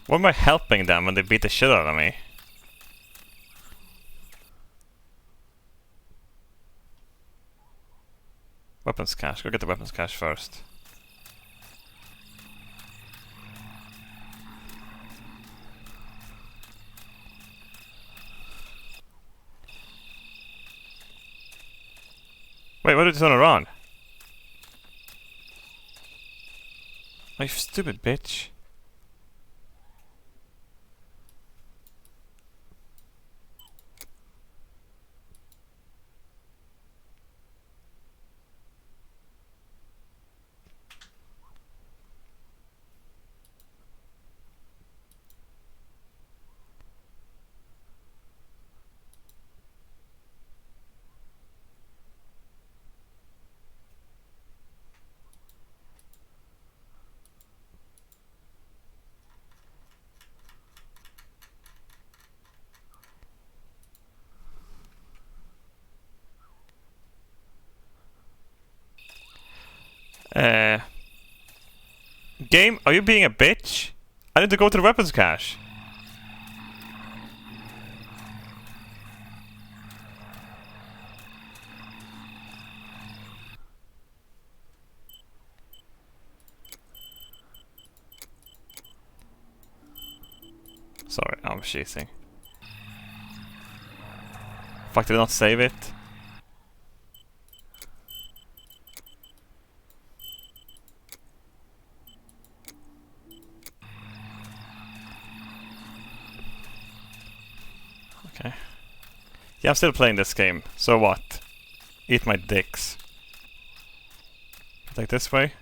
Why am I helping them when they beat the shit out of me? Weapons cache. Go get the weapons cache first. Wait, what did you turn around? Oh, you stupid bitch. Game, are you being a bitch? I need to go to the weapons cache. Sorry, I'm cheating. Fuck, did I not save it? Okay. Yeah, I'm still playing this game. So what? Eat my dicks. Like this way.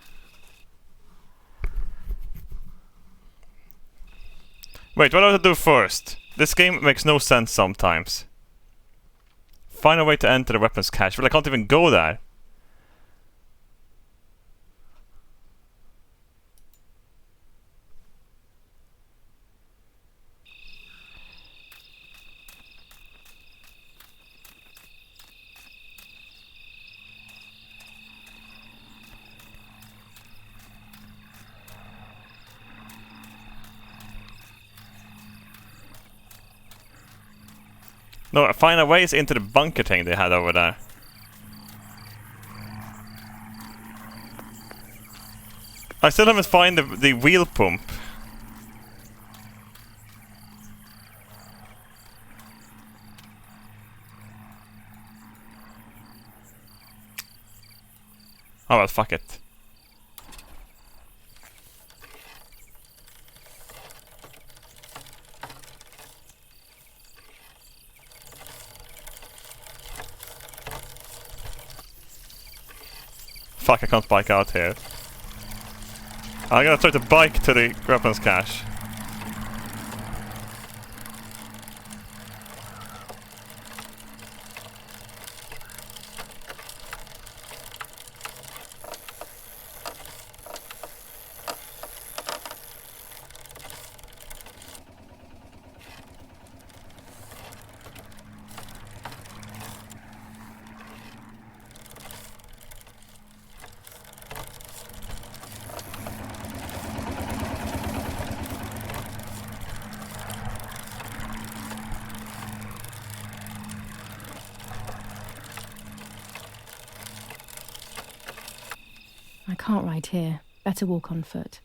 Wait, what do I have to do first? This game makes no sense sometimes. Find a way to enter the weapons cache, but I can't even go there. No, find a ways into the bunker thing they had over there. I still haven't found the wheel pump. Oh well, fuck it. Fuck, I can't bike out here. I'm gonna try to bike to the weapons cache. I can't ride here. Better walk on foot.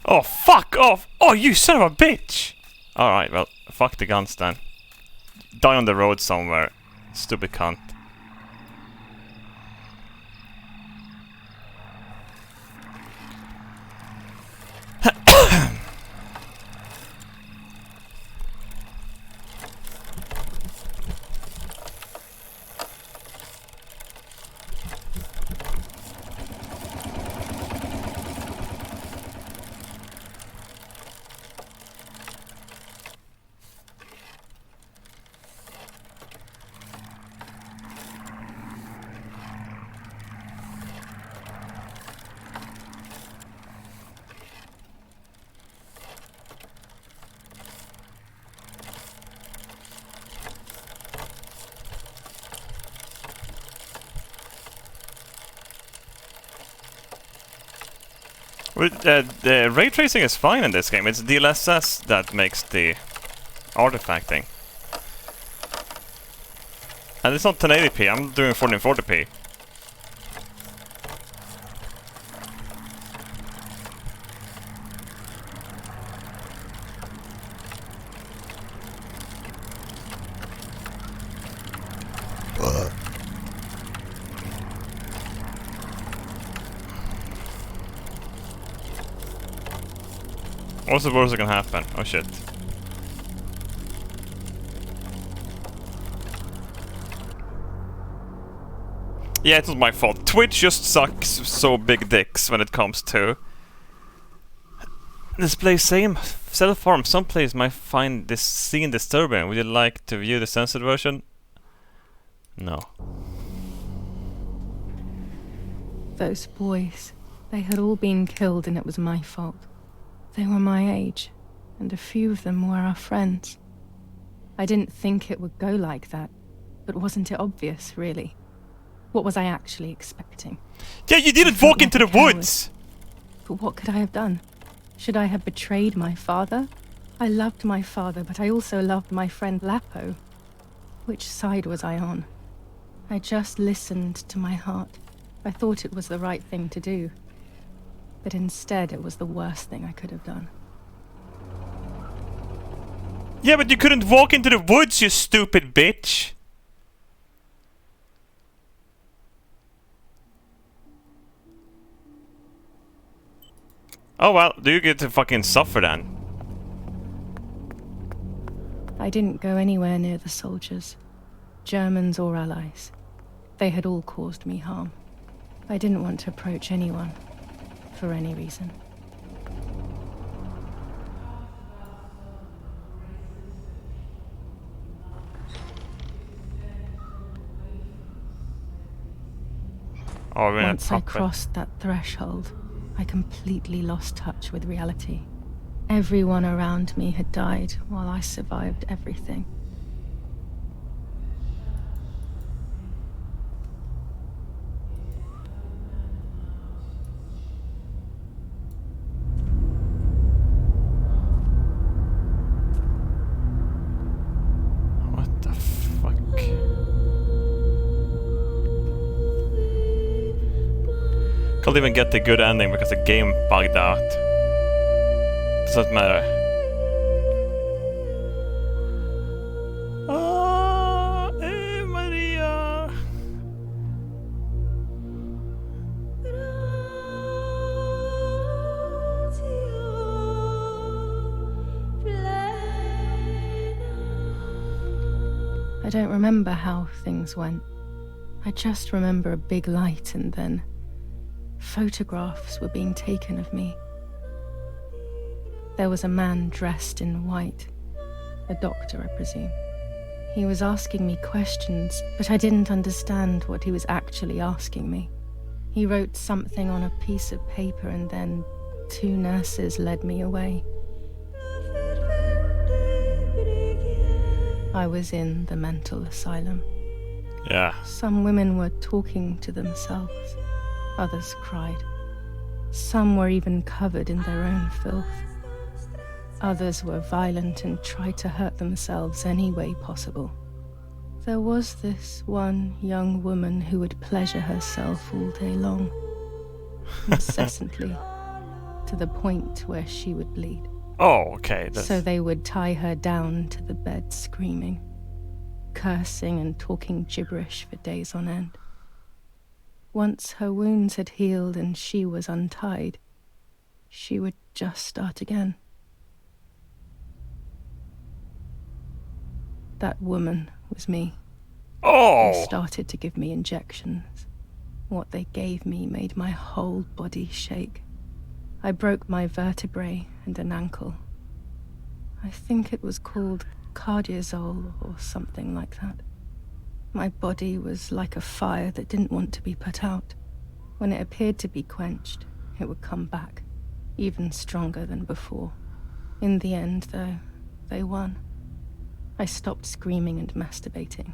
Oh, fuck off! Oh, you son of a bitch! Alright, well, fuck the guns then. Die on the road somewhere. Stupid cunt. The ray tracing is fine in this game. It's DLSS that makes the artifacting. And it's not 1080p, I'm doing 1440p. What's the worst that can happen? Oh shit. Yeah, it's not my fault. Twitch just sucks so big dicks when it comes to display same self-harm. Some players might find this scene disturbing. Would you like to view the censored version? No. Those boys, they had all been killed and it was my fault. They were my age, and a few of them were our friends. I didn't think it would go like that, but wasn't it obvious, really? What was I actually expecting? Yeah, you didn't walk into the woods! But what could I have done? Should I have betrayed my father? I loved my father, but I also loved my friend Lapo. Which side was I on? I just listened to my heart. I thought it was the right thing to do. But instead, it was the worst thing I could have done. Yeah, but you couldn't walk into the woods, you stupid bitch! Oh well, do you get to fucking suffer then? I didn't go anywhere near the soldiers, Germans or allies. They had all caused me harm. I didn't want to approach anyone, for any reason. Oh, Once I crossed that threshold, I completely lost touch with reality. Everyone around me had died while I survived everything. What the fuck? Can't even get the good ending because the game bugged out. Doesn't matter. Maria. I don't remember how things went. I just remember a big light and then photographs were being taken of me. There was a man dressed in white. A doctor, I presume. He was asking me questions, but I didn't understand what he was actually asking me. He wrote something on a piece of paper and then 2 nurses led me away. I was in the mental asylum. Yeah. Some women were talking to themselves. Others cried. Some were even covered in their own filth. Others were violent and tried to hurt themselves any way possible. There was this one young woman who would pleasure herself all day long, incessantly, to the point where she would bleed. Oh, okay. So they would tie her down to the bed screaming, cursing and talking gibberish for days on end. Once her wounds had healed and she was untied, she would just start again. That woman was me. Oh! They started to give me injections. What they gave me made my whole body shake. I broke my vertebrae and an ankle. I think it was called cardiazole or something like that. My body was like a fire that didn't want to be put out. When it appeared to be quenched, it would come back, even stronger than before. In the end, though, they won. I stopped screaming and masturbating.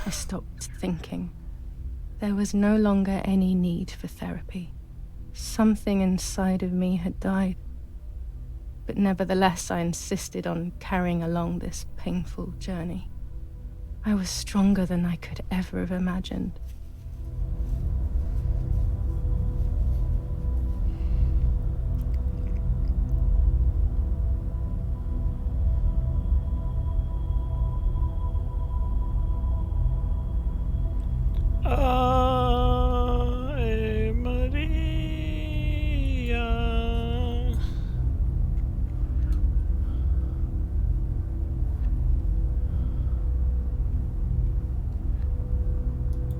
I stopped thinking. There was no longer any need for therapy. Something inside of me had died. But nevertheless, I insisted on carrying along this painful journey. I was stronger than I could ever have imagined.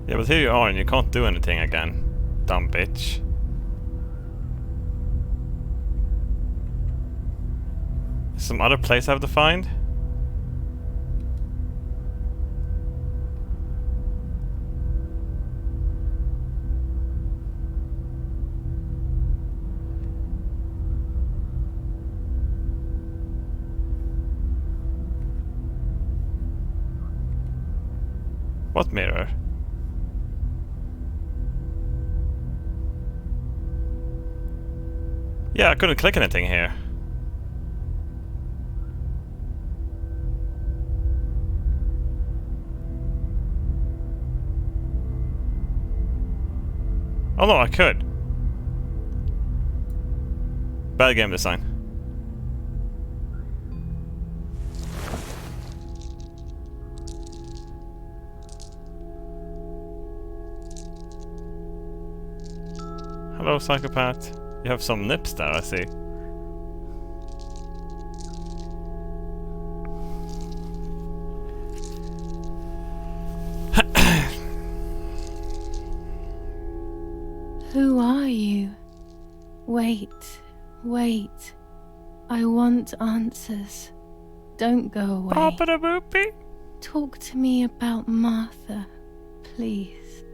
Yeah, but here you are and you can't do anything again. Dumb bitch. Some other place I have to find? What mirror? Yeah, I couldn't click anything here. Oh no, I could. Bad game design. Hello, psychopath. You have some nips there, I see. Who are you? Wait, wait. I want answers. Don't go away. Papa-da-boopy. Talk to me about Martha, please.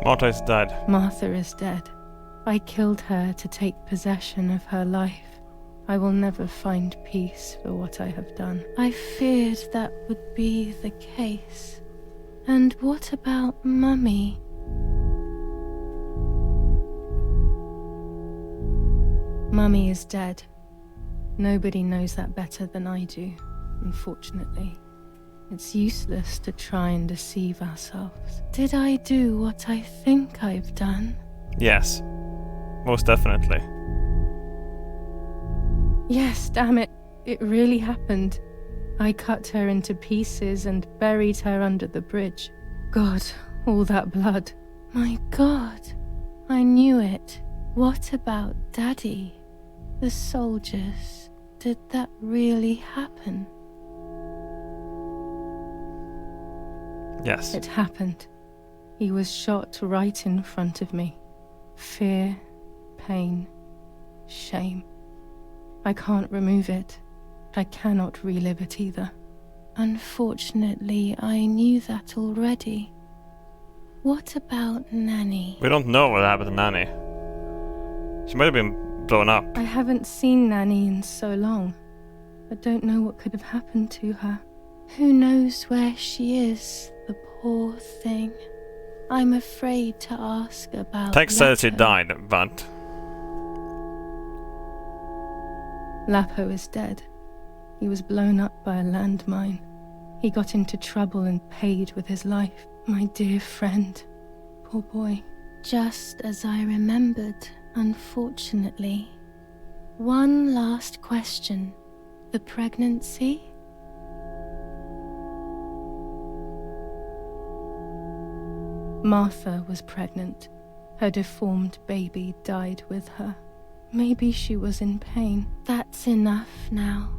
Martha is dead. Martha is dead. I killed her to take possession of her life. I will never find peace for what I have done. I feared that would be the case. And what about Mummy? Mummy is dead. Nobody knows that better than I do, unfortunately. It's useless to try and deceive ourselves. Did I do what I think I've done? Yes. Most definitely. Yes, damn it. It really happened. I cut her into pieces and buried her under the bridge. God, all that blood. My God, I knew it. What about Daddy? The soldiers? Did that really happen? Yes. It happened. He was shot right in front of me. Fear, pain, shame. I can't remove it. I cannot relive it either. Unfortunately, I knew that already. What about Nanny? We don't know what happened to Nanny. She might have been blown up. I haven't seen Nanny in so long. I don't know what could have happened to her. Who knows where she is, the poor thing. I'm afraid to ask about Tex says she Lapo. died, but... Lapo is dead. He was blown up by a landmine. He got into trouble and paid with his life. My dear friend. Poor boy. Just as I remembered, unfortunately. One last question. The pregnancy? Martha was pregnant. Her deformed baby died with her. Maybe she was in pain. That's enough now.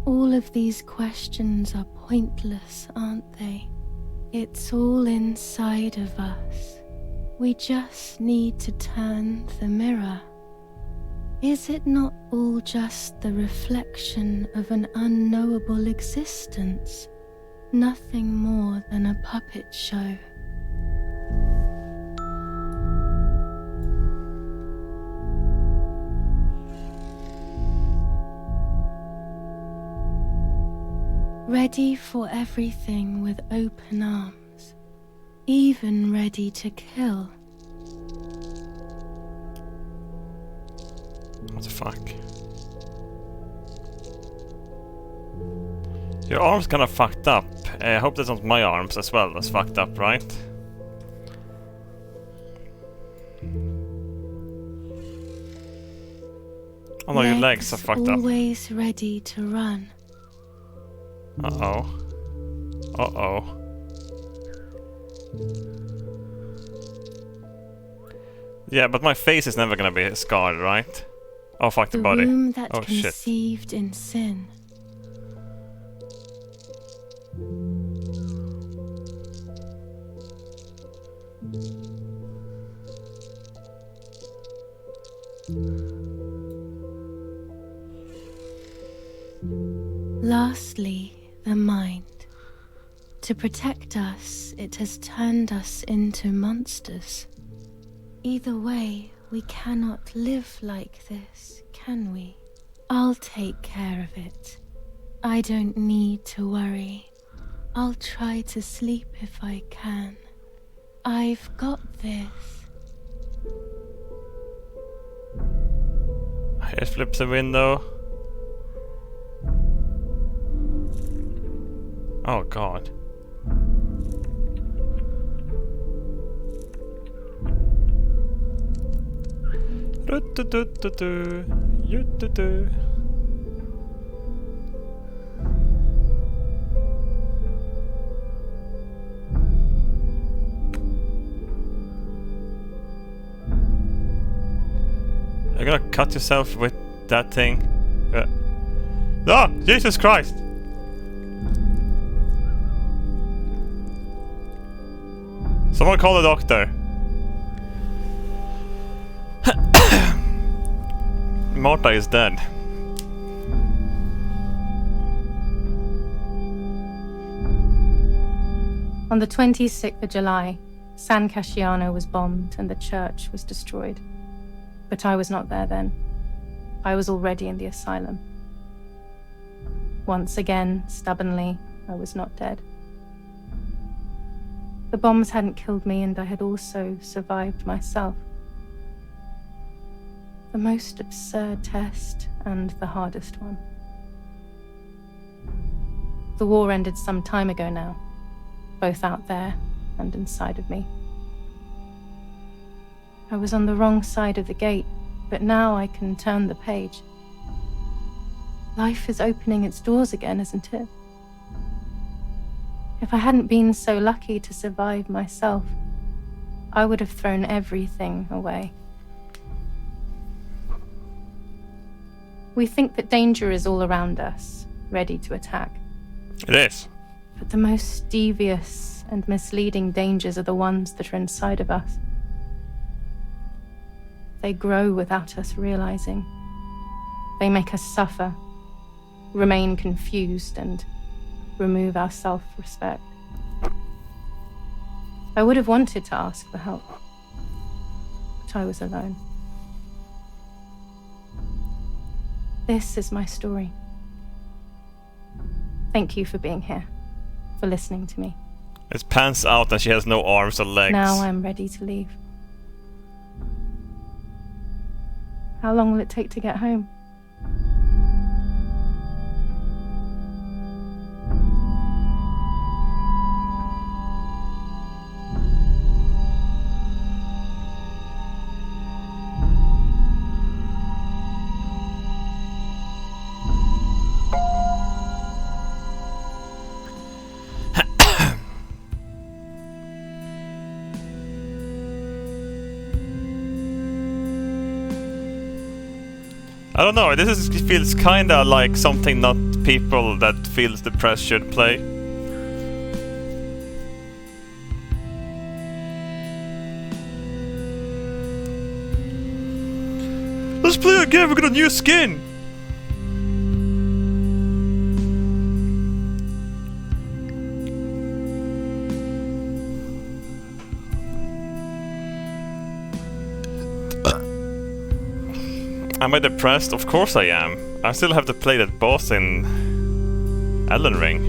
All of these questions are pointless, aren't they? It's all inside of us. We just need to turn the mirror. Is it not all just the reflection of an unknowable existence? Nothing more than a puppet show. Ready for everything with open arms, even ready to kill. What the fuck? Your arm's kinda fucked up. I hope that's not my arms as well that's fucked up, right? Oh no, your legs are fucked up. Always ready to run. Uh-oh. Uh-oh. Yeah, but my face is never gonna be scarred, right? Oh, fuck the body. womb that Oh, shit. conceived in sin. Lastly, the mind. To protect us, it has turned us into monsters. Either way, we cannot live like this, can we? I'll take care of it. I don't need to worry. I'll try to sleep if I can. I've got this. Here flips a window. Oh god. You're gonna cut yourself with that thing. Ah! Jesus Christ! Someone call the doctor. Marta is dead. On the 26th of July, San Casciano was bombed and the church was destroyed. But I was not there then. I was already in the asylum. Once again, stubbornly, I was not dead. The bombs hadn't killed me, and I had also survived myself. The most absurd test, and the hardest one. The war ended some time ago now, both out there and inside of me. I was on the wrong side of the gate, but now I can turn the page. Life is opening its doors again, isn't it? If I hadn't been so lucky to survive myself, I would have thrown everything away. We think that danger is all around us, ready to attack. It is. But the most devious and misleading dangers are the ones that are inside of us. They grow without us realizing. They make us suffer, remain confused, and remove our self-respect. I would have wanted to ask for help, but I was alone. This is my story. Thank you for being here, for listening to me. It pans out and she has no arms or legs. Now I'm ready to leave. How long will it take to get home? I don't know, feels kinda like something not people that feels depressed should play. Let's play again, we got a new skin! Am I depressed? Of course I am. I still have to play that boss in Elden Ring.